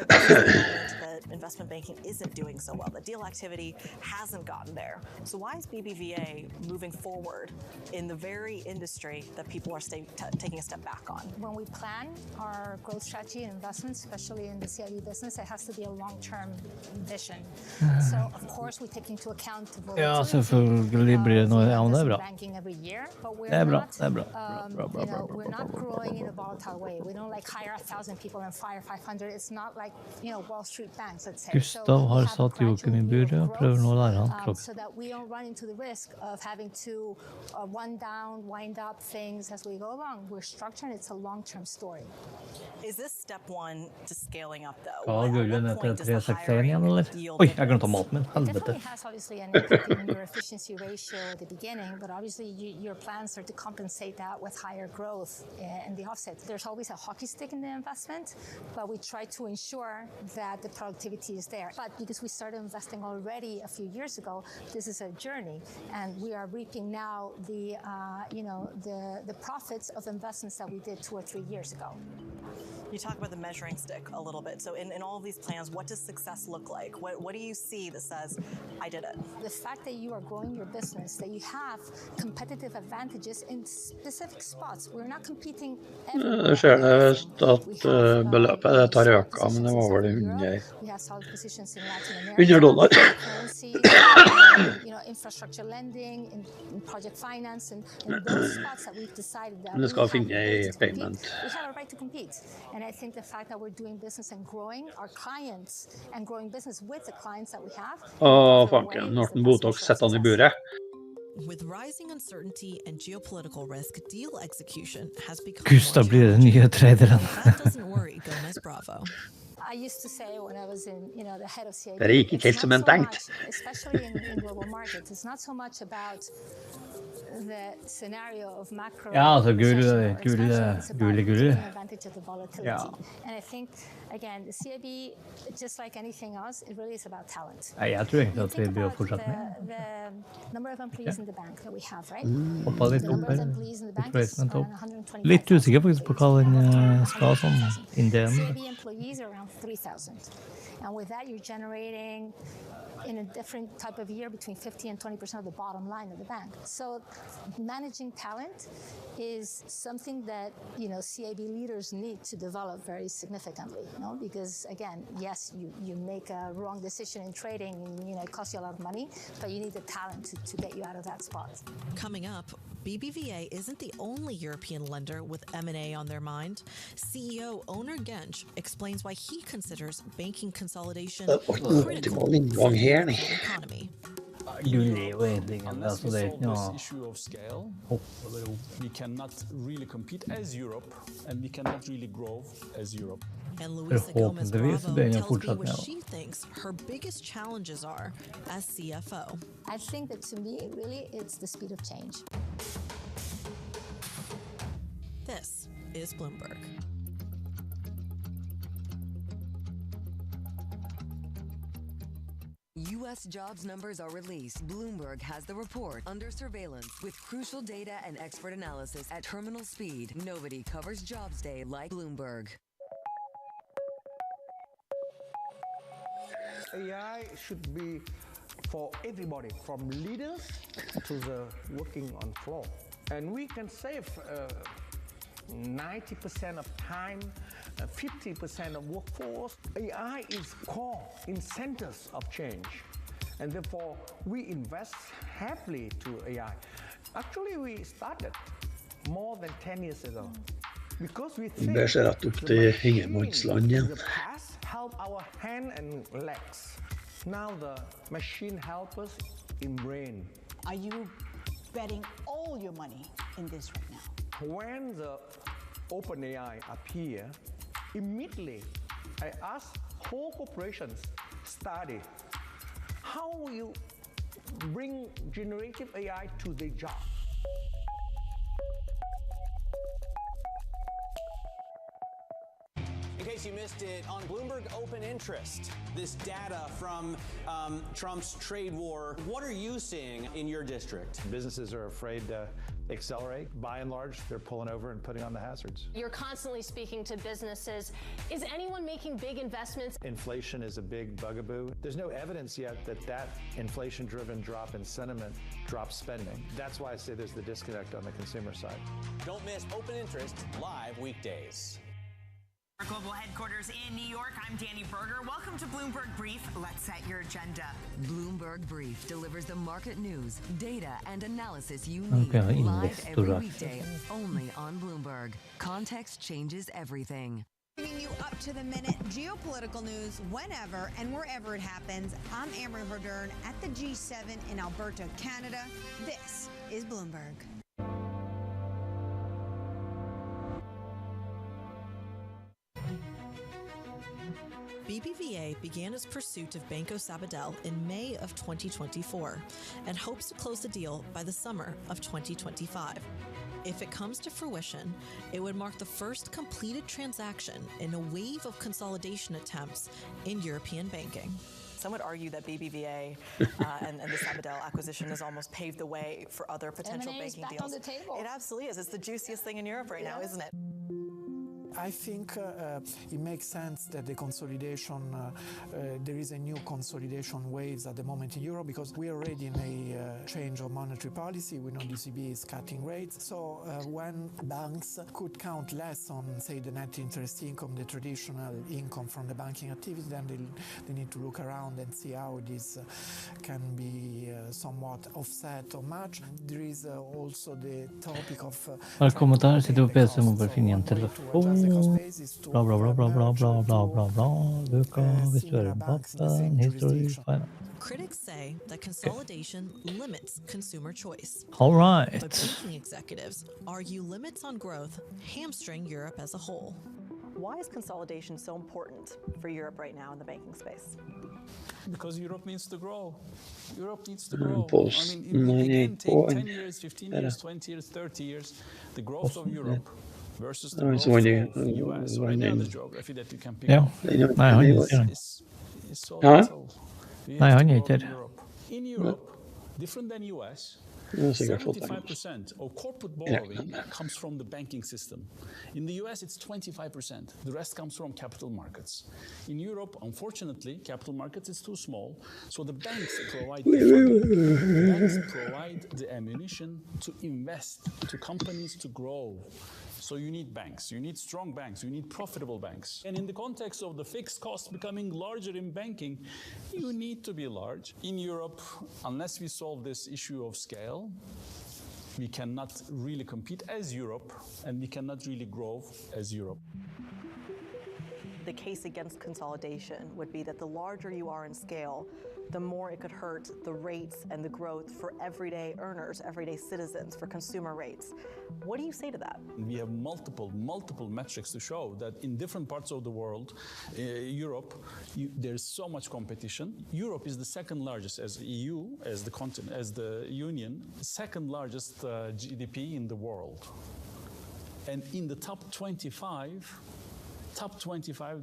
that investment banking isn't doing so well. The deal activity hasn't gotten there. So why is BBVA moving forward in the very industry that people are taking a step back on? When we plan our growth strategy and investments, especially in the CIB business, it has to be a long-term vision. So, of course, we take into account the volatility Ja, selvfølgelig blir det noe, ja, men det er bra. Banking every year, but Det er bra, det er bra. We're not growing in a volatile way. We don't hire 1,000 people and fire 500. It's not like, Wall Street banks, let's say. Gustav har satt Joakim i buret og prøver nå å lære han klokka. So that we don't run into the risk of having to wind down, wind up things as we go along. We're structured, it's a long-term story. Is this step 1 to scaling up, though? Hva gullet ned til 361 igjen, eller? Oi, jeg glemte maten min, helvete. It definitely has obviously an impact in your efficiency ratio at the beginning, but obviously your plans are to compensate that with higher growth and the offset. There's always a hockey stick in the investment, but we try to ensure that the productivity is there. But because we started investing already a few years ago, this is a journey, and we are reaping now the profits of investments that we did 2 or 3 years ago. You talk about the measuring stick a little bit. So in all of these plans, what does success look like? What do you see that says, I did it? The fact that you are growing your business, that you have competitive advantages in specific spots. We're not competing everywhere. Jeg ser det at beløpet tar øka, men det var vel We have solid positions in Latin $100. Currencies, infrastructure lending, in project finance, and those spots that we've decided that Men det skal finne I payment. we have a right to compete. And I think the fact that we're doing business and growing our clients and growing business with the clients that we have. Fanken, Norton Botox setter han I buret. With rising uncertainty and geopolitical risk, deal execution has become Gustav blir den nye traderen. That doesn't worry Gomez Bravo. I used to say when I was the head of CIB, Det ikke helt som en tenkt. especially in global markets, it's not so much about the scenario of macro. Ja, altså gule. Advantage of the volatility. Ja. And I think again, the CIB, just like anything else, it really is about talent. Nei, jeg tror egentlig at vi blir fortsatt med. The number of employees in the bank that we have, right? Hoppa litt opp her. Litt usikker faktisk på hva den skal sånn indien. CIB employees are around 3,000. And with that, you're generating in a different type of year between 50 and 20% of the bottom line of the bank. So managing talent is something that, CIB leaders need to develop very significantly, because again, yes, you make a wrong decision in trading and, it costs you a lot of money, but you need the talent to get you out of that spot. Coming up, BBVA isn't the only European lender with M&A on their mind. CEO Onur Genç explains why he considers banking consolidation critical for the economy. Unless we solve this issue of scale, we cannot really compete as Europe, and we cannot really grow as Europe. And Luisa Gomez Bravo tells me what she thinks her biggest challenges are as CFO. I think that to me, really, it's the speed of change. This is Bloomberg. U.S. jobs numbers are released. Bloomberg has the report under surveillance with crucial data and expert analysis at terminal speed. Nobody covers Jobs Day like Bloomberg. AI should be for everybody, from leaders to the working on floor. And we can save 90% of time, 50% of workforce. AI is core in centers of change. And therefore, we invest heavily to AI. Actually, we started more than 10 years ago. Because we think the past help our hand and legs. Now the machine help us in brain. Are you betting all your money in this right now? When the OpenAI appear, immediately I ask whole corporations study how will you bring generative AI to their job. In case you missed it, on Bloomberg Open Interest, this data from Trump's trade war, what are you seeing in your district? Businesses are afraid to accelerate. By and large, they're pulling over and putting on the hazards. You're constantly speaking to businesses. Is anyone making big investments? Inflation is a big bugaboo. There's no evidence yet that inflation-driven drop in sentiment drops spending. That's why I say there's the disconnect on the consumer side. Don't miss Open Interest live weekdays. Our global headquarters in New York, I'm Danny Berger. Welcome to Bloomberg Brief. Let's set your agenda. Bloomberg Brief delivers the market news, data, and analysis you need live every weekday, only on Bloomberg. Context changes everything. Bringing you up to the minute geopolitical news whenever and wherever it happens. I'm Amber Herdern at the G7 in Alberta, Canada. This is Bloomberg. BBVA began its pursuit of Banco Sabadell in May of 2024 and hopes to close the deal by the summer of 2025. If it comes to fruition, it would mark the first completed transaction in a wave of consolidation attempts in European banking. Some would argue that BBVA and the Sabadell acquisition has almost paved the way for other potential banking deals. On the table. It absolutely is. It's the juiciest thing in Europe right now, isn't it? I think it makes sense that the consolidation, there is a new consolidation waves at the moment in Europe because we are already in a change of monetary policy. We know the ECB is cutting rates. So when banks could count less on, say, the net interest income, the traditional income from the banking activity, then they need to look around and see how this can be somewhat offset or matched. There is also the topic of Välkommen där, sitter och PC och bara finna en telefon. Bla bla bla bla bla bla bla bla bla. Luka, visst är det vapen, history, finance. Critics say that consolidation limits consumer choice. All right. But banking executives argue limits on growth hamstring Europe as a whole. Why is consolidation so important for Europe right now in the banking space? Because Europe needs to grow. Europe needs to grow. Pause. I mean, again, take 10 years, 15 years, 20 years, 30 years. The growth of Europe versus the growth of the US or any other geography that you can pick up is so little. Nej, han inte. In Europe, different than US, 75% of corporate borrowing comes from the banking system. In the US, it's 25%. The rest comes from capital markets. In Europe, unfortunately, capital markets is too small, so the banks provide the funding. The banks provide the ammunition to invest, to companies to grow. So you need banks, you need strong banks, you need profitable banks. And in the context of the fixed costs becoming larger in banking, you need to be large. In Europe, unless we solve this issue of scale, we cannot really compete as Europe, and we cannot really grow as Europe. The case against consolidation would be that the larger you are in scale, the more it could hurt the rates and the growth for everyday earners, everyday citizens, for consumer rates. What do you say to that? We have multiple metrics to show that in different parts of the world, Europe, there's so much competition. Europe is the second largest as EU, as the continent, as the Union, second largest GDP in the world. And in the top 25,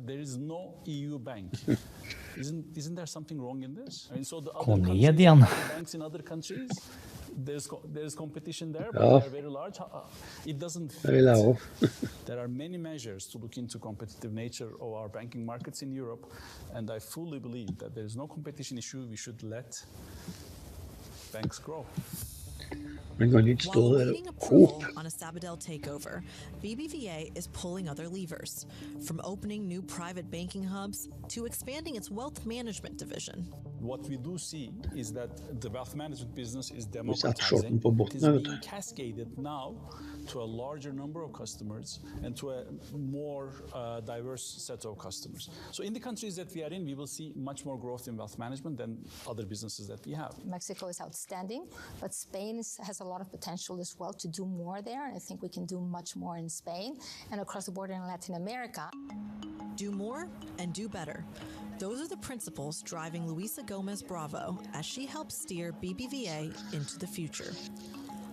there is no EU bank. Isn't there something wrong in this? I mean, so the other banks in other countries, there's competition there, but they're very large. It doesn't fit. There are many measures to look into competitive nature of our banking markets in Europe, and I fully believe that there is no competition issue. We should let banks grow. While awaiting approval on a Sabadell takeover, BBVA is pulling other levers, from opening new private banking hubs to expanding its wealth management division. What we do see is that the wealth management business is democratizing. It is being cascaded now to a larger number of customers and to a more diverse set of customers. So in the countries that we are in, we will see much more growth in wealth management than other businesses that we have. Mexico is outstanding, but Spain has a lot of potential as well to do more there. I think we can do much more in Spain and across the border in Latin America. Do more and do better. Those are the principles driving Luisa Gomez Bravo as she helps steer BBVA into the future.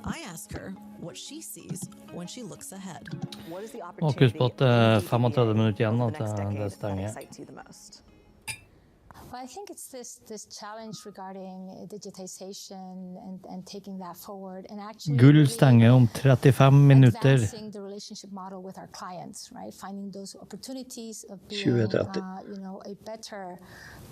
I ask her what she sees when she looks ahead. What is the opportunity for the next decade that excites you the most? Well, I think it's this challenge regarding digitization and taking that forward and actually Gullstange om 35 minuter. Advancing the relationship model with our clients, right? Finding those opportunities of being, a better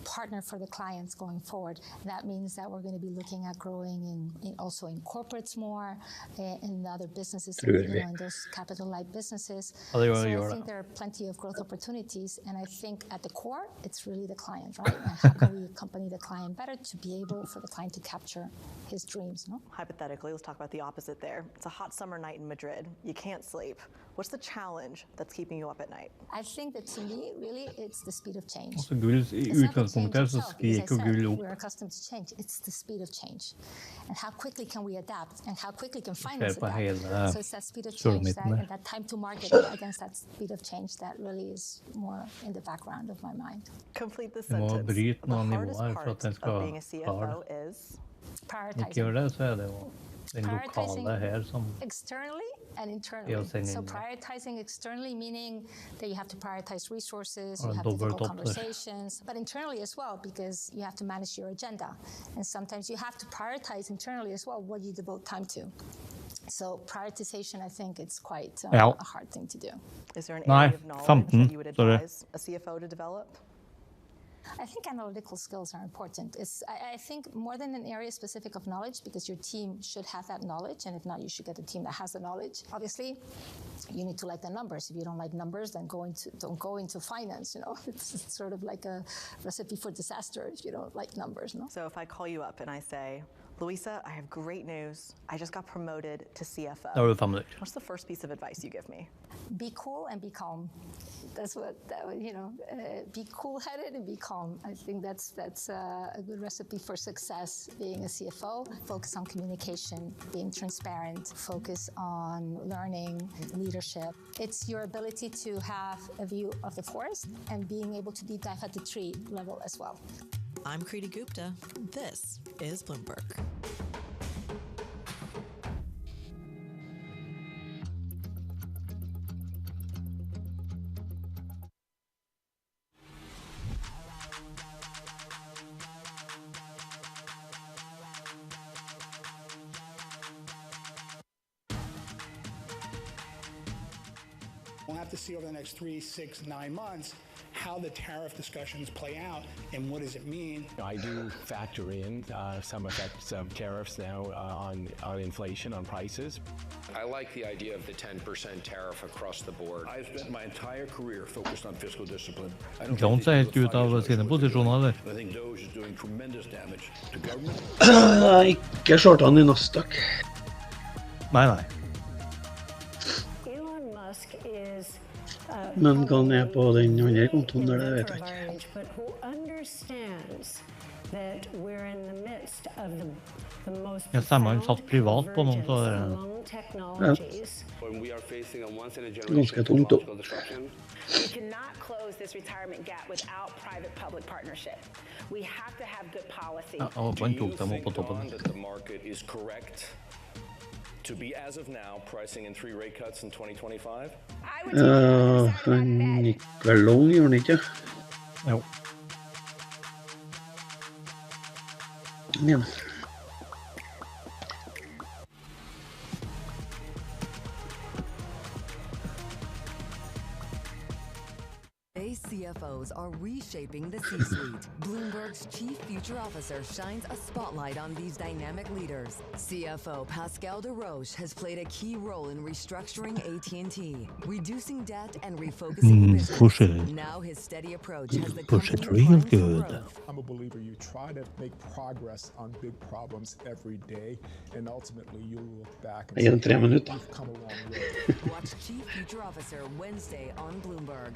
partner for the clients going forward. And that means that we're going to be looking at growing also in corporates more, in other businesses, in those capital-light businesses. So I think there are plenty of growth opportunities, and I think at the core, it's really the client, right? And how can we accompany the client better to be able for the client to capture his dreams, no? Hypothetically, let's talk about the opposite there. It's a hot summer night in Madrid. You can't sleep. What's the challenge that's keeping you up at night? I think that to me, really, it's the speed of change. Och så Gull i utgångspunkten så skrek och Gull upp. We're accustomed to change. It's the speed of change. And how quickly can we adapt and how quickly can finance adapt. So it's that speed of change, that time to market against that speed of change that really is more in the background of my mind. Complete the sentence. The hardest part of being a CFO is prioritizing. Externally and internally. So prioritizing externally, meaning that you have to prioritize resources, you have difficult conversations, but internally as well, because you have to manage your agenda. And sometimes you have to prioritize internally as well what you devote time to. So prioritization, I think it's quite Ja. a hard thing to do. Is there an Nei, area of knowledge 15, that you would sorry. advise a CFO to develop? I think analytical skills are important. I think more than an area specific of knowledge, because your team should have that knowledge, and if not, you should get a team that has the knowledge. Obviously, you need to like the numbers. If you don't like numbers, then don't go into finance. You know, it's sort of like a recipe for disaster if you don't like numbers. No. So if I call you up and I say, Louisa, I have great news. I just got promoted to CFO. Da har du 5 minutter. What's the first piece of advice you give me? Be cool and be calm. That's what be cool-headed and be calm. I think that's a good recipe for success. Being a CFO, focus on communication, being transparent, focus on learning, leadership. It's your ability to have a view of the forest and being able to deep dive at the tree level as well. I'm Kriti Gupta. This is Bloomberg. We'll have to see over the next 3, 6, 9 months how the tariff discussions play out and what does it mean. I do factor in some effects of tariffs now on inflation, on prices. I like the idea of the 10% tariff across the board. I've spent my entire career focused on fiscal discipline. Jones er helt ut av sine posisjoner, eller? I think Doge is doing tremendous damage to government. Ikke shorta han i Nasdaq. Nei. Elon Musk is Men hva han er på den andre kontoen der, det vet jeg ikke. but who understands that we're in the midst of the most Jeg stemmer han satt privat på noen, så technologies. When we are facing a once in a Ganske tungt opp. We cannot close this retirement gap without private-public partnership. We have to have good policy. Han tok dem opp på toppen. That the market is correct to be, as of now, pricing in 3 rate cuts in 2025? Han gikk vel long, gjorde han ikke? Jo. Ja. CFOs are reshaping the C-suite. Bloomberg's chief future officer shines a spotlight on these dynamic leaders. CFO Pascal Desroches has played a key role in restructuring AT&T, reducing debt and refocusing the business. Push it. Now his steady approach has the Push it company real primed for good. growth. I'm a believer you try to make progress on big problems every day, and ultimately you'll look back and Igjen 3 minutter. you've come a long way. Watch Chief Future Officer Wednesday on Bloomberg.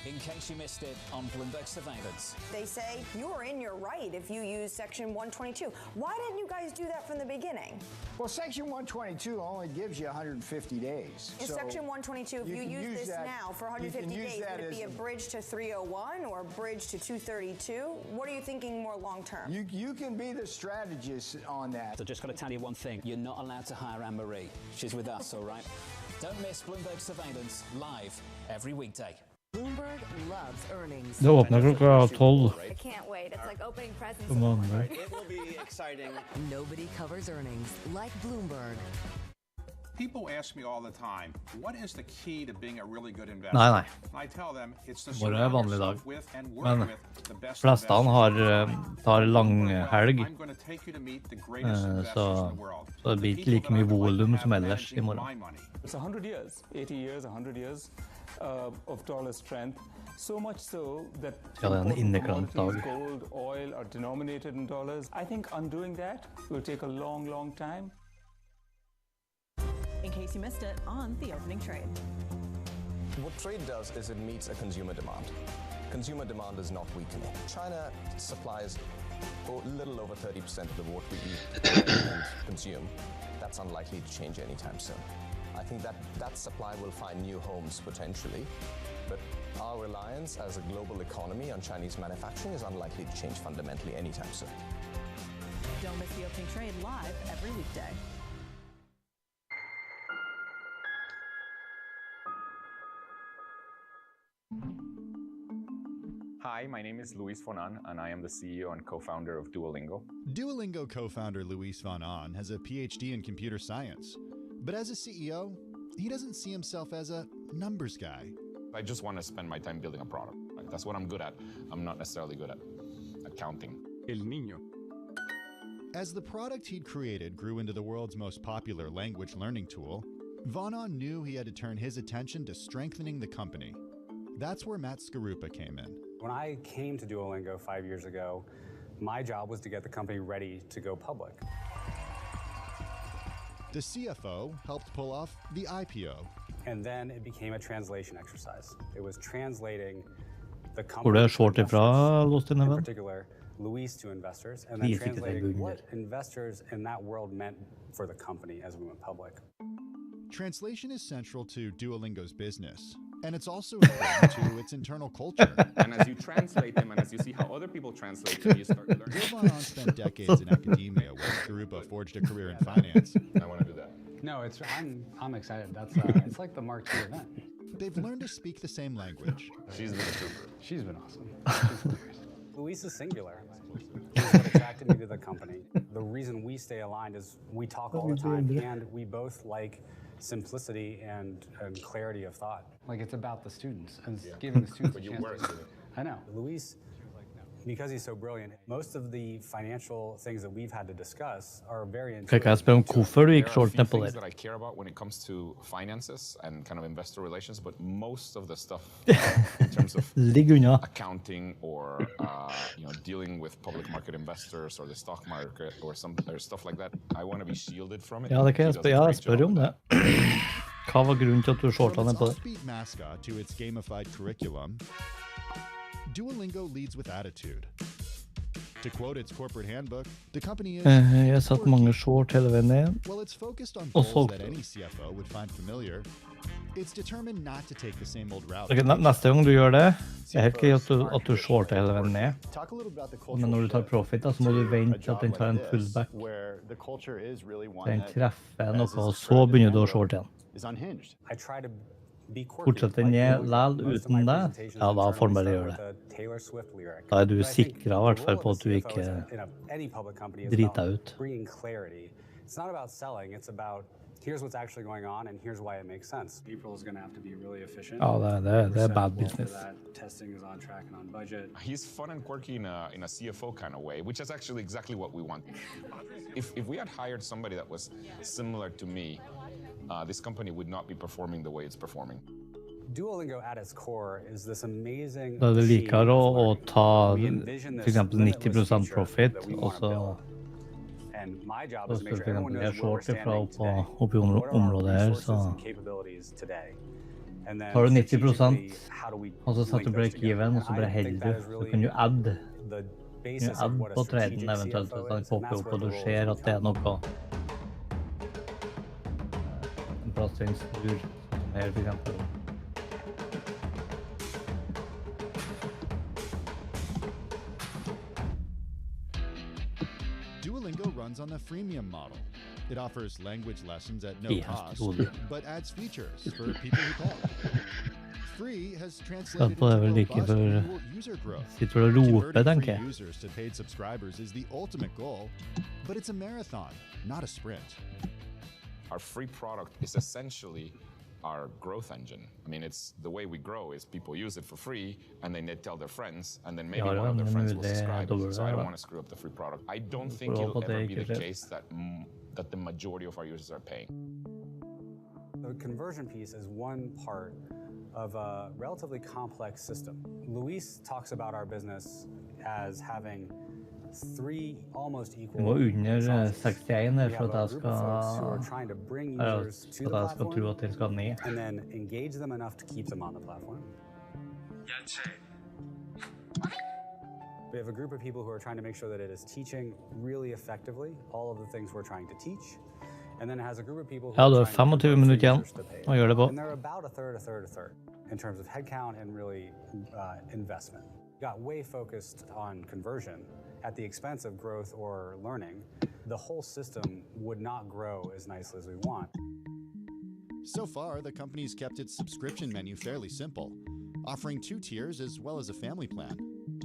In case you missed it on Bloomberg Surveillance. They say you're in your right if you use Section 122. Why didn't you guys do that from the beginning? Well, Section 122 only gives you 150 days. In Section 122, if you use this now for 150 days, would it be a bridge to 301 or a bridge to 232? What are you thinking more long term? You can be the strategist on that. So just got to tell you one thing. You're not allowed to hire Anne-Marie. She's with us, all right? Don't miss Bloomberg Surveillance live every weekday. Bloomberg loves earnings. Det åpner klokka 12. I can't wait. It's like opening presents. Come on, man. It will be exciting. Nobody covers earnings like Bloomberg. People ask me all the time, what is the key to being a really good investor? Nei. I tell them it's to Bare surround vanlig dag. yourself with and work Men with the best fleste tar lang helg. I'm going to take you to meet the greatest investors Så in the world. det blir ikke like mye volum som ellers i morgen. It's 100 years, 80 years, 100 years of dollar strength. So much so that Ja, det er en inneklemt dag. gold, oil are denominated in dollars. I think undoing that will take a long, long time. In case you missed it on the opening trade. What trade does is it meets a consumer demand. Consumer demand is not weakening. China supplies a little over 30% of what we eat and consume. That's unlikely to change anytime soon. I think that supply will find new homes potentially, but our reliance as a global economy on Chinese manufacturing is unlikely to change fundamentally anytime soon. Don't miss the opening trade live every weekday. Hi, my name is Luis von Ahn, and I am the CEO and co-founder of Duolingo. Duolingo co-founder Luis von Ahn has a PhD in computer science. But as a CEO, he doesn't see himself as a numbers guy. I just want to spend my time building a product. Right? That's what I'm good at. I'm not necessarily good at accounting. El Niño. As the product he'd created grew into the world's most popular language learning tool, von Ahn knew he had to turn his attention to strengthening the company. That's where Matt Skarupa came in. When I came to Duolingo 5 years ago, my job was to get the company ready to go public. The CFO helped pull off the IPO. And then it became a translation exercise. It was translating the Hvor det company short ifra, låst inn, in vel? particular, Luis to investors, and then Yes, ikke det translating Google. what investors in that world meant for the company as we went public. Translation is central to Duolingo's business, and it's also important to its internal culture. And as you translate them, and as you see how other people translate them, you start learning. Von Ahn spent decades in academia, where Skarupa forged a career in finance. I want to do that. No, I'm excited. That's it's like the Mark II event. They've learned to speak the same language. She's been a trooper. She's been awesome. She's hilarious. Luis is singular. It's what attracted me to the company. The reason we stay aligned is we talk all the time, and we both like simplicity and clarity of thought. Like it's about the students and giving the students But a you chance were a to- student. I know. Luis, because he's so brilliant, most of the financial things that we've had to discuss are very Fikk jeg spørre om hvorfor du gikk There are a short few ned på things der? that I care about when it comes to finances and kind of investor relations, but most of the stuff in terms of Ligg unna. accounting or dealing with public market investors or the stock market or stuff like that, I want to be shielded from it. Ja, det kan jeg He does spørre, a ja, great jeg spør job om at det. Hva var grunnen til at du shorta From ned its på det? offbeat mascot to its gamified curriculum, Duolingo leads with attitude. To quote its corporate handbook, the company is Jeg har satt mange short hele veien ned. while it's focused on Og goals solgt. that any CFO would find familiar, it's determined not to take the same old route. Ok, neste gang du gjør det, det er helt greit at du shorter hele veien ned. Talk a little about the cultural Men når du tar shift profit, da, så må du to vente a til job at den tar en like full this, back. where the culture is really one Den that, treffer as noe, is og så described in begynner the du å handbook, shorte igjen. is unhinged. I try to be quirky. Fortsetter den ned likevel uten det, ja, da får den bare gjøre det. Taylor Swift lyric. Da er du But I think sikret i hvert fall på at du the role ikke of the CFO is any public company is driter about ut. bringing clarity. It's not about selling. It's about here's what's actually going on and here's why it makes sense. April is going to have to be really efficient. Ja, det er We're set bad well for business. that. Testing is on track and on budget. He's fun and quirky in a CFO kind of way, which is actually exactly what we want. If we had hired somebody that was similar to me, this company would not be performing the way it's performing. Duolingo at its core is this amazing Da er det machine likere of å learning. ta We envision for this eksempel limitless 90% feature profit, that we og wanna så build. And my job så is to make for sure everyone eksempel knows jeg where we're shorter fra standing today. oppi What are our området her, resources så and capabilities today? And then tar du 90%, strategically, how do we og så setter link du those break together? even, og så And bare I heller think du. that is Så really kan du add, the kan basis du of add what a på traden strategic eventuelt, CFO så den is, and popper that's opp, where og the du role ser is at det er noe en plass til en snur, som her for eksempel. Duolingo runs on the freemium model. It offers language lessons at no Helt cost, utrolig. but adds features for people who pay. Free has translated Skatt på det er vel into like robust for annual user growth. sitter og roper, Converting tenker free jeg. users to paid subscribers is the ultimate goal, but it's a marathon, not a sprint. Our free product is essentially our growth engine. I mean, it's the way we grow is people use it for free and then they tell their friends and then maybe Ja, one of their men friends det will er subscribe. dobbelt So I det, don't da. want to screw up the free product. I don't får think håpe it'll at det ever be ikke the skjer. case that the majority of our users are paying. The conversion piece is one part of a relatively complex system. Luis talks about our business as having three almost Du equal må under sizes. 61 her We for have a at jeg group of folks who are skal, trying to bring ja, users to for the at jeg skal tro platform at den skal ned. and then engage them enough to keep them on the platform. We have a group of people who are trying to make sure that it is teaching really effectively all of the things we're trying to teach. And then it has a group of people who Ja, du are har trying to 25 convert minutter igjen users to paid. å gjøre det på. And they're about a third in terms of headcount and really investment. Got way focused on conversion at the expense of growth or learning. The whole system would not grow as nicely as we want. So far, the company's kept its subscription menu fairly simple, offering 2 tiers as well as a family plan.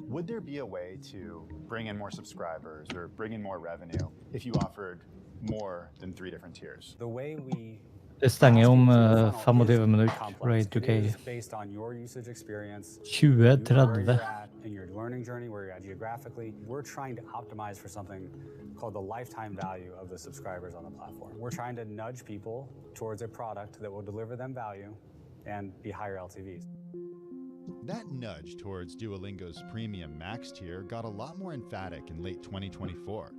Would there be a way to bring in more subscribers or bring in more revenue if you offered more than 3 different tiers? The way we Det stänger om 25 minutter, Raid 2K. based on your usage experience, 20-30. where you're at in your learning journey, where you're at geographically. We're trying to optimize for something called the lifetime value of the subscribers on the platform. We're trying to nudge people towards a product that will deliver them value and be higher LTVs. That nudge towards Duolingo's premium max tier got a lot more emphatic in late 2024,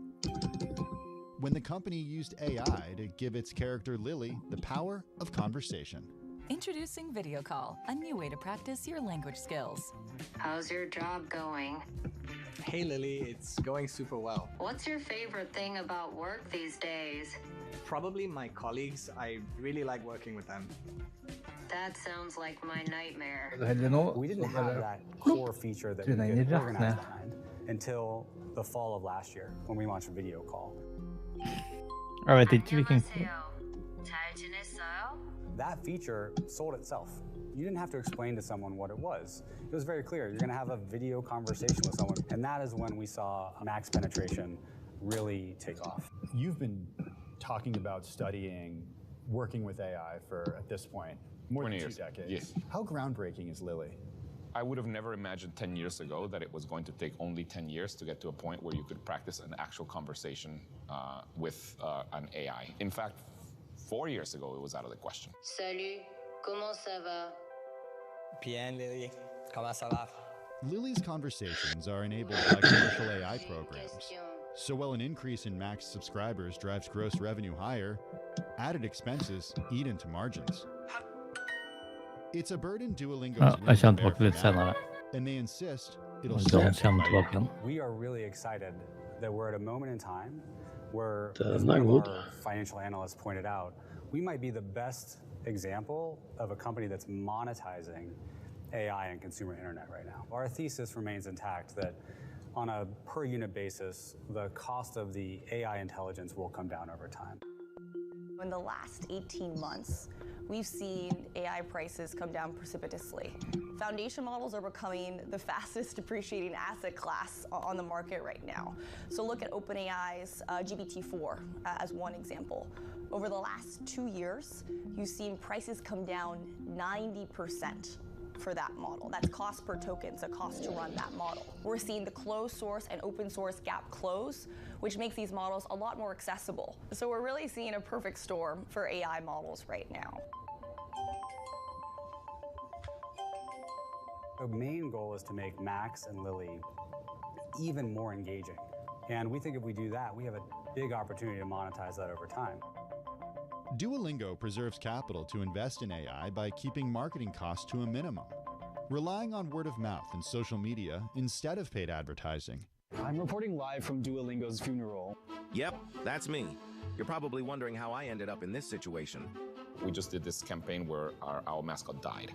when the company used AI to give its character Lily the power of conversation. Introducing Video Call, a new way to practice your language skills. How's your job going? Hey Lily, it's going super well. What's your favorite thing about work these days? Probably my colleagues. I really like working with them. That sounds like my nightmare. We didn't have that core feature that we could organize behind until the fall of last year when we launched Video Call. Jag vet inte vilken... That feature sold itself. You didn't have to explain to someone what it was. It was very clear. You're going to have a video conversation with someone. And that is when we saw max penetration really take off. You've been talking about studying, working with AI for, at this point, more than 2 decades. Yes. How groundbreaking is Lily? I would have never imagined 10 years ago that it was going to take only 10 years to get to a point where you could practice an actual conversation with an AI. In fact, 4 years ago, it was out of the question. Salut, comment ça va? Bien, Lily. Comment ça va? Lily's conversations are enabled by commercial AI programs. So while an increase in max subscribers drives gross revenue higher, added expenses eat into margins. It's a burden Duolingo's Jag känner tillbaka lite senare. and they insist it'll Jag känner tillbaka igen. We are really excited that we're at a moment in time where, Det as är one of god. our financial analysts pointed out, we might be the best example of a company that's monetizing AI and consumer internet right now. Our thesis remains intact that on a per unit basis, the cost of the AI intelligence will come down over time. In the last 18 months, we've seen AI prices come down precipitously. Foundation models are becoming the fastest depreciating asset class on the market right now. So look at OpenAI's GPT-4 as one example. Over the last 2 years, you've seen prices come down 90% for that model. That's cost per token, so cost to run that model. We're seeing the closed source and open source gap close, which makes these models a lot more accessible. So we're really seeing a perfect storm for AI models right now. The main goal is to make Max and Lily even more engaging. And we think if we do that, we have a big opportunity to monetize that over time. Duolingo preserves capital to invest in AI by keeping marketing costs to a minimum, relying on word of mouth and social media instead of paid advertising. I'm reporting live from Duolingo's funeral. Yep, that's me. You're probably wondering how I ended up in this situation. We just did this campaign where our mascot died.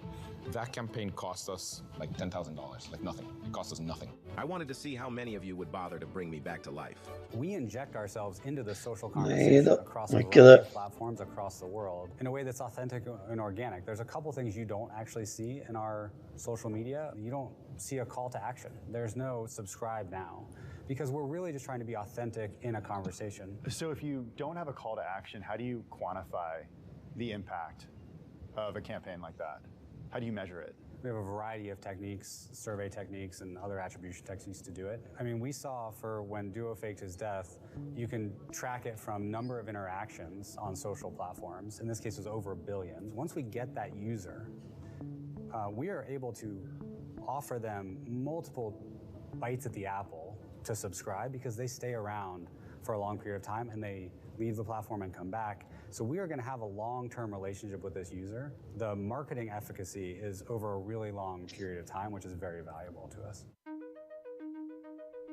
That campaign cost us like $10,000, like nothing. It cost us nothing. I wanted to see how many of you would bother to bring me back to life. We inject ourselves into the social conversation across a mycket variety där. of platforms across the world in a way that's authentic and organic. There's a couple things you don't actually see in our social media. You don't see a call to action. There's no subscribe now, because we're really just trying to be authentic in a conversation. So if you don't have a call to action, how do you quantify the impact of a campaign like that? How do you measure it? We have a variety of techniques, survey techniques, and other attribution techniques to do it. I mean, we saw for when Duo faked his death, you can track it from number of interactions on social platforms. In this case, it was over 1 billion. Once we get that user, we are able to offer them multiple bites at the apple to subscribe, because they stay around for a long period of time and they leave the platform and come back. So we are going to have a long-term relationship with this user. The marketing efficacy is over a really long period of time, which is very valuable to us.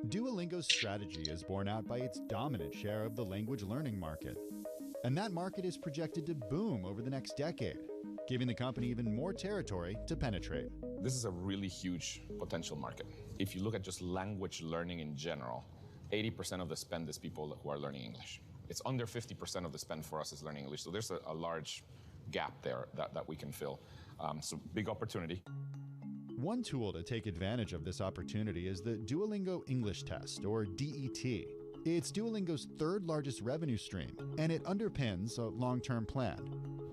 Duolingo's strategy is borne out by its dominant share of the language learning market. And that market is projected to boom over the next decade, giving the company even more territory to penetrate. This is a really huge potential market. If you look at just language learning in general, 80% of the spend is people who are learning English. It's under 50% of the spend for us is learning English. So there's a large gap there that we can fill. So big opportunity. One tool to take advantage of this opportunity is the Duolingo English Test, or DET. It's Duolingo's third largest revenue stream, and it underpins a long-term plan.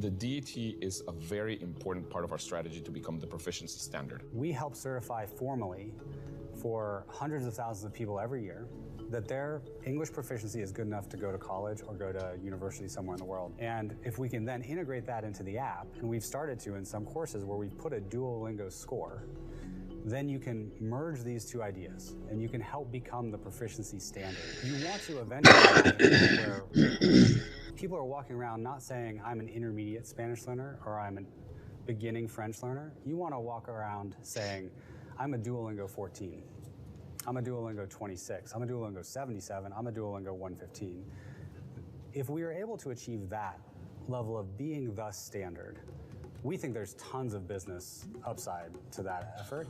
The DET is a very important part of our strategy to become the proficiency standard. We help certify formally for hundreds of thousands of people every year that their English proficiency is good enough to go to college or go to university somewhere in the world. And if we can then integrate that into the app, and we've started to in some courses where we've put a Duolingo score, then you can merge these two ideas and you can help become the proficiency standard. You want to eventually where people are walking around not saying, I'm an intermediate Spanish learner or I'm a beginning French learner. You want to walk around saying, I'm a Duolingo 14. I'm a Duolingo 26. I'm a Duolingo 77. I'm a Duolingo 115. If we are able to achieve that level of being the standard, we think there's tons of business upside to that effort.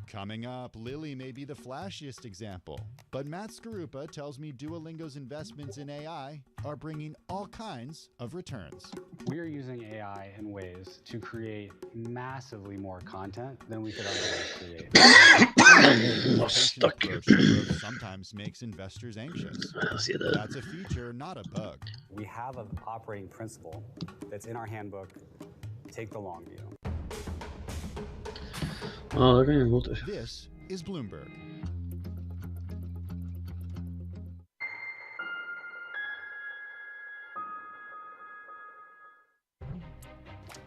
Coming up, Lily may be the flashiest example, but Matt Skaruppa tells me Duolingo's investments in AI are bringing all kinds of returns. We are using AI in ways to create massively more content than we could otherwise create. The patient approach to growth sometimes makes investors anxious. That's a feature, not a bug. We have an operating principle that's in our handbook. Take the long view. Ja, det kan ju gå till. This is Bloomberg.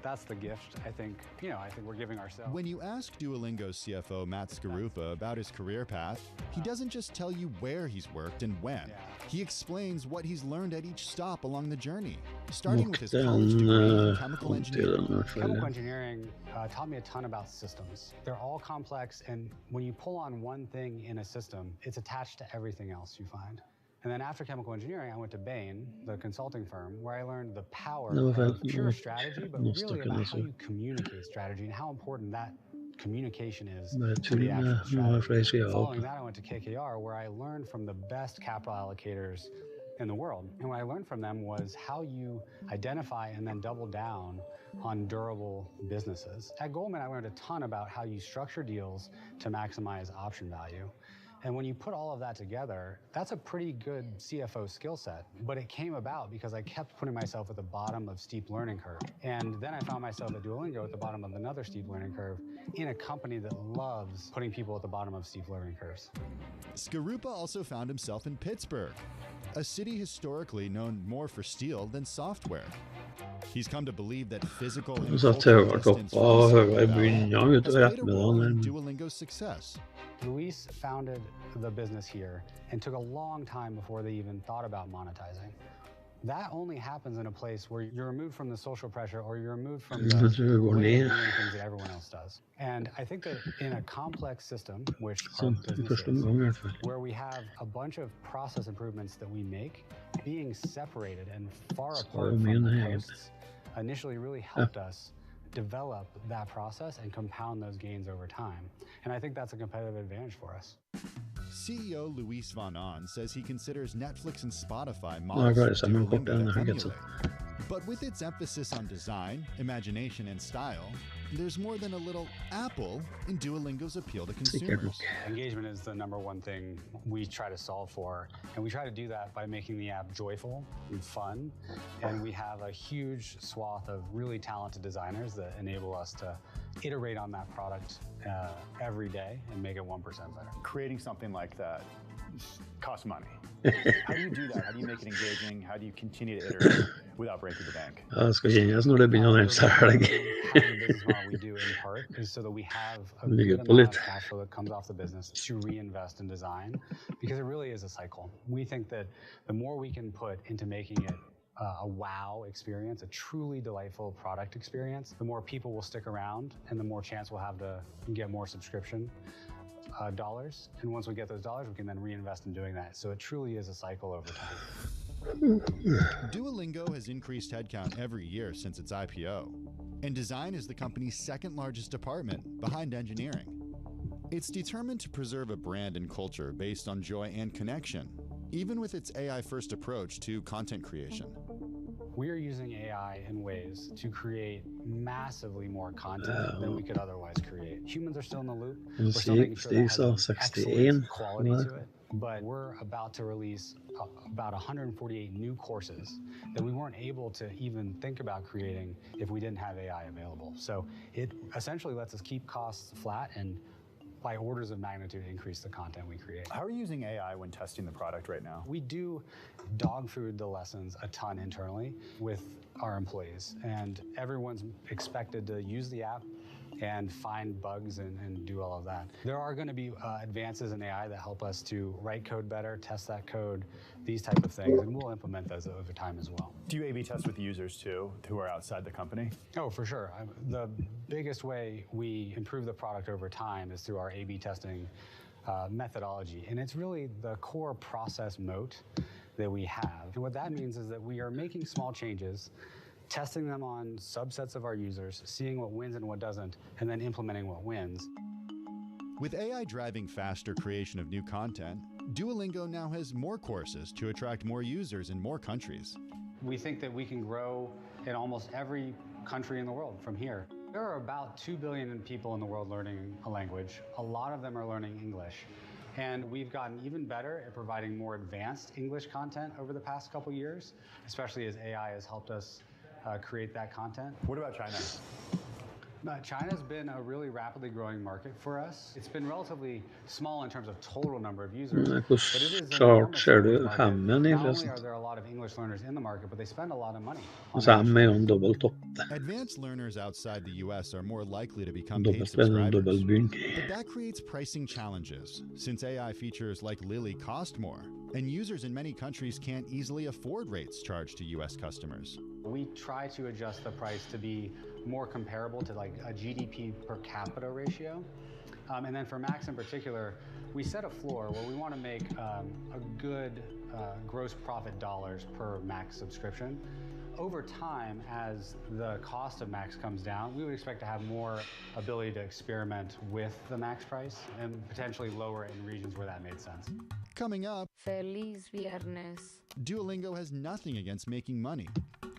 That's the gift, I think, I think we're giving ourselves. When you ask Duolingo's CFO Matt Skaruppa about his career path, he doesn't just tell you where he's worked and when. He explains what he's learned at each stop along the journey, starting with his college degree in chemical engineering. Chemical engineering taught me a ton about systems. They're all complex, and when you pull on one thing in a system, it's attached to everything else you find. And then after chemical engineering, I went to Bain, the consulting firm, where I learned the power of pure strategy, but really about how you communicate strategy and how important that communication is to the actual strategy. Following that, I went to KKR, where I learned from the best capital allocators in the world. And what I learned from them was how you identify and then double down on durable businesses. At Goldman, I learned a ton about how you structure deals to maximize option value. And when you put all of that together, that's a pretty good CFO skill set. But it came about because I kept putting myself at the bottom of steep learning curve. And then I found myself at Duolingo at the bottom of another steep learning curve in a company that loves putting people at the bottom of steep learning curves. Skaruppa also found himself in Pittsburgh, a city historically known more for steel than software. He's come to believe that physical and cultural distance Duolingo's success. Luis founded the business here and took a long time before they even thought about monetizing. That only happens in a place where you're removed from the social pressure or you're removed from the way of doing things that everyone else does. And I think that in a complex system, which our business is, where we have a bunch of process improvements that we make, being separated and far apart from the posts initially really helped us develop that process and compound those gains over time. And I think that's a competitive advantage for us. CEO Luis von Ahn says he considers Netflix and Spotify models to emulate. But with its emphasis on design, imagination, and style, there's more than a little Apple in Duolingo's appeal to consumers. Engagement is the #1 thing we try to solve for, and we try to do that by making the app joyful and fun. And we have a huge swath of really talented designers that enable us to iterate on that product every day and make it 1% better. Creating something like that costs money. How do you do that? How do you make it engaging? How do you continue to iterate without breaking the bank? Ja, det ska kännas när det blir någon efter här. The business model we do in part is so that we have a good amount of cash flow that comes off the business to reinvest in design, because it really is a cycle. We think that the more we can put into making it a wow experience, a truly delightful product experience, the more people will stick around and the more chance we'll have to get more subscription dollars. And once we get those dollars, we can then reinvest in doing that. So it truly is a cycle over time. Duolingo has increased headcount every year since its IPO, and design is the company's second largest department, behind engineering. It's determined to preserve a brand and culture based on joy and connection, even with its AI-first approach to content creation. We are using AI in ways to create massively more content than we could otherwise create. Humans are still in the loop. We're still making sure that it has an excellent quality to it. But we're about to release about 148 new courses that we weren't able to even think about creating if we didn't have AI available. So it essentially lets us keep costs flat and by orders of magnitude increase the content we create. How are you using AI when testing the product right now? We do dog food the lessons a ton internally with our employees, and everyone's expected to use the app and find bugs and do all of that. There are going to be advances in AI that help us to write code better, test that code, these type of things, and we'll implement those over time as well. Do you A/B test with users too, who are outside the company? Oh, for sure. The biggest way we improve the product over time is through our A/B testing methodology, and it's really the core process moat that we have. And what that means is that we are making small changes, testing them on subsets of our users, seeing what wins and what doesn't, and then implementing what wins. With AI driving faster creation of new content, Duolingo now has more courses to attract more users in more countries. We think that we can grow in almost every country in the world from here. There are about 2 billion people in the world learning a language. A lot of them are learning English. And we've gotten even better at providing more advanced English content over the past couple years, especially as AI has helped us create that content. What about China? China's been a really rapidly growing market for us. It's been relatively small in terms of total number of users, but it is an enormous market. Not only are there a lot of English learners in the market, but they spend a lot of money. Advanced learners outside the US are more likely to become paid subscribers, but that creates pricing challenges, since AI features like Lily cost more, and users in many countries can't easily afford rates charged to US customers. We try to adjust the price to be more comparable to like a GDP per capita ratio. And then for Max in particular, we set a floor where we want to make a good gross profit dollars per Max subscription. Over time, as the cost of Max comes down, we would expect to have more ability to experiment with the Max price and potentially lower it in regions where that made sense. Coming up, Feliz Viernes. Duolingo has nothing against making money.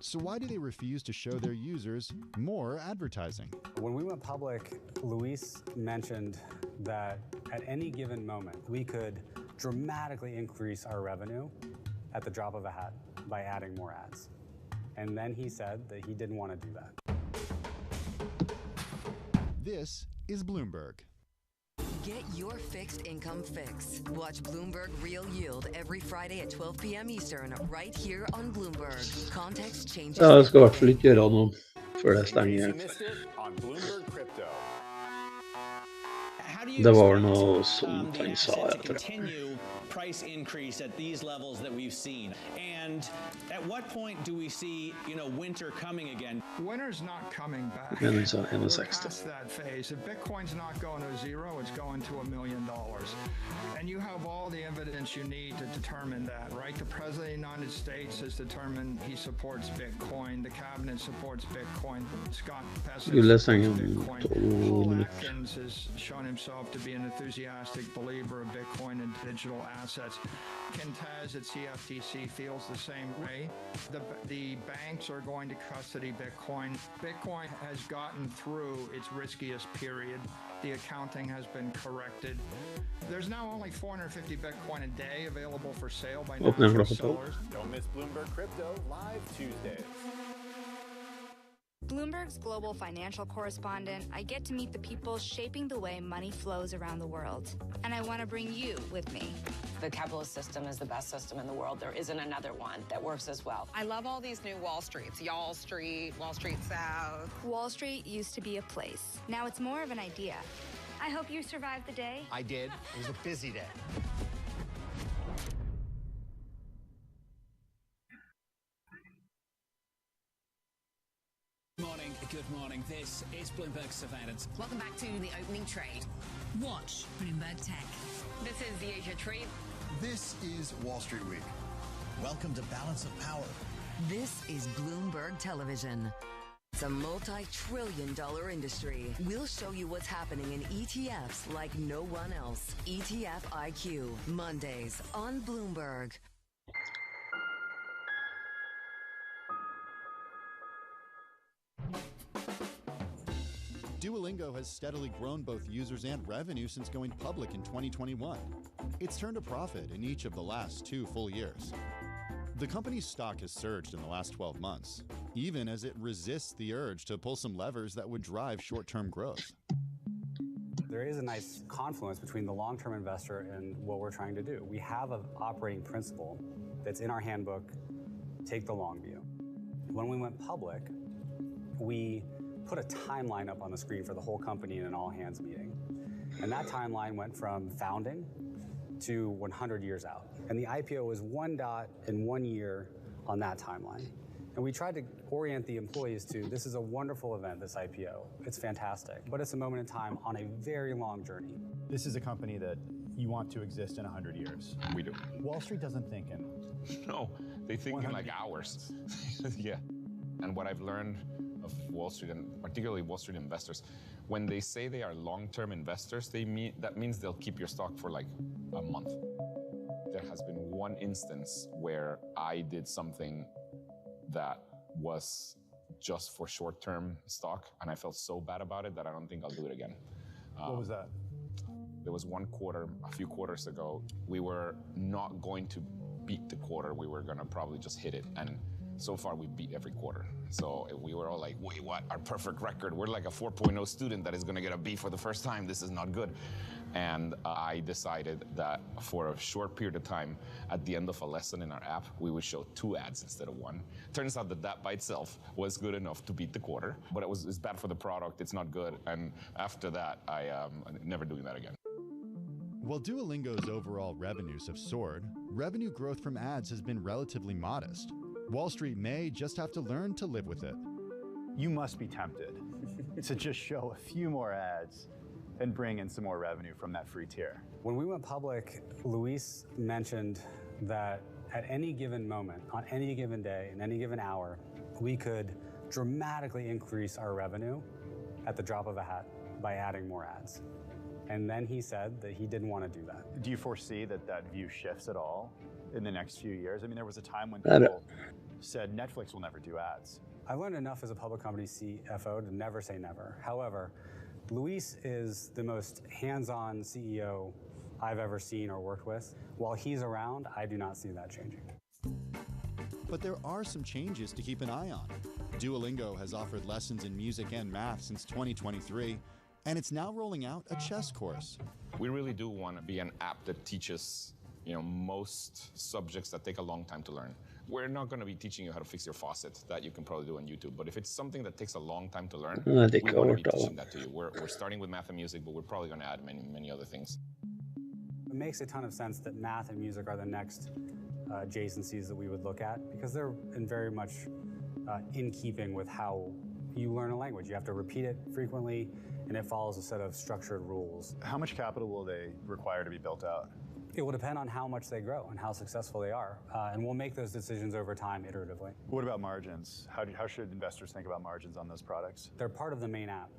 So why do they refuse to show their users more advertising? When we went public, Luis mentioned that at any given moment, we could dramatically increase our revenue at the drop of a hat by adding more ads. And then he said that he didn't want to do that. This is Bloomberg. Get your fixed income fix. Watch Bloomberg Real Yield every Friday at 12 p.m. Eastern, right here on Bloomberg. Context changes. Ja, jag ska i hvert fall ikke gjøre noe før det stenger. Det var noe sånt han sa, jeg tror. Price increase at these levels that we've seen, and at what point do we see, winter coming again? Winter's not coming back. We're past that phase. If Bitcoin's not going to zero, it's going to $1 million. And you have all the evidence you need to determine that, right? The President of the United States has determined he supports Bitcoin. The cabinet supports Bitcoin. Scott Pessich supports Bitcoin. Paul Atkins has shown himself to be an enthusiastic believer of Bitcoin and digital assets. Ken Taz at CFTC feels the same way. The banks are going to custody Bitcoin. Bitcoin has gotten through its riskiest period. The accounting has been corrected. There's now only 450 Bitcoin a day available for sale by natural sellers. Don't miss Bloomberg Crypto live Tuesdays. Bloomberg's global financial correspondent, I get to meet the people shaping the way money flows around the world. And I want to bring you with me. The capitalist system is the best system in the world. There isn't another one that works as well. I love all these new Wall Streets. Y'all Street, Wall Street South. Wall Street used to be a place. Now it's more of an idea. I hope you survived the day. I did. It was a busy day. Good morning. This is Bloomberg Surveillance. Welcome back to the opening trade. Watch Bloomberg Tech. This is the Asia Trade. This is Wall Street Week. Welcome to Balance of Power. This is Bloomberg Television. It's a multi-trillion-dollar industry. We'll show you what's happening in ETFs like no one else. ETF IQ, Mondays on Bloomberg. Duolingo has steadily grown both users and revenue since going public in 2021. It's turned a profit in each of the last 2 full years. The company's stock has surged in the last 12 months, even as it resists the urge to pull some levers that would drive short-term growth. There is a nice confluence between the long-term investor and what we're trying to do. We have an operating principle that's in our handbook, take the long view. When we went public, we put a timeline up on the screen for the whole company in an all-hands meeting. And that timeline went from founding to 100 years out. And the IPO was one dot in 1 year on that timeline. And we tried to orient the employees to, this is a wonderful event, this IPO. It's fantastic, but it's a moment in time on a very long journey. This is a company that you want to exist in 100 years. We do. Wall Street doesn't think in. No, they think in like hours. Yeah. And what I've learned of Wall Street, and particularly Wall Street investors, when they say they are long-term investors, that means they'll keep your stock for like a month. There has been one instance where I did something that was just for short-term stock, and I felt so bad about it that I don't think I'll do it again. What was that? There was one quarter, a few quarters ago, we were not going to beat the quarter. We were going to probably just hit it. And so far, we beat every quarter. So we were all like, wait, what? Our perfect record. We're like a 4.0 student that is going to get a B for the first time. This is not good. And I decided that for a short period of time, at the end of a lesson in our app, we would show 2 ads instead of 1. Turns out that by itself was good enough to beat the quarter, but it's bad for the product. It's not good. And after that, I'm never doing that again. While Duolingo's overall revenues have soared, revenue growth from ads has been relatively modest. Wall Street may just have to learn to live with it. You must be tempted to just show a few more ads and bring in some more revenue from that free tier. When we went public, Luis mentioned that at any given moment, on any given day, in any given hour, we could dramatically increase our revenue at the drop of a hat by adding more ads. And then he said that he didn't want to do that. Do you foresee that view shifts at all in the next few years? I mean, there was a time when people said Netflix will never do ads. I've learned enough as a public company CFO to never say never. However, Luis is the most hands-on CEO I've ever seen or worked with. While he's around, I do not see that changing. But there are some changes to keep an eye on. Duolingo has offered lessons in music and math since 2023, and it's now rolling out a chess course. We really do want to be an app that teaches, most subjects that take a long time to learn. We're not going to be teaching you how to fix your faucet. That you can probably do on YouTube. But if it's something that takes a long time to learn, we want to be teaching that to you. We're starting with math and music, but we're probably going to add many other things. It makes a ton of sense that math and music are the next adjacencies that we would look at, because they're very much in keeping with how you learn a language. You have to repeat it frequently, and it follows a set of structured rules. How much capital will they require to be built out? It will depend on how much they grow and how successful they are. And we'll make those decisions over time iteratively. What about margins? How should investors think about margins on those products? They're part of the main app,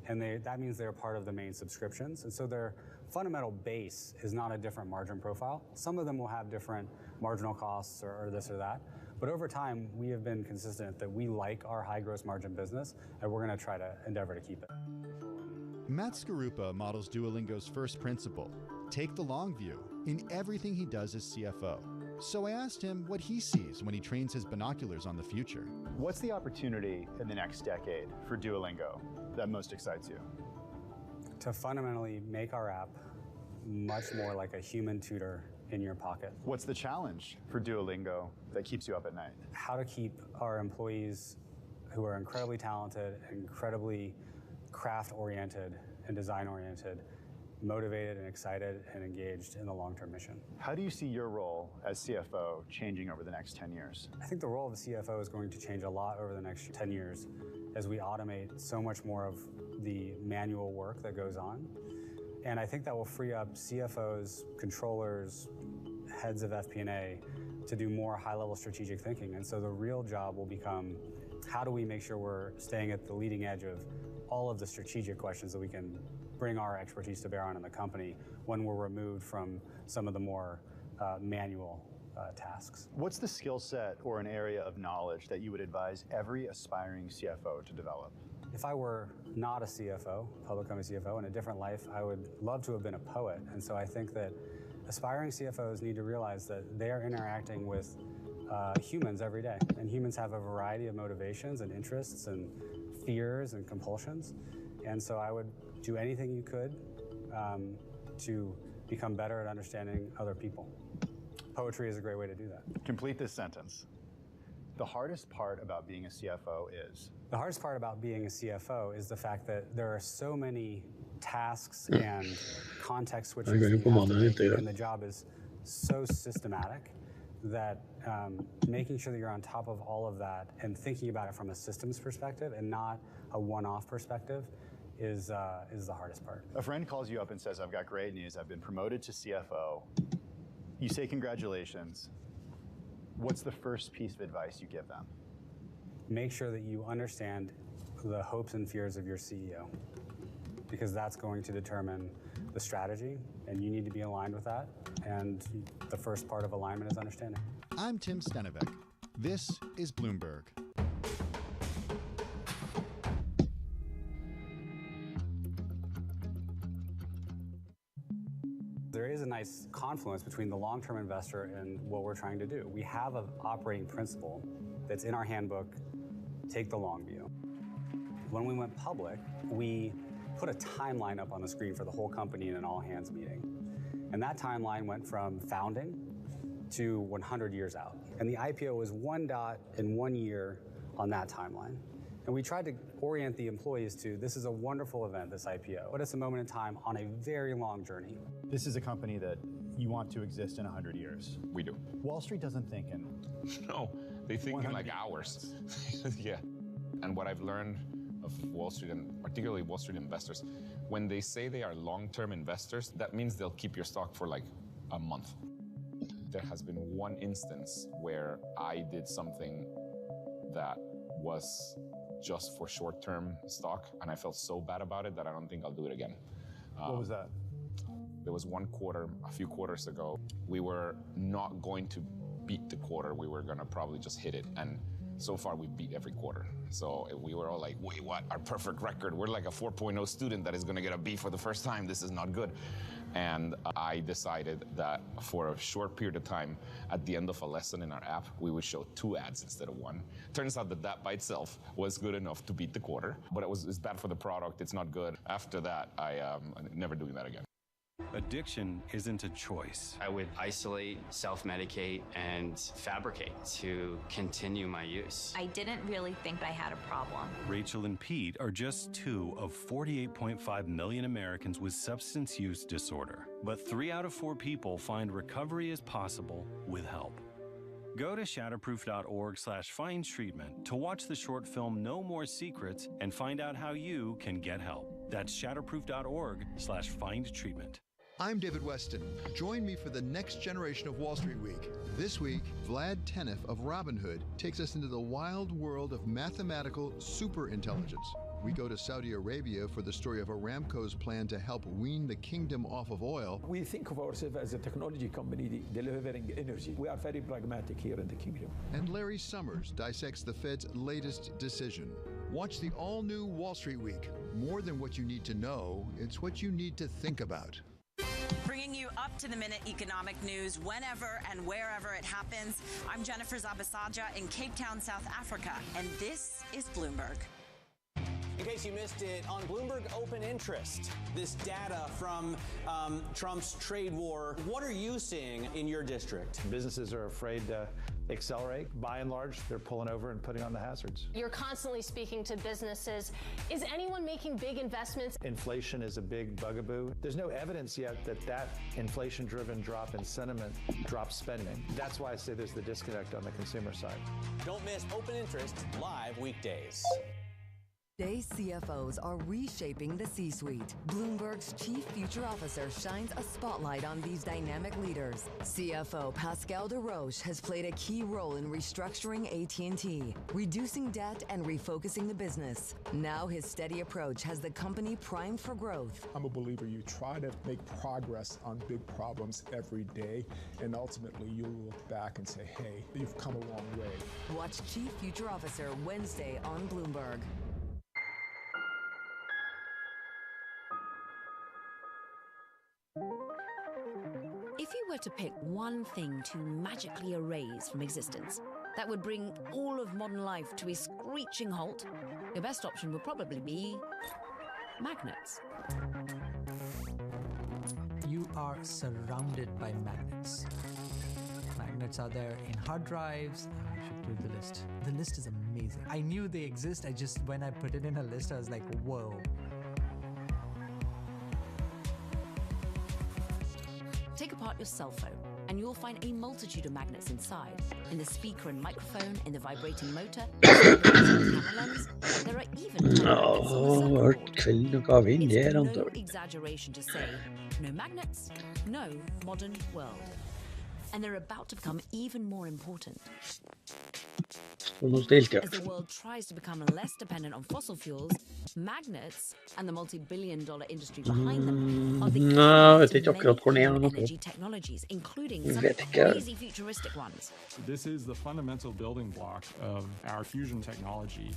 and that means they're part of the main subscriptions. And so their fundamental base is not a different margin profile. Some of them will have different marginal costs or this or that. But over time, we have been consistent that we like our high gross margin business, and we're going to try to endeavor to keep it. Matt Skaruppa models Duolingo's first principle, take the long view, in everything he does as CFO. So I asked him what he sees when he trains his binoculars on the future. What's the opportunity in the next decade for Duolingo that most excites you? To fundamentally make our app much more like a human tutor in your pocket. What's the challenge for Duolingo that keeps you up at night? How to keep our employees, who are incredibly talented, incredibly craft-oriented and design-oriented, motivated and excited and engaged in the long-term mission. How do you see your role as CFO changing over the next 10 years? I think the role of the CFO is going to change a lot over the next 10 years as we automate so much more of the manual work that goes on. And I think that will free up CFOs, controllers, heads of FP&A to do more high-level strategic thinking. And so the real job will become, how do we make sure we're staying at the leading edge of all of the strategic questions that we can bring our expertise to bear on in the company when we're removed from some of the more manual tasks. What's the skill set or an area of knowledge that you would advise every aspiring CFO to develop? If I were not a CFO, public company CFO, in a different life, I would love to have been a poet. And so I think that aspiring CFOs need to realize that they are interacting with humans every day. And humans have a variety of motivations and interests and fears and compulsions. And so I would do anything you could to become better at understanding other people. Poetry is a great way to do that. Complete this sentence. The hardest part about being a CFO is? The hardest part about being a CFO is the fact that there are so many tasks and context switches that you have to make, and the job is so systematic that making sure that you're on top of all of that and thinking about it from a systems perspective and not a one-off perspective is the hardest part. A friend calls you up and says, I've got great news. I've been promoted to CFO. You say congratulations. What's the first piece of advice you give them? Make sure that you understand the hopes and fears of your CEO, because that's going to determine the strategy, and you need to be aligned with that. And the first part of alignment is understanding. I'm Tim Stenovec. This is Bloomberg. There is a nice confluence between the long-term investor and what we're trying to do. We have an operating principle that's in our handbook, take the long view. When we went public, we put a timeline up on the screen for the whole company in an all-hands meeting. And that timeline went from founding to 100 years out. And the IPO was one dot in 1 year on that timeline. And we tried to orient the employees to, this is a wonderful event, this IPO, but it's a moment in time on a very long journey. This is a company that you want to exist in 100 years. We do. Wall Street doesn't think in. No, they think in like hours. Yeah. And what I've learned of Wall Street, and particularly Wall Street investors, when they say they are long-term investors, that means they'll keep your stock for like a month. There has been one instance where I did something that was just for short-term stock, and I felt so bad about it that I don't think I'll do it again. What was that? There was one quarter, a few quarters ago, we were not going to beat the quarter. We were going to probably just hit it. And so far, we beat every quarter. So we were all like, wait, what? Our perfect record. We're like a 4.0 student that is going to get a B for the first time. This is not good. And I decided that for a short period of time, at the end of a lesson in our app, we would show 2 ads instead of 1. Turns out that that by itself was good enough to beat the quarter, but it's bad for the product. It's not good. After that, I'm never doing that again. Addiction isn't a choice. I would isolate, self-medicate, and fabricate to continue my use. I didn't really think I had a problem. Rachel and Pete are just 2 of 48.5 million Americans with substance use disorder. But 3 out of 4 people find recovery is possible with help. Go to shatterproof.org/findtreatment to watch the short film No More Secrets and find out how you can get help. That's shatterproof.org/findtreatment. I'm David Weston. Join me for the next generation of Wall Street Week. This week, Vlad Tenev of Robinhood takes us into the wild world of mathematical superintelligence. We go to Saudi Arabia for the story of Aramco's plan to help wean the kingdom off of oil. We think of ourselves as a technology company delivering energy. We are very pragmatic here in the kingdom. And Larry Summers dissects the Fed's latest decision. Watch the all-new Wall Street Week. More than what you need to know, it's what you need to think about. Bringing you up-to-the-minute economic news whenever and wherever it happens. I'm Jennifer Zabasaja in Cape Town, South Africa, and this is Bloomberg. In case you missed it, on Bloomberg Open Interest, this data from Trump's trade war, what are you seeing in your district? Businesses are afraid to accelerate. By and large, they're pulling over and putting on the hazards. You're constantly speaking to businesses. Is anyone making big investments? Inflation is a big bugaboo. There's no evidence yet that inflation-driven drop in sentiment drops spending. That's why I say there's the disconnect on the consumer side. Don't miss Open Interest live weekdays. Today's CFOs are reshaping the C-suite. Bloomberg's Chief Future Officer shines a spotlight on these dynamic leaders. CFO Pascal Desroches has played a key role in restructuring AT&T, reducing debt and refocusing the business. Now his steady approach has the company primed for growth. I'm a believer you try to make progress on big problems every day, and ultimately you'll look back and say, hey, you've come a long way. Watch Chief Future Officer Wednesday on Bloomberg. If you were to pick one thing to magically erase from existence, that would bring all of modern life to a screeching halt, your best option would probably be magnets. You are surrounded by magnets. Magnets are there in hard drives. I should do the list. The list is amazing. I knew they exist. When I put it in a list, I was like, whoa. Take apart your cell phone, and you'll find a multitude of magnets inside. In the speaker and microphone, in the vibrating motor, camera lens. There are even no exaggeration to say, no magnets, no modern world. And they're about to become even more important. As the world tries to become less dependent on fossil fuels, magnets and the multi-billion-dollar industry behind them are the key to many energy technologies, including some crazy futuristic ones. This is the fundamental building block of our fusion technology.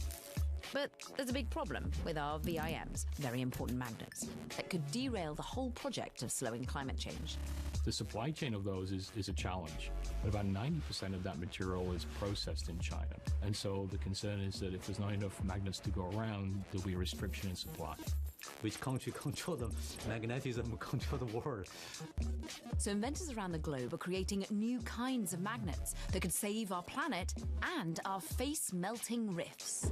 But there's a big problem with our VIMs, very important magnets, that could derail the whole project of slowing climate change. The supply chain of those is a challenge, but about 90% of that material is processed in China. And so the concern is that if there's not enough magnets to go around, there'll be a restriction in supply. Which country control the magnetism, control the world? So inventors around the globe are creating new kinds of magnets that could save our planet and our face-melting rifts.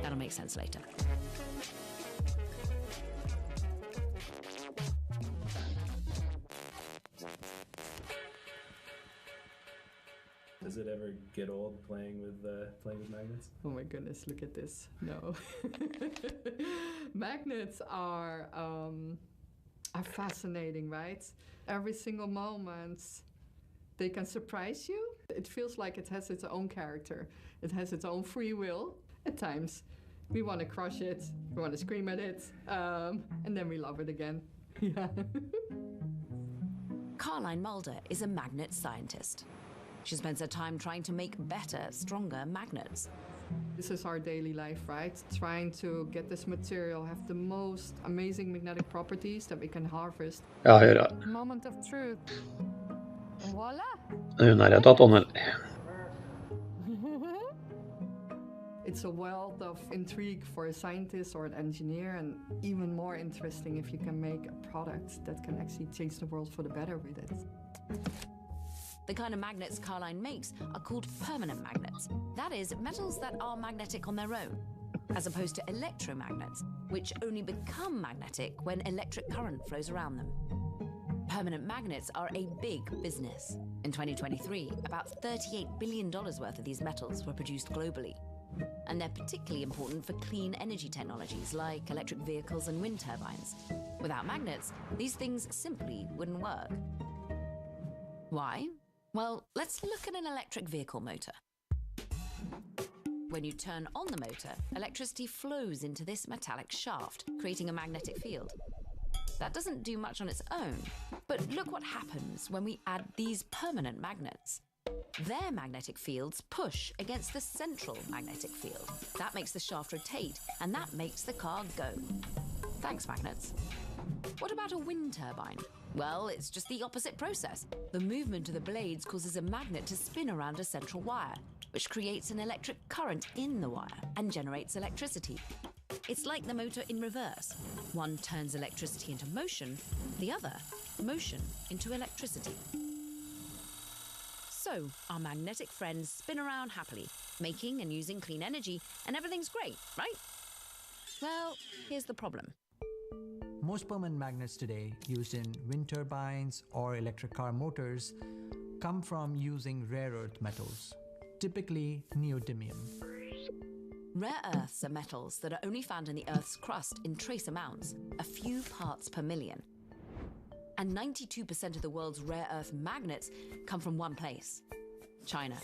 That'll make sense later. Does it ever get old playing with magnets? Oh my goodness, look at this. No. Magnets are fascinating, right? Every single moment they can surprise you. It feels like it has its own character. It has its own free will. At times we want to crush it, we want to scream at it, and then we love it again. Yeah. Caroline Mulder is a magnet scientist. She spends her time trying to make better, stronger magnets. This is our daily life, right? Trying to get this material have the most amazing magnetic properties that we can harvest. Ja, hör det. Moment of truth. Voila! Nu när jag datorn. It's a wealth of intrigue for a scientist or an engineer, and even more interesting if you can make a product that can actually change the world for the better with it. The kind of magnets Caroline makes are called permanent magnets. That is, metals that are magnetic on their own, as opposed to electromagnets, which only become magnetic when electric current flows around them. Permanent magnets are a big business. In 2023, about $38 billion worth of these metals were produced globally. And they're particularly important for clean energy technologies like electric vehicles and wind turbines. Without magnets, these things simply wouldn't work. Why? Well, let's look at an electric vehicle motor. When you turn on the motor, electricity flows into this metallic shaft, creating a magnetic field. That doesn't do much on its own, but look what happens when we add these permanent magnets. Their magnetic fields push against the central magnetic field. That makes the shaft rotate, and that makes the car go. Thanks, magnets. What about a wind turbine? Well, it's just the opposite process. The movement of the blades causes a magnet to spin around a central wire, which creates an electric current in the wire and generates electricity. It's like the motor in reverse. One turns electricity into motion, the other, motion into electricity. So, our magnetic friends spin around happily, making and using clean energy, and everything's great, right? Well, here's the problem. Most permanent magnets today used in wind turbines or electric car motors come from using rare earth metals, typically neodymium. Rare earths are metals that are only found in the Earth's crust in trace amounts, a few parts per million. And 92% of the world's rare earth magnets come from one place, China.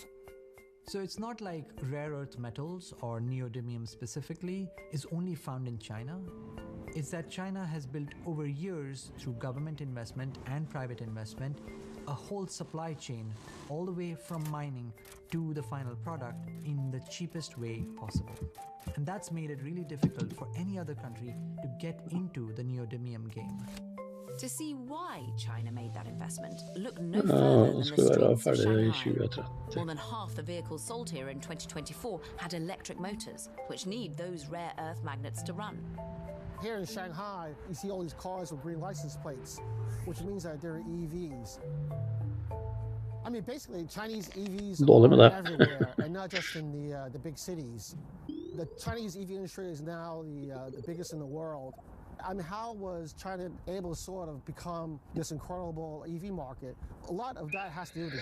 So it's not like rare earth metals, or neodymium specifically, is only found in China. It's that China has built over years, through government investment and private investment, a whole supply chain all the way from mining to the final product in the cheapest way possible. And that's made it really difficult for any other country to get into the neodymium game. To see why China made that investment, look no further than the streets of Shanghai. More than half the vehicles sold here in 2024 had electric motors, which need those rare earth magnets to run. Here in Shanghai, you see all these cars with green license plates, which means that they're EVs. I mean, basically, Chinese EVs are everywhere, and not just in the big cities. The Chinese EV industry is now the biggest in the world. I mean, how was China able to sort of become this incredible EV market? A lot of that has to do with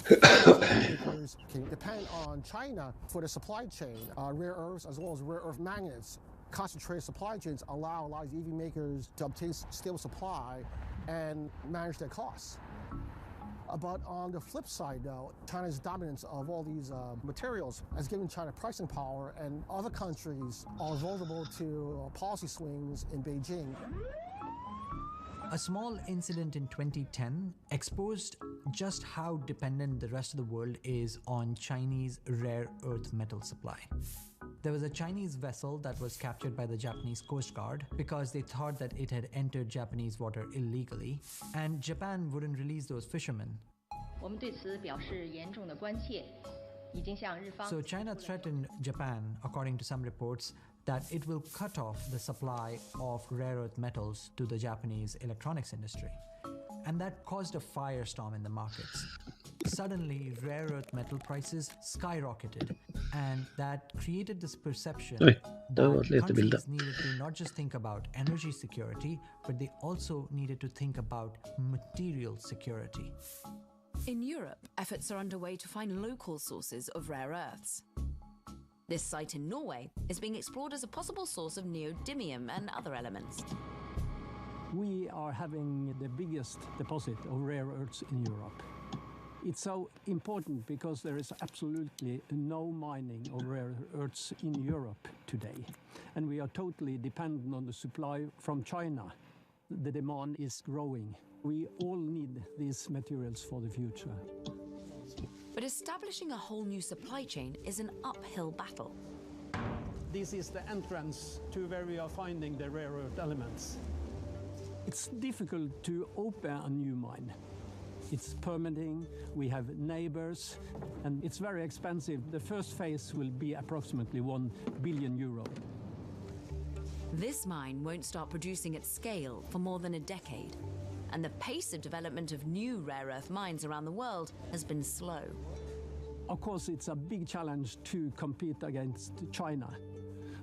the government. Makers can depend on China for the supply chain, rare earths as well as rare earth magnets. Concentrated supply chains allow a lot of EV makers to obtain stable supply and manage their costs. But on the flip side, though, China's dominance of all these materials has given China pricing power, and other countries are vulnerable to policy swings in Beijing. A small incident in 2010 exposed just how dependent the rest of the world is on Chinese rare earth metal supply. There was a Chinese vessel that was captured by the Japanese Coast Guard because they thought that it had entered Japanese water illegally, and Japan wouldn't release those fishermen. So China threatened Japan, according to some reports, that it will cut off the supply of rare earth metals to the Japanese electronics industry. And that caused a firestorm in the markets. Suddenly, rare earth metal prices skyrocketed, and that created this perception that countries needed to not just think about energy security, but they also needed to think about material security. In Europe, efforts are underway to find local sources of rare earths. This site in Norway is being explored as a possible source of neodymium and other elements. We are having the biggest deposit of rare earths in Europe. It's so important because there is absolutely no mining of rare earths in Europe today. And we are totally dependent on the supply from China. The demand is growing. We all need these materials for the future. But establishing a whole new supply chain is an uphill battle. This is the entrance to where we are finding the rare earth elements. It's difficult to open a new mine. It's permitting, we have neighbors, and it's very expensive. The first phase will be approximately €1 billion. This mine won't start producing at scale for more than a decade, and the pace of development of new rare earth mines around the world has been slow. Of course, it's a big challenge to compete against China,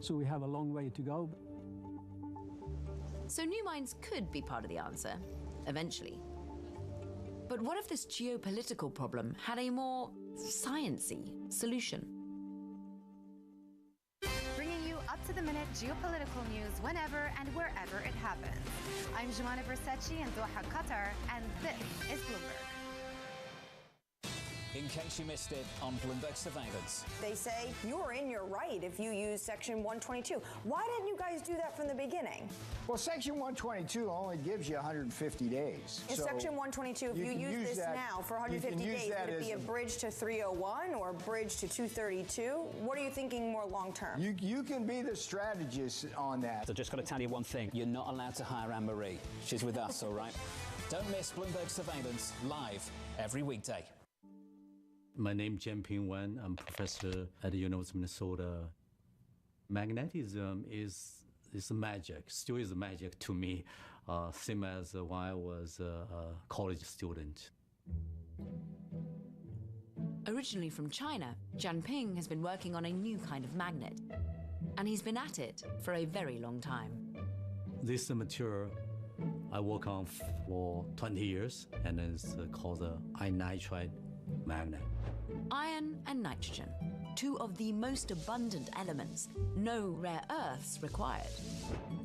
so we have a long way to go. So new mines could be part of the answer, eventually. But what if this geopolitical problem had a more science-y solution? Bringing you up-to-the-minute geopolitical news whenever and wherever it happens. I'm Jumana Versace in Doha, Qatar, and this is Bloomberg. In case you missed it on Bloomberg Surveillance. They say you're in your right if you use Section 122. Why didn't you guys do that from the beginning? Well, Section 122 only gives you 150 days. Is Section 122, if you use this now for 150 days, would it be a bridge to 301 or a bridge to 232? What are you thinking more long term? You can be the strategist on that. So just got to tell you one thing. You're not allowed to hire Anne-Marie. She's with us, all right? Don't miss Bloomberg Surveillance live every weekday. My name is Jianping Wan. I'm professor at the University of Minnesota. Magnetism is magic, still is magic to me, same as when I was a college student. Originally from China, Jianping has been working on a new kind of magnet, and he's been at it for a very long time. This material I work on for 20 years, and it's called the iron nitride magnet. Iron and nitrogen, two of the most abundant elements, no rare earths required.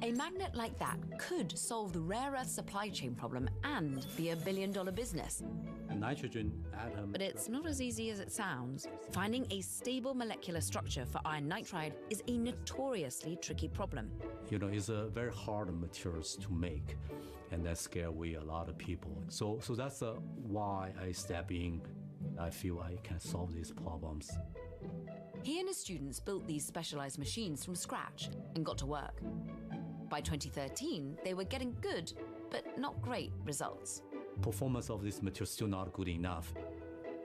A magnet like that could solve the rare earth supply chain problem and be a billion-dollar business. A nitrogen atom. But it's not as easy as it sounds. Finding a stable molecular structure for iron nitride is a notoriously tricky problem. You know, it's a very hard materials to make, and that scares away a lot of people. So that's why I step in. I feel I can solve these problems. He and his students built these specialized machines from scratch and got to work. By 2013, they were getting good, but not great results. Performance of this material is still not good enough.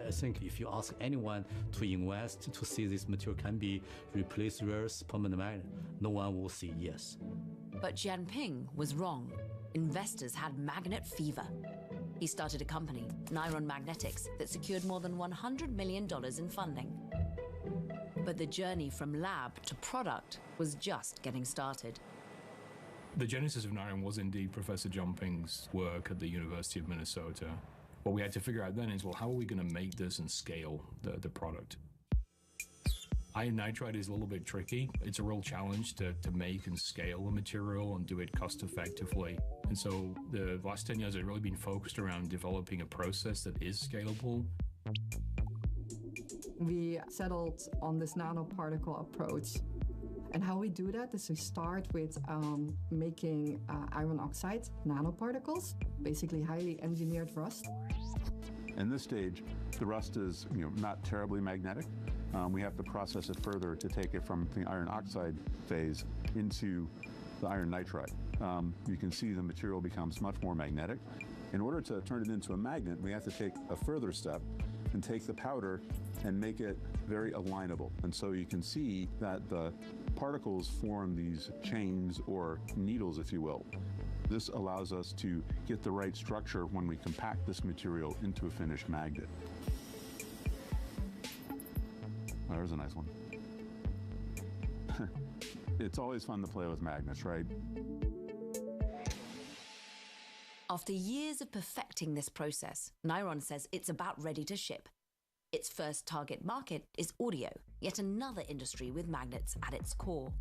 I think if you ask anyone to invest to see this material can be replaced rare earth permanent magnet, no one will say yes. But Jianping was wrong. Investors had magnet fever. He started a company, Niron Magnetics, that secured more than $100 million in funding. But the journey from lab to product was just getting started. The genesis of Niron was indeed Professor Jianping's work at the University of Minnesota. What we had to figure out then is, well, how are we going to make this and scale the product? Iron nitride is a little bit tricky. It's a real challenge to make and scale the material and do it cost effectively. And so the last 10 years have really been focused around developing a process that is scalable. We settled on this nanoparticle approach. And how we do that is we start with making iron oxide nanoparticles, basically highly engineered rust. In this stage, the rust is not terribly magnetic. We have to process it further to take it from the iron oxide phase into the iron nitride. You can see the material becomes much more magnetic. In order to turn it into a magnet, we have to take a further step and take the powder and make it very alignable. And so you can see that the particles form these chains or needles, if you will. This allows us to get the right structure when we compact this material into a finished magnet. Oh, there's a nice one. It's always fun to play with magnets, right? After years of perfecting this process, Niron says it's about ready to ship. Its first target market is audio, yet another industry with magnets at its core.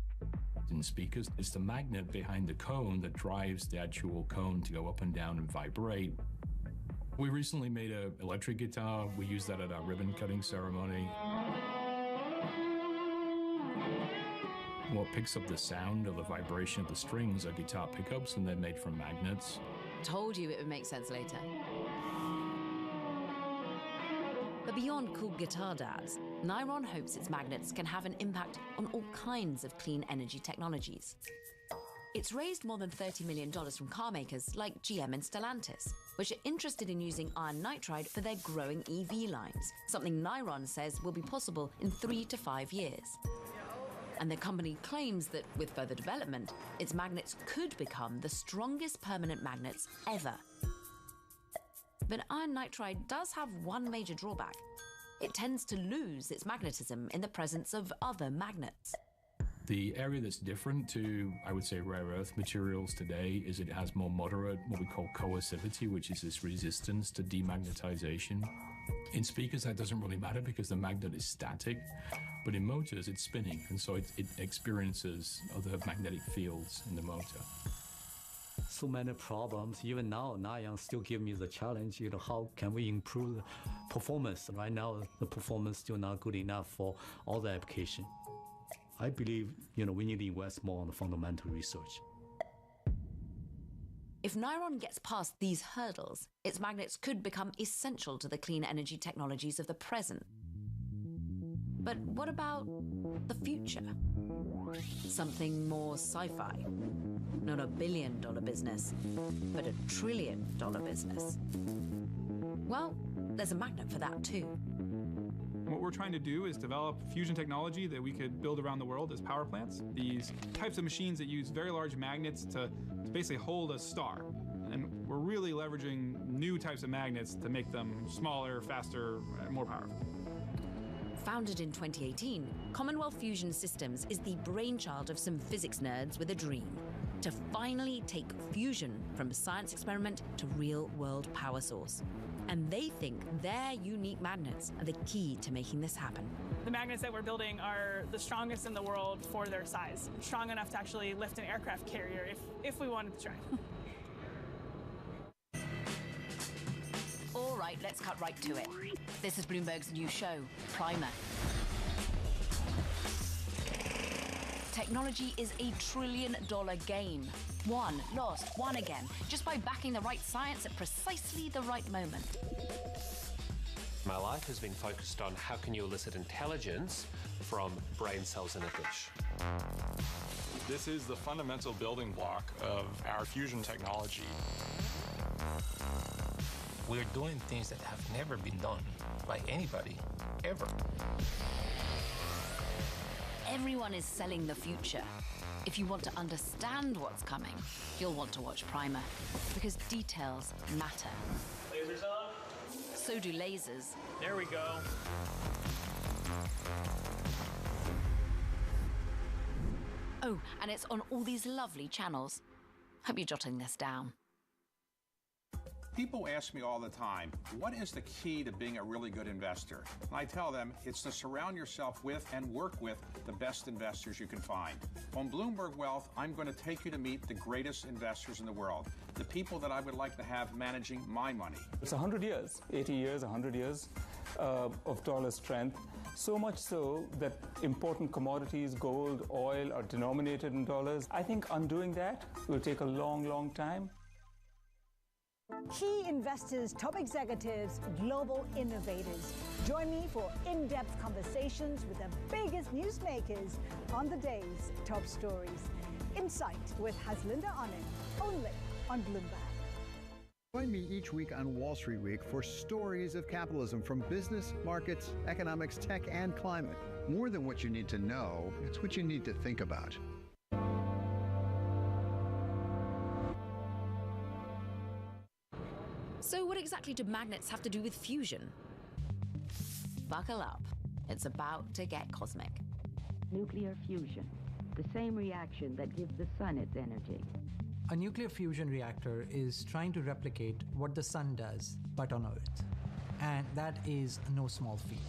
In speakers, it's the magnet behind the cone that drives the actual cone to go up and down and vibrate. We recently made an electric guitar. We used that at our ribbon cutting ceremony. What picks up the sound or the vibration of the strings are guitar pickups, and they're made from magnets. Told you it would make sense later. But beyond cool guitar dads, Niron hopes its magnets can have an impact on all kinds of clean energy technologies. It's raised more than $30 million from car makers like GM and Stellantis, which are interested in using iron nitride for their growing EV lines, something Niron says will be possible in 3 to 5 years. And the company claims that with further development, its magnets could become the strongest permanent magnets ever. But iron nitride does have one major drawback. It tends to lose its magnetism in the presence of other magnets. The area that's different to, I would say, rare earth materials today is it has more moderate, what we call coercivity, which is this resistance to demagnetization. In speakers, that doesn't really matter because the magnet is static, but in motors, it's spinning, and so it experiences other magnetic fields in the motor. So many problems. Even now, Niron still give me the challenge, how can we improve the performance? Right now, the performance still not good enough for all the application. I believe, we need to invest more on the fundamental research. If Niron gets past these hurdles, its magnets could become essential to the clean energy technologies of the present. But what about the future? Something more sci-fi. Not $1 billion business, but $1 trillion business. Well, there's a magnet for that too. What we're trying to do is develop fusion technology that we could build around the world as power plants. These types of machines that use very large magnets to basically hold a star. And we're really leveraging new types of magnets to make them smaller, faster, more powerful. Founded in 2018, Commonwealth Fusion Systems is the brainchild of some physics nerds with a dream: to finally take fusion from science experiment to real-world power source. And they think their unique magnets are the key to making this happen. The magnets that we're building are the strongest in the world for their size. Strong enough to actually lift an aircraft carrier if we wanted to try. All right, let's cut right to it. This is Bloomberg's new show, Primer. Technology is $1 trillion game. Won, lost, won again, just by backing the right science at precisely the right moment. My life has been focused on how can you elicit intelligence from brain cells in a dish. This is the fundamental building block of our fusion technology. We're doing things that have never been done by anybody, ever. Everyone is selling the future. If you want to understand what's coming, you'll want to watch Primer, because details matter. Lasers on? So do lasers. There we go. Oh, and it's on all these lovely channels. Hope you're jotting this down. People ask me all the time, what is the key to being a really good investor? And I tell them it's to surround yourself with and work with the best investors you can find. On Bloomberg Wealth, I'm going to take you to meet the greatest investors in the world, the people that I would like to have managing my money. It's 100 years, 80 years, 100 years of dollar strength. So much so that important commodities, gold, oil, are denominated in dollars. I think undoing that will take a long, long time. Key investors, top executives, global innovators. Join me for in-depth conversations with the biggest newsmakers on the day's top stories. Insight with Haslinda Anand, only on Bloomberg. Join me each week on Wall Street Week for stories of capitalism from business, markets, economics, tech, and climate. More than what you need to know, it's what you need to think about. So what exactly do magnets have to do with fusion? Buckle up. It's about to get cosmic. Nuclear fusion, the same reaction that gives the sun its energy. A nuclear fusion reactor is trying to replicate what the sun does, but on Earth. And that is no small feat.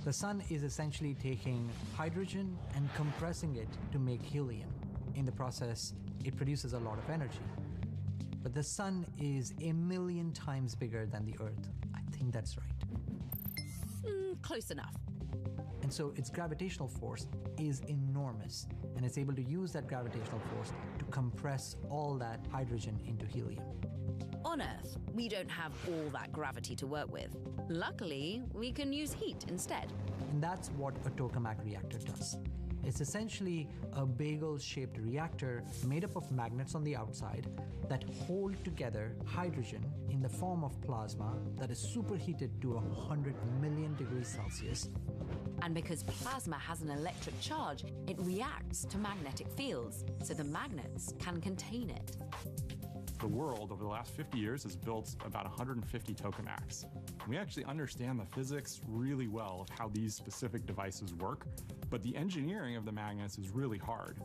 The sun is essentially taking hydrogen and compressing it to make helium. In the process, it produces a lot of energy. But the sun is 1,000,000 times bigger than the Earth. I think that's right. Close enough. And so its gravitational force is enormous, and it's able to use that gravitational force to compress all that hydrogen into helium. On Earth, we don't have all that gravity to work with. Luckily, we can use heat instead. And that's what a tokamak reactor does. It's essentially a bagel-shaped reactor made up of magnets on the outside that hold together hydrogen in the form of plasma that is superheated to 100 million degrees Celsius. And because plasma has an electric charge, it reacts to magnetic fields, so the magnets can contain it. The world over the last 50 years has built about 150 tokamaks. We actually understand the physics really well of how these specific devices work, but the engineering of the magnets is really hard.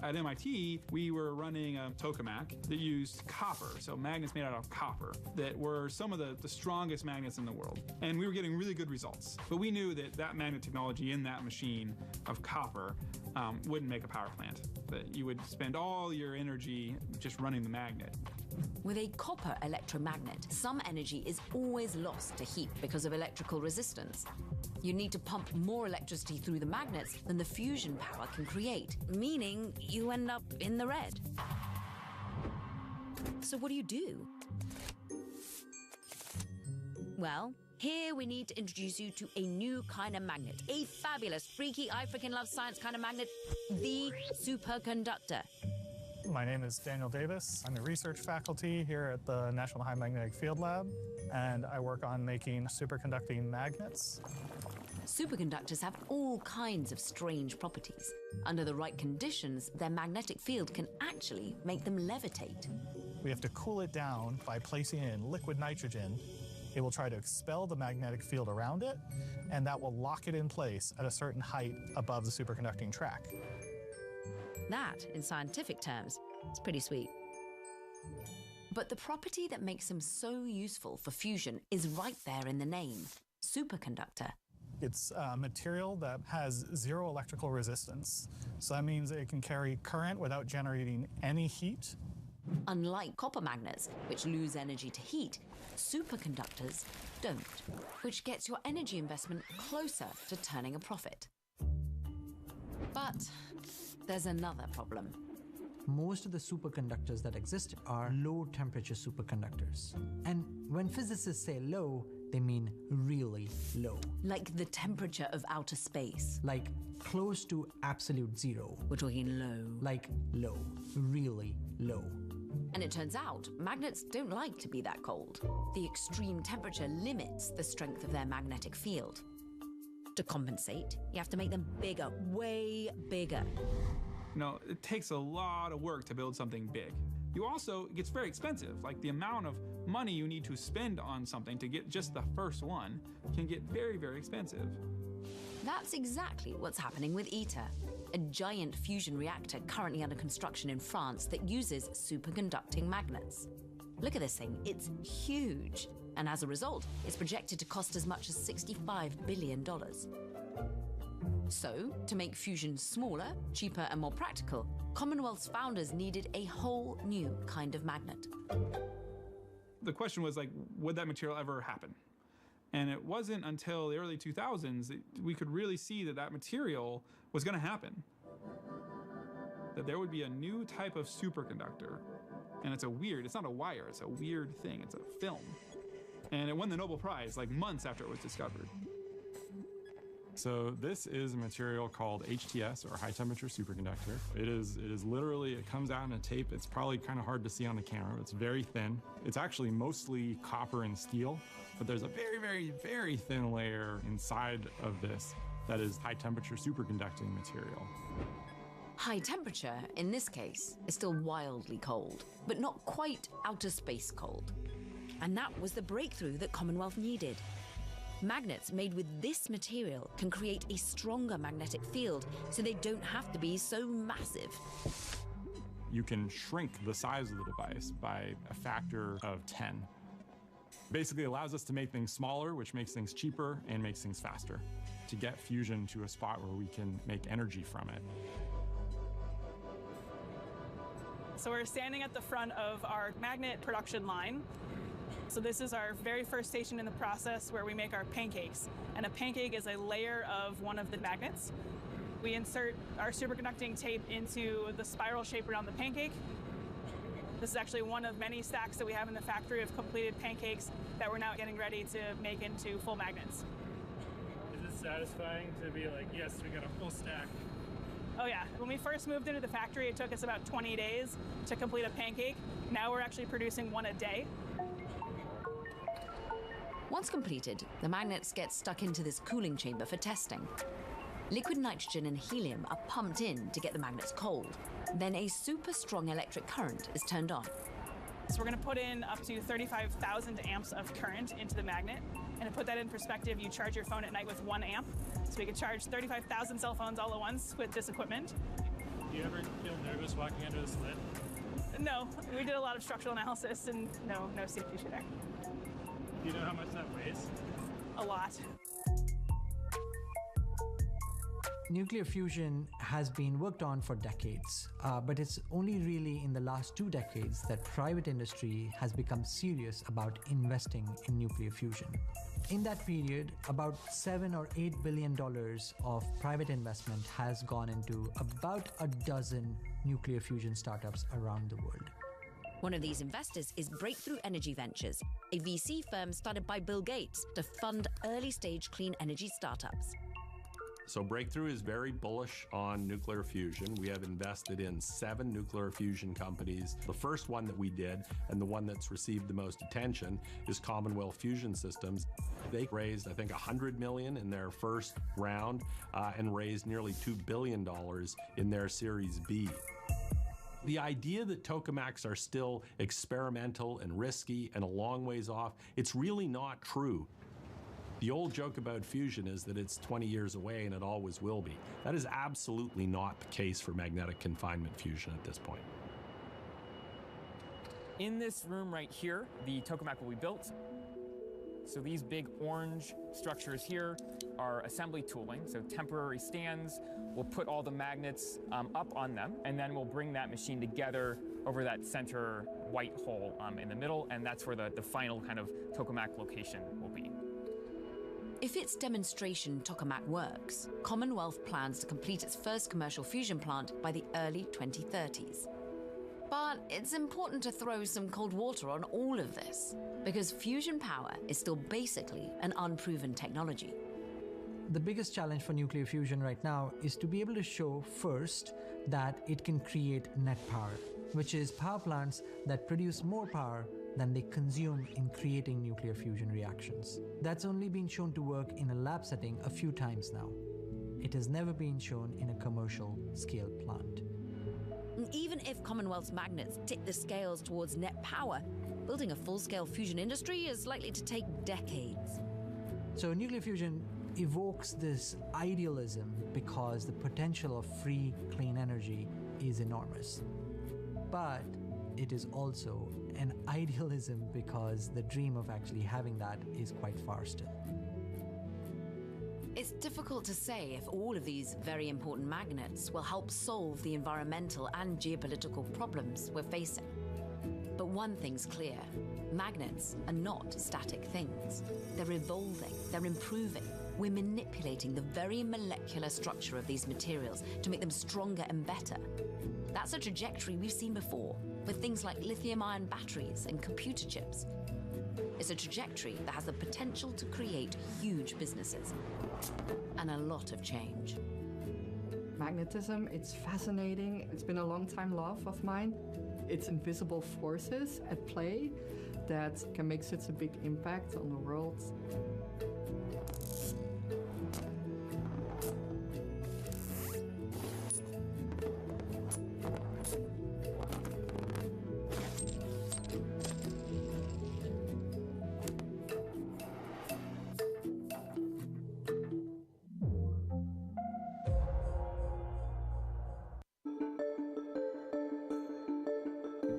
At MIT, we were running a tokamak that used copper, so magnets made out of copper, that were some of the strongest magnets in the world. And we were getting really good results. But we knew that that magnet technology in that machine of copper wouldn't make a power plant, that you would spend all your energy just running the magnet. With a copper electromagnet, some energy is always lost to heat because of electrical resistance. You need to pump more electricity through the magnets than the fusion power can create, meaning you end up in the red. So what do? Well, here we need to introduce you to a new kind of magnet, a fabulous, freaky, I freaking love science kind of magnet, the superconductor. My name is Daniel Davis. I'm a research faculty here at the National High Magnetic Field Lab, and I work on making superconducting magnets. Superconductors have all kinds of strange properties. Under the right conditions, their magnetic field can actually make them levitate. We have to cool it down by placing it in liquid nitrogen. It will try to expel the magnetic field around it, and that will lock it in place at a certain height above the superconducting track. That, in scientific terms, is pretty sweet. But the property that makes them so useful for fusion is right there in the name, superconductor. It's a material that has zero electrical resistance. So that means it can carry current without generating any heat. Unlike copper magnets, which lose energy to heat, superconductors don't, which gets your energy investment closer to turning a profit. But there's another problem. Most of the superconductors that exist are low-temperature superconductors. And when physicists say low, they mean really low. Like the temperature of outer space. Like close to absolute zero. We're talking low. Like low. Really low. And it turns out, magnets don't like to be that cold. The extreme temperature limits the strength of their magnetic field. To compensate, you have to make them bigger, way bigger. No, it takes a lot of work to build something big. It gets very expensive. Like the amount of money you need to spend on something to get just the first one can get very, very expensive. That's exactly what's happening with ITER, a giant fusion reactor currently under construction in France that uses superconducting magnets. Look at this thing, it's huge. And as a result, it's projected to cost as much as $65 billion. So, to make fusion smaller, cheaper, and more practical, Commonwealth's founders needed a whole new kind of magnet. The question was like, would that material ever happen? And it wasn't until the early 2000s that we could really see that that material was going to happen. That there would be a new type of superconductor. And it's not a wire, it's a weird thing, it's a film. And it won the Nobel Prize like months after it was discovered. So this is a material called HTS, or high temperature superconductor. It is literally, it comes out in a tape. It's probably kind of hard to see on the camera. It's very thin. It's actually mostly copper and steel, but there's a very, very, very thin layer inside of this that is high temperature superconducting material. High temperature, in this case, is still wildly cold, but not quite outer space cold. And that was the breakthrough that Commonwealth needed. Magnets made with this material can create a stronger magnetic field, so they don't have to be so massive. You can shrink the size of the device by a factor of 10. Basically allows us to make things smaller, which makes things cheaper and makes things faster, to get fusion to a spot where we can make energy from it. So we're standing at the front of our magnet production line. So this is our very first station in the process where we make our pancakes. And a pancake is a layer of one of the magnets. We insert our superconducting tape into the spiral shape around the pancake. This is actually one of many stacks that we have in the factory of completed pancakes that we're now getting ready to make into full magnets. Is it satisfying to be like, yes, we got a full stack? Oh yeah, when we first moved into the factory, it took us about 20 days to complete a pancake. Now we're actually producing one a day. Once completed, the magnets get stuck into this cooling chamber for testing. Liquid nitrogen and helium are pumped in to get the magnets cold. Then a super strong electric current is turned on. So we're going to put in up to 35,000 amps of current into the magnet. And to put that in perspective, you charge your phone at night with 1 amp. So we could charge 35,000 cell phones all at once with this equipment. Do you ever feel nervous walking under the slit? No, we did a lot of structural analysis and no safety issue there. Do you know how much that weighs? A lot. Nuclear fusion has been worked on for decades, but it's only really in the last 2 decades that private industry has become serious about investing in nuclear fusion. In that period, about $7 or $8 billion of private investment has gone into about a dozen nuclear fusion startups around the world. One of these investors is Breakthrough Energy Ventures, a VC firm started by Bill Gates to fund early-stage clean energy startups. So Breakthrough is very bullish on nuclear fusion. We have invested in 7 nuclear fusion companies. The first one that we did, and the one that's received the most attention, is Commonwealth Fusion Systems. They raised, I think, $100 million in their first round and raised nearly $2 billion in their Series B. The idea that tokamaks are still experimental and risky and a long ways off, it's really not true. The old joke about fusion is that it's 20 years away and it always will be. That is absolutely not the case for magnetic confinement fusion at this point. In this room right here, the tokamak will be built. So these big orange structures here are assembly tooling, so temporary stands. We'll put all the magnets up on them, and then we'll bring that machine together over that center white hole in the middle, and that's where the final kind of tokamak location will be. If its demonstration tokamak works, Commonwealth plans to complete its first commercial fusion plant by the early 2030s. But it's important to throw some cold water on all of this, because fusion power is still basically an unproven technology. The biggest challenge for nuclear fusion right now is to be able to show first that it can create net power, which is power plants that produce more power than they consume in creating nuclear fusion reactions. That's only been shown to work in a lab setting a few times now. It has never been shown in a commercial scale plant. Even if Commonwealth's magnets tip the scales towards net power, building a full-scale fusion industry is likely to take decades. So nuclear fusion evokes this idealism because the potential of free, clean energy is enormous. But it is also an idealism because the dream of actually having that is quite far still. It's difficult to say if all of these very important magnets will help solve the environmental and geopolitical problems we're facing. But one thing's clear: magnets are not static things. They're evolving, they're improving. We're manipulating the very molecular structure of these materials to make them stronger and better. That's a trajectory we've seen before with things like lithium-ion batteries and computer chips. It's a trajectory that has the potential to create huge businesses and a lot of change. Magnetism, it's fascinating. It's been a long time love of mine. It's invisible forces at play that can make such a big impact on the world.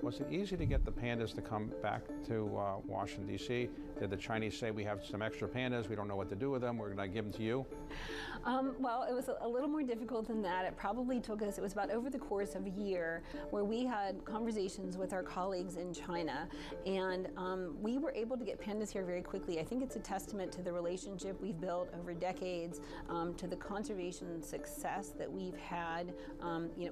Was it easy to get the pandas to come back to Washington, D.C.? Did the Chinese say, we have some extra pandas, we don't know what to do with them, we're going to give them to you? Well, it was a little more difficult than that. It probably took us, it was about over the course of a year where we had conversations with our colleagues in China, and we were able to get pandas here very quickly. I think it's a testament to the relationship we've built over decades, to the conservation success that we've had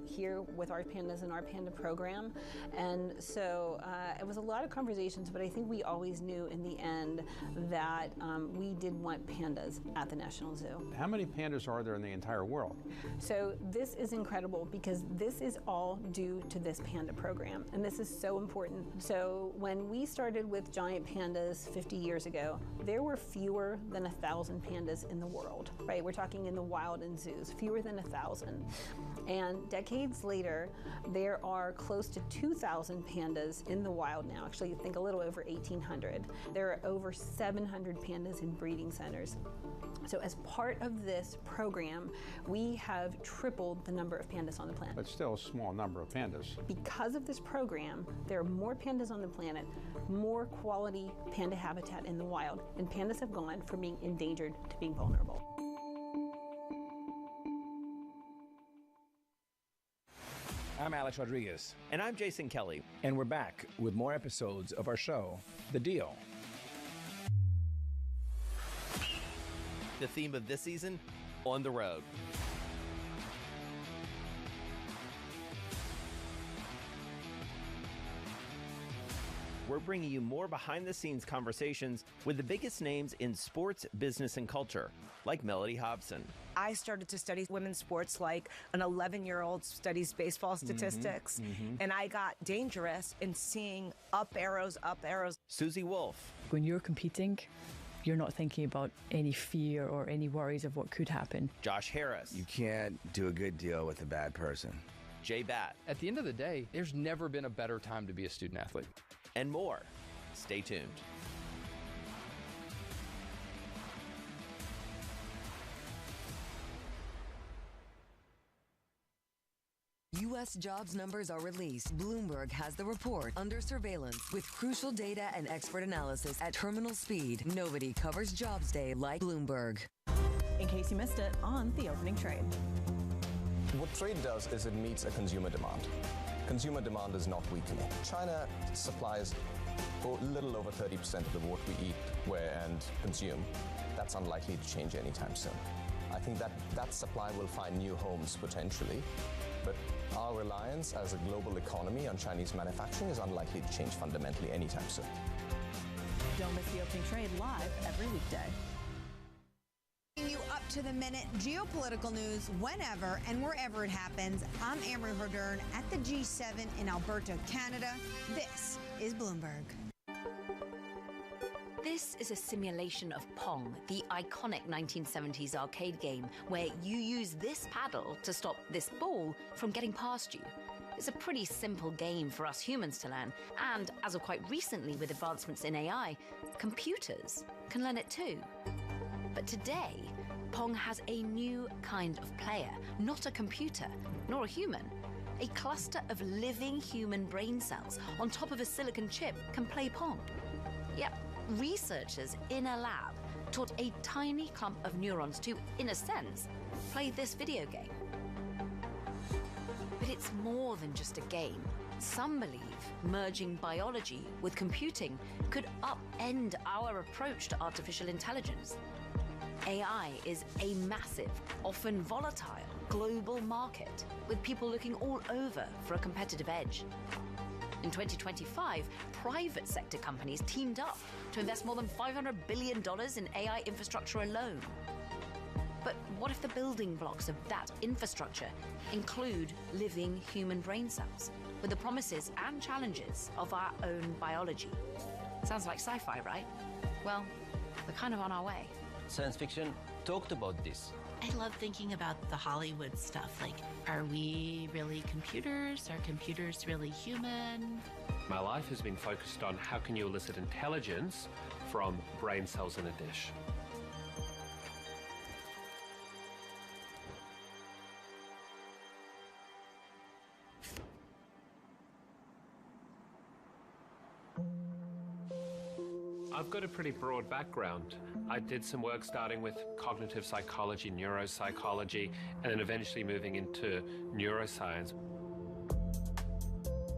here with our pandas and our panda program. And so it was a lot of conversations, but I think we always knew in the end that we did want pandas at the National Zoo. How many pandas are there in the entire world? So this is incredible because this is all due to this panda program, and this is so important. So when we started with giant pandas 50 years ago, there were fewer than 1,000 pandas in the world, right? We're talking in the wild and zoos, fewer than 1,000. And decades later, there are close to 2,000 pandas in the wild now. Actually, I think a little over 1,800. There are over 700 pandas in breeding centers. So as part of this program, we have tripled the number of pandas on the planet. But still a small number of pandas. Because of this program, there are more pandas on the planet, more quality panda habitat in the wild, and pandas have gone from being endangered to being vulnerable. I'm Alex Rodriguez. And I'm Jason Kelly. And we're back with more episodes of our show, The Deal. The theme of this season, On the Road. We're bringing you more behind-the-scenes conversations with the biggest names in sports, business, and culture, like Melody Hobson. I started to study women's sports like an 11-year-old studies baseball statistics, and I got dangerous in seeing up arrows. Susie Wolf. When you're competing, you're not thinking about any fear or any worries of what could happen. Josh Harris. You can't do a good deal with a bad person. Jay Batt. At the end of the day, there's never been a better time to be a student athlete. And more. Stay tuned. U.S. jobs numbers are released. Bloomberg has the report under surveillance with crucial data and expert analysis at terminal speed. Nobody covers Jobs Day like Bloomberg. In case you missed it on The Opening Trade. What trade does is it meets a consumer demand. Consumer demand is not weakening. China supplies a little over 30% of what we eat, wear, and consume. That's unlikely to change anytime soon. I think that supply will find new homes potentially. But our reliance as a global economy on Chinese manufacturing is unlikely to change fundamentally anytime soon. Don't miss The Opening Trade live every weekday. You up to the minute geopolitical news whenever and wherever it happens. I'm Amory Hordern at the G7 in Alberta, Canada. This is Bloomberg. This is a simulation of Pong, the iconic 1970s arcade game where you use this paddle to stop this ball from getting past you. It's a pretty simple game for us humans to learn, and as of quite recently with advancements in AI, computers can learn it too. But today, Pong has a new kind of player, not a computer, nor a human. A cluster of living human brain cells on top of a silicon chip can play Pong. Yep, researchers in a lab taught a tiny clump of neurons to, in a sense, play this video game. But it's more than just a game. Some believe merging biology with computing could upend our approach to artificial intelligence. AI is a massive, often volatile, global market, with people looking all over for a competitive edge. In 2025, private sector companies teamed up to invest more than $500 billion in AI infrastructure alone. But what if the building blocks of that infrastructure include living human brain cells, with the promises and challenges of our own biology? Sounds like sci-fi, right? Well, we're kind of on our way. Science fiction talked about this. I love thinking about the Hollywood stuff, like, are we really computers? Are computers really human? My life has been focused on how can you elicit intelligence from brain cells in a dish. I've got a pretty broad background. I did some work starting with cognitive psychology, neuropsychology, and then eventually moving into neuroscience.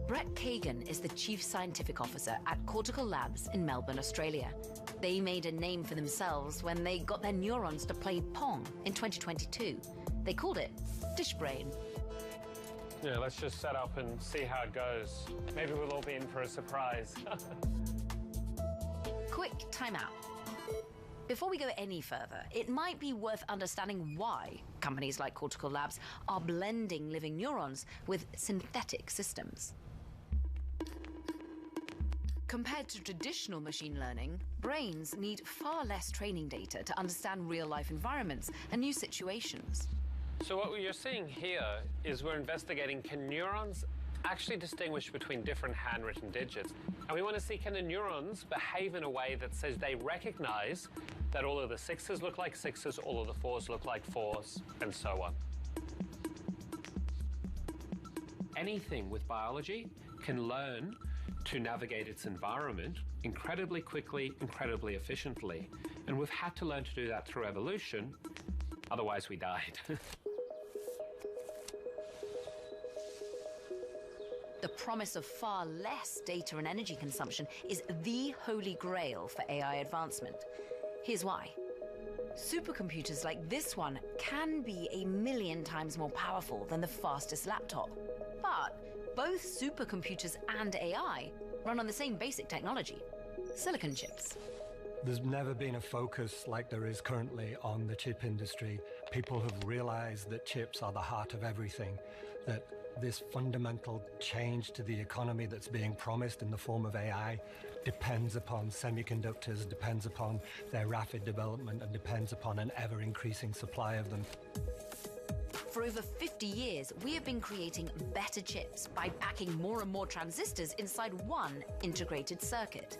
Brett Kagan is the Chief Scientific Officer at Cortical Labs in Melbourne, Australia. They made a name for themselves when they got their neurons to play Pong in 2022. They called it Dish Brain. Yeah, let's just set up and see how it goes. Maybe we'll all be in for a surprise. Quick timeout. Before we go any further, it might be worth understanding why companies like Cortical Labs are blending living neurons with synthetic systems. Compared to traditional machine learning, brains need far less training data to understand real-life environments and new situations. So what you're seeing here is we're investigating, can neurons actually distinguish between different handwritten digits? And we want to see, can the neurons behave in a way that says they recognize that all of the sixes look like sixes, all of the fours look like fours, and so on. Anything with biology can learn to navigate its environment incredibly quickly, incredibly efficiently. And we've had to learn to do that through evolution, otherwise we died. The promise of far less data and energy consumption is the holy grail for AI advancement. Here's why. Supercomputers like this one can be 1,000,000 times more powerful than the fastest laptop. But both supercomputers and AI run on the same basic technology, silicon chips. There's never been a focus like there is currently on the chip industry. People have realized that chips are the heart of everything, that this fundamental change to the economy that's being promised in the form of AI depends upon semiconductors, depends upon their rapid development, and depends upon an ever-increasing supply of them. For over 50 years, we have been creating better chips by packing more and more transistors inside one integrated circuit.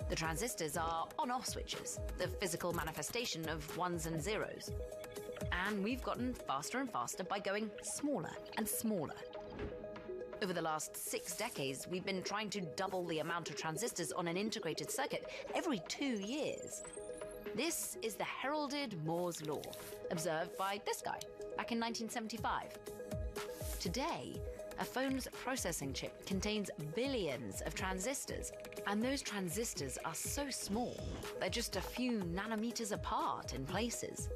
The transistors are on-off switches, the physical manifestation of ones and zeros. And we've gotten faster and faster by going smaller and smaller. Over the last 6 decades, we've been trying to double the amount of transistors on an integrated circuit every 2 years. This is the heralded Moore's Law, observed by this guy back in 1975. Today, a phone's processing chip contains billions of transistors, and those transistors are so small, they're just a few nanometers apart in places.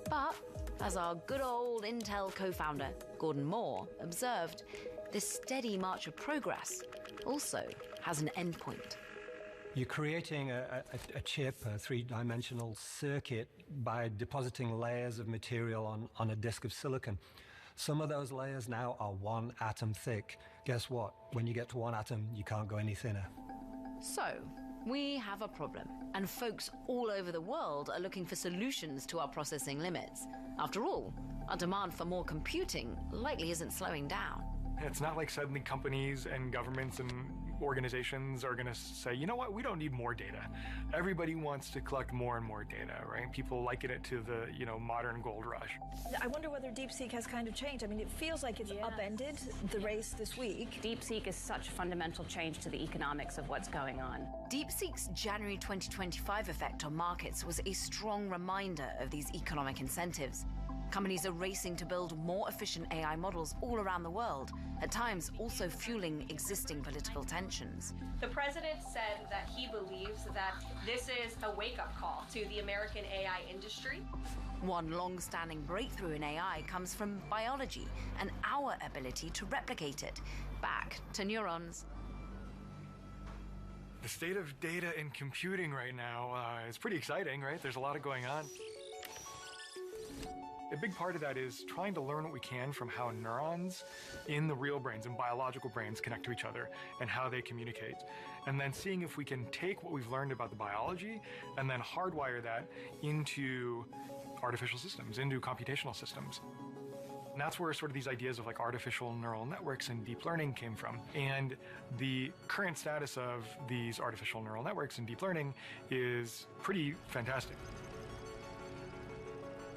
But As our good old Intel co-founder, Gordon Moore, observed, this steady march of progress also has an endpoint. You're creating a chip, a three-dimensional circuit, by depositing layers of material on a disk of silicon. Some of those layers now are 1 atom thick. Guess what? When you get to 1 atom, you can't go any thinner. So, we have a problem, and folks all over the world are looking for solutions to our processing limits. After all, our demand for more computing likely isn't slowing down. It's not like suddenly companies and governments and organizations are going to say, you know what, we don't need more data. Everybody wants to collect more and more data, right? People liken it to the, modern gold rush. I wonder whether DeepSeek has kind of changed. I mean, it feels like it's upended the race this week. DeepSeek is such a fundamental change to the economics of what's going on. DeepSeek's January 2025 effect on markets was a strong reminder of these economic incentives. Companies are racing to build more efficient AI models all around the world, at times also fueling existing political tensions. The president said that he believes that this is a wake-up call to the American AI industry. One long-standing breakthrough in AI comes from biology and our ability to replicate it. Back to neurons. The state of data and computing right now is pretty exciting, right? There's a lot going on. A big part of that is trying to learn what we can from how neurons in the real brains and biological brains connect to each other and how they communicate. And then seeing if we can take what we've learned about the biology and then hardwire that into artificial systems, into computational systems. And that's where sort of these ideas of like artificial neural networks and deep learning came from. And the current status of these artificial neural networks and deep learning is pretty fantastic.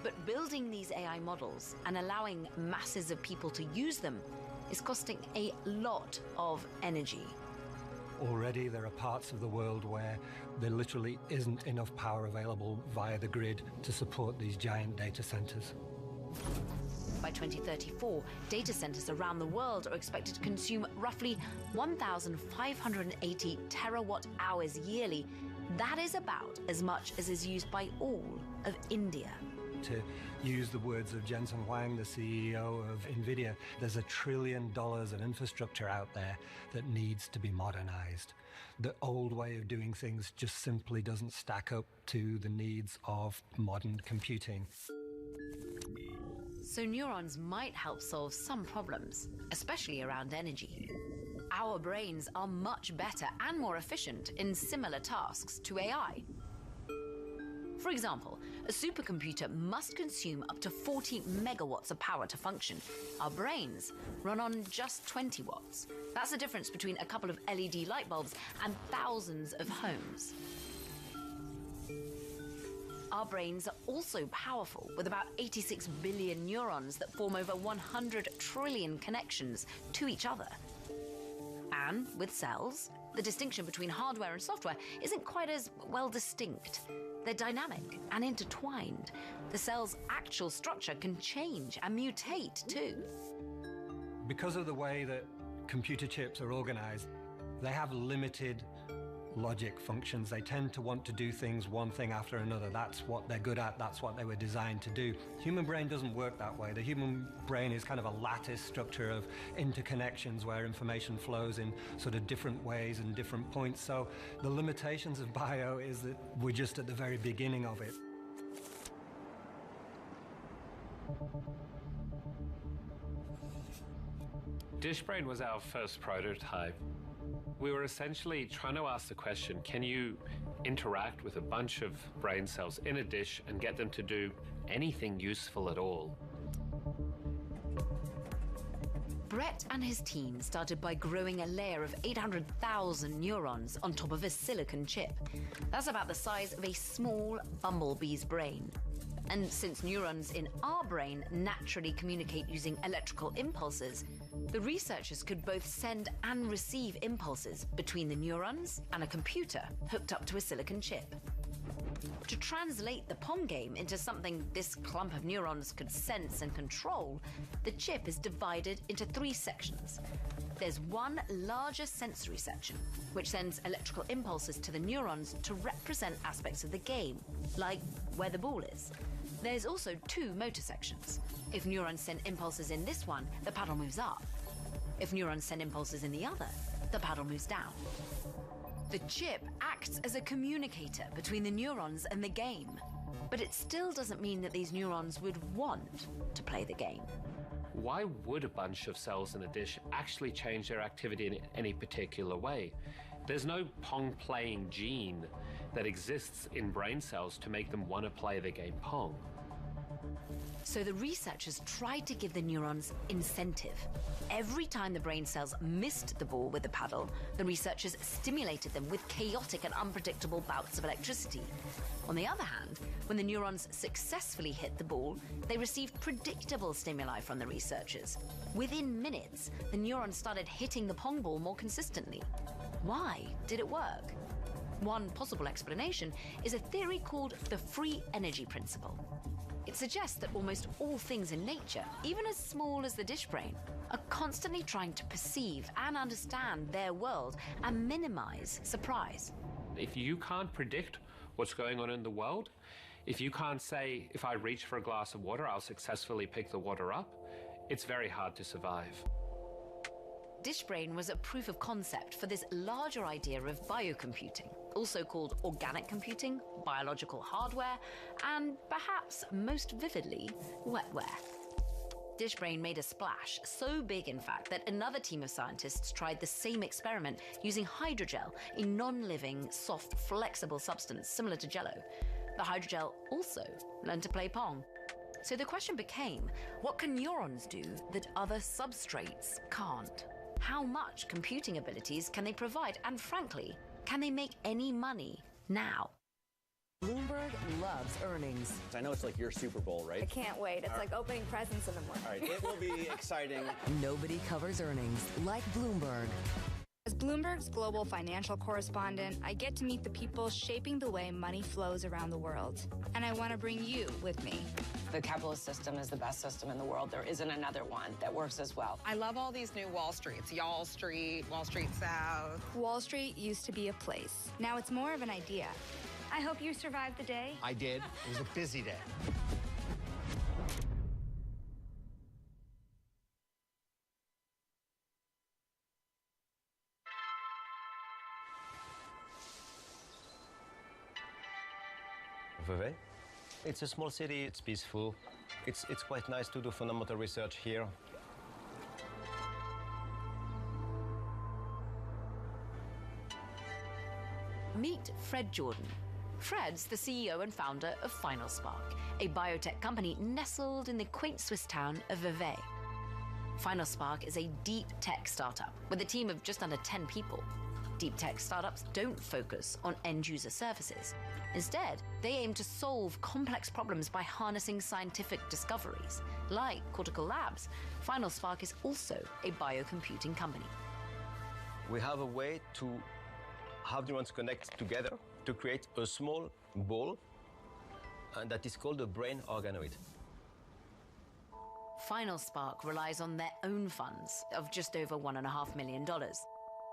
But building these AI models and allowing masses of people to use them is costing a lot of energy. Already there are parts of the world where there literally isn't enough power available via the grid to support these giant data centers. By 2034, data centers around the world are expected to consume roughly 1,580 terawatt hours yearly. That is about as much as is used by all of India. To use the words of Jensen Huang, the CEO of NVIDIA, there's $1 trillion of infrastructure out there that needs to be modernized. The old way of doing things just simply doesn't stack up to the needs of modern computing. So neurons might help solve some problems, especially around energy. Our brains are much better and more efficient in similar tasks to AI. For example, a supercomputer must consume up to 40 megawatts of power to function. Our brains run on just 20 watts. That's the difference between a couple of LED light bulbs and thousands of homes. Our brains are also powerful, with about 86 billion neurons that form over 100 trillion connections to each other. And with cells, the distinction between hardware and software isn't quite as well distinct. They're dynamic and intertwined. The cell's actual structure can change and mutate too. Because of the way that computer chips are organized, they have limited logic functions. They tend to want to do things one thing after another. That's what they're good at. That's what they were designed to do. Human brain doesn't work that way. The human brain is kind of a lattice structure of interconnections where information flows in sort of different ways and different points. So the limitations of bio is that we're just at the very beginning of it. DishBrain was our first prototype. We were essentially trying to ask the question, can you interact with a bunch of brain cells in a dish and get them to do anything useful at all? Brett and his team started by growing a layer of 800,000 neurons on top of a silicon chip. That's about the size of a small bumblebee's brain. And since neurons in our brain naturally communicate using electrical impulses, the researchers could both send and receive impulses between the neurons and a computer hooked up to a silicon chip. To translate the Pong game into something this clump of neurons could sense and control, the chip is divided into 3 sections. There's one larger sensory section, which sends electrical impulses to the neurons to represent aspects of the game, like where the ball is. There's also two motor sections. If neurons send impulses in this one, the paddle moves up. If neurons send impulses in the other, the paddle moves down. The chip acts as a communicator between the neurons and the game. But it still doesn't mean that these neurons would want to play the game. Why would a bunch of cells in a dish actually change their activity in any particular way? There's no Pong playing gene that exists in brain cells to make them want to play the game Pong. So the researchers tried to give the neurons incentive. Every time the brain cells missed the ball with the paddle, the researchers stimulated them with chaotic and unpredictable bouts of electricity. On the other hand, when the neurons successfully hit the ball, they received predictable stimuli from the researchers. Within minutes, the neurons started hitting the Pong ball more consistently. Why did it work? One possible explanation is a theory called the free energy principle. It suggests that almost all things in nature, even as small as the dish brain, are constantly trying to perceive and understand their world and minimize surprise. If you can't predict what's going on in the world, if you can't say, if I reach for a glass of water, I'll successfully pick the water up, it's very hard to survive. Dishbrain was a proof of concept for this larger idea of biocomputing, also called organic computing, biological hardware, and perhaps most vividly, wetware. Dishbrain made a splash, so big in fact that another team of scientists tried the same experiment using hydrogel, a non-living, soft, flexible substance similar to Jell-O. The hydrogel also learned to play Pong. So the question became, what can neurons do that other substrates can't? How much computing abilities can they provide? And frankly, can they make any money now? Bloomberg loves earnings. I know it's like your Super Bowl, right? I can't wait. It's like opening presents in the morning. All right, it will be exciting. Nobody covers earnings like Bloomberg. As Bloomberg's global financial correspondent, I get to meet the people shaping the way money flows around the world. And I want to bring you with me. The capitalist system is the best system in the world. There isn't another one that works as well. I love all these new Wall Streets. Y'all Street, Wall Street South. Wall Street used to be a place. Now it's more of an idea. I hope you survived the day. I did. It was a busy day. Vevey. It's a small city, it's peaceful. It's quite nice to do fundamental research here. Meet Fred Jordan. Fred's the CEO and founder of Final Spark, a biotech company nestled in the quaint Swiss town of Vevey. Final Spark is a deep tech startup with a team of just under 10 people. Deep tech startups don't focus on end-user services. Instead, they aim to solve complex problems by harnessing scientific discoveries. Like Cortical Labs, Final Spark is also a biocomputing company. We have a way to have neurons connect together to create a small ball, and that is called a brain organoid. Final Spark relies on their own funds of just over $1.5 million.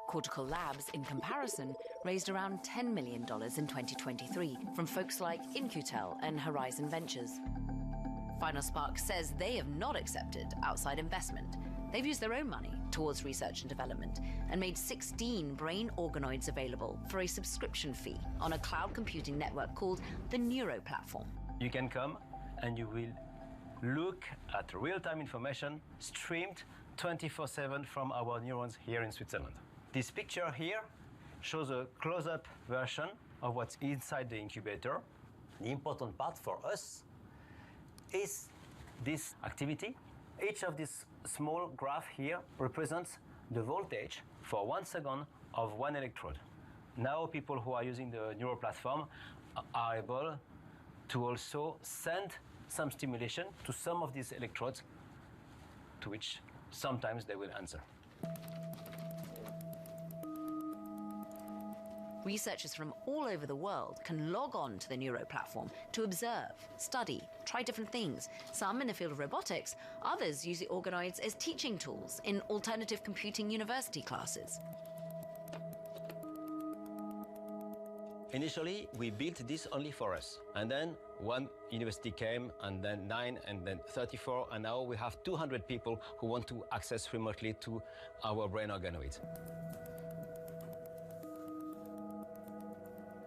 Cortical Labs, in comparison, raised around $10 million in 2023 from folks like In-Q-Tel and Horizon Ventures. Final Spark says they have not accepted outside investment. They've used their own money towards research and development and made 16 brain organoids available for a subscription fee on a cloud computing network called the Neuro Platform. You can come and you will look at real-time information streamed 24/7 from our neurons here in Switzerland. This picture here shows a close-up version of what's inside the incubator. The important part for us is this activity. Each of these small graphs here represents the voltage for 1 second of one electrode. Now people who are using the Neuro Platform are able to also send some stimulation to some of these electrodes, to which sometimes they will answer. Researchers from all over the world can log on to the Neuro Platform to observe, study, try different things. Some in the field of robotics, others use the organoids as teaching tools in alternative computing university classes. Initially, we built this only for us. And then one university came, and then 9, and then 34, and now we have 200 people who want to access remotely to our brain organoids.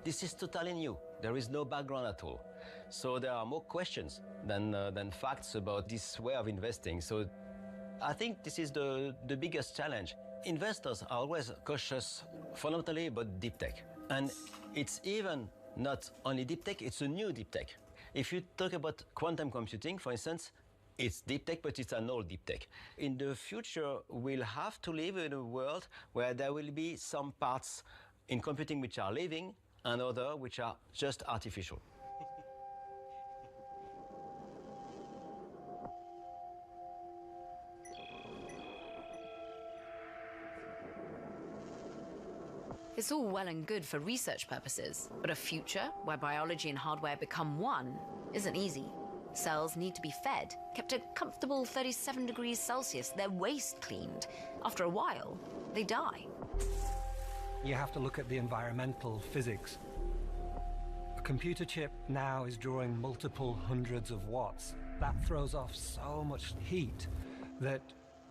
This is totally new. There is no background at all. So there are more questions than facts about this way of investing. So I think this is the biggest challenge. Investors are always cautious fundamentally about deep tech. And it's even not only deep tech, it's a new deep tech. If you talk about quantum computing, for instance, it's deep tech, but it's an old deep tech. In the future, we'll have to live in a world where there will be some parts in computing which are living and others which are just artificial. It's all well and good for research purposes, but a future where biology and hardware become one isn't easy. Cells need to be fed, kept at a comfortable 37 degrees Celsius, their waste cleaned. After a while, they die. You have to look at the environmental physics. A computer chip now is drawing multiple hundreds of watts. That throws off so much heat that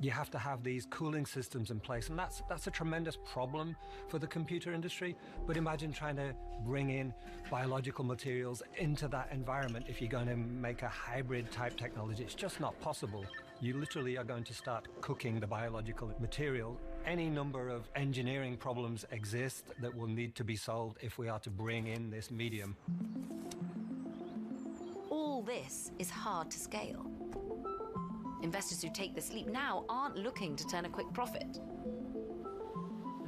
you have to have these cooling systems in place, and that's a tremendous problem for the computer industry. But imagine trying to bring in biological materials into that environment if you're going to make a hybrid type technology. It's just not possible. You literally are going to start cooking the biological material. Any number of engineering problems exist that will need to be solved if we are to bring in this medium. All this is hard to scale. Investors who take this leap now aren't looking to turn a quick profit.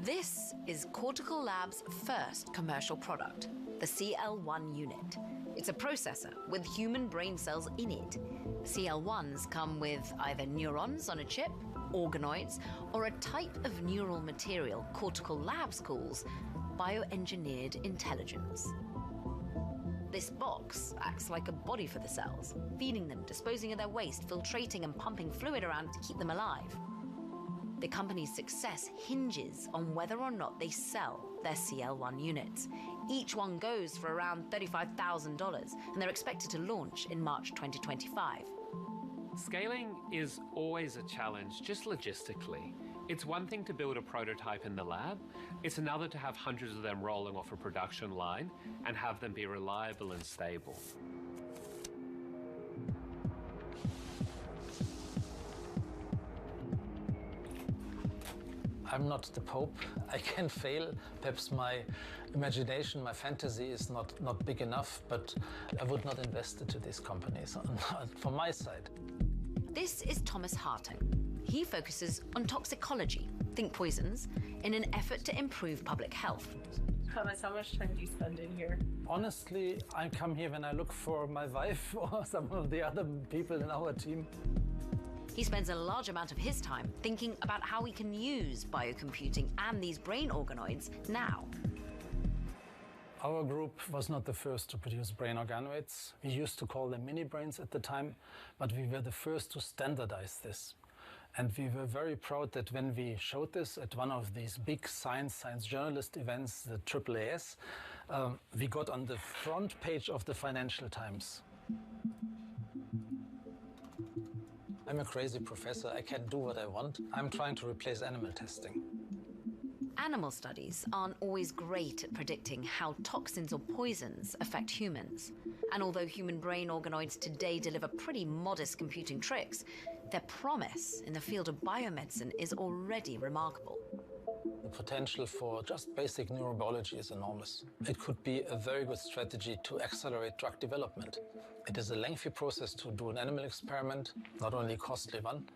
This is Cortical Labs' first commercial product, the CL1 unit. It's a processor with human brain cells in it. CL1s come with either neurons on a chip, organoids, or a type of neural material Cortical Labs calls bioengineered intelligence. This box acts like a body for the cells, feeding them, disposing of their waste, filtrating and pumping fluid around to keep them alive. The company's success hinges on whether or not they sell their CL1 units. Each one goes for around $35,000, and they're expected to launch in March 2025. Scaling is always a challenge, just logistically. It's one thing to build a prototype in the lab, it's another to have hundreds of them rolling off a production line and have them be reliable and stable. I'm not the Pope. I can fail. Perhaps my imagination, my fantasy is not big enough, but I would not invest into these companies from my side. This is Thomas Hartung. He focuses on toxicology, think poisons, in an effort to improve public health. Thomas, how much time do you spend in here? Honestly, I come here when I look for my wife or some of the other people in our team. He spends a large amount of his time thinking about how we can use biocomputing and these brain organoids now. Our group was not the first to produce brain organoids. We used to call them mini brains at the time, but we were the first to standardize this. And we were very proud that when we showed this at one of these big science journalist events, the AAAS, we got on the front page of the Financial Times. I'm a crazy professor. I can do what I want. I'm trying to replace animal testing. Animal studies aren't always great at predicting how toxins or poisons affect humans. And although human brain organoids today deliver pretty modest computing tricks, their promise in the field of biomedicine is already remarkable. The potential for just basic neurobiology is enormous. It could be a very good strategy to accelerate drug development. It is a lengthy process to do an animal experiment, not only a costly one.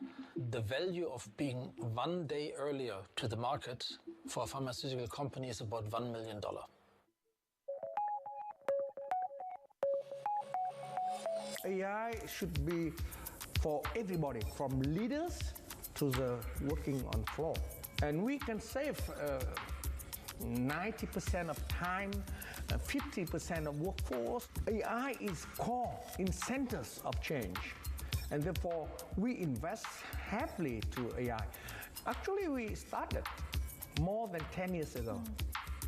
The value of being 1 day earlier to the market for a pharmaceutical company is about $1 million. AI should be for everybody, from leaders to the working on floor. And we can save 90% of time, 50% of workforce. AI is core in centers of change. And therefore, we invest heavily to AI. Actually, we started more than 10 years ago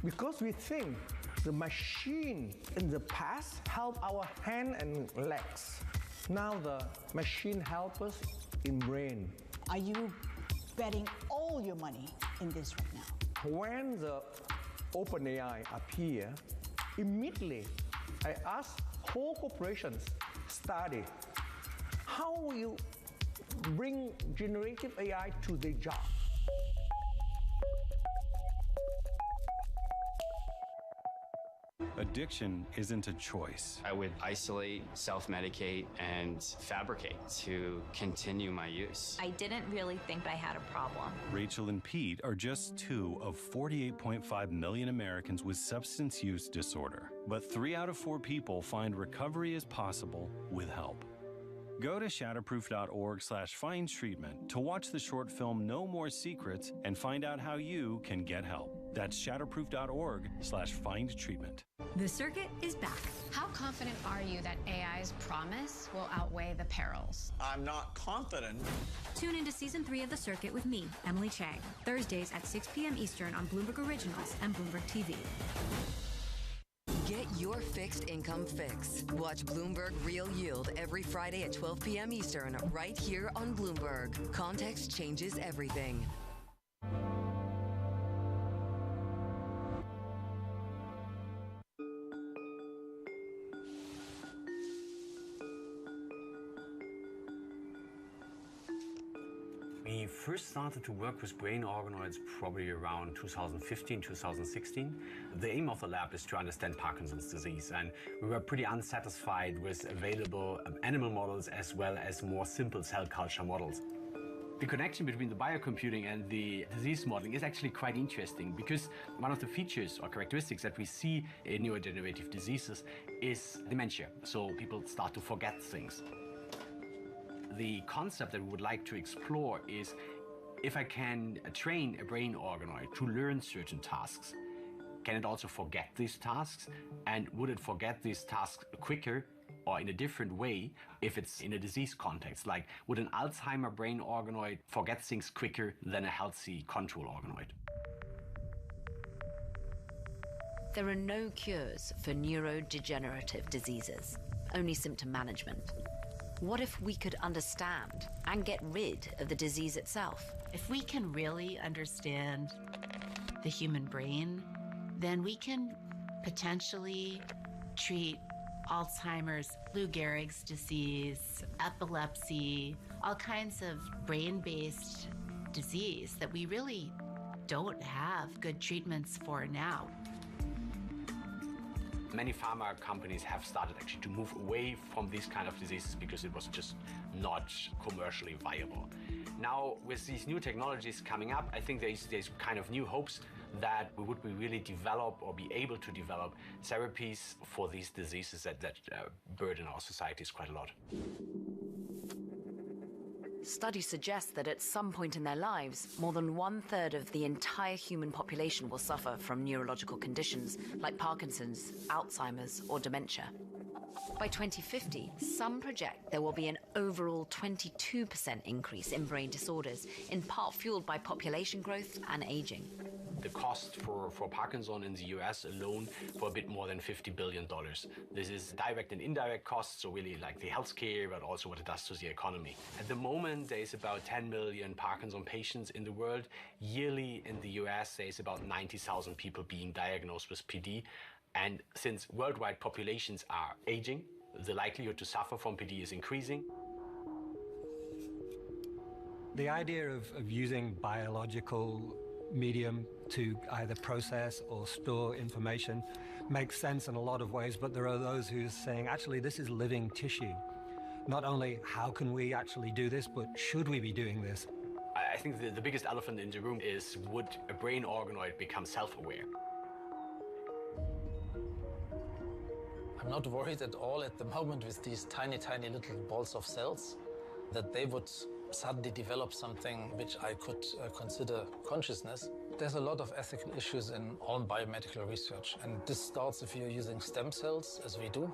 because we think The machine in the past helped our hand and legs. Now the machine helps us in brain. Are you betting all your money in this right now? When the OpenAI appear, immediately I ask whole corporations study how will you bring generative AI to their job. Addiction isn't a choice. I would isolate, self-medicate, and fabricate to continue my use. I didn't really think I had a problem. Rachel and Pete are just 2 of 48.5 million Americans with substance use disorder. But 3 out of 4 people find recovery is possible with help. Go to shatterproof.org/findtreatment to watch the short film No More Secrets and find out how you can get help. That's shatterproof.org/findtreatment. The circuit is back. How confident are you that AI's promise will outweigh the perils? I'm not confident. Tune into Season 3 of The Circuit with me, Emily Chang, Thursdays at 6 p.m. Eastern on Bloomberg Originals and Bloomberg TV. Get your fixed income fix. Watch Bloomberg Real Yield every Friday at 12 p.m. Eastern, right here on Bloomberg. Context changes everything. We first started to work with brain organoids probably around 2015, 2016. The aim of the lab is to understand Parkinson's disease, and we were pretty unsatisfied with available animal models as well as more simple cell culture models. The connection between the biocomputing and the disease modeling is actually quite interesting because one of the features or characteristics that we see in neurodegenerative diseases is dementia. So people start to forget things. The concept that we would like to explore is if I can train a brain organoid to learn certain tasks, can it also forget these tasks? And would it forget these tasks quicker or in a different way if it's in a disease context? Like, would an Alzheimer brain organoid forget things quicker than a healthy control organoid? There are no cures for neurodegenerative diseases, only symptom management. What if we could understand and get rid of the disease itself? If we can really understand the human brain, then we can potentially treat Alzheimer's, Lou Gehrig's disease, epilepsy, all kinds of brain-based disease that we really don't have good treatments for now. Many pharma companies have started actually to move away from these kind of diseases because it was just not commercially viable. Now, with these new technologies coming up, I think there's kind of new hopes that we would really develop or be able to develop therapies for these diseases that burden our societies quite a lot. Studies suggest that at some point in their lives, more than 1/3 of the entire human population will suffer from neurological conditions like Parkinson's, Alzheimer's, or dementia. By 2050, some project there will be an overall 22% increase in brain disorders, in part fueled by population growth and aging. The cost for Parkinson in the US alone for a bit more than $50 billion. This is direct and indirect costs, so really like the healthcare, but also what it does to the economy. At the moment, there is about 10 million Parkinson patients in the world. Yearly in the US, there is about 90,000 people being diagnosed with PD. And since worldwide populations are aging, the likelihood to suffer from PD is increasing. The idea of using biological medium to either process or store information makes sense in a lot of ways, but there are those who are saying, actually, this is living tissue. Not only how can we actually do this, but should we be doing this? I think the biggest elephant in the room is, would a brain organoid become self-aware? I'm not worried at all at the moment with these tiny, tiny little balls of cells that they would suddenly develop something which I could consider consciousness. There's a lot of ethical issues in all biomedical research, and this starts if you're using stem cells, as we do.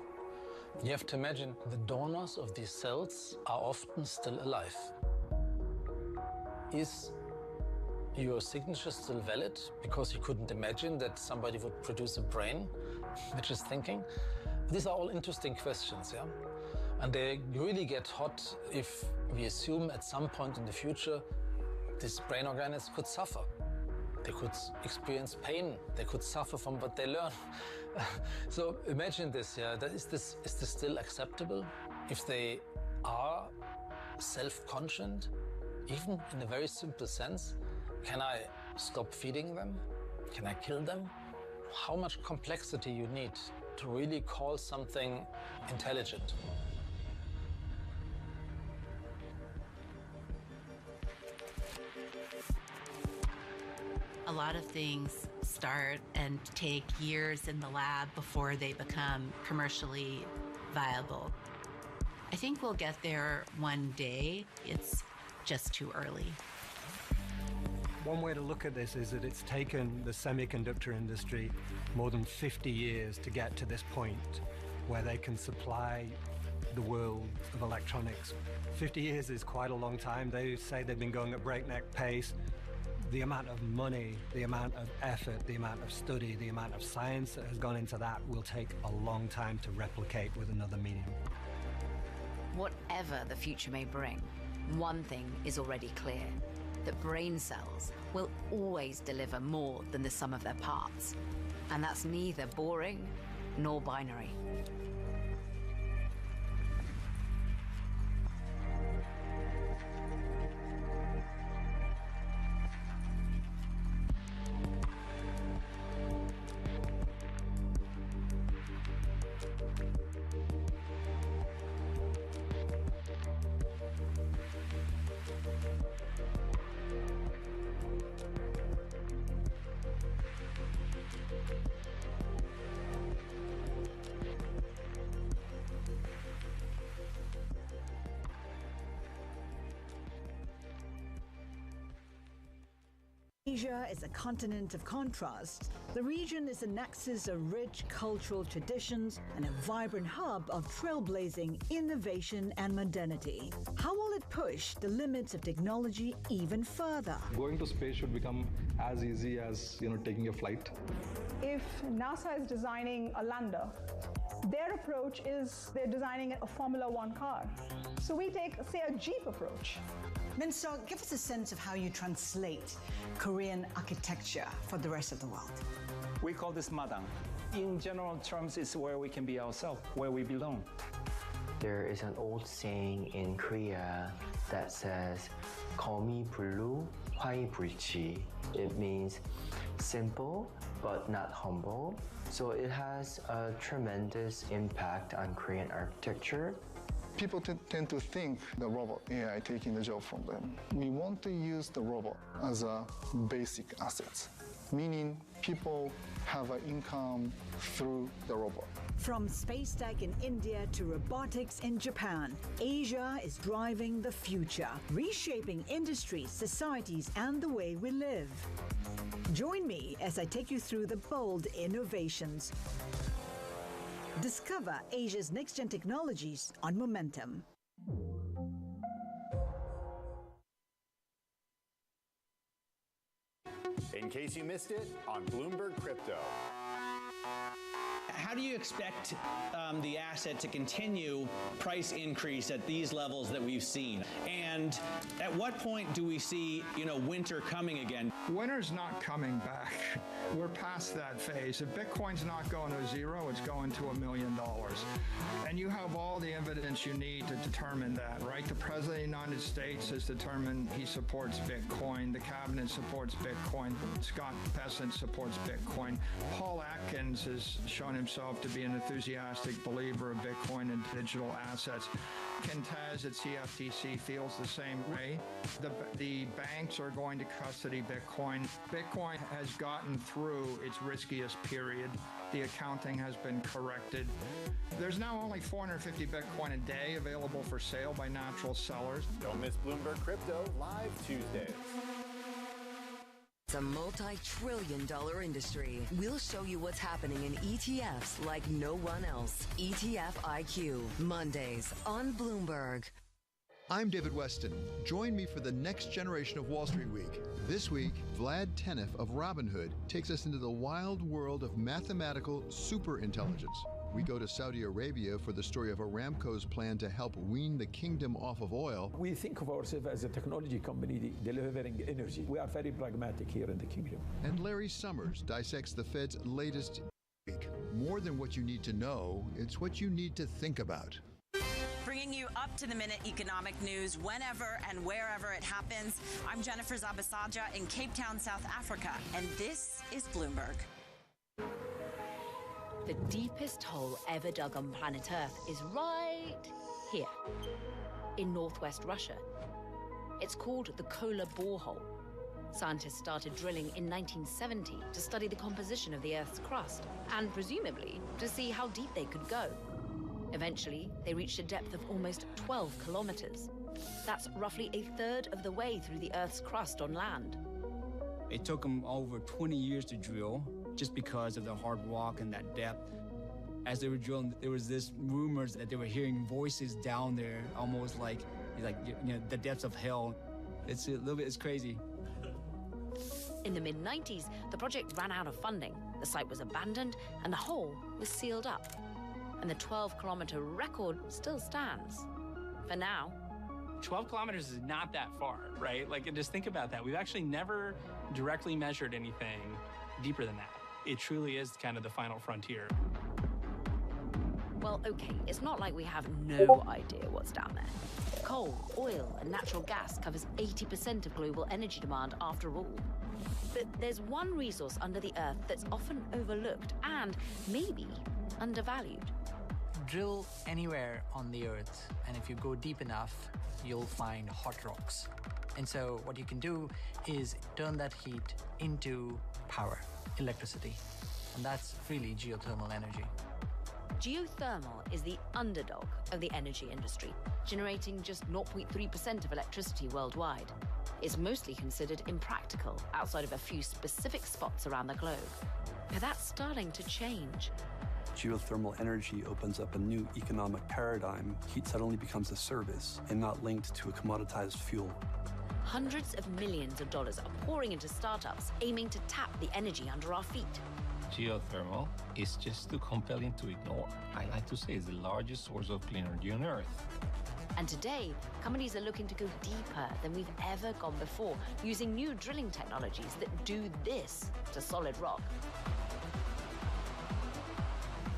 You have to imagine the donors of these cells are often still alive. Is your signature is still valid because you couldn't imagine that somebody would produce a brain which is thinking? These are all interesting questions, yeah? And they really get hot if we assume at some point in the future these brain organoids could suffer. They could experience pain. They could suffer from what they learn. So imagine this, yeah? Is this still acceptable? If they are self-conscient, even in a very simple sense, can I stop feeding them? Can I kill them? How much complexity you need to really call something intelligent? A lot of things start and take years in the lab before they become commercially viable. I think we'll get there one day. It's just too early. One way to look at this is that it's taken the semiconductor industry more than 50 years to get to this point where they can supply the world of electronics. 50 years is quite a long time. They say they've been going at breakneck pace. The amount of money, the amount of effort, the amount of study, the amount of science that has gone into that will take a long time to replicate with another medium. Whatever the future may bring, one thing is already clear, that brain cells will always deliver more than the sum of their parts. And that's neither boring nor binary. Asia is a continent of contrast. The region is a nexus of rich cultural traditions and a vibrant hub of trailblazing innovation and modernity. How will it push the limits of technology even further? Going to space should become as easy as, taking a flight. If NASA is designing a lander, their approach is they're designing a Formula One car. So we take, say, a Jeep approach. Min-Seok, give us a sense of how you translate Korean architecture for the rest of the world. We call this madang. In general terms, it's where we can be ourselves, where we belong. There is an old saying in Korea that says, "거미 불루, 화이 불치." It means simple but not humble. So it has a tremendous impact on Korean architecture. People tend to think the robot AI taking the job from them. We want to use the robot as a basic asset, meaning people have an income through the robot. From space tech in India to robotics in Japan, Asia is driving the future, reshaping industries, societies, and the way we live. Join me as I take you through the bold innovations. Discover Asia's next-gen technologies on Momentum. In case you missed it, on Bloomberg Crypto. How do you expect the asset to continue price increase at these levels that we've seen? And at what point do we see, winter coming again? Winter's not coming back. We're past that phase. If Bitcoin's not going to zero, it's going to $1 million. And you have all the evidence you need to determine that, right? The President of the United States has determined he supports Bitcoin. The Cabinet supports Bitcoin. Scott Bessent supports Bitcoin. Paul Atkins has shown himself to be an enthusiastic believer of Bitcoin and digital assets. Ken Taz at CFTC feels the same way. The banks are going to custody Bitcoin. Bitcoin has gotten through its riskiest period. The accounting has been corrected. There's now only 450 Bitcoin a day available for sale by natural sellers. Don't miss Bloomberg Crypto live Tuesdays. It's a multi-trillion-dollar industry. We'll show you what's happening in ETFs like no one else. ETF IQ, Mondays on Bloomberg. I'm David Weston. Join me for the next generation of Wall Street Week. This week, Vlad Tenev of Robinhood takes us into the wild world of mathematical superintelligence. We go to Saudi Arabia for the story of Aramco's plan to help wean the kingdom off of oil. We think of ourselves as a technology company delivering energy. We are very pragmatic here in the kingdom. And Larry Summers dissects the Fed's latest week. More than what you need to know, it's what you need to think about. Bringing you up-to-the-minute economic news whenever and wherever it happens. I'm Jennifer Zabasaja in Cape Town, South Africa, and this is Bloomberg. The deepest hole ever dug on planet Earth is right here, in northwest Russia. It's called the Kola borehole. Scientists started drilling in 1970 to study the composition of the Earth's crust, and presumably to see how deep they could go. Eventually, they reached a depth of almost 12 kilometers. That's roughly a third of the way through the Earth's crust on land. It took them over 20 years to drill, just because of the hard rock and that depth. As they were drilling, there was this rumors that they were hearing voices down there, almost like the depths of hell. It's a little bit, it's crazy. In the mid-90s, the project ran out of funding. The site was abandoned and the hole was sealed up. And the 12-kilometer record still stands. For now. 12 kilometers is not that far, right? Like, just think about that. We've actually never directly measured anything deeper than that. It truly is kind of the final frontier. Well, okay, it's not like we have no idea what's down there. Coal, oil, and natural gas covers 80% of global energy demand after all. But there's one resource under the Earth that's often overlooked and maybe undervalued. Drill anywhere on the Earth, and if you go deep enough, you'll find hot rocks. And so what you can do is turn that heat into power, electricity. And that's really geothermal energy. Geothermal is the underdog of the energy industry, generating just 0.3% of electricity worldwide. It's mostly considered impractical outside of a few specific spots around the globe. But that's starting to change. Geothermal energy opens up a new economic paradigm. Heat suddenly becomes a service and not linked to a commoditized fuel. Hundreds of millions of dollars are pouring into startups aiming to tap the energy under our feet. Geothermal is just too compelling to ignore. I like to say it's the largest source of clean energy on Earth. And today, companies are looking to go deeper than we've ever gone before, using new drilling technologies that do this to solid rock.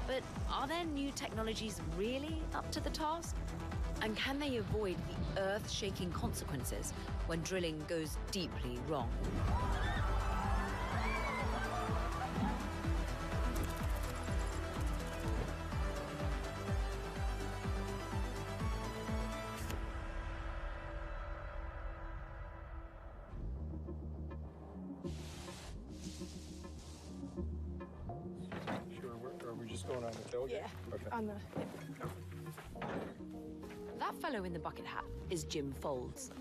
But are their new technologies really up to the task? And can they avoid the earth-shaking consequences when drilling goes deeply wrong? On the, That fellow in the bucket hat is Jim Folds.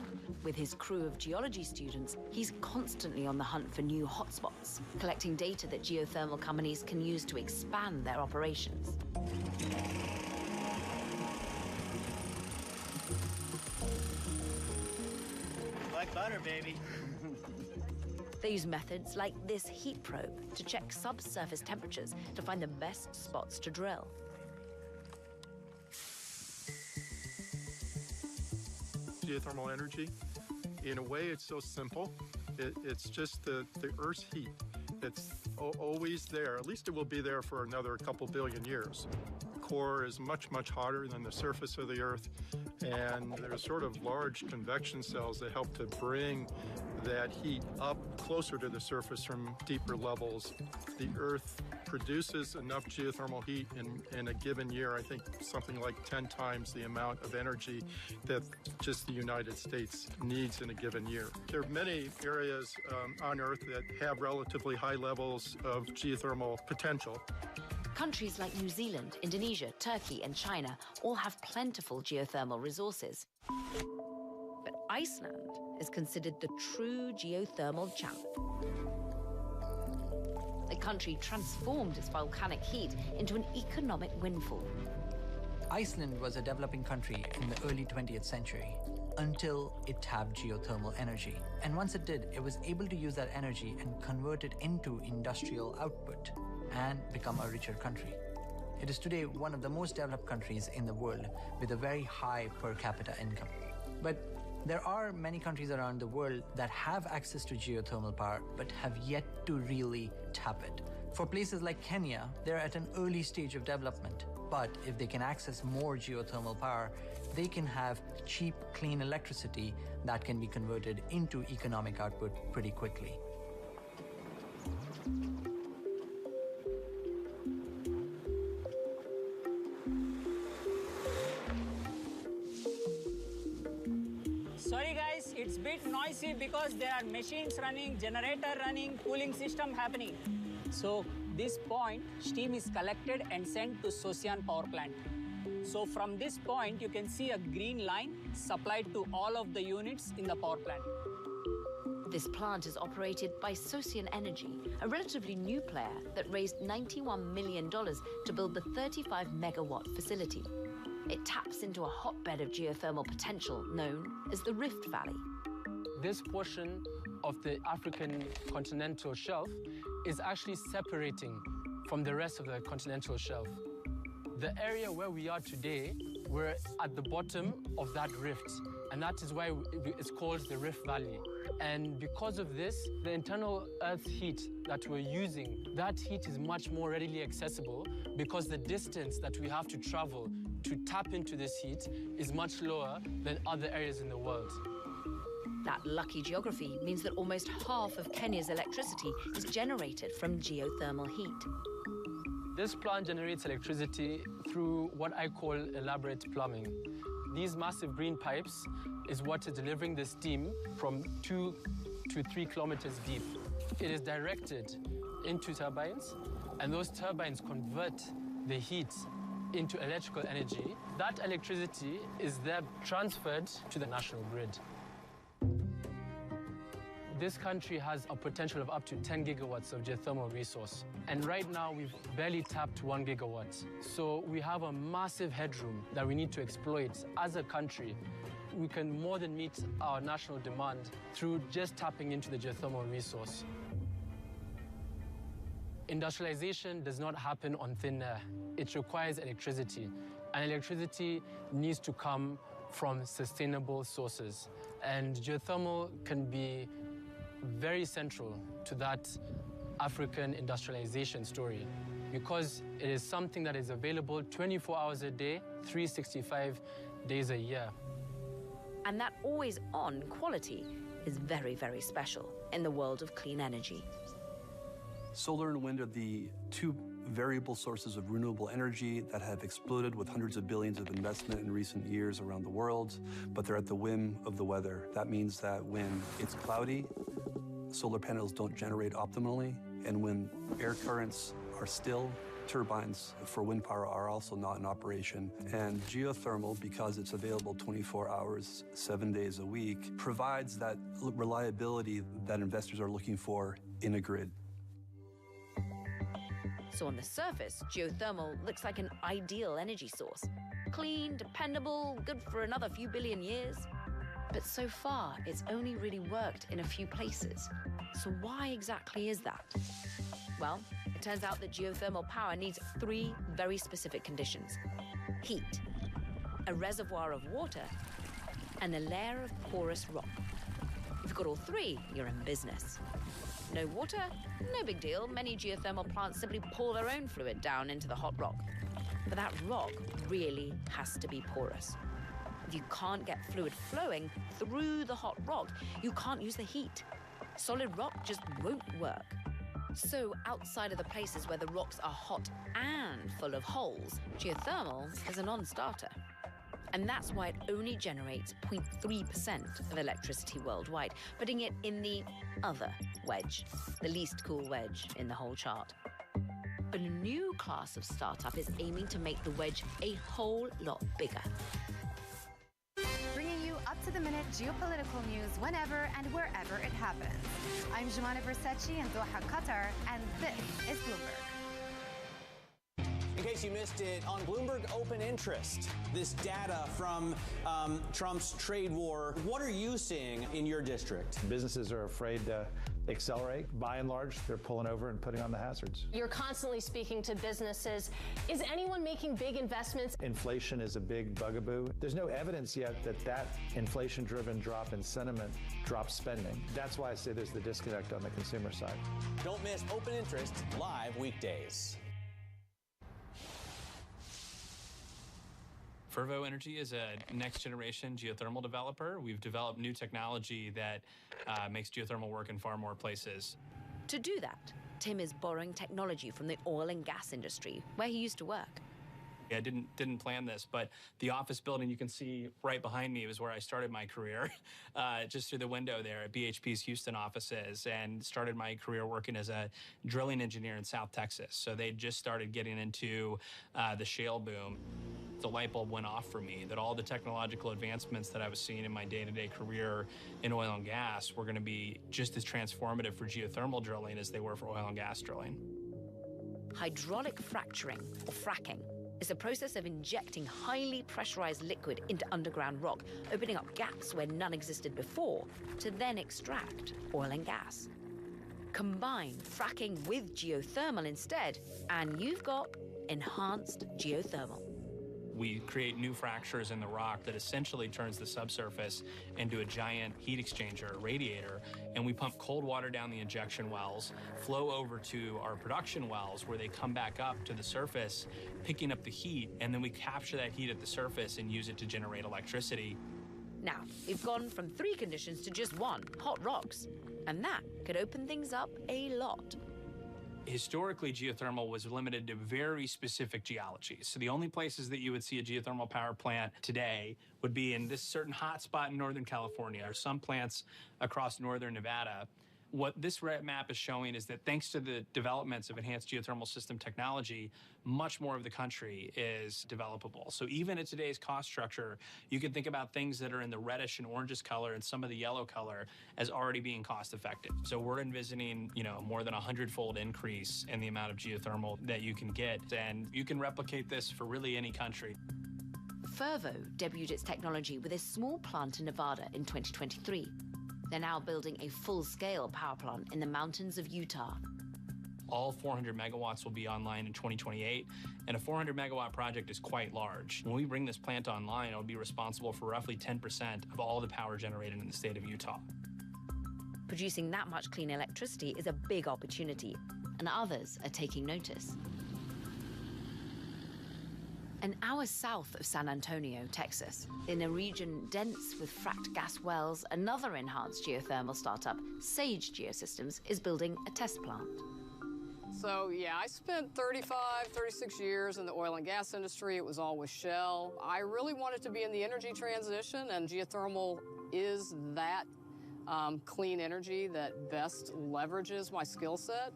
With his crew of geology students, he's constantly on the hunt for new hotspots, collecting data that geothermal companies can use to expand their operations. Like butter, baby. They use methods like this heat probe to check subsurface temperatures to find the best spots to drill. Geothermal energy, in a way, it's so simple. It's just the Earth's heat. It's always there. At least it will be there for another couple billion years. The core is much, much hotter than the surface of the Earth, and there's sort of large convection cells that help to bring that heat up closer to the surface from deeper levels. The Earth produces enough geothermal heat in a given year, I think something like 10 times the amount of energy that just the United States needs in a given year. There are many areas on Earth that have relatively high levels of geothermal potential. Countries like New Zealand, Indonesia, Turkey, and China all have plentiful geothermal resources. But Iceland is considered the true geothermal champ. The country transformed its volcanic heat into an economic windfall. Iceland was a developing country in the early 20th century. until it tapped geothermal energy. And once it did, it was able to use that energy and convert it into industrial output and become a richer country. It is today one of the most developed countries in the world with a very high per capita income. But there are many countries around the world that have access to geothermal power but have yet to really tap it. For places like Kenya, they're at an early stage of development. But if they can access more geothermal power, they can have cheap, clean electricity that can be converted into economic output pretty quickly. Sorry guys, it's a bit noisy because there are machines running, generator running, cooling system happening. So this point, steam is collected and sent to Sosian power plant. So from this point, you can see a green line supplied to all of the units in the power plant. This plant is operated by Sosian Energy, a relatively new player that raised $91 million to build the 35-megawatt facility. It taps into a hotbed of geothermal potential known as the Rift Valley. This portion of the African continental shelf is actually separating from the rest of the continental shelf. The area where we are today, we're at the bottom of that rift, and that is why it's called the Rift Valley. And because of this, the internal Earth heat that we're using, that heat is much more readily accessible because the distance that we have to travel to tap into this heat is much lower than other areas in the world. That lucky geography means that almost half of Kenya's electricity is generated from geothermal heat. This plant generates electricity through what I call elaborate plumbing. These massive green pipes is what is delivering the steam from 2 to 3 kilometers deep. It is directed into turbines, and those turbines convert the heat into electrical energy. That electricity is then transferred to the national grid. This country has a potential of up to 10 gigawatts of geothermal resource. And right now, we've barely tapped 1 gigawatt. So we have a massive headroom that we need to exploit as a country. We can more than meet our national demand through just tapping into the geothermal resource. Industrialization does not happen on thin air. It requires electricity. And electricity needs to come from sustainable sources. And geothermal can be very central to that African industrialization story because it is something that is available 24 hours a day, 365 days a year. And that always-on quality is very, very special in the world of clean energy. Solar and wind are the two variable sources of renewable energy that have exploded with hundreds of billions of investment in recent years around the world, but they're at the whim of the weather. That means that when it's cloudy, solar panels don't generate optimally, and when air currents are still, turbines for wind power are also not in operation. And geothermal, because it's available 24 hours, 7 days a week, provides that reliability that investors are looking for in a grid. So on the surface, geothermal looks like an ideal energy source. Clean, dependable, good for another few billion years. But so far, it's only really worked in a few places. So why exactly is that? Well, it turns out that geothermal power needs 3 very specific conditions: heat, a reservoir of water, and a layer of porous rock. If you've got all 3, you're in business. No water? No big deal. Many geothermal plants simply pour their own fluid down into the hot rock. But that rock really has to be porous. If you can't get fluid flowing through the hot rock, you can't use the heat. Solid rock just won't work. So outside of the places where the rocks are hot and full of holes, geothermal is a non-starter. And that's why it only generates 0.3% of electricity worldwide, putting it in the other wedge, the least cool wedge in the whole chart. But a new class of startup is aiming to make the wedge a whole lot bigger. Bringing you up-to-the-minute geopolitical news whenever and wherever it happens. I'm Jumana Versace in Doha, Qatar, and this is Bloomberg. In case you missed it, on Bloomberg Open Interest, this data from Trump's trade war, what are you seeing in your district? Businesses are afraid to accelerate. By and large, they're pulling over and putting on the hazards. You're constantly speaking to businesses. Is anyone making big investments? Inflation is a big bugaboo. There's no evidence yet that inflation-driven drop in sentiment drops spending. That's why I say there's the disconnect on the consumer side. Don't miss Open Interest live weekdays. Fervo Energy is a next-generation geothermal developer. We've developed new technology that makes geothermal work in far more places. To do that, Tim is borrowing technology from the oil and gas industry, where he used to work. I didn't plan this, but the office building you can see right behind me was where I started my career, just through the window there at BHP's Houston offices, and started my career working as a drilling engineer in South Texas. So they just started getting into the shale boom. The light bulb went off for me that all the technological advancements that I was seeing in my day-to-day career in oil and gas were going to be just as transformative for geothermal drilling as they were for oil and gas drilling. Hydraulic fracturing, or fracking, is a process of injecting highly pressurized liquid into underground rock, opening up gaps where none existed before, to then extract oil and gas. Combine fracking with geothermal instead, and you've got enhanced geothermal. We create new fractures in the rock that essentially turns the subsurface into a giant heat exchanger, a radiator, and we pump cold water down the injection wells, flow over to our production wells where they come back up to the surface, picking up the heat, and then we capture that heat at the surface and use it to generate electricity. Now, we've gone from 3 conditions to just 1, hot rocks, and that could open things up a lot. Historically, geothermal was limited to very specific geologies. So the only places that you would see a geothermal power plant today would be in this certain hot spot in Northern California or some plants across northern Nevada. What this map is showing is that thanks to the developments of enhanced geothermal system technology, much more of the country is developable. So even at today's cost structure, you can think about things that are in the reddish and orangish color and some of the yellow color as already being cost effective. So we're envisioning, more than 100-fold increase in the amount of geothermal that you can get, and you can replicate this for really any country. Fervo debuted its technology with a small plant in Nevada in 2023. They're now building a full-scale power plant in the mountains of Utah. All 400 megawatts will be online in 2028, and a 400-megawatt project is quite large. When we bring this plant online, it'll be responsible for roughly 10% of all the power generated in the state of Utah. Producing that much clean electricity is a big opportunity, and others are taking notice. An hour south of San Antonio, Texas, in a region dense with fracked gas wells, another enhanced geothermal startup, Sage Geosystems, is building a test plant. So, yeah, I spent 36 years in the oil and gas industry. It was all with Shell. I really wanted to be in the energy transition, and geothermal is that clean energy that best leverages my skill set.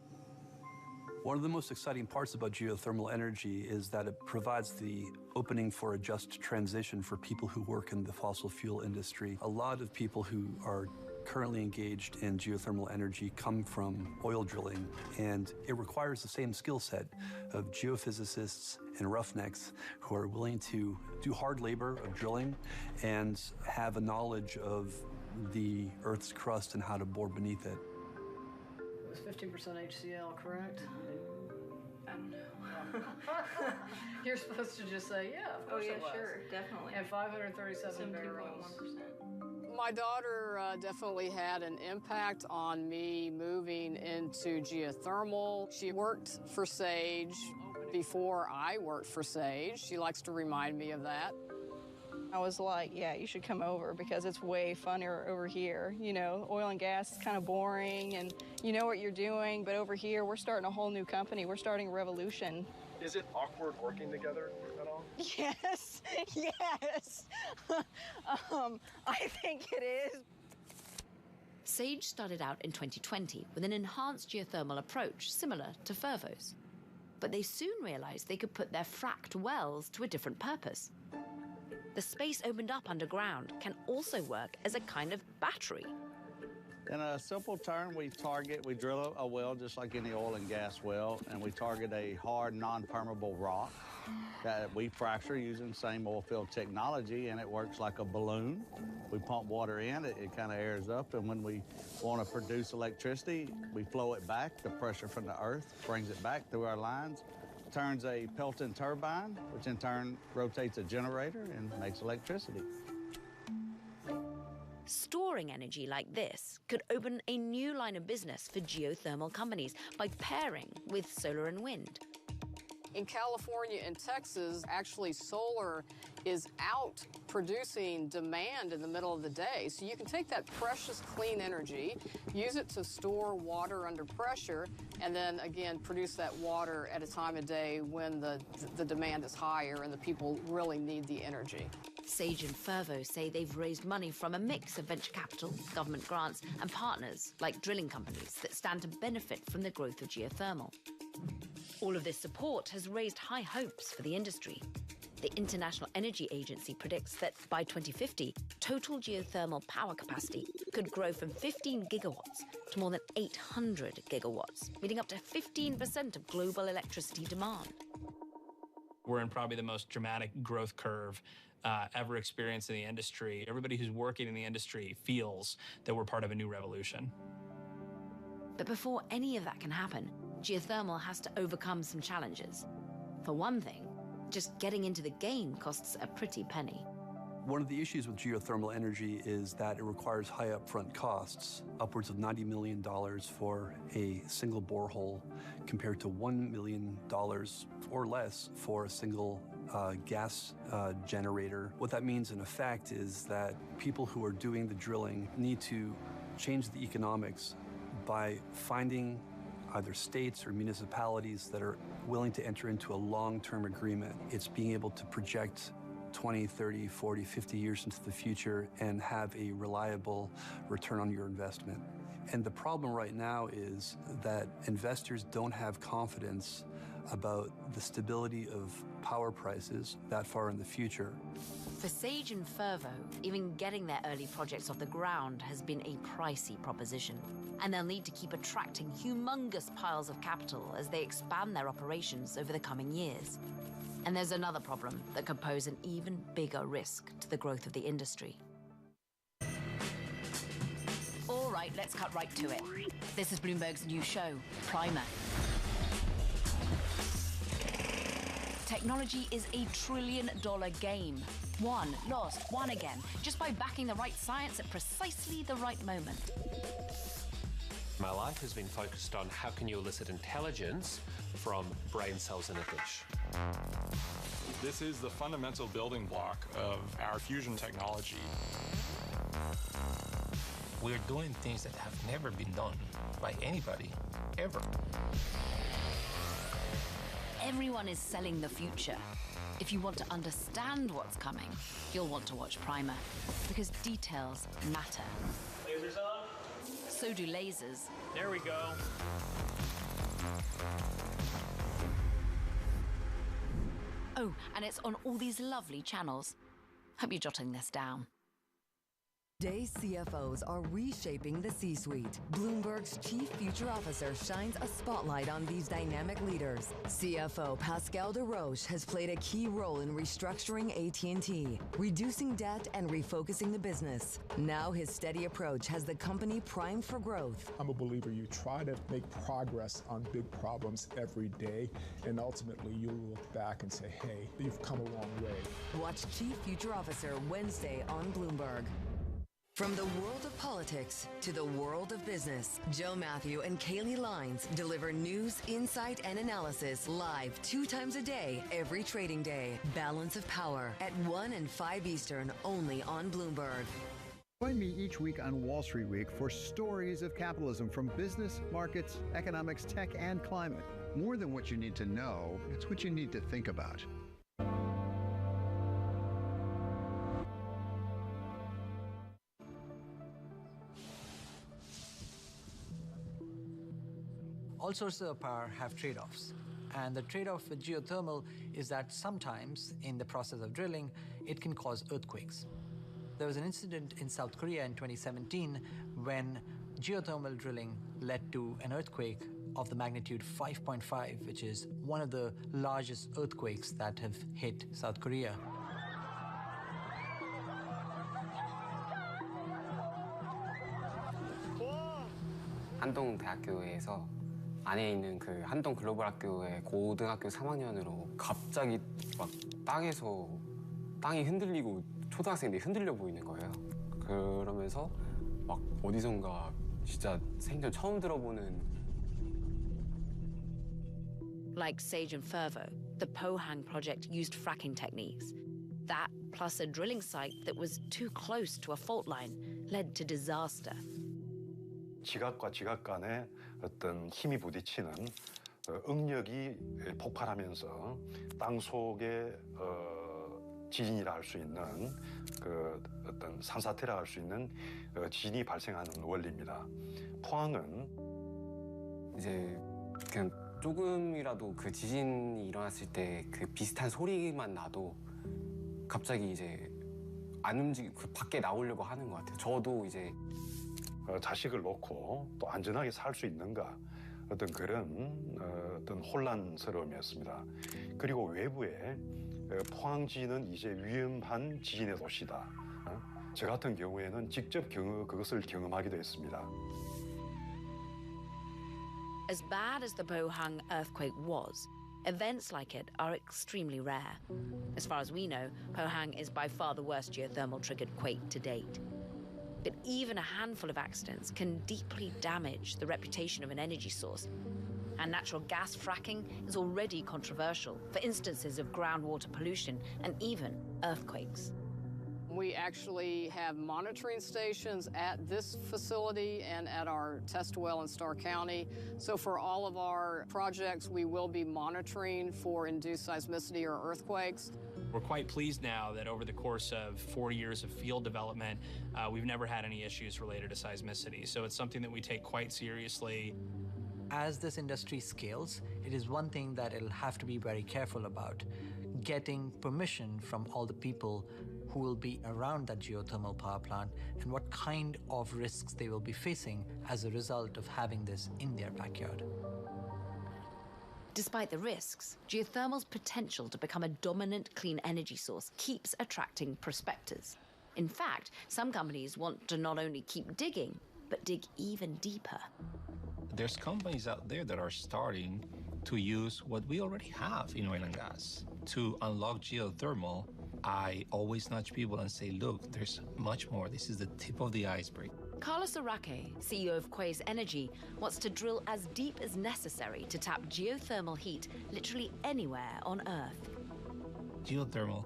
One of the most exciting parts about geothermal energy is that it provides the opening for a just transition for people who work in the fossil fuel industry. A lot of people who are currently engaged in geothermal energy come from oil drilling, and it requires the same skill set of geophysicists and roughnecks who are willing to do hard labor of drilling and have a knowledge of the Earth's crust and how to bore beneath it. Was 15% HCl correct? I don't know. You're supposed to just say, yeah, of course it was. Sure, definitely. And 537 barrels. 17.1%. My daughter definitely had an impact on me moving into geothermal. She worked for Sage before I worked for Sage. She likes to remind me of that. I was like, yeah, you should come over because it's way funnier over here. Oil and gas is kind of boring and you know what you're doing, but over here we're starting a whole new company. We're starting a revolution. Is it awkward working together at all? Yes, yes. I think it is. Sage started out in 2020 with an enhanced geothermal approach similar to Fervo's. But they soon realized they could put their fracked wells to a different purpose. The space opened up underground can also work as a kind of battery. In a simple term, we drill a well just like any oil and gas well, and we target a hard, non-permeable rock that we fracture using the same oil field technology, and it works like a balloon. We pump water in, it kind of airs up, and when we want to produce electricity, we flow it back. The pressure from the earth brings it back through our lines, turns a Pelton turbine, which in turn rotates a generator and makes electricity. Storing energy like this could open a new line of business for geothermal companies by pairing with solar and wind. In California and Texas, actually solar is out producing demand in the middle of the day. So you can take that precious clean energy, use it to store water under pressure, and then again produce that water at a time of day when the demand is higher and the people really need the energy. Sage and Fervo say they've raised money from a mix of venture capital, government grants, and partners like drilling companies that stand to benefit from the growth of geothermal. All of this support has raised high hopes for the industry. The International Energy Agency predicts that by 2050, total geothermal power capacity could grow from 15 gigawatts to more than 800 gigawatts, meaning up to 15% of global electricity demand. We're in probably the most dramatic growth curve ever experienced in the industry. Everybody who's working in the industry feels that we're part of a new revolution. But before any of that can happen, geothermal has to overcome some challenges. For one thing, just getting into the game costs a pretty penny. One of the issues with geothermal energy is that it requires high upfront costs, upwards of $90 million for a single borehole, compared to $1 million or less for a single gas generator. What that means in effect is that people who are doing the drilling need to change the economics by finding either states or municipalities that are willing to enter into a long-term agreement. It's being able to project 20, 30, 40, 50 years into the future and have a reliable return on your investment. And the problem right now is that investors don't have confidence about the stability of power prices that far in the future. For Sage and Fervo, even getting their early projects off the ground has been a pricey proposition. And they'll need to keep attracting humongous piles of capital as they expand their operations over the coming years. And there's another problem that could pose an even bigger risk to the growth of the industry. All right, let's cut right to it. This is Bloomberg's new show, Primer. Technology is a $1 trillion game. Won, lost, won again, just by backing the right science at precisely the right moment. My life has been focused on how can you elicit intelligence from brain cells in a dish. This is the fundamental building block of our fusion technology. We're doing things that have never been done by anybody, ever. Everyone is selling the future. If you want to understand what's coming, you'll want to watch Primer, because details matter. Lasers on? So do lasers. There we go. Oh, and it's on all these lovely channels. Hope you're jotting this down. Today, CFOs are reshaping the C-suite. Bloomberg's Chief Future Officer shines a spotlight on these dynamic leaders. CFO Pascal Desroches has played a key role in restructuring AT&T, reducing debt and refocusing the business. Now his steady approach has the company primed for growth. I'm a believer you try to make progress on big problems every day, and ultimately you'll look back and say, hey, you've come a long way. Watch Chief Future Officer Wednesday on Bloomberg. From the world of politics to the world of business, Joe Matthew and Kaylee Lines deliver news, insight, and analysis live 2 times a day, every trading day. Balance of Power at 1 and 5 Eastern, only on Bloomberg. Join me each week on Wall Street Week for stories of capitalism from business, markets, economics, tech, and climate. More than what you need to know, it's what you need to think about. All sources of power have trade-offs. And the trade-off with geothermal is that sometimes, in the process of drilling, it can cause earthquakes. There was an incident in South Korea in 2017 when geothermal drilling led to an earthquake of the magnitude 5.5, which is one of the largest earthquakes that have hit South Korea. 한동대학교에서 안에 있는 그 한동 글로벌 학교의 고등학교 3학년으로 갑자기 막 땅이 흔들리고 초등학생들이 흔들려 보이는 거예요. 그러면서 막 어디선가 진짜 생전 처음 들어보는. Like Sage and Fervo, the Pohang project used fracking techniques. That, plus a drilling site that was too close to a fault line, led to disaster. 지각과 지각 간의 어떤 힘이 부딪히는 응력이 폭발하면서 땅 속에 지진이라 할 수 있는 그 어떤 산사태라 할 수 있는 지진이 발생하는 원리입니다. 포항은 이제 그냥 조금이라도 그 지진이 일어났을 때 그 비슷한 소리만 나도 갑자기 이제 안 움직이고 그 밖에 나오려고 하는 것 같아요. 저도 이제 자식을 놓고 또 안전하게 살 수 있는가 어떤 그런 어떤 혼란스러움이었습니다. 그리고 외부에 포항 지진은 이제 위험한 지진의 도시다. 저 같은 경우에는 직접 그것을 경험하기도 했습니다. As bad as the Pohang earthquake was, events like it are extremely rare. As far as we know, Pohang is by far the worst geothermal-triggered quake to date. But even a handful of accidents can deeply damage the reputation of an energy source. And natural gas fracking is already controversial for instances of groundwater pollution and even earthquakes. We actually have monitoring stations at this facility and at our test well in Starr County. So for all of our projects, we will be monitoring for induced seismicity or earthquakes. We're quite pleased now that over the course of 4 years of field development, we've never had any issues related to seismicity. So it's something that we take quite seriously. As this industry scales, it is one thing that it'll have to be very careful about, getting permission from all the people who will be around that geothermal power plant and what kind of risks they will be facing as a result of having this in their backyard. Despite the risks, geothermal's potential to become a dominant clean energy source keeps attracting prospectors. In fact, some companies want to not only keep digging, but dig even deeper. There's companies out there that are starting to use what we already have in oil and gas to unlock geothermal. I always nudge people and say, look, there's much more. This is the tip of the iceberg. Carlos Araque, CEO of Quaise Energy, wants to drill as deep as necessary to tap geothermal heat literally anywhere on Earth. Geothermal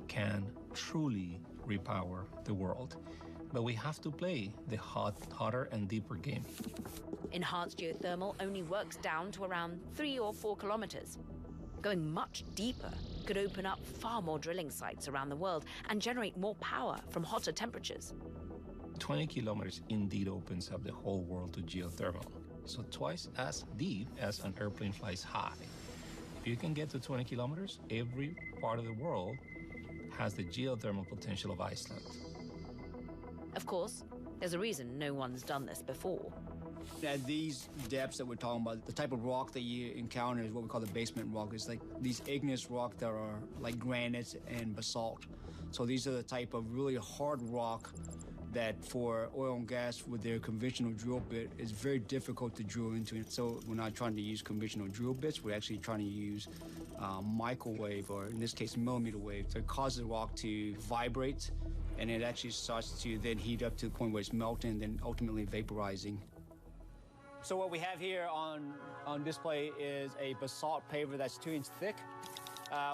can truly repower the world, but we have to play the hotter and deeper game. Enhanced geothermal only works down to around 3 or 4 kilometers. Going much deeper could open up far more drilling sites around the world and generate more power from hotter temperatures. 20 kilometers indeed opens up the whole world to geothermal, so twice as deep as an airplane flies high. If you can get to 20 kilometers, every part of the world has the geothermal potential of Iceland. Of course, there's a reason no one's done this before. At these depths that we're talking about, the type of rock that you encounter is what we call the basement rock. It's like these igneous rock that are like granite and basalt. So these are the type of really hard rock that for oil and gas with their conventional drill bit is very difficult to drill into. So we're not trying to use conventional drill bits, we're actually trying to use microwave, or in this case, millimeter wave. So it causes the rock to vibrate, and it actually starts to then heat up to the point where it's melting and then ultimately vaporizing. So what we have here on display is a basalt paver that's 2-inch thick.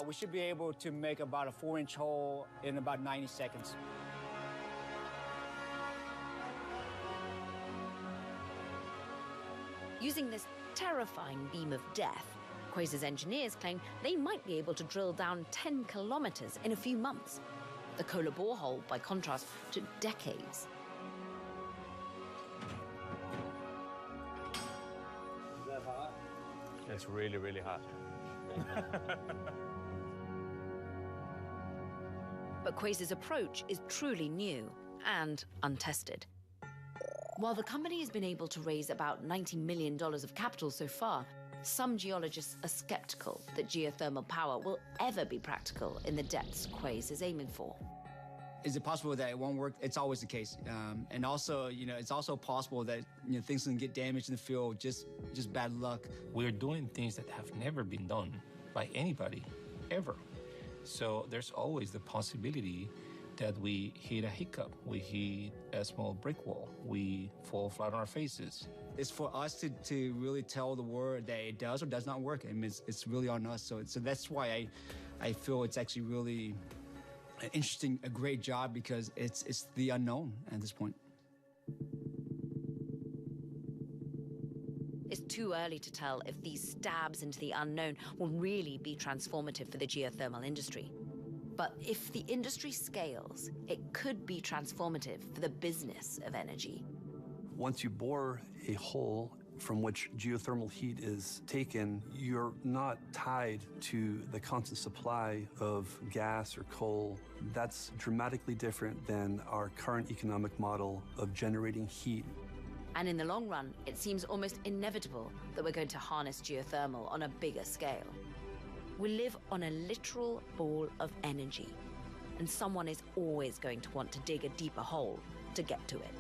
We should be able to make about a 4-inch hole in about 90 seconds. Using this terrifying beam of death, Quaise's engineers claim they might be able to drill down 10 kilometers in a few months. The Kola borehole, by contrast, took decades. Is that hot? It's really, really hot. But Quaise's approach is truly new and untested. While the company has been able to raise about $90 million of capital so far, some geologists are skeptical that geothermal power will ever be practical in the depths Quaise is aiming for. Is it possible that it won't work? It's always the case. And also, it's also possible that things can get damaged in the field, just bad luck. We're doing things that have never been done by anybody, ever. So there's always the possibility that we hit a hiccup, we hit a small brick wall, we fall flat on our faces. It's for us to really tell the world that it does or does not work. I mean, it's really on us. So that's why I feel it's actually really interesting, a great job, because it's the unknown at this point. It's too early to tell if these stabs into the unknown will really be transformative for the geothermal industry. But if the industry scales, it could be transformative for the business of energy. Once you bore a hole from which geothermal heat is taken, you're not tied to the constant supply of gas or coal. That's dramatically different than our current economic model of generating heat. And in the long run, it seems almost inevitable that we're going to harness geothermal on a bigger scale. We live on a literal ball of energy, and someone is always going to want to dig a deeper hole to get to it.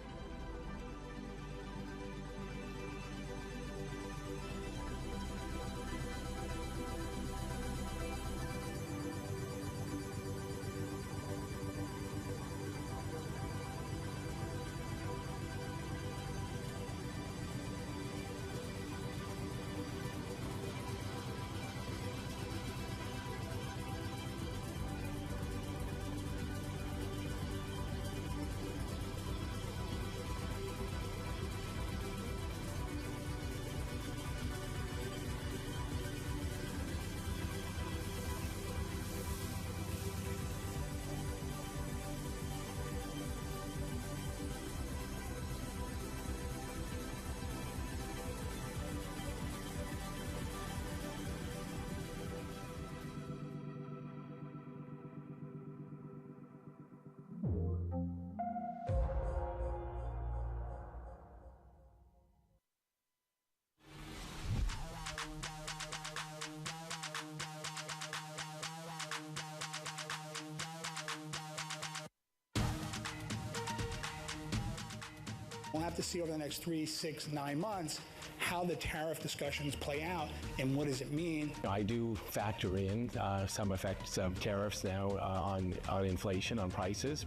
We'll have to see over the next 3, 6, 9 months how the tariff discussions play out and what does it mean. I do factor in some effects of tariffs now on inflation, on prices.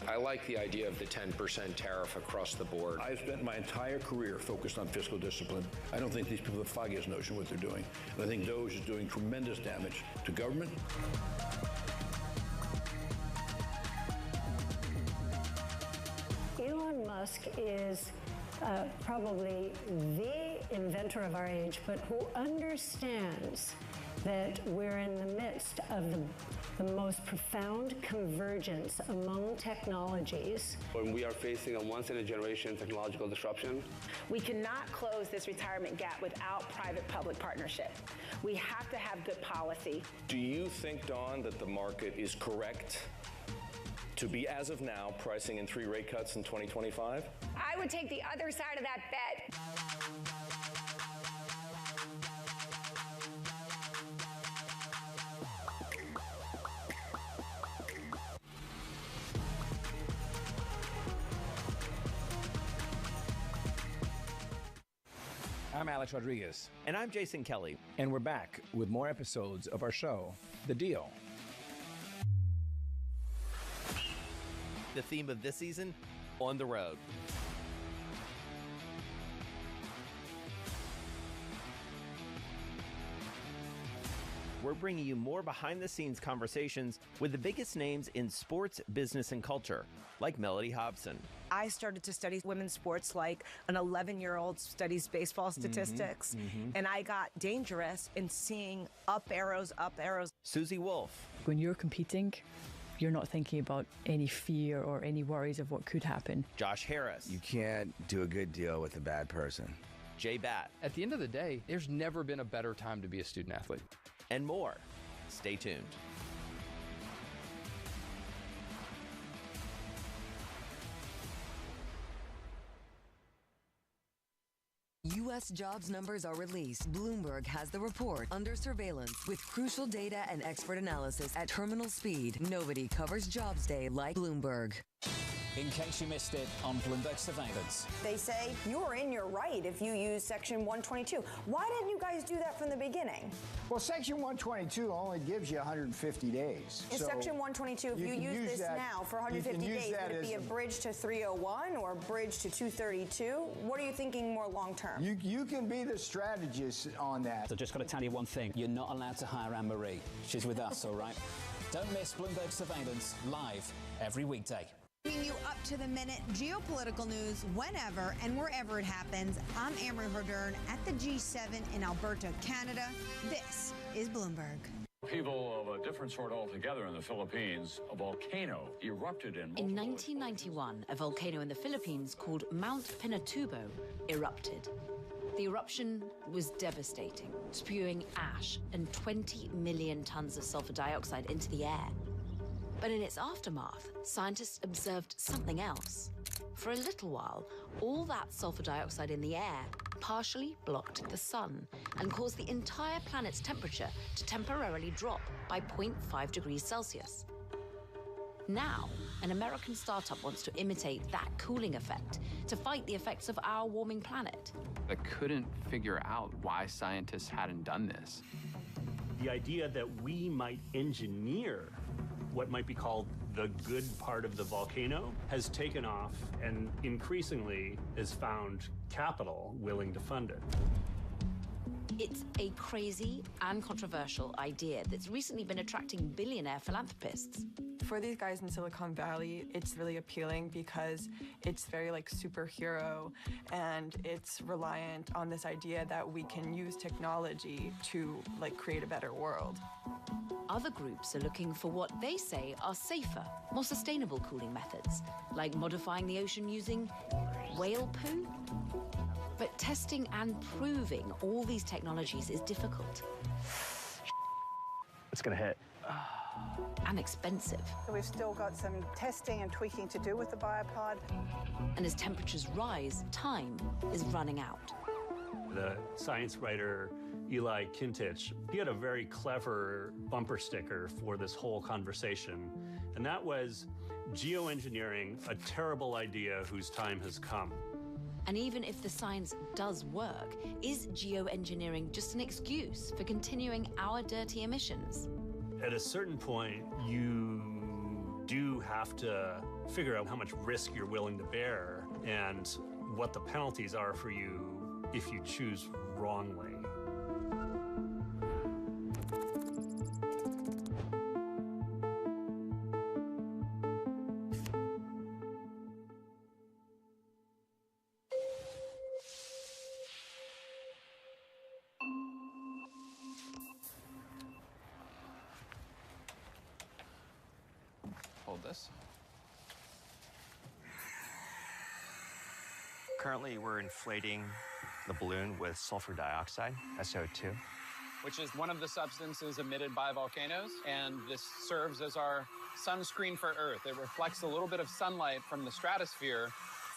I like the idea of the 10% tariff across the board. I've spent my entire career focused on fiscal discipline. I don't think these people have the foggiest notion what they're doing. And I think DOGE is doing tremendous damage to government. Elon Musk is probably the inventor of our age, but who understands that we're in the midst of the most profound convergence among technologies. When we are facing a once-in-a-generation technological disruption, we cannot close this retirement gap without private-public partnership. We have to have good policy. Do you think, Dawn, that the market is correct to be, as of now, pricing in 3 rate cuts in 2025? I would take the other side of that bet. I'm Alex Rodriguez. And I'm Jason Kelly. And we're back with more episodes of our show, The Deal. The theme of this season, On the Road. We're bringing you more behind-the-scenes conversations with the biggest names in sports, business, and culture, like Melody Hobson. I started to study women's sports like an 11-year-old studies baseball statistics, and I got dangerous in seeing up arrows. Susie Wolf. When you're competing, you're not thinking about any fear or any worries of what could happen. Josh Harris. You can't do a good deal with a bad person. Jay Batt. At the end of the day, there's never been a better time to be a student athlete. And more. Stay tuned. U.S. jobs numbers are released, Bloomberg has the report under surveillance with crucial data and expert analysis at terminal speed. Nobody covers Jobs Day like Bloomberg. In case you missed it on Bloomberg Surveillance. They say you are in your right if you use Section 122. Why didn't you guys do that from the beginning? Well, Section 122 only gives you 150 days. In Section 122, if you use this now for 150 days, would it be a bridge to 301 or a bridge to 232? What are you thinking more long term? You can be the strategist on that. So just got to tell you one thing. You're not allowed to hire Anne-Marie. She's with us, all right? Don't miss Bloomberg Surveillance live every weekday. Bringing you up to the minute geopolitical news whenever and wherever it happens. I'm Amory Verdern at the G7 in Alberta, Canada. This is Bloomberg. People of a different sort altogether in the Philippines, a volcano erupted in 1991, a volcano in the Philippines called Mount Pinatubo erupted. The eruption was devastating, spewing ash and 20 million tons of sulfur dioxide into the air. But in its aftermath, scientists observed something else. For a little while, all that sulfur dioxide in the air partially blocked the sun and caused the entire planet's temperature to temporarily drop by 0.5 degrees Celsius. Now, an American startup wants to imitate that cooling effect to fight the effects of our warming planet. I couldn't figure out why scientists hadn't done this. The idea that we might engineer what might be called the good part of the volcano has taken off and increasingly has found capital willing to fund it. It's a crazy and controversial idea that's recently been attracting billionaire philanthropists. For these guys in Silicon Valley, it's really appealing because it's very like superhero and it's reliant on this idea that we can use technology to like create a better world. Other groups are looking for what they say are safer, more sustainable cooling methods, like modifying the ocean using whale poo. But testing and proving all these technologies is difficult. It's gonna hit. And expensive. We've still got some testing and tweaking to do with the biopod. And as temperatures rise, time is running out. The science writer Eli Kintich, he had a very clever bumper sticker for this whole conversation, and that was geoengineering, a terrible idea whose time has come. And even if the science does work, is geoengineering just an excuse for continuing our dirty emissions? At a certain point, you do have to figure out how much risk you're willing to bear and what the penalties are for you if you choose wrongly. Hold this. Currently, we're inflating the balloon with sulfur dioxide, SO2. Which is one of the substances emitted by volcanoes, and this serves as our sunscreen for Earth. It reflects a little bit of sunlight from the stratosphere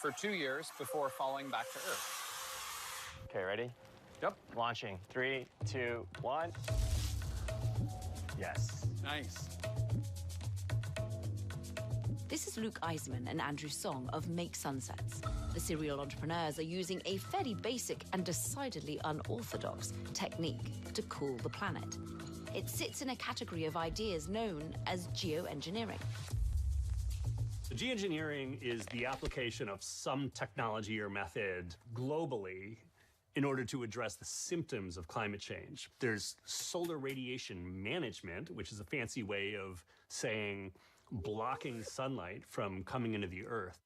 for 2 years before falling back to Earth. Okay, ready? Yep. Launching. 3, 2, 1. Yes. Nice. This is Luke Eisman and Andrew Song of Make Sunsets. The serial entrepreneurs are using a fairly basic and decidedly unorthodox technique to cool the planet. It sits in a category of ideas known as geoengineering. Geoengineering is the application of some technology or method globally in order to address the symptoms of climate change. There's solar radiation management, which is a fancy way of saying blocking sunlight from coming into the Earth.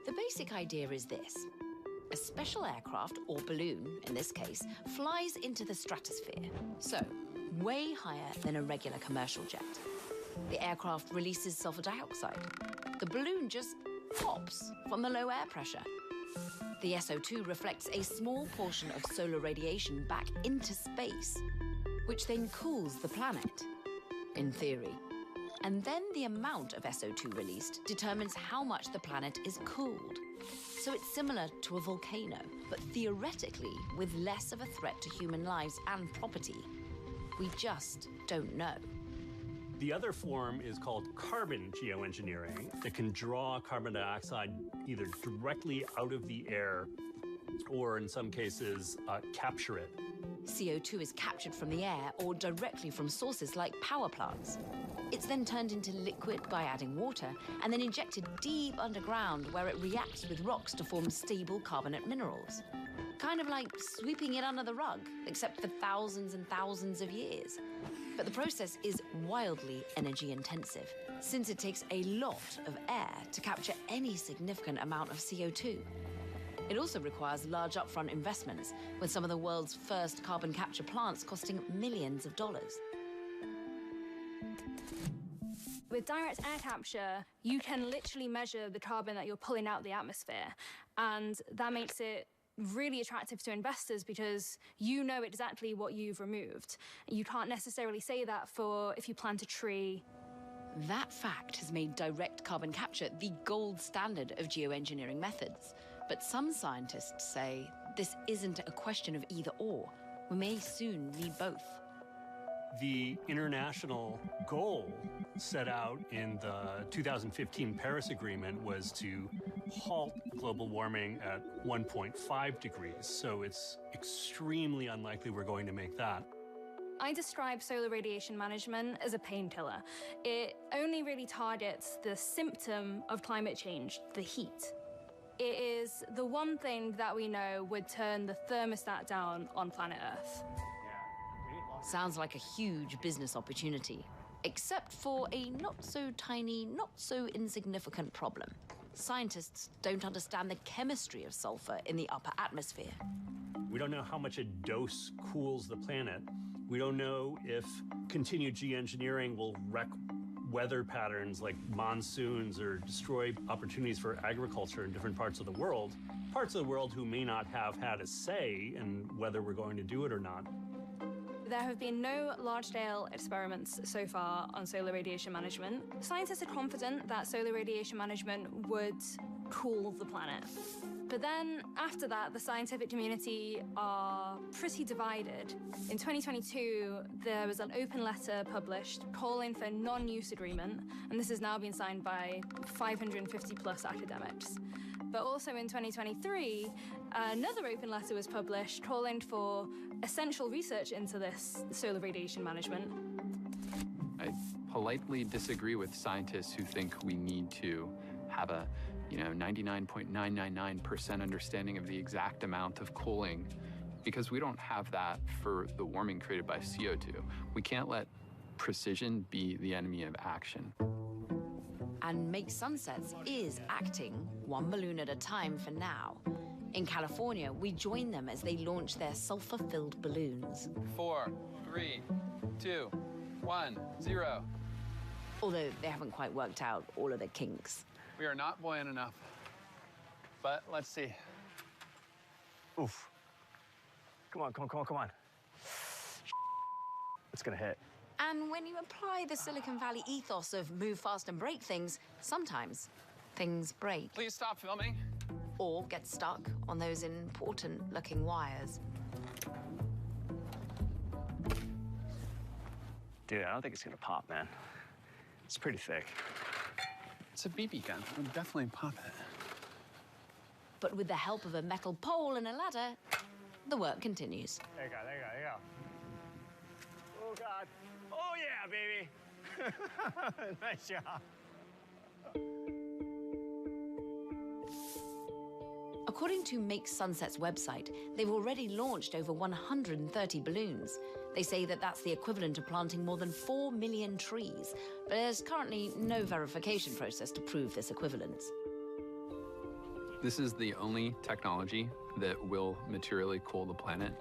The basic idea is this. A special aircraft, or balloon in this case, flies into the stratosphere, so way higher than a regular commercial jet. The aircraft releases sulfur dioxide. The balloon just pops from the low air pressure. The SO2 reflects a small portion of solar radiation back into space, which then cools the planet, in theory. And then the amount of SO2 released determines how much the planet is cooled. So it's similar to a volcano, but theoretically with less of a threat to human lives and property. We just don't know. The other form is called carbon geoengineering. It can draw carbon dioxide either directly out of the air or, in some cases, capture it. CO2 is captured from the air or directly from sources like power plants. It's then turned into liquid by adding water and then injected deep underground where it reacts with rocks to form stable carbonate minerals. Kind of like sweeping it under the rug, except for thousands and thousands of years. But the process is wildly energy intensive, since it takes a lot of air to capture any significant amount of CO2. It also requires large upfront investments, with some of the world's first carbon capture plants costing millions of dollars. With direct air capture, you can literally measure the carbon that you're pulling out of the atmosphere, and that makes it really attractive to investors because you know exactly what you've removed. You can't necessarily say that for if you plant a tree. That fact has made direct carbon capture the gold standard of geoengineering methods. But some scientists say this isn't a question of either or. We may soon need both. The international goal set out in the 2015 Paris Agreement was to halt global warming at 1.5 degrees. So it's extremely unlikely we're going to make that. I describe solar radiation management as a painkiller. It only really targets the symptom of climate change, the heat. It is the one thing that we know would turn the thermostat down on planet Earth. Sounds like a huge business opportunity, except for a not-so-tiny, not-so-insignificant problem. Scientists don't understand the chemistry of sulfur in the upper atmosphere. We don't know how much a dose cools the planet. We don't know if continued geoengineering will wreck weather patterns like monsoons or destroy opportunities for agriculture in different parts of the world who may not have had a say in whether we're going to do it or not. There have been no large-scale experiments so far on solar radiation management. Scientists are confident that solar radiation management would cool the planet. But then, after that, the scientific community are pretty divided. In 2022, there was an open letter published calling for a non-use agreement, and this has now been signed by 550-plus academics. But also in 2023, another open letter was published calling for essential research into this solar radiation management. I politely disagree with scientists who think we need to have a 99.999% understanding of the exact amount of cooling, because we don't have that for the warming created by CO2. We can't let precision be the enemy of action. And Make Sunsets is acting one balloon at a time for now. In California, we join them as they launch their sulfur-filled balloons. 4, 3, 2, 1, 0. Although they haven't quite worked out all of the kinks. We are not buoyant enough, but let's see. Oof. Come on. It's gonna hit. And when you apply the Silicon Valley ethos of move fast and break things, sometimes things break. Please stop filming. Or get stuck on those important-looking wires. Dude, I don't think it's gonna pop, man. It's pretty thick. It's a BB gun. It would definitely pop it. But with the help of a metal pole and a ladder, the work continues. There you go. Oh, God. Oh, yeah, baby. Nice job. According to Make Sunset's website, they've already launched over 130 balloons. They say that that's the equivalent of planting more than 4 million trees, but there's currently no verification process to prove this equivalence. This is the only technology that will materially cool the planet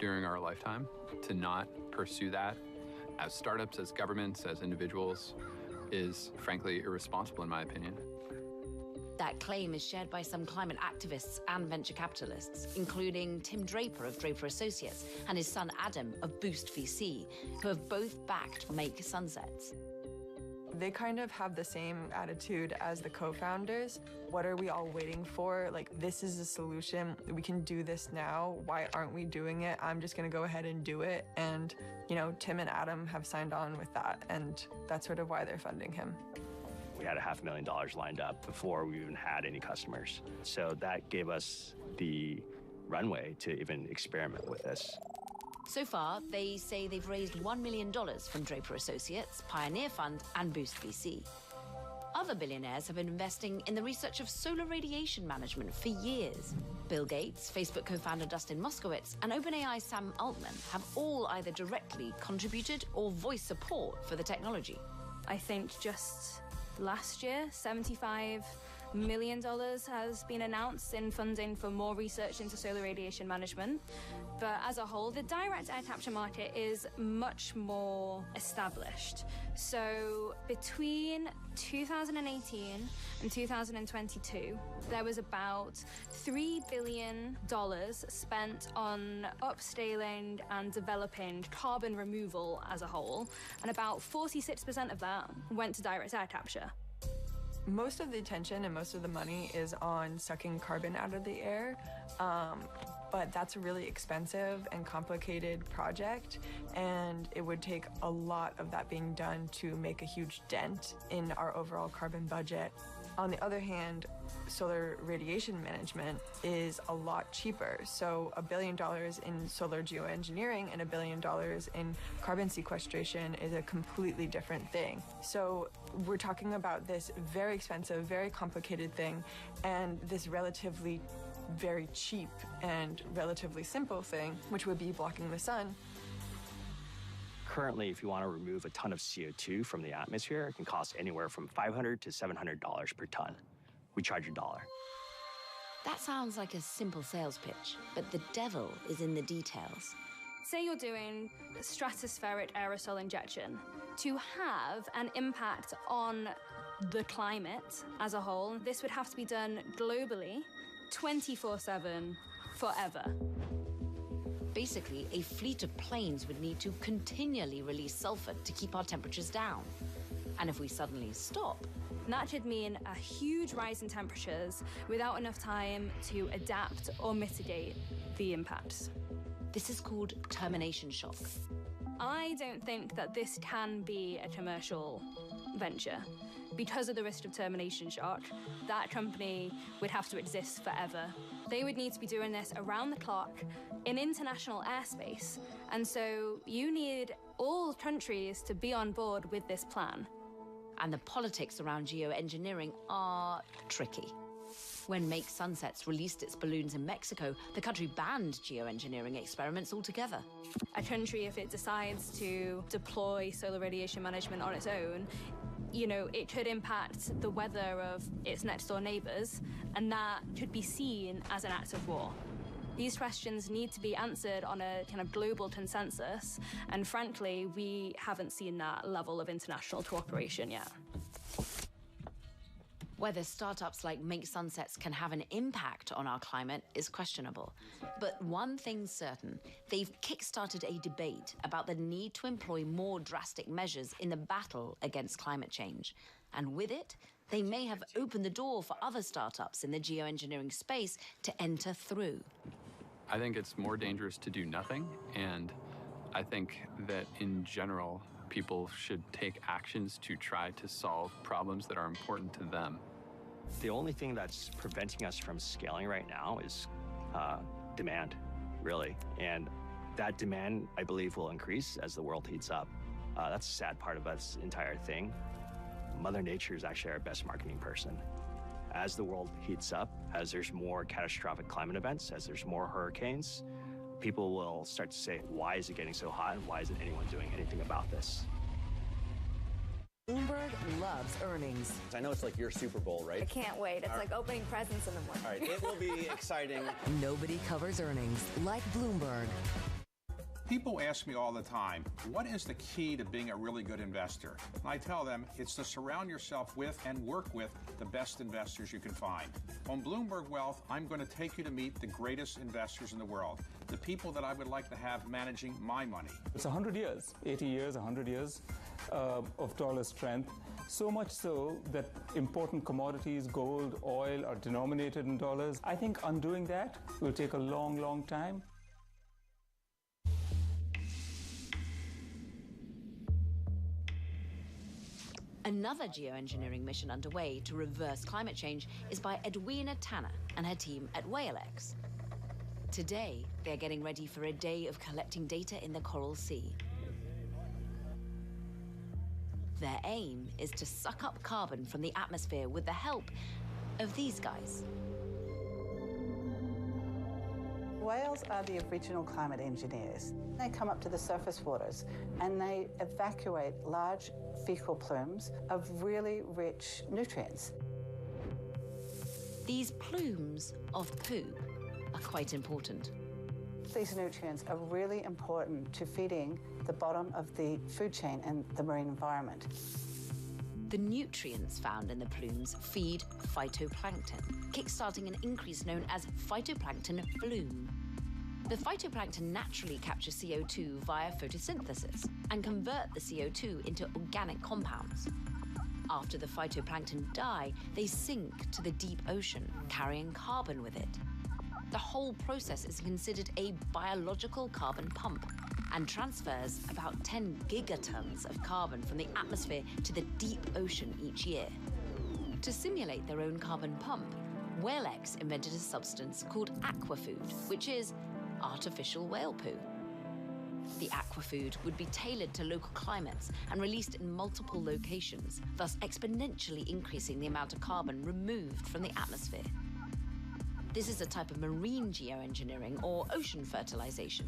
during our lifetime. To not pursue that as startups, as governments, as individuals is frankly irresponsible in my opinion. That claim is shared by some climate activists and venture capitalists, including Tim Draper of Draper Associates and his son Adam of Boost VC, who have both backed Make Sunsets. They kind of have the same attitude as the co-founders. What are we all waiting for? Like, this is the solution. We can do this now. Why aren't we doing it? I'm just gonna go ahead and do it. And, you know, Tim and Adam have signed on with that, and that's sort of why they're funding him. We had $500,000 lined up before we even had any customers. So that gave us the runway to even experiment with this. So far, they say they've raised $1 million from Draper Associates, Pioneer Fund, and Boost VC. Other billionaires have been investing in the research of solar radiation management for years. Bill Gates, Facebook co-founder Dustin Moskowitz, and OpenAI's Sam Altman have all either directly contributed or voiced support for the technology. I think just last year, $75 million has been announced in funding for more research into solar radiation management. But as a whole, the direct air capture market is much more established. So between 2018 and 2022, there was about $3 billion spent on upscaling and developing carbon removal as a whole, and about 46% of that went to direct air capture. Most of the attention and most of the money is on sucking carbon out of the air, but that's a really expensive and complicated project, and it would take a lot of that being done to make a huge dent in our overall carbon budget. On the other hand, solar radiation management is a lot cheaper. So $1 billion in solar geoengineering and $1 billion in carbon sequestration is a completely different thing. So we're talking about this very expensive, very complicated thing, and this relatively very cheap and relatively simple thing, which would be blocking the sun. Currently, if you want to remove a ton of CO2 from the atmosphere, it can cost anywhere from $500 to $700 per ton. We charge $1. That sounds like a simple sales pitch, but the devil is in the details. Say you're doing stratospheric aerosol injection. To have an impact on the climate as a whole, this would have to be done globally, 24/7, forever. Basically, a fleet of planes would need to continually release sulfur to keep our temperatures down. And if we suddenly stop, that should mean a huge rise in temperatures without enough time to adapt or mitigate the impacts. This is called termination shock. I don't think that this can be a commercial venture. Because of the risk of termination shock, that company would have to exist forever. They would need to be doing this around the clock in international airspace. And so you need all countries to be on board with this plan. And the politics around geoengineering are tricky. When Make Sunsets released its balloons in Mexico, the country banned geoengineering experiments altogether. A country, if it decides to deploy solar radiation management on its own, you know, it could impact the weather of its next door neighbors, and that could be seen as an act of war. These questions need to be answered on a kind of global consensus, and frankly, we haven't seen that level of international cooperation yet. Whether startups like Make Sunsets can have an impact on our climate is questionable. But one thing's certain, they've kickstarted a debate about the need to employ more drastic measures in the battle against climate change. And with it, they may have opened the door for other startups in the geoengineering space to enter through. I think it's more dangerous to do nothing, and I think that in general, people should take actions to try to solve problems that are important to them. The only thing that's preventing us from scaling right now is demand, really. And that demand, I believe, will increase as the world heats up. That's a sad part of this entire thing. Mother Nature is actually our best marketing person. As the world heats up, as there's more catastrophic climate events, as there's more hurricanes, people will start to say, why is it getting so hot and why isn't anyone doing anything about this? Bloomberg loves earnings. I know it's like your Super Bowl, right? I can't wait. It's like opening presents in the morning. All right, it will be exciting. Nobody covers earnings like Bloomberg. People ask me all the time, what is the key to being a really good investor? And I tell them it's to surround yourself with and work with the best investors you can find. On Bloomberg Wealth, I'm going to take you to meet the greatest investors in the world. the people that I would like to have managing my money. It's 100 years, 80 years, 100 years of dollar strength. So much so that important commodities, gold, oil, are denominated in dollars. I think undoing that will take a long, long time. Another geoengineering mission underway to reverse climate change is by Edwina Tanner and her team at WhaleX. Today, they're getting ready for a day of collecting data in the Coral Sea. Their aim is to suck up carbon from the atmosphere with the help of these guys. Whales are the original climate engineers. They come up to the surface waters and they evacuate large fecal plumes of really rich nutrients. These plumes of poo are quite important. These nutrients are really important to feeding the bottom of the food chain and the marine environment. The nutrients found in the plumes feed phytoplankton, kickstarting an increase known as phytoplankton bloom. The phytoplankton naturally capture CO2 via photosynthesis and convert the CO2 into organic compounds. After the phytoplankton die, they sink to the deep ocean, carrying carbon with it. The whole process is considered a biological carbon pump and transfers about 10 gigatons of carbon from the atmosphere to the deep ocean each year. To simulate their own carbon pump, WhaleX invented a substance called aquafood, which is artificial whale poo. The aquafood would be tailored to local climates and released in multiple locations, thus exponentially increasing the amount of carbon removed from the atmosphere. This is a type of marine geoengineering or ocean fertilization.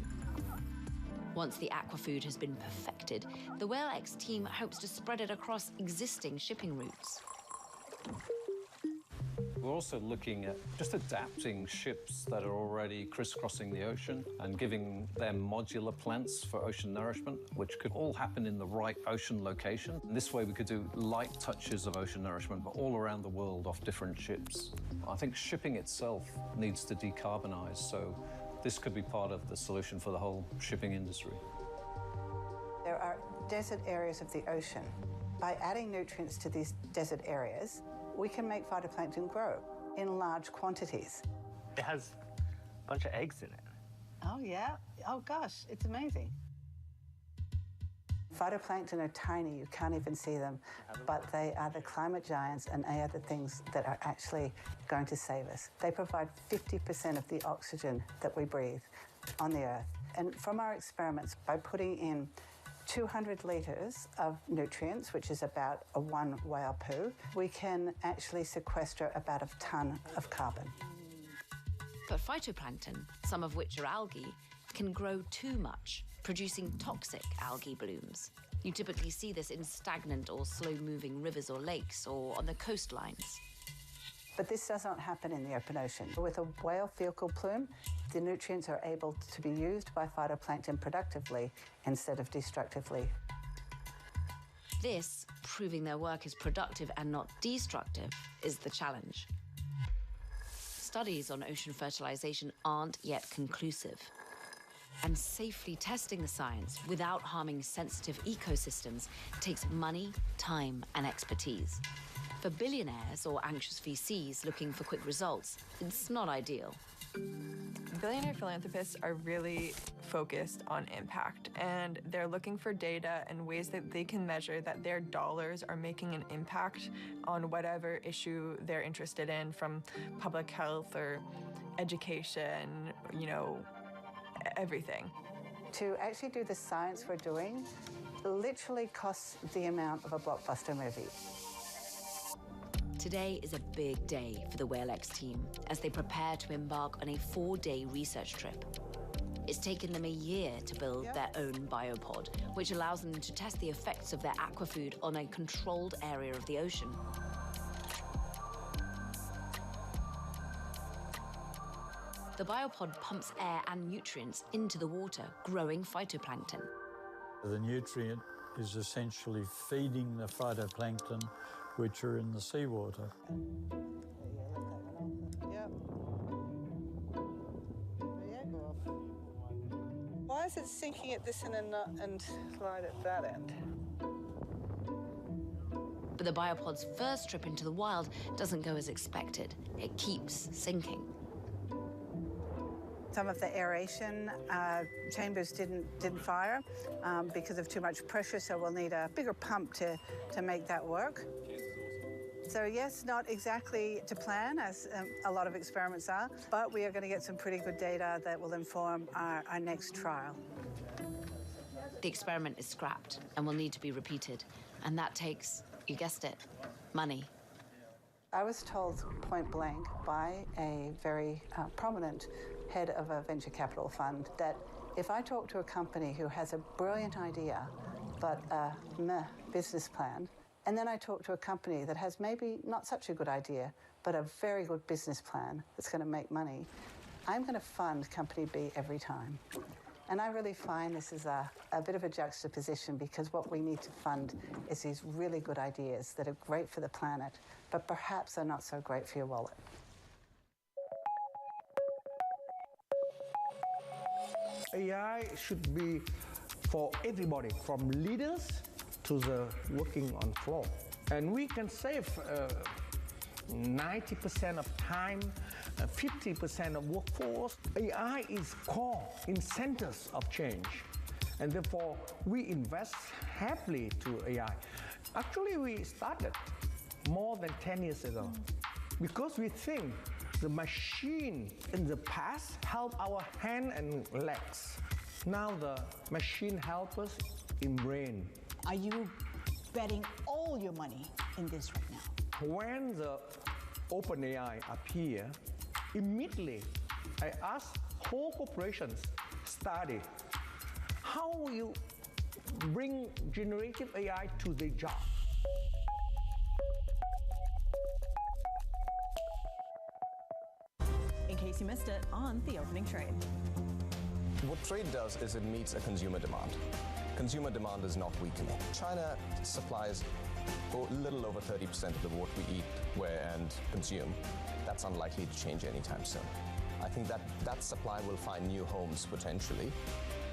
Once the aquafood has been perfected, the WhaleX team hopes to spread it across existing shipping routes. We're also looking at just adapting ships that are already crisscrossing the ocean and giving them modular plants for ocean nourishment, which could all happen in the right ocean location. And this way we could do light touches of ocean nourishment, but all around the world off different ships. I think shipping itself needs to decarbonize, so this could be part of the solution for the whole shipping industry. There are desert areas of the ocean. By adding nutrients to these desert areas, we can make phytoplankton grow in large quantities. It has a bunch of eggs in it. Oh, yeah? Oh, gosh, it's amazing. Phytoplankton are tiny, you can't even see them, but they are the climate giants and they are the things that are actually going to save us. They provide 50% of the oxygen that we breathe on the Earth. And from our experiments, by putting in 200 litres of nutrients, which is about a 1 whale poo, we can actually sequester about a tonne of carbon. But phytoplankton, some of which are algae, can grow too much, producing toxic algae blooms. You typically see this in stagnant or slow-moving rivers or lakes or on the coastlines. But this does not happen in the open ocean. With a whale fecal plume, the nutrients are able to be used by phytoplankton productively instead of destructively. This, proving their work is productive and not destructive, is the challenge. Studies on ocean fertilization aren't yet conclusive. And safely testing the science without harming sensitive ecosystems takes money, time, and expertise. For billionaires or anxious VCs looking for quick results, it's not ideal. Billionaire philanthropists are really focused on impact, and they're looking for data and ways that they can measure that their dollars are making an impact on whatever issue they're interested in, from public health or education, you know, everything. To actually do the science we're doing literally costs the amount of a blockbuster movie. Today is a big day for the WhaleX team as they prepare to embark on a 4-day research trip. It's taken them a year to build their own biopod, which allows them to test the effects of their aquafood on a controlled area of the ocean. The biopod pumps air and nutrients into the water, growing phytoplankton. The nutrient is essentially feeding the phytoplankton which are in the seawater. as it's sinking at this end and slide at that end. But the biopod's first trip into the wild doesn't go as expected. It keeps sinking. Some of the aeration chambers didn't fire because of too much pressure, so we'll need a bigger pump to make that work. So yes, not exactly to plan, as a lot of experiments are, but we are going to get some pretty good data that will inform our next trial. The experiment is scrapped and will need to be repeated. And that takes, you guessed it, money. I was told point blank by a very prominent head of a venture capital fund that if I talk to a company who has a brilliant idea but a meh business plan, and then I talk to a company that has maybe not such a good idea, but a very good business plan that's going to make money, I'm going to fund Company B every time. And I really find this is a bit of a juxtaposition, because what we need to fund is these really good ideas that are great for the planet, but perhaps are not so great for your wallet. AI should be for everybody, from leaders to the working on floor. And we can save 90% of time, 50% of workforce. AI is core in centers of change. And therefore, we invest heavily to AI. Actually, we started more than 10 years ago because we think the machine in the past helped our hand and legs. Now the machine helps us in brain. Are you betting all your money in this right now? When the OpenAI appeared, immediately I asked whole corporations study how will you bring generative AI to their job. In case you missed it on The Opening Trade. What trade does is it meets a consumer demand. Consumer demand is not weakening. China supplies a little over 30% of what we eat, wear, and consume. That's unlikely to change anytime soon. I think that supply will find new homes potentially,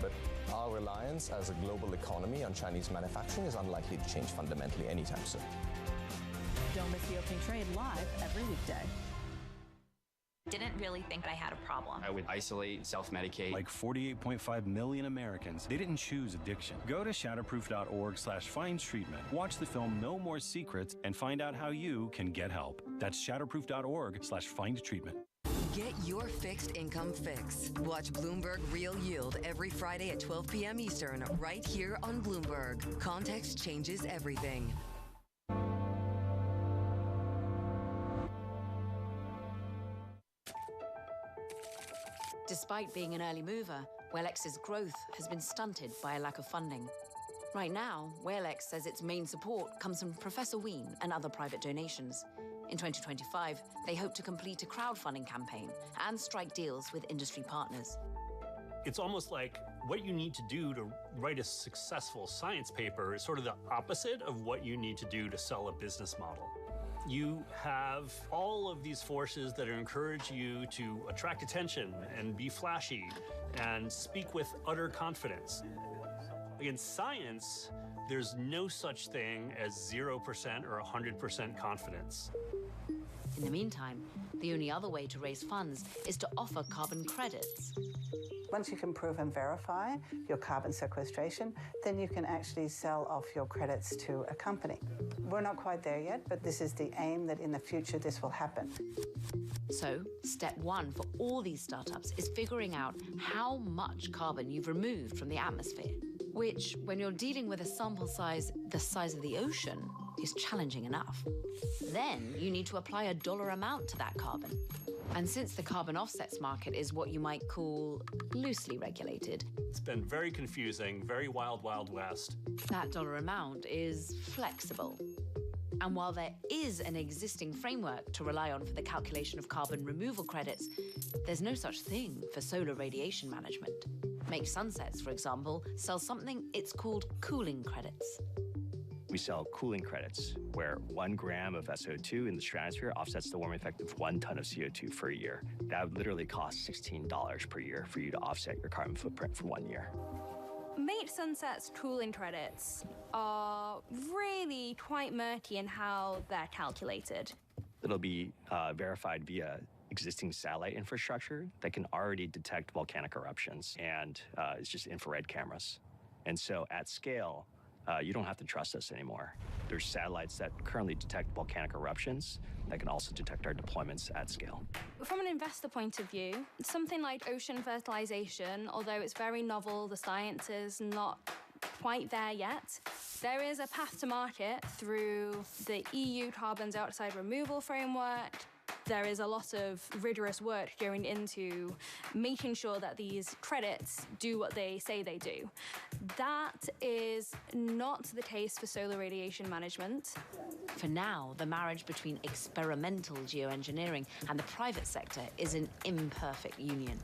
but our reliance as a global economy on Chinese manufacturing is unlikely to change fundamentally anytime soon. Don't miss The Opening Trade live every weekday. Didn't really think I had a problem. I would isolate, self-medicate. Like 48.5 million Americans, they didn't choose addiction. Go to shatterproof.org/findtreatment. Watch the film No More Secrets and find out how you can get help. That's shatterproof.org/findtreatment. Get your fixed income fix. Watch Bloomberg Real Yield every Friday at 12 p.m. Eastern, right here on Bloomberg. Context changes everything. Despite being an early mover, WhaleX's growth has been stunted by a lack of funding. Right now, WhaleX says its main support comes from Professor Wien and other private donations. In 2025, they hope to complete a crowdfunding campaign and strike deals with industry partners. It's almost like what you need to do to write a successful science paper is sort of the opposite of what you need to do to sell a business model. You have all of these forces that encourage you to attract attention and be flashy and speak with utter confidence. In science, there's no such thing as 0% or 100% confidence. In the meantime, the only other way to raise funds is to offer carbon credits. Once you can prove and verify your carbon sequestration, then you can actually sell off your credits to a company. We're not quite there yet, but this is the aim that in the future this will happen. So, step one for all these startups is figuring out how much carbon you've removed from the atmosphere, which, when you're dealing with a sample size the size of the ocean, is challenging enough. Then you need to apply a dollar amount to that carbon. And since the carbon offsets market is what you might call loosely regulated, it's been very confusing, very wild, wild west. That dollar amount is flexible. And while there is an existing framework to rely on for the calculation of carbon removal credits, there's no such thing for solar radiation management. Make Sunsets, for example, sell something it's called cooling credits. We sell cooling credits, where 1 gram of SO2 in the stratosphere offsets the warming effect of 1 ton of CO2 for a year. That would literally cost $16 per year for you to offset your carbon footprint for 1 year. Mate Sunset's cooling credits are really quite murky in how they're calculated. It'll be verified via existing satellite infrastructure that can already detect volcanic eruptions, and it's just infrared cameras. And so at scale, you don't have to trust us anymore. There's satellites that currently detect volcanic eruptions that can also detect our deployments at scale. From an investor point of view, something like ocean fertilization, although it's very novel, the science is not quite there yet, there is a path to market through the EU carbon dioxide removal framework. There is a lot of rigorous work going into making sure that these credits do what they say they do. That is not the case for solar radiation management. For now, the marriage between experimental geoengineering and the private sector is an imperfect union.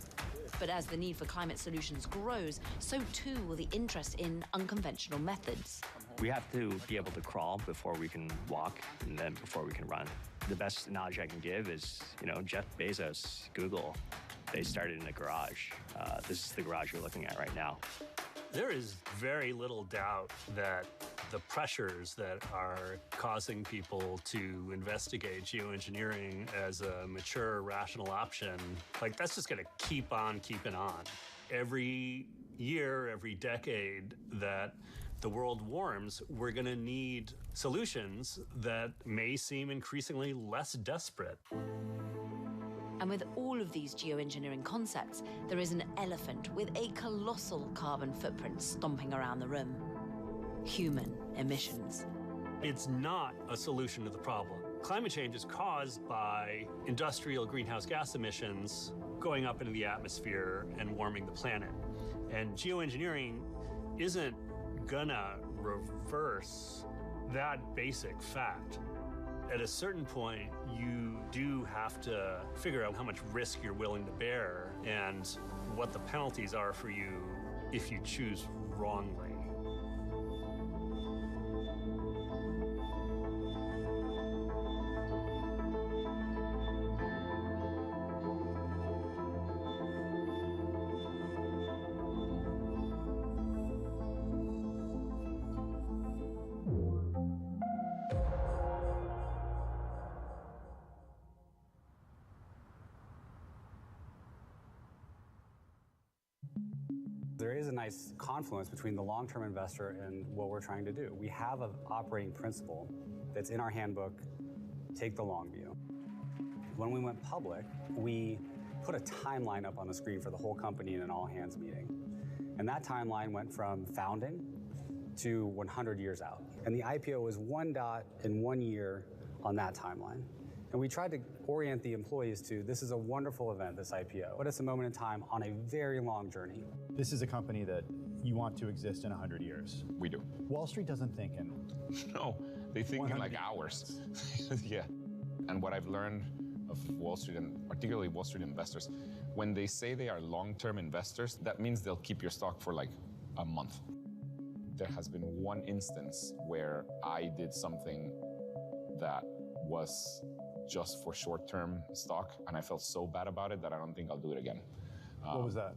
But as the need for climate solutions grows, so too will the interest in unconventional methods. We have to be able to crawl before we can walk, and then before we can run. The best analogy I can give is, Jeff Bezos, Google, they started in a garage. This is the garage you're looking at right now. There is very little doubt that the pressures that are causing people to investigate geoengineering as a mature, rational option, that's just going to keep on keeping on. Every year, every decade that the world warms, we're going to need solutions that may seem increasingly less desperate. And with all of these geoengineering concepts, there is an elephant with a colossal carbon footprint stomping around the room: human emissions. It's not a solution to the problem. Climate change is caused by industrial greenhouse gas emissions going up into the atmosphere and warming the planet. And geoengineering isn't gonna reverse that basic fact. At a certain point, you do have to figure out how much risk you're willing to bear and what the penalties are for you if you choose wrongly. There is a nice confluence between the long-term investor and what we're trying to do. We have an operating principle that's in our handbook: take the long view. When we went public, we put a timeline up on the screen for the whole company in an all-hands meeting. And that timeline went from founding to 100 years out. And the IPO was one dot in 1 year on that timeline. And we tried to orient the employees to, this is a wonderful event, this IPO, but it's a moment in time on a very long journey. This is a company that you want to exist in 100 years. We do. Wall Street doesn't think in. No, they think in like hours. Yeah. And what I've learned of Wall Street, and particularly Wall Street investors, when they say they are long-term investors, that means they'll keep your stock for like a month. There has been one instance where I did something that was just for short-term stock, and I felt so bad about it that I don't think I'll do it again. What was that?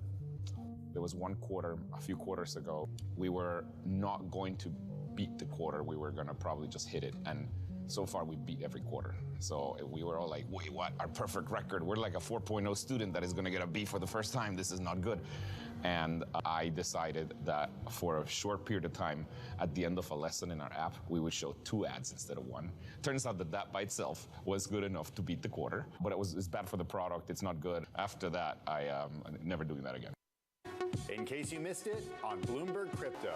There was one quarter, a few quarters ago, we were not going to beat the quarter. We were going to probably just hit it. And so far, we beat every quarter. So we were all like, wait, what? Our perfect record. We're like a 4.0 student that is going to get a B for the first time. This is not good. And I decided that for a short period of time, at the end of a lesson in our app, we would show 2 ads instead of 1. Turns out that that by itself was good enough to beat the quarter, but it's bad for the product. It's not good. After that, I'm never doing that again. In case you missed it, on Bloomberg Crypto.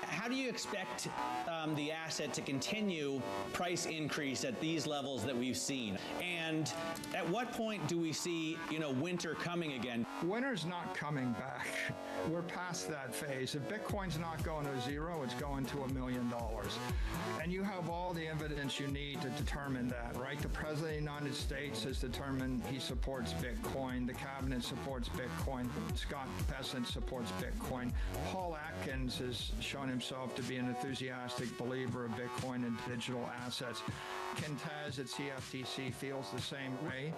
How do you expect the asset to continue price increase at these levels that we've seen? And at what point do we see, winter coming again? Winter's not coming back. We're past that phase. If Bitcoin's not going to zero, it's going to $1 million. And you have all the evidence you need to determine that, right? The President of the United States has determined he supports Bitcoin. The Cabinet supports Bitcoin. Scott Bessent supports Bitcoin. Paul Atkins has shown himself herself to be an enthusiastic believer of Bitcoin and digital assets. Kentez at CFTC feels the same way.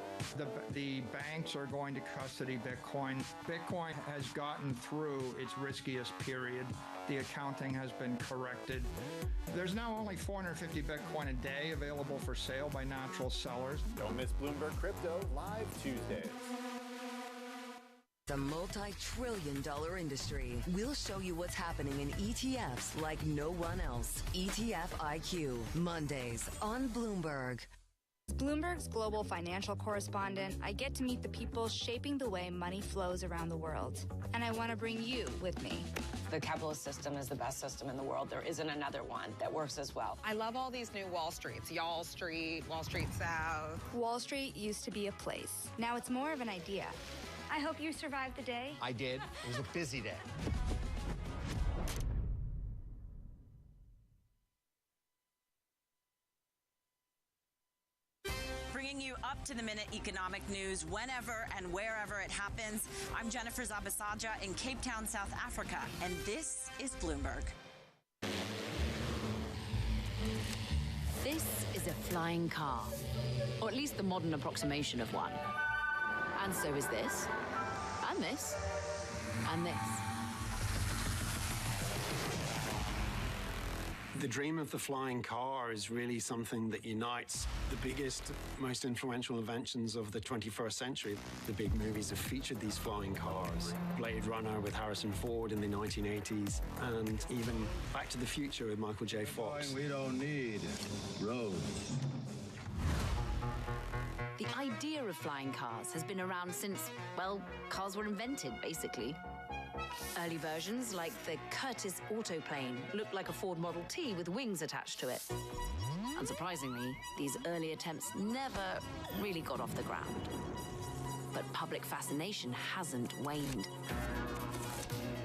The banks are going to custody Bitcoin. Bitcoin has gotten through its riskiest period. The accounting has been corrected. There's now only 450 Bitcoin a day available for sale by natural sellers. Don't miss Bloomberg Crypto live Tuesdays. The multi-trillion-dollar industry. We'll show you what's happening in ETFs like no one else. ETF IQ, Mondays on Bloomberg. As Bloomberg's global financial correspondent, I get to meet the people shaping the way money flows around the world. And I want to bring you with me. The capitalist system is the best system in the world. There isn't another one that works as well. I love all these new Wall Streets. Y'all Street, Wall Street South. Wall Street used to be a place. Now it's more of an idea. I hope you survived the day. I did. It was a busy day. Bringing you up-to-the-minute economic news whenever and wherever it happens. I'm Jennifer Zabasaja in Cape Town, South Africa, and this is Bloomberg. This is a flying car, or at least the modern approximation of one. And so is this, and this, and this. The dream of the flying car is really something that unites the biggest, most influential inventions of the 21st century. The big movies have featured these flying cars. Blade Runner with Harrison Ford in the 1980s, and even Back to the Future with Michael J. Fox. We don't need roads. The idea of flying cars has been around since, well, cars were invented, basically. Early versions, like the Curtiss Autoplane, looked like a Ford Model T with wings attached to it. Unsurprisingly, these early attempts never really got off the ground. But public fascination hasn't waned.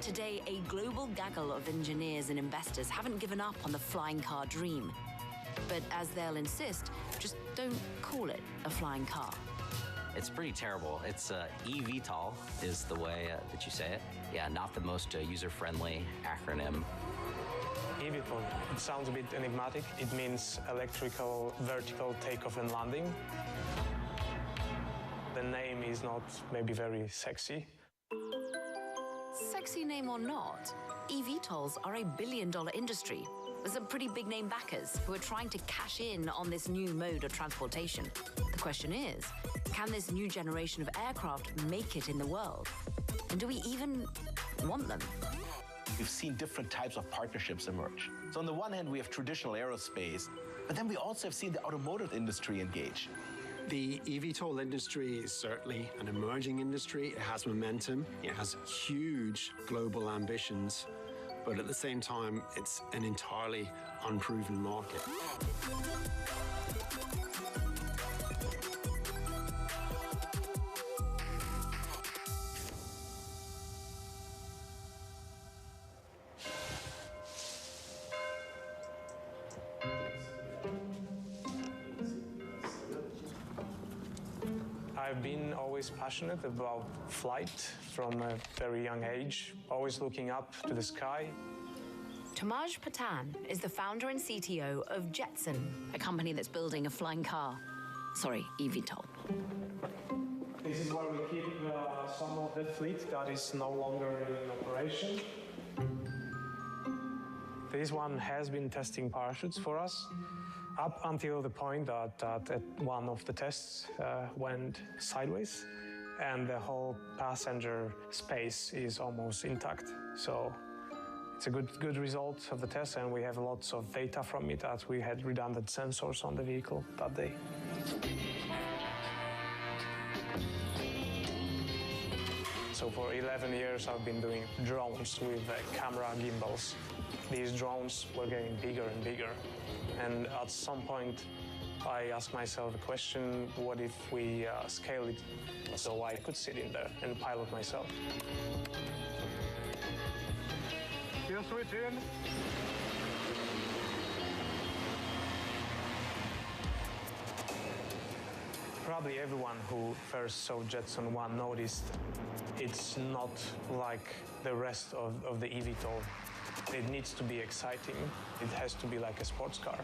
Today, a global gaggle of engineers and investors haven't given up on the flying car dream. But as they'll insist, just don't call it a flying car. It's pretty terrible. It's eVTOL is the way that you say it. Yeah, not the most user-friendly acronym. eVTOL, it sounds a bit enigmatic. It means electrical vertical takeoff and landing. The name is not maybe very sexy. Sexy name or not, eVTOLs are a billion-dollar industry. There's some pretty big-name backers who are trying to cash in on this new mode of transportation. The question is, can this new generation of aircraft make it in the world? And do we even want them? We've seen different types of partnerships emerge. So on the one hand, we have traditional aerospace, but then we also have seen the automotive industry engage. The eVTOL industry is certainly an emerging industry. It has momentum. It has huge global ambitions. But at the same time, it's an entirely unproven market. I've been always passionate about flight from a very young age, always looking up to the sky. Tamaj Patan is the founder and CTO of Jetson, a company that's building a flying car. Sorry, eVTOL. This is where we keep some of the fleet that is no longer in operation. This one has been testing parachutes for us, up until the point that one of the tests went sideways, and the whole passenger space is almost intact. So it's a good result of the test, and we have lots of data from it as we had redundant sensors on the vehicle that day. So for 11 years, I've been doing drones with camera gimbals. These drones were getting bigger and bigger. And at some point, I asked myself the question, what if we scale it so I could sit in there and pilot myself? You switch in. Probably everyone who first saw Jetson 1 noticed it's not like the rest of the eVTOL It needs to be exciting. It has to be like a sports car.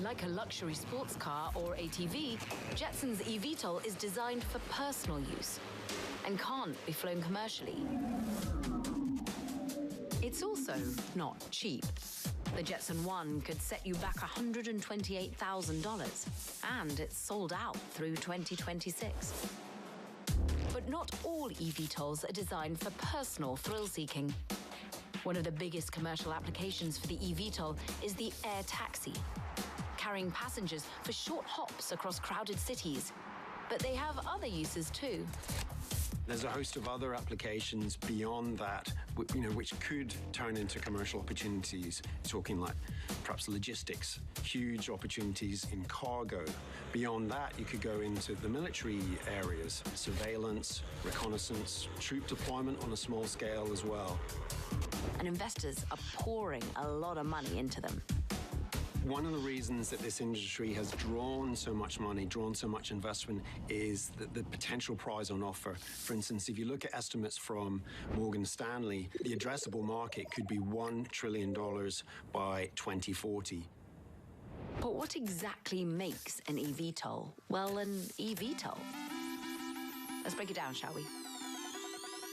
Like a luxury sports car or ATV, Jetson's eVTOL is designed for personal use and can't be flown commercially. It's also not cheap. The Jetson 1 could set you back $128,000, and it's sold out through 2026. But not all eVTOLs are designed for personal thrill-seeking. One of the biggest commercial applications for the eVTOL is the air taxi, carrying passengers for short hops across crowded cities. But they have other uses too. There's a host of other applications beyond that, which could turn into commercial opportunities. Talking like perhaps logistics, huge opportunities in cargo. Beyond that, you could go into the military areas, surveillance, reconnaissance, troop deployment on a small scale as well. And investors are pouring a lot of money into them. One of the reasons that this industry has drawn so much money, drawn so much investment, is the potential prize on offer. For instance, if you look at estimates from Morgan Stanley, the addressable market could be $1 trillion by 2040. But what exactly makes an eVTOL? Well, an eVTOL. Let's break it down, shall we?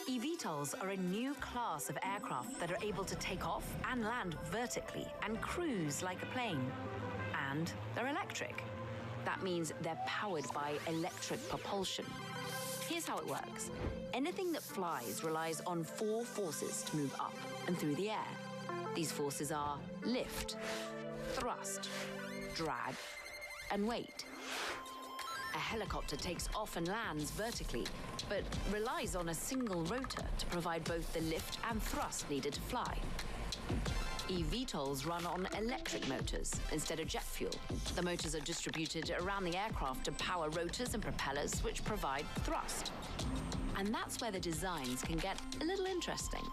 eVTOLs are a new class of aircraft that are able to take off and land vertically and cruise like a plane. And they're electric. That means they're powered by electric propulsion. Here's how it works. Anything that flies relies on 4 forces to move up and through the air. These forces are lift, thrust, drag, and weight. A helicopter takes off and lands vertically, but relies on a single rotor to provide both the lift and thrust needed to fly. eVTOLs run on electric motors instead of jet fuel. The motors are distributed around the aircraft to power rotors and propellers, which provide thrust. And that's where the designs can get a little interesting.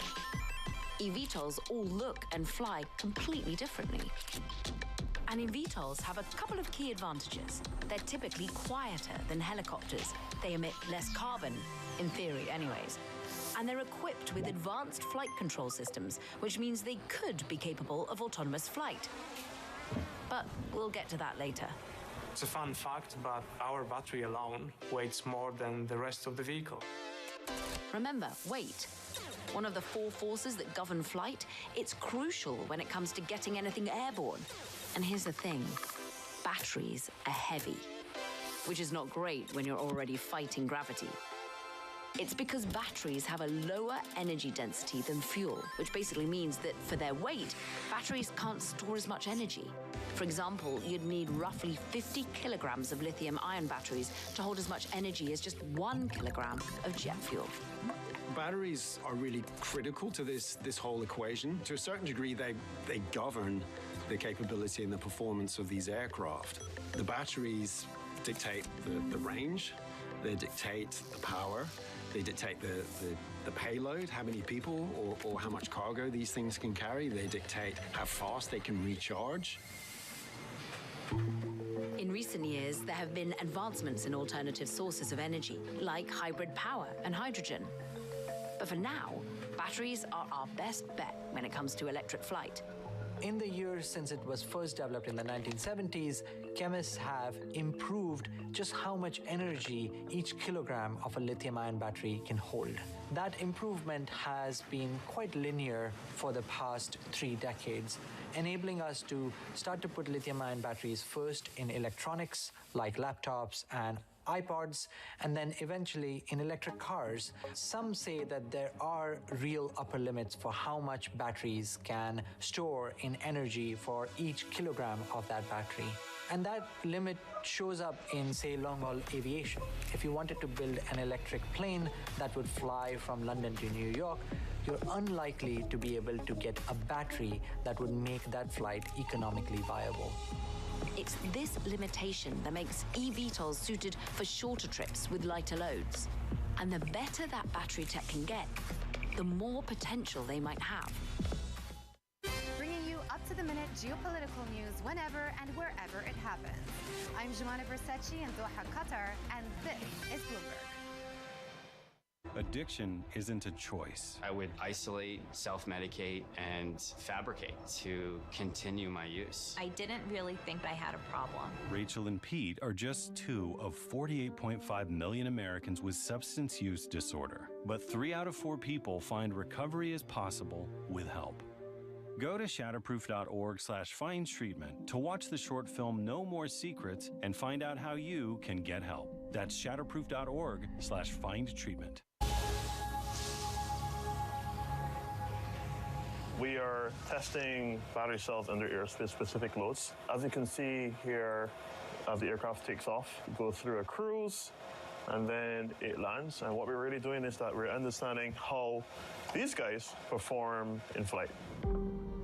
eVTOLs all look and fly completely differently. And eVTOLs have a couple of key advantages. They're typically quieter than helicopters. They emit less carbon, in theory anyways. And they're equipped with advanced flight control systems, which means they could be capable of autonomous flight. But we'll get to that later. It's a fun fact, but our battery alone weighs more than the rest of the vehicle. Remember, weight. One of the 4 forces that govern flight, it's crucial when it comes to getting anything airborne. And here's the thing, batteries are heavy, which is not great when you're already fighting gravity. It's because batteries have a lower energy density than fuel, which basically means that for their weight, batteries can't store as much energy. For example, you'd need roughly 50 kilograms of lithium-ion batteries to hold as much energy as just 1 kilogram of jet fuel. Batteries are really critical to this whole equation. To a certain degree, they govern the capability and the performance of these aircraft. The batteries dictate the range, they dictate the power, they dictate the payload, how many people or how much cargo these things can carry, they dictate how fast they can recharge. In recent years, there have been advancements in alternative sources of energy, like hybrid power and hydrogen. But for now, batteries are our best bet when it comes to electric flight. In the years since it was first developed in the 1970s, chemists have improved just how much energy each kilogram of a lithium-ion battery can hold. That improvement has been quite linear for the past 3 decades, enabling us to start to put lithium-ion batteries first in electronics like laptops and iPods, and then eventually in electric cars. Some say that there are real upper limits for how much batteries can store in energy for each kilogram of that battery. And that limit shows up in, say, long-haul aviation. If you wanted to build an electric plane that would fly from London to New York, you're unlikely to be able to get a battery that would make that flight economically viable. It's this limitation that makes eVTOLs suited for shorter trips with lighter loads. And the better that battery tech can get, the more potential they might have. Bringing you up-to-the-minute geopolitical news whenever and wherever it happens. I'm Jumana Versace in Doha, Qatar, and this is Bloomberg. Addiction isn't a choice. I would isolate, self-medicate, and fabricate to continue my use. I didn't really think I had a problem. Rachel and Pete are just 2 of 48.5 million Americans with substance use disorder. But 3 out of 4 people find recovery is possible with help. Go to shatterproof.org/findtreatment to watch the short film No More Secrets and find out how you can get help. That's shatterproof.org/findtreatment. We are testing battery cells under airspace-specific loads. As you can see here, as the aircraft takes off, it goes through a cruise, and then it lands. And what we're really doing is that we're understanding how these guys perform in flight.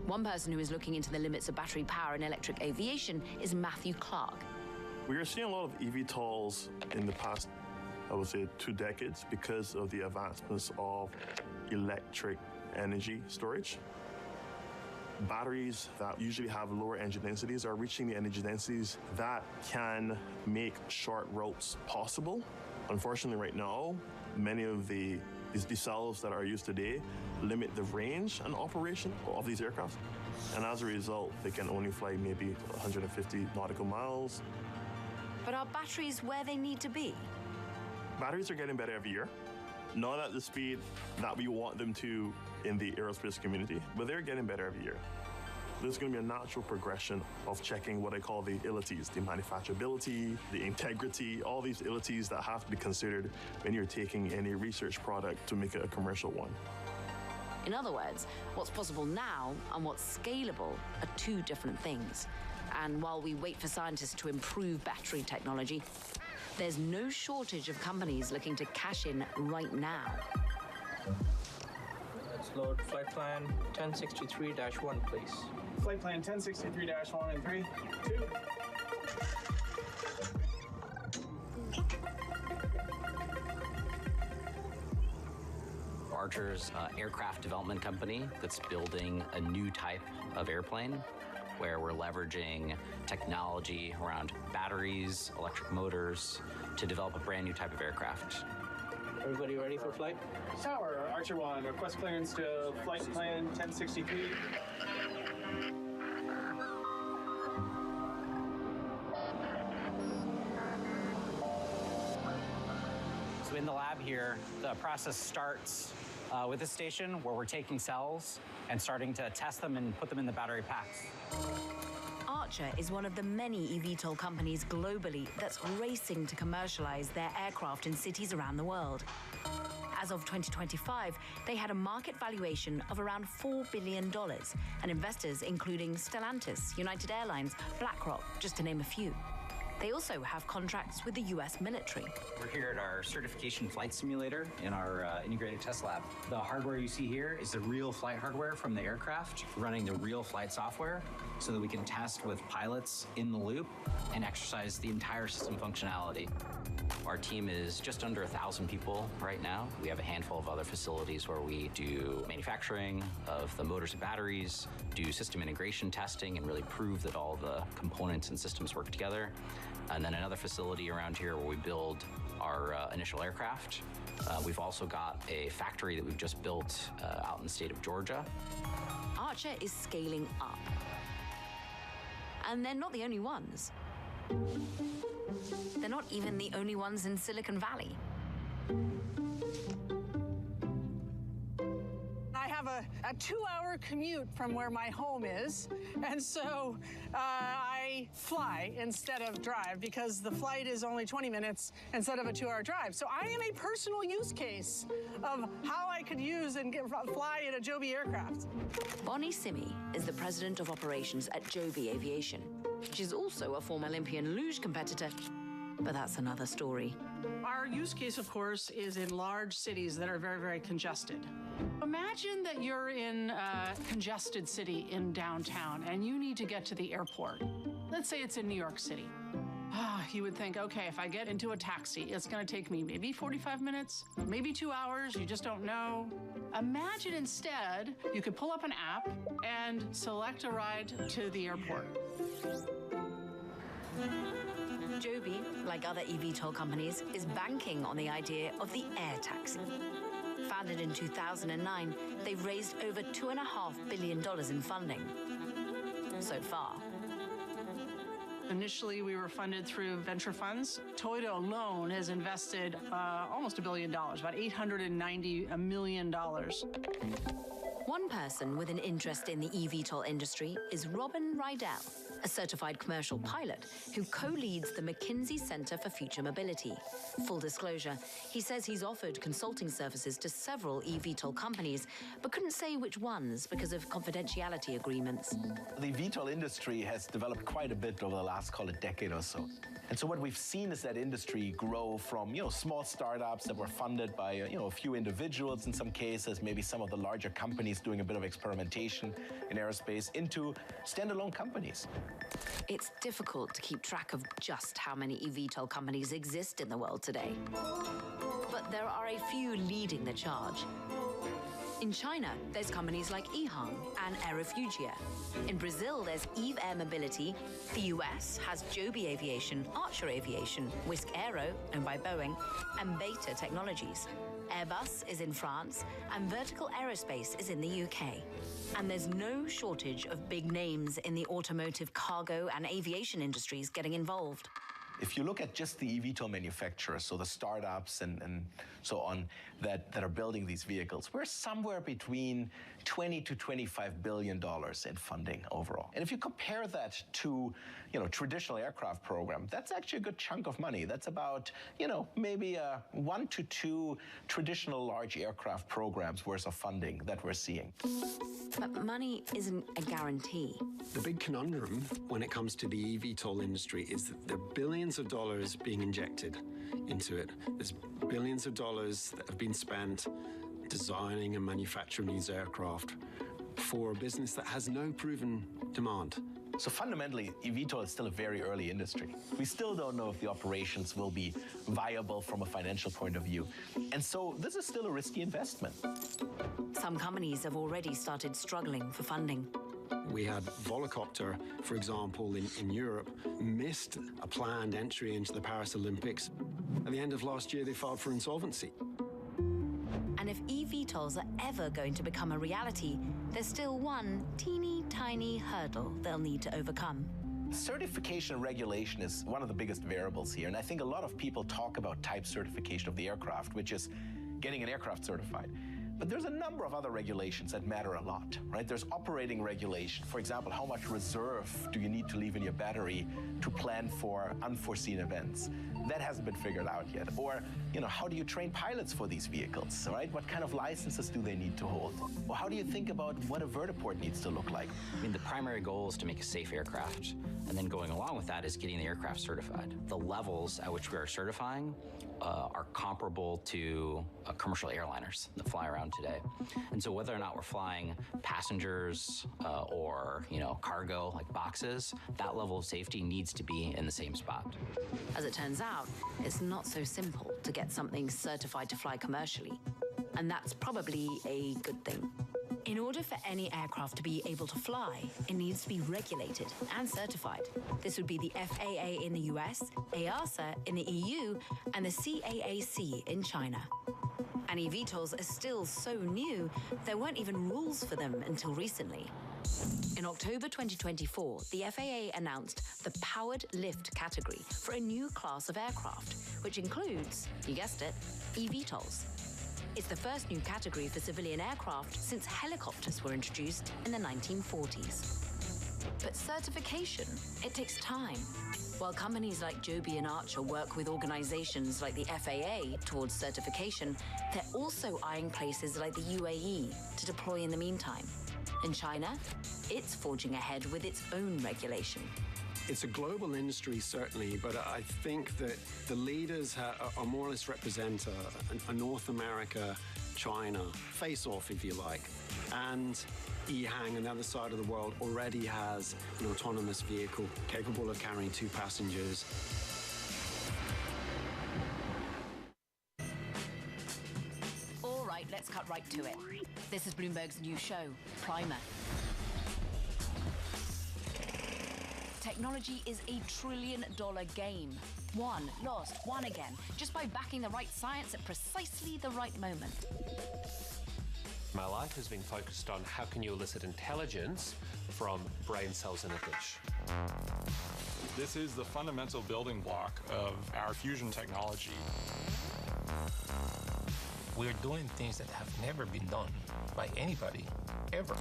One person who is looking into the limits of battery power in electric aviation is Matthew Clark. We are seeing a lot of eVTOLs in the past, I would say, 2 decades because of the advancements of electric energy storage. Batteries that usually have lower engine densities are reaching the energy densities that can make short routes possible. Unfortunately, right now, many of these cells that are used today limit the range and operation of these aircraft. And as a result, they can only fly maybe 150 nautical miles. But are batteries where they need to be? Batteries are getting better every year. Not at the speed that we want them to in the aerospace community, but they're getting better every year. There's going to be a natural progression of checking what I call the illities, the manufacturability, the integrity, all these illities that have to be considered when you're taking any research product to make it a commercial one. In other words, what's possible now and what's scalable are 2 different things. And while we wait for scientists to improve battery technology, there's no shortage of companies looking to cash in right now. Let's load flight plan 1063-1, please. Flight plan 1063-1 in 3, 2. Archer's aircraft development company that's building a new type of airplane where we're leveraging technology around batteries, electric motors to develop a brand new type of aircraft. Everybody ready for flight? Tower, Archer 1, request clearance to flight plan 1063. So in the lab here, the process starts with this station where we're taking cells and starting to test them and put them in the battery packs. Archer is one of the many eVTOL companies globally that's racing to commercialize their aircraft in cities around the world. As of 2025, they had a market valuation of around $4 billion, and investors including Stellantis, United Airlines, BlackRock, just to name a few. They also have contracts with the US military. We're here at our certification flight simulator in our integrated test lab. The hardware you see here is the real flight hardware from the aircraft, running the real flight software so that we can test with pilots in the loop and exercise the entire system functionality. Our team is just under 1,000 people right now. We have a handful of other facilities where we do manufacturing of the motors and batteries, do system integration testing, and really prove that all the components and systems work together. And then another facility around here where we build our initial aircraft. We've also got a factory that we've just built out in the state of Georgia. Archer is scaling up. And they're not the only ones. They're not even the only ones in Silicon Valley. I have a 2-hour commute from where my home is, and so I fly instead of drive because the flight is only 20 minutes instead of a 2-hour drive. So I am a personal use case of how I could use and fly in a Joby aircraft. Bonnie Simi is the president of operations at Joby Aviation. She's also a former Olympian luge competitor, but that's another story. Our use case, of course, is in large cities that are very, very congested. Imagine that you're in a congested city in downtown and you need to get to the airport. Let's say it's in New York City. You would think, okay, if I get into a taxi, it's going to take me maybe 45 minutes, maybe 2 hours, you just don't know. Imagine instead you could pull up an app and select a ride to the airport. Joby, like other eVTOL companies, is banking on the idea of the air taxi. Founded in 2009, they've raised over $2.5 billion in funding so far. Initially, we were funded through venture funds. Toyota alone has invested almost $1 billion, about $890 million. One person with an interest in the eVTOL industry is Robin Rydell, a certified commercial pilot who co-leads the McKinsey Center for Future Mobility. Full disclosure, he says he's offered consulting services to several eVTOL companies, but couldn't say which ones because of confidentiality agreements. The VTOL industry has developed quite a bit over the last, call it, decade or so. And so what we've seen is that industry grow from, small startups that were funded by, a few individuals in some cases, maybe some of the larger companies doing a bit of experimentation in aerospace, into standalone companies. It's difficult to keep track of just how many eVTOL companies exist in the world today. But there are a few leading the charge. In China, there's companies like EHang and Aerofugia. In Brazil, there's Eve Air Mobility. The US has Joby Aviation, Archer Aviation, Whisk Aero, owned by Boeing, and Beta Technologies. Airbus is in France, and Vertical Aerospace is in the UK. And there's no shortage of big names in the automotive, cargo, and aviation industries getting involved. If you look at just the eVTOL manufacturers, so the startups and so on that are building these vehicles, we're somewhere between $20 to $25 billion in funding overall. And if you compare that to, traditional aircraft program, that's actually a good chunk of money. That's about, maybe 1 to 2 traditional large aircraft programs worth of funding that we're seeing. But money isn't a guarantee. The big conundrum when it comes to the eVTOL industry is that there are billions of dollars being injected into it. There's billions of dollars that have been spent designing and manufacturing these aircraft for a business that has no proven demand. So fundamentally, eVTOL is still a very early industry. We still don't know if the operations will be viable from a financial point of view. And so this is still a risky investment. Some companies have already started struggling for funding. We had Volocopter, for example, in Europe, missed a planned entry into the Paris Olympics. At the end of last year, they filed for insolvency. And if eVTOLs are ever going to become a reality, there's still one teeny tiny hurdle they'll need to overcome. Certification and regulation is one of the biggest variables here. And I think a lot of people talk about type certification of the aircraft, which is getting an aircraft certified. But there's a number of other regulations that matter a lot, right? There's operating regulation. For example, how much reserve do you need to leave in your battery to plan for unforeseen events? That hasn't been figured out yet. Or, how do you train pilots for these vehicles, right? What kind of licenses do they need to hold? Or how do you think about what a vertiport needs to look like? The primary goal is to make a safe aircraft. And then going along with that is getting the aircraft certified. The levels at which we are certifying are comparable to commercial airliners that fly around today. And so whether or not we're flying passengers or, cargo like boxes, that level of safety needs to be in the same spot. As it turns out, it's not so simple to get something certified to fly commercially. And that's probably a good thing. In order for any aircraft to be able to fly, it needs to be regulated and certified. This would be the FAA in the US, EASA in the EU, and the CAAC in China. And eVTOLs are still so new, there weren't even rules for them until recently. In October 2024, the FAA announced the powered lift category for a new class of aircraft, which includes, you guessed it, eVTOLs. It's the first new category for civilian aircraft since helicopters were introduced in the 1940s. But certification, it takes time. While companies like Joby and Archer work with organizations like the FAA towards certification, they're also eyeing places like the UAE to deploy in the meantime. In China, it's forging ahead with its own regulation. It's a global industry, certainly, but I think that the leaders are more or less represent a North America, China face-off, if you like. And EHang on the other side of the world already has an autonomous vehicle capable of carrying 2 passengers. All right, let's cut right to it. This is Bloomberg's new show, Primer. technology is a $1 trillion game. Won, lost, won again, just by backing the right science at precisely the right moment. My life has been focused on how can you elicit intelligence from brain cells in a dish. This is the fundamental building block of our fusion technology. We're doing things that have never been done by anybody, ever.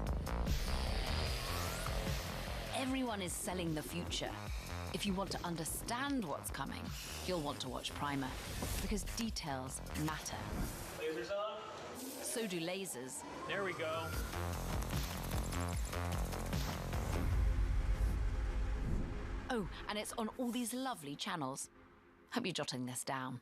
Everyone is selling the future. If you want to understand what's coming, you'll want to watch Primer, because details matter. Lasers on. So do lasers. There we go. Oh, and it's on all these lovely channels. Hope you're jotting this down.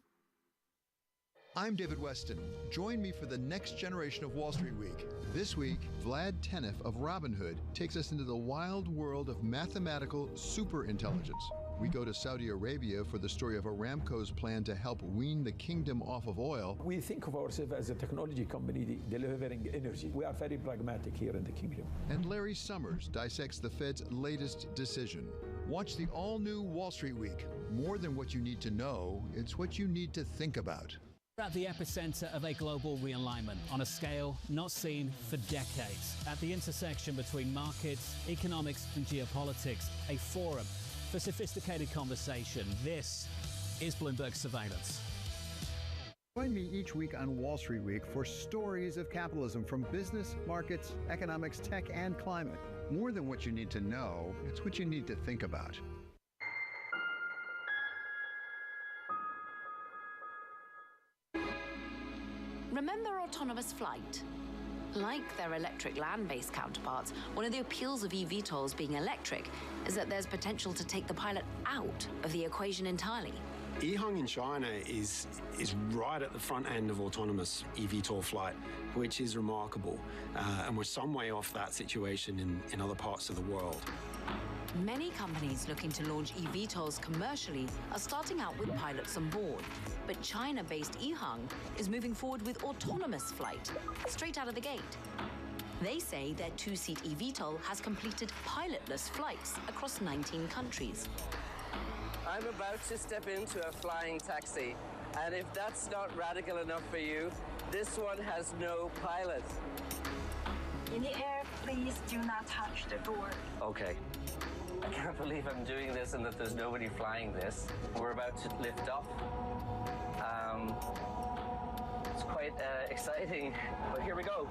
I'm David Weston. Join me for the next generation of Wall Street Week. This week, Vlad Tenev of Robinhood takes us into the wild world of mathematical superintelligence. We go to Saudi Arabia for the story of Aramco's plan to help wean the kingdom off of oil. We think of ourselves as a technology company delivering energy. We are very pragmatic here in the kingdom. And Larry Summers dissects the Fed's latest decision. Watch the all-new Wall Street Week. More than what you need to know, it's what you need to think about. We're at the epicenter of a global realignment on a scale not seen for decades. At the intersection between markets, economics, and geopolitics, a forum for sophisticated conversation. This is Bloomberg Surveillance. Join me each week on Wall Street Week for stories of capitalism from business, markets, economics, tech, and climate. More than what you need to know, it's what you need to think about. Remember autonomous flight? Like their electric land-based counterparts, one of the appeals of eVTOLs being electric is that there's potential to take the pilot out of the equation entirely. EHang in China is right at the front end of autonomous eVTOL flight, which is remarkable. And we're some way off that situation in other parts of the world. Many companies looking to launch eVTOLs commercially are starting out with pilots on board. But China-based EHang is moving forward with autonomous flight, straight out of the gate. They say their two-seat eVTOL has completed pilotless flights across 19 countries. I'm about to step into a flying taxi, and if that's not radical enough for you, this one has no pilot. In the air, please do not touch the door. Okay. I can't believe I'm doing this and that there's nobody flying this. We're about to lift off. It's quite exciting, but here we go.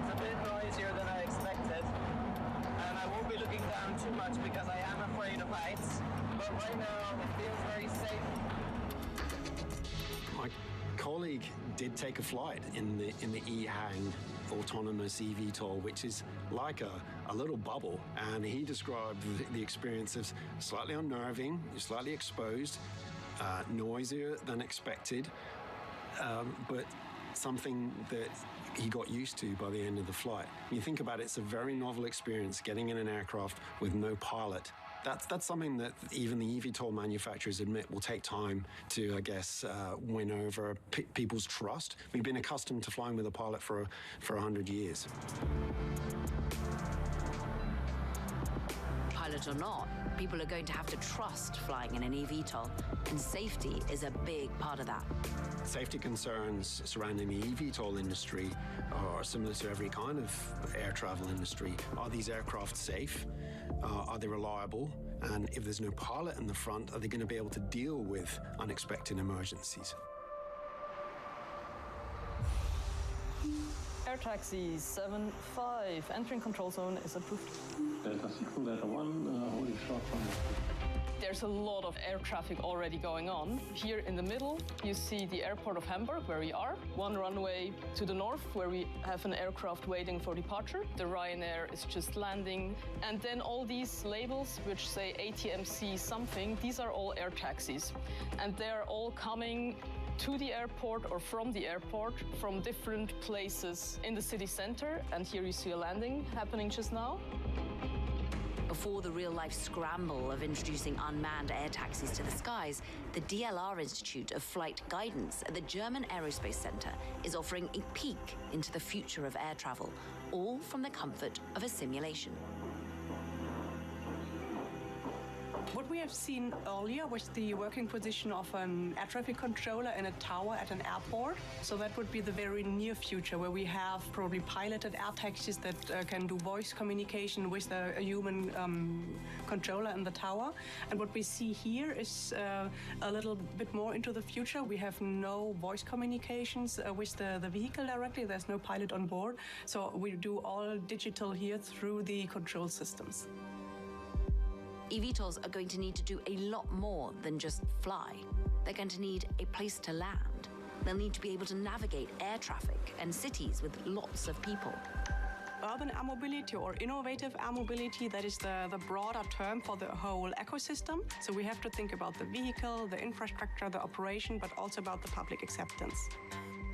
It's a bit noisier than I expected, and I won't be looking down too much because I am afraid of heights, but right now it feels very safe. My colleague did take a flight in the EHang autonomous eVTOL, which is like a little bubble, and he described the experience as slightly unnerving, slightly exposed, noisier than expected, but something that he got used to by the end of the flight. When you think about it, it's a very novel experience getting in an aircraft with no pilot. That's something that even the eVTOL manufacturers admit will take time to, I guess, win over people's trust. We've been accustomed to flying with a pilot for 100 years. Pilot or not, people are going to have to trust flying in an eVTOL, and safety is a big part of that. Safety concerns surrounding the eVTOL industry are similar to every kind of air travel industry. Are these aircraft safe? Are they reliable? And if there's no pilot in the front, are they going to be able to deal with unexpected emergencies? Air taxi 7-5, entering control zone is approved. Delta 6, Delta 1, holding short from. There's a lot of air traffic already going on. Here in the middle, you see the airport of Hamburg, where we are. One runway to the north, where we have an aircraft waiting for departure. The Ryanair is just landing. And then all these labels, which say ATMC something, these are all air taxis. And they're all coming to the airport or from the airport from different places in the city center. And here you see a landing happening just now. Before the real-life scramble of introducing unmanned air taxis to the skies, the DLR Institute of Flight Guidance at the German Aerospace Center is offering a peek into the future of air travel, all from the comfort of a simulation. What we have seen earlier was the working position of an air traffic controller in a tower at an airport. So that would be the very near future, where we have probably piloted air taxis that can do voice communication with a human controller in the tower. And what we see here is a little bit more into the future. We have no voice communications with the vehicle directly. There's no pilot on board. So we do all digital here through the control systems. eVTOLs are going to need to do a lot more than just fly. They're going to need a place to land. They'll need to be able to navigate air traffic and cities with lots of people. Urban air mobility or innovative air mobility, that is the broader term for the whole ecosystem. So we have to think about the vehicle, the infrastructure, the operation, but also about the public acceptance.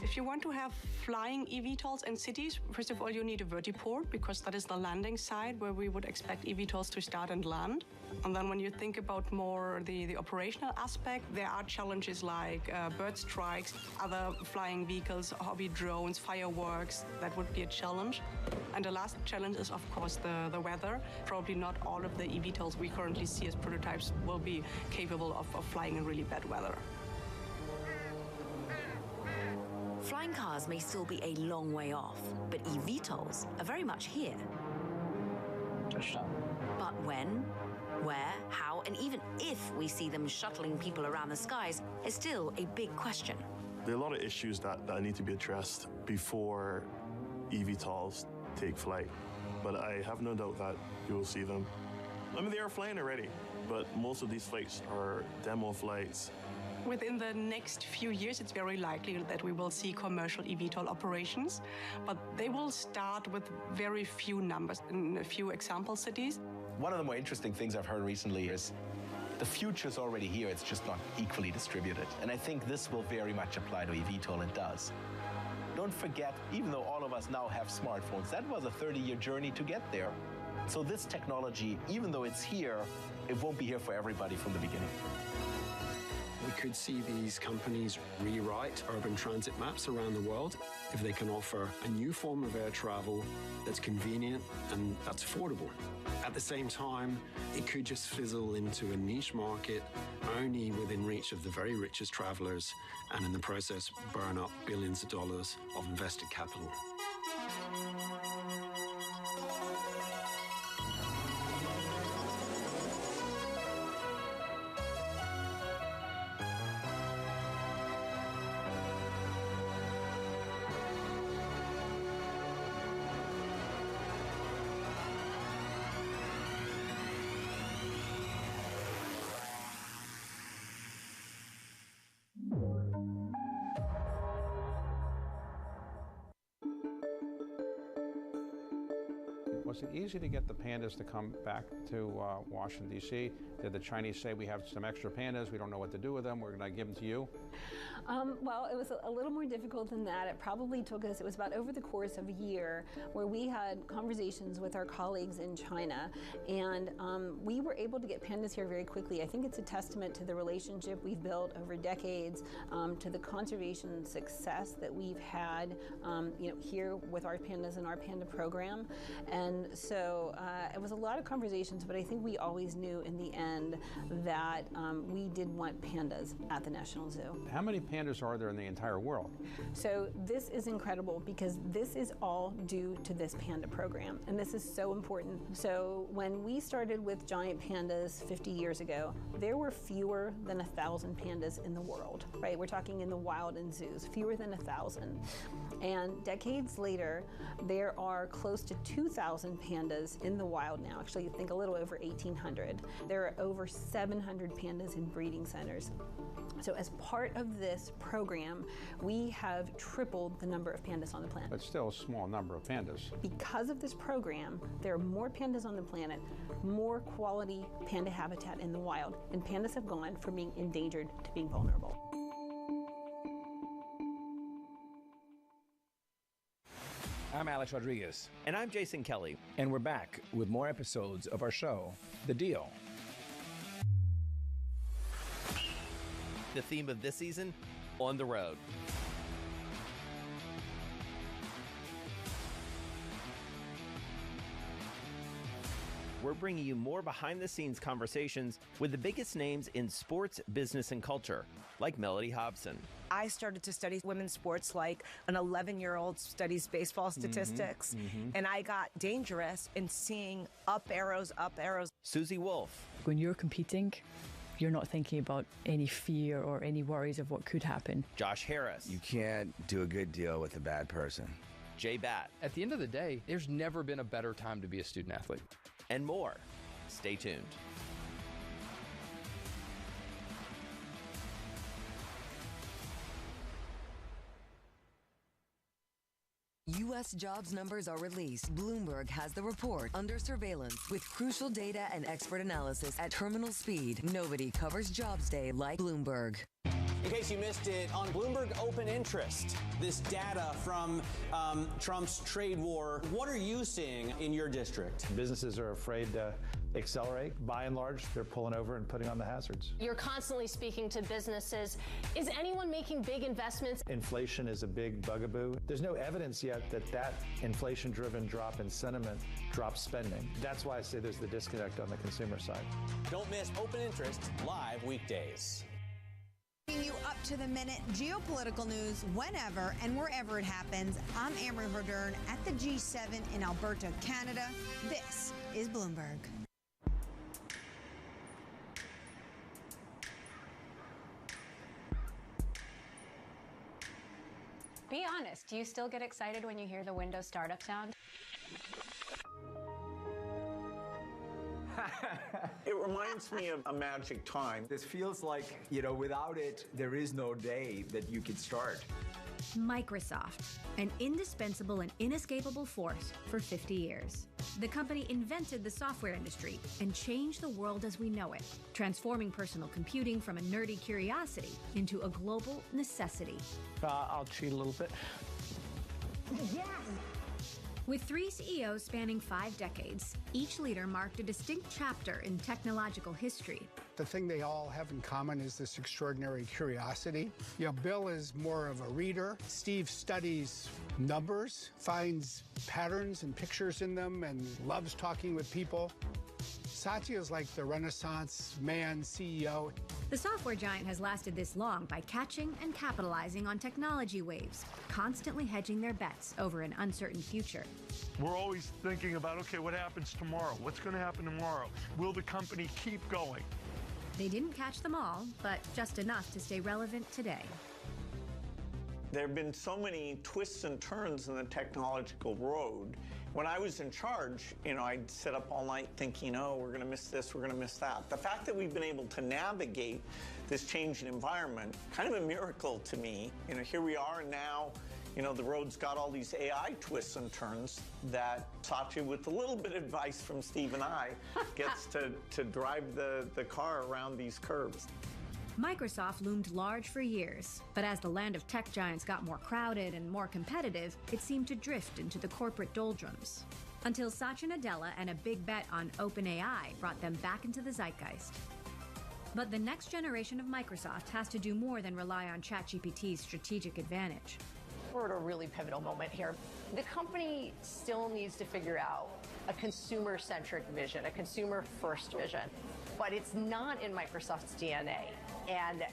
If you want to have flying eVTOLs in cities, first of all, you need a vertiport, because that is the landing site where we would expect eVTOLs to start and land. And then when you think about more the operational aspect, there are challenges like bird strikes, other flying vehicles, hobby drones, fireworks. That would be a challenge. And the last challenge is, of course, the weather. Probably not all of the eVTOLs we currently see as prototypes will be capable of flying in really bad weather. Flying cars may still be a long way off, but eVTOLs are very much here. Touchdown. But when, where, how, and even if we see them shuttling people around the skies is still a big question. There are a lot of issues that need to be addressed before eVTOLs take flight, but I have no doubt that you will see them. I mean, they are flying already, but most of these flights are demo flights. Within the next few years, it's very likely that we will see commercial eVTOL operations, but they will start with very few numbers in a few example cities. One of the more interesting things I've heard recently is the future's already here, it's just not equally distributed. And I think this will very much apply to eVTOL, and does. Don't forget, even though all of us now have smartphones, that was a 30-year journey to get there. So this technology, even though it's here, it won't be here for everybody from the beginning. We could see these companies rewrite urban transit maps around the world if they can offer a new form of air travel that's convenient and that's affordable. At the same time, it could just fizzle into a niche market only within reach of the very richest travelers, and in the process burn up billions of dollars of invested capital. Was it easy to get the pandas to come back to Washington, D.C.? Did the Chinese say, we have some extra pandas, we don't know what to do with them, we're going to give them to you? Well, it was a little more difficult than that. It probably took us, it was about over the course of a year, where we had conversations with our colleagues in China, and we were able to get pandas here very quickly. I think it's a testament to the relationship we've built over decades, to the conservation success that we've had here with our pandas and our panda program. And so it was a lot of conversations, but I think we always knew in the end that we did want pandas at the National Zoo. How many pandas are there in the entire world? So this is incredible, because this is all due to this panda program, and this is so important. So when we started with giant pandas 50 years ago, there were fewer than 1,000 pandas in the world, right? We're talking in the wild and zoos, fewer than 1,000. And decades later, there are close to 2,000 pandas in the wild now. Actually, I think a little over 1,800. There are over 700 pandas in breeding centers. So as part of this program, we have tripled the number of pandas on the planet. But still a small number of pandas. Because of this program, there are more pandas on the planet, more quality panda habitat in the wild, and pandas have gone from being endangered to being vulnerable. I'm Alex Rodriguez. And I'm Jason Kelly. And we're back with more episodes of our show, The Deal. The theme of this season, On the Road. we're bringing you more behind-the-scenes conversations with the biggest names in sports, business, and culture, like Melody Hobson. I started to study women's sports like an 11-year-old studies baseball statistics, and I got dangerous in seeing up arrows. Susie Wolf. When you're competing, you're not thinking about any fear or any worries of what could happen. Josh Harris. You can't do a good deal with a bad person. Jay Batt. At the end of the day, there's never been a better time to be a student athlete. And more. Stay tuned. U.S. jobs numbers are released. Bloomberg has the report under surveillance with crucial data and expert analysis at terminal speed. Nobody covers Jobs Day like Bloomberg. In case you missed it, on Bloomberg Open Interest, this data from Trump's trade war, what are you seeing in your district? Businesses are afraid to accelerate. By and large, they're pulling over and putting on the hazards. You're constantly speaking to businesses. Is anyone making big investments? Inflation is a big bugaboo. There's no evidence yet that inflation-driven drop in sentiment drops spending. That's why I say there's the disconnect on the consumer side. Don't miss Open Interest live weekdays. Bringing you up to the minute geopolitical news whenever and wherever it happens. I'm Amory Verdern at the G7 in Alberta, Canada. This is Bloomberg. Be honest, do you still get excited when you hear the Windows startup sound? It reminds me of a magic time. This feels like, without it, there is no day that you could start. Microsoft, an indispensable and inescapable force for 50 years. The company invented the software industry and changed the world as we know it, transforming personal computing from a nerdy curiosity into a global necessity. I'll cheat a little bit. Yes! With 3 CEOs spanning 5 decades, each leader marked a distinct chapter in technological history. The thing they all have in common is this extraordinary curiosity. Bill is more of a reader. Steve studies numbers, finds patterns and pictures in them, and loves talking with people. Satya is like the Renaissance man CEO. The software giant has lasted this long by catching and capitalizing on technology waves, constantly hedging their bets over an uncertain future. We're always thinking about, okay, what happens tomorrow? What's going to happen tomorrow? Will the company keep going? They didn't catch them all, but just enough to stay relevant today. There have been so many twists and turns in the technological road. When I was in charge, I'd sit up all night thinking, oh, we're going to miss this, we're going to miss that. The fact that we've been able to navigate this changing environment, kind of a miracle to me. Here we are, and now, the road's got all these AI twists and turns that Satya, with a little bit of advice from Steve and I, gets to drive the car around these curves. Microsoft loomed large for years, but as the land of tech giants got more crowded and more competitive, it seemed to drift into the corporate doldrums. Until Satya Nadella and a big bet on OpenAI brought them back into the zeitgeist. But the next generation of Microsoft has to do more than rely on ChatGPT's strategic advantage. We're at a really pivotal moment here. The company still needs to figure out a consumer-centric vision, a consumer-first vision, but it's not in Microsoft's DNA. And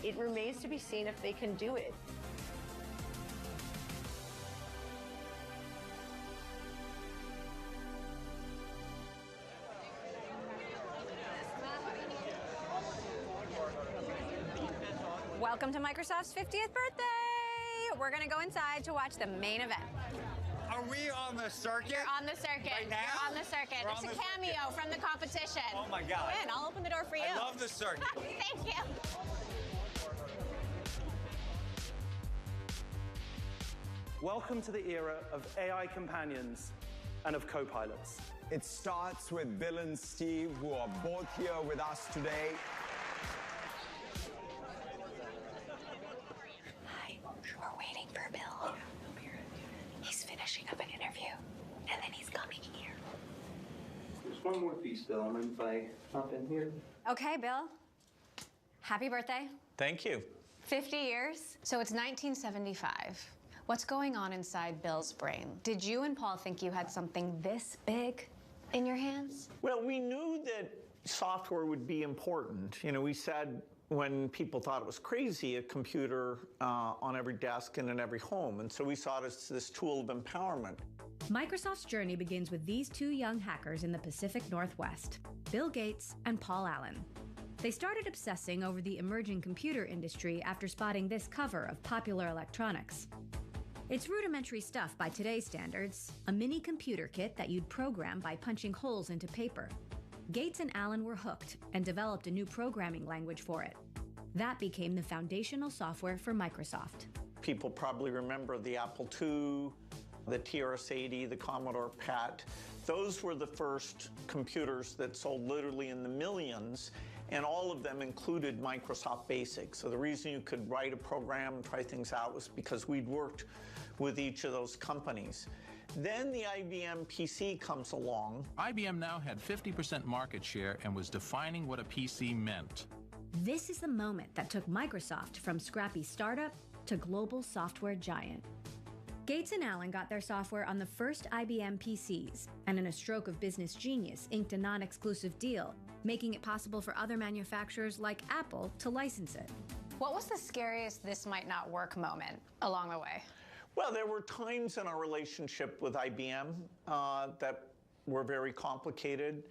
it remains to be seen if they can do it. Welcome to Microsoft's 50th birthday! We're gonna go inside to watch the main event. Are we on the circuit? You're on the circuit. Right now? You're on the circuit. We're There's on a the cameo circuit. from the competition. Oh my God. Go in, I'll open the door for you. I love the circuit. Thank you. Welcome to the era of AI companions and of co-pilots. It starts with Bill and Steve, who are both here with us today. Hi, we're waiting for Bill. He's finishing up an interview, and then he's coming here. There's one more piece, Bill. I'm if I hop in here. Okay, Bill. Happy birthday. Thank you. 50 years. So it's 1975. What's going on inside Bill's brain? Did you and Paul think you had something this big? in your hands? Well, we knew that software would be important. You know, we said when people thought it was crazy, a computer on every desk and in every home. And so we saw it as this tool of empowerment. Microsoft's journey begins with these two young hackers in the Pacific Northwest, Bill Gates and Paul Allen. They started obsessing over the emerging computer industry after spotting this cover of Popular Electronics. It's rudimentary stuff by today's standards, a mini computer kit that you'd program by punching holes into paper. Gates and Allen were hooked and developed a new programming language for it. That became the foundational software for Microsoft. People probably remember the Apple II, the TRS-80, the Commodore PET. Those were the first computers that sold literally in the millions, and all of them included Microsoft Basic. So the reason you could write a program and try things out was because we'd worked with each of those companies. Then the IBM PC comes along. IBM now had 50% market share and was defining what a PC meant. This is the moment that took Microsoft from scrappy startup to global software giant. Gates and Allen got their software on the first IBM PCs, and in a stroke of business genius, inked a non-exclusive deal, making it possible for other manufacturers like Apple to license it. What was the scariest this might not work moment along the way? Well, there were times in our relationship with IBM that were very complicated.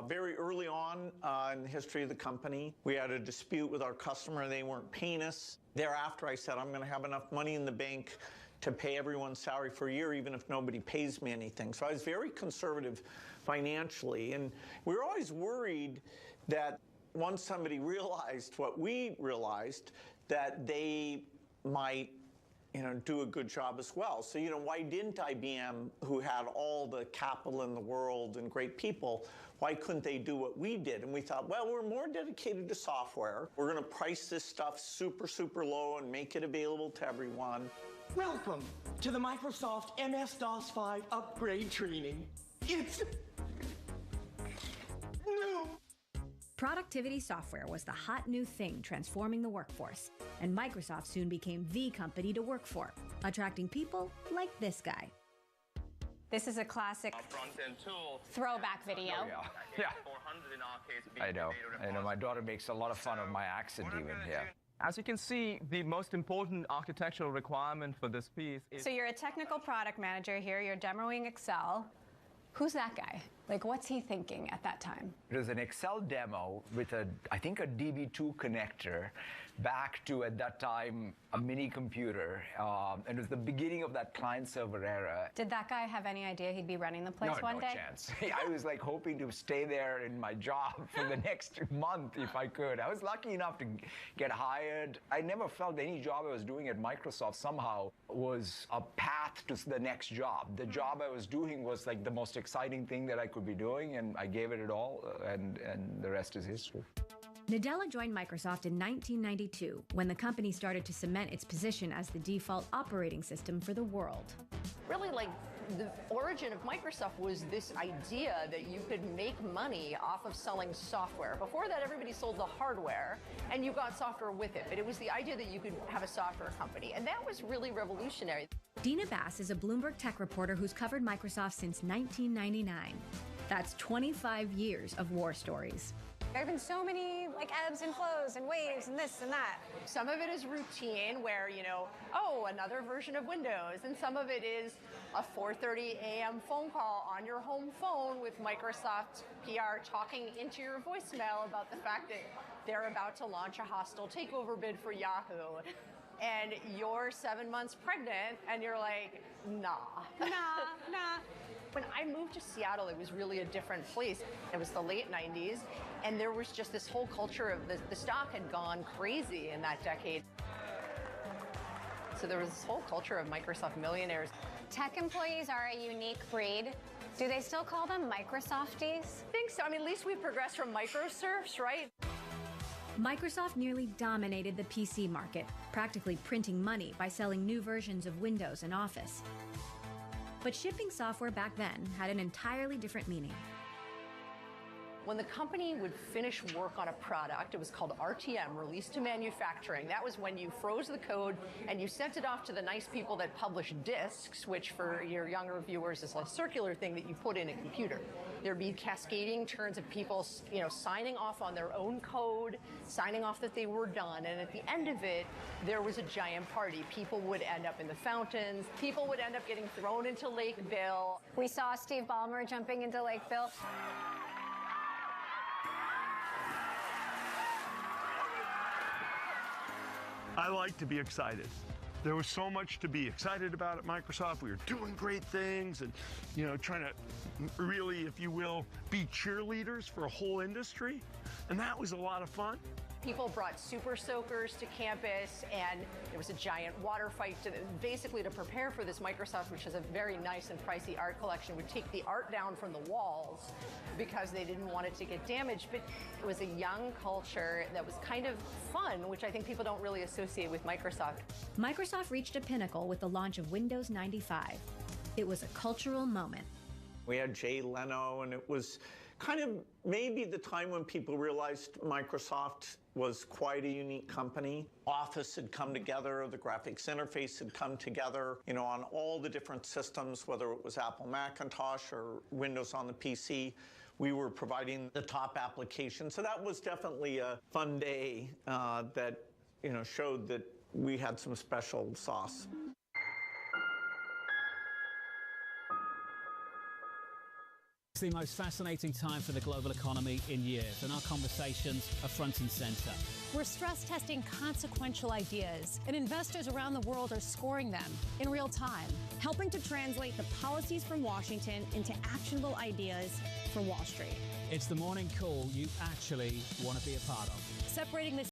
Very early on in the history of the company, we had a dispute with our customer. They weren't paying us. Thereafter, I said, I'm going to have enough money in the bank to pay everyone's salary for a year, even if nobody pays me anything. So I was very conservative financially. And we were always worried that once somebody realized what we realized, that they might do a good job as well. So, why didn't IBM, who had all the capital in the world and great people, why couldn't they do what we did? And we thought, well, we're more dedicated to software. We're going to price this stuff super, super low and make it available to everyone. Welcome to the Microsoft MS-DOS 5 upgrade training. It's new. Productivity software was the hot new thing transforming the workforce, and Microsoft soon became the company to work for, attracting people like this guy. This is a classic throwback video. Yeah. I know. My daughter makes a lot of fun of my accent even here. As you can see, the most important architectural requirement for this piece is... So you're a technical product manager here, you're demoing Excel. Who's that guy? Like, what's he thinking at that time? It was an Excel demo with I think a DB2 connector back to, at that time, a mini computer. And it was the beginning of that client-server era. Did that guy have any idea he'd be running the place one day? No chance. I was like hoping to stay there in my job for the next month if I could. I was lucky enough to get hired. I never felt any job I was doing at Microsoft somehow was a path to the next job. The job I was doing was like the most exciting thing that I could be doing, and I gave it all, and the rest is history. Nadella joined Microsoft in 1992 when the company started to cement its position as the default operating system for the world. Really, like, the origin of Microsoft was this idea that you could make money off of selling software. Before that, everybody sold the hardware, and you got software with it. But it was the idea that you could have a software company, and that was really revolutionary. Dina Bass is a Bloomberg tech reporter who's covered Microsoft since 1999. That's 25 years of war stories. There have been so many ebbs and flows and waves and this and that. Some of it is routine where, another version of Windows. And some of it is a 4:30 a.m. phone call on your home phone with Microsoft PR talking into your voicemail about the fact that they're about to launch a hostile takeover bid for Yahoo. And you're 7 months pregnant and you're like, nah. When I moved to Seattle, it was really a different place. It was the late 90s, and there was just this whole culture of the stock had gone crazy in that decade. So there was this whole culture of Microsoft millionaires. Tech employees are a unique breed. Do they still call them Microsofties? I think so. I mean, at least we've progressed from microserfs, right? Microsoft nearly dominated the PC market, practically printing money by selling new versions of Windows and Office. But shipping software back then had an entirely different meaning. When the company would finish work on a product, it was called RTM, release to manufacturing. That was when you froze the code and you sent it off to the nice people that publish disks, which for your younger viewers is a circular thing that you put in a computer. There'd be cascading turns of people, signing off on their own code, signing off that they were done. And at the end of it, there was a giant party. People would end up in the fountains. People would end up getting thrown into Lake Bill. We saw Steve Ballmer jumping into Lake Bill. I like to be excited. There was so much to be excited about at Microsoft. We were doing great things and, trying to really, if you will, be cheerleaders for a whole industry. And that was a lot of fun. People brought super soakers to campus, and there was a giant water fight. Basically, to prepare for this, Microsoft, which has a very nice and pricey art collection, would take the art down from the walls because they didn't want it to get damaged. But it was a young culture that was kind of fun, which I think people don't really associate with Microsoft. Microsoft reached a pinnacle with the launch of Windows 95. It was a cultural moment. We had Jay Leno, and it was kind of maybe the time when people realized Microsoft was quite a unique company. Office had come together, the graphics interface had come together, on all the different systems, whether it was Apple Macintosh or Windows on the PC. We were providing the top application. So that was definitely a fun day that, showed that we had some special sauce. It's the most fascinating time for the global economy in years, and our conversations are front and center. We're stress testing consequential ideas, and investors around the world are scoring them in real time, helping to translate the policies from Washington into actionable ideas for Wall Street. It's the morning call you actually want to be a part of. Separating the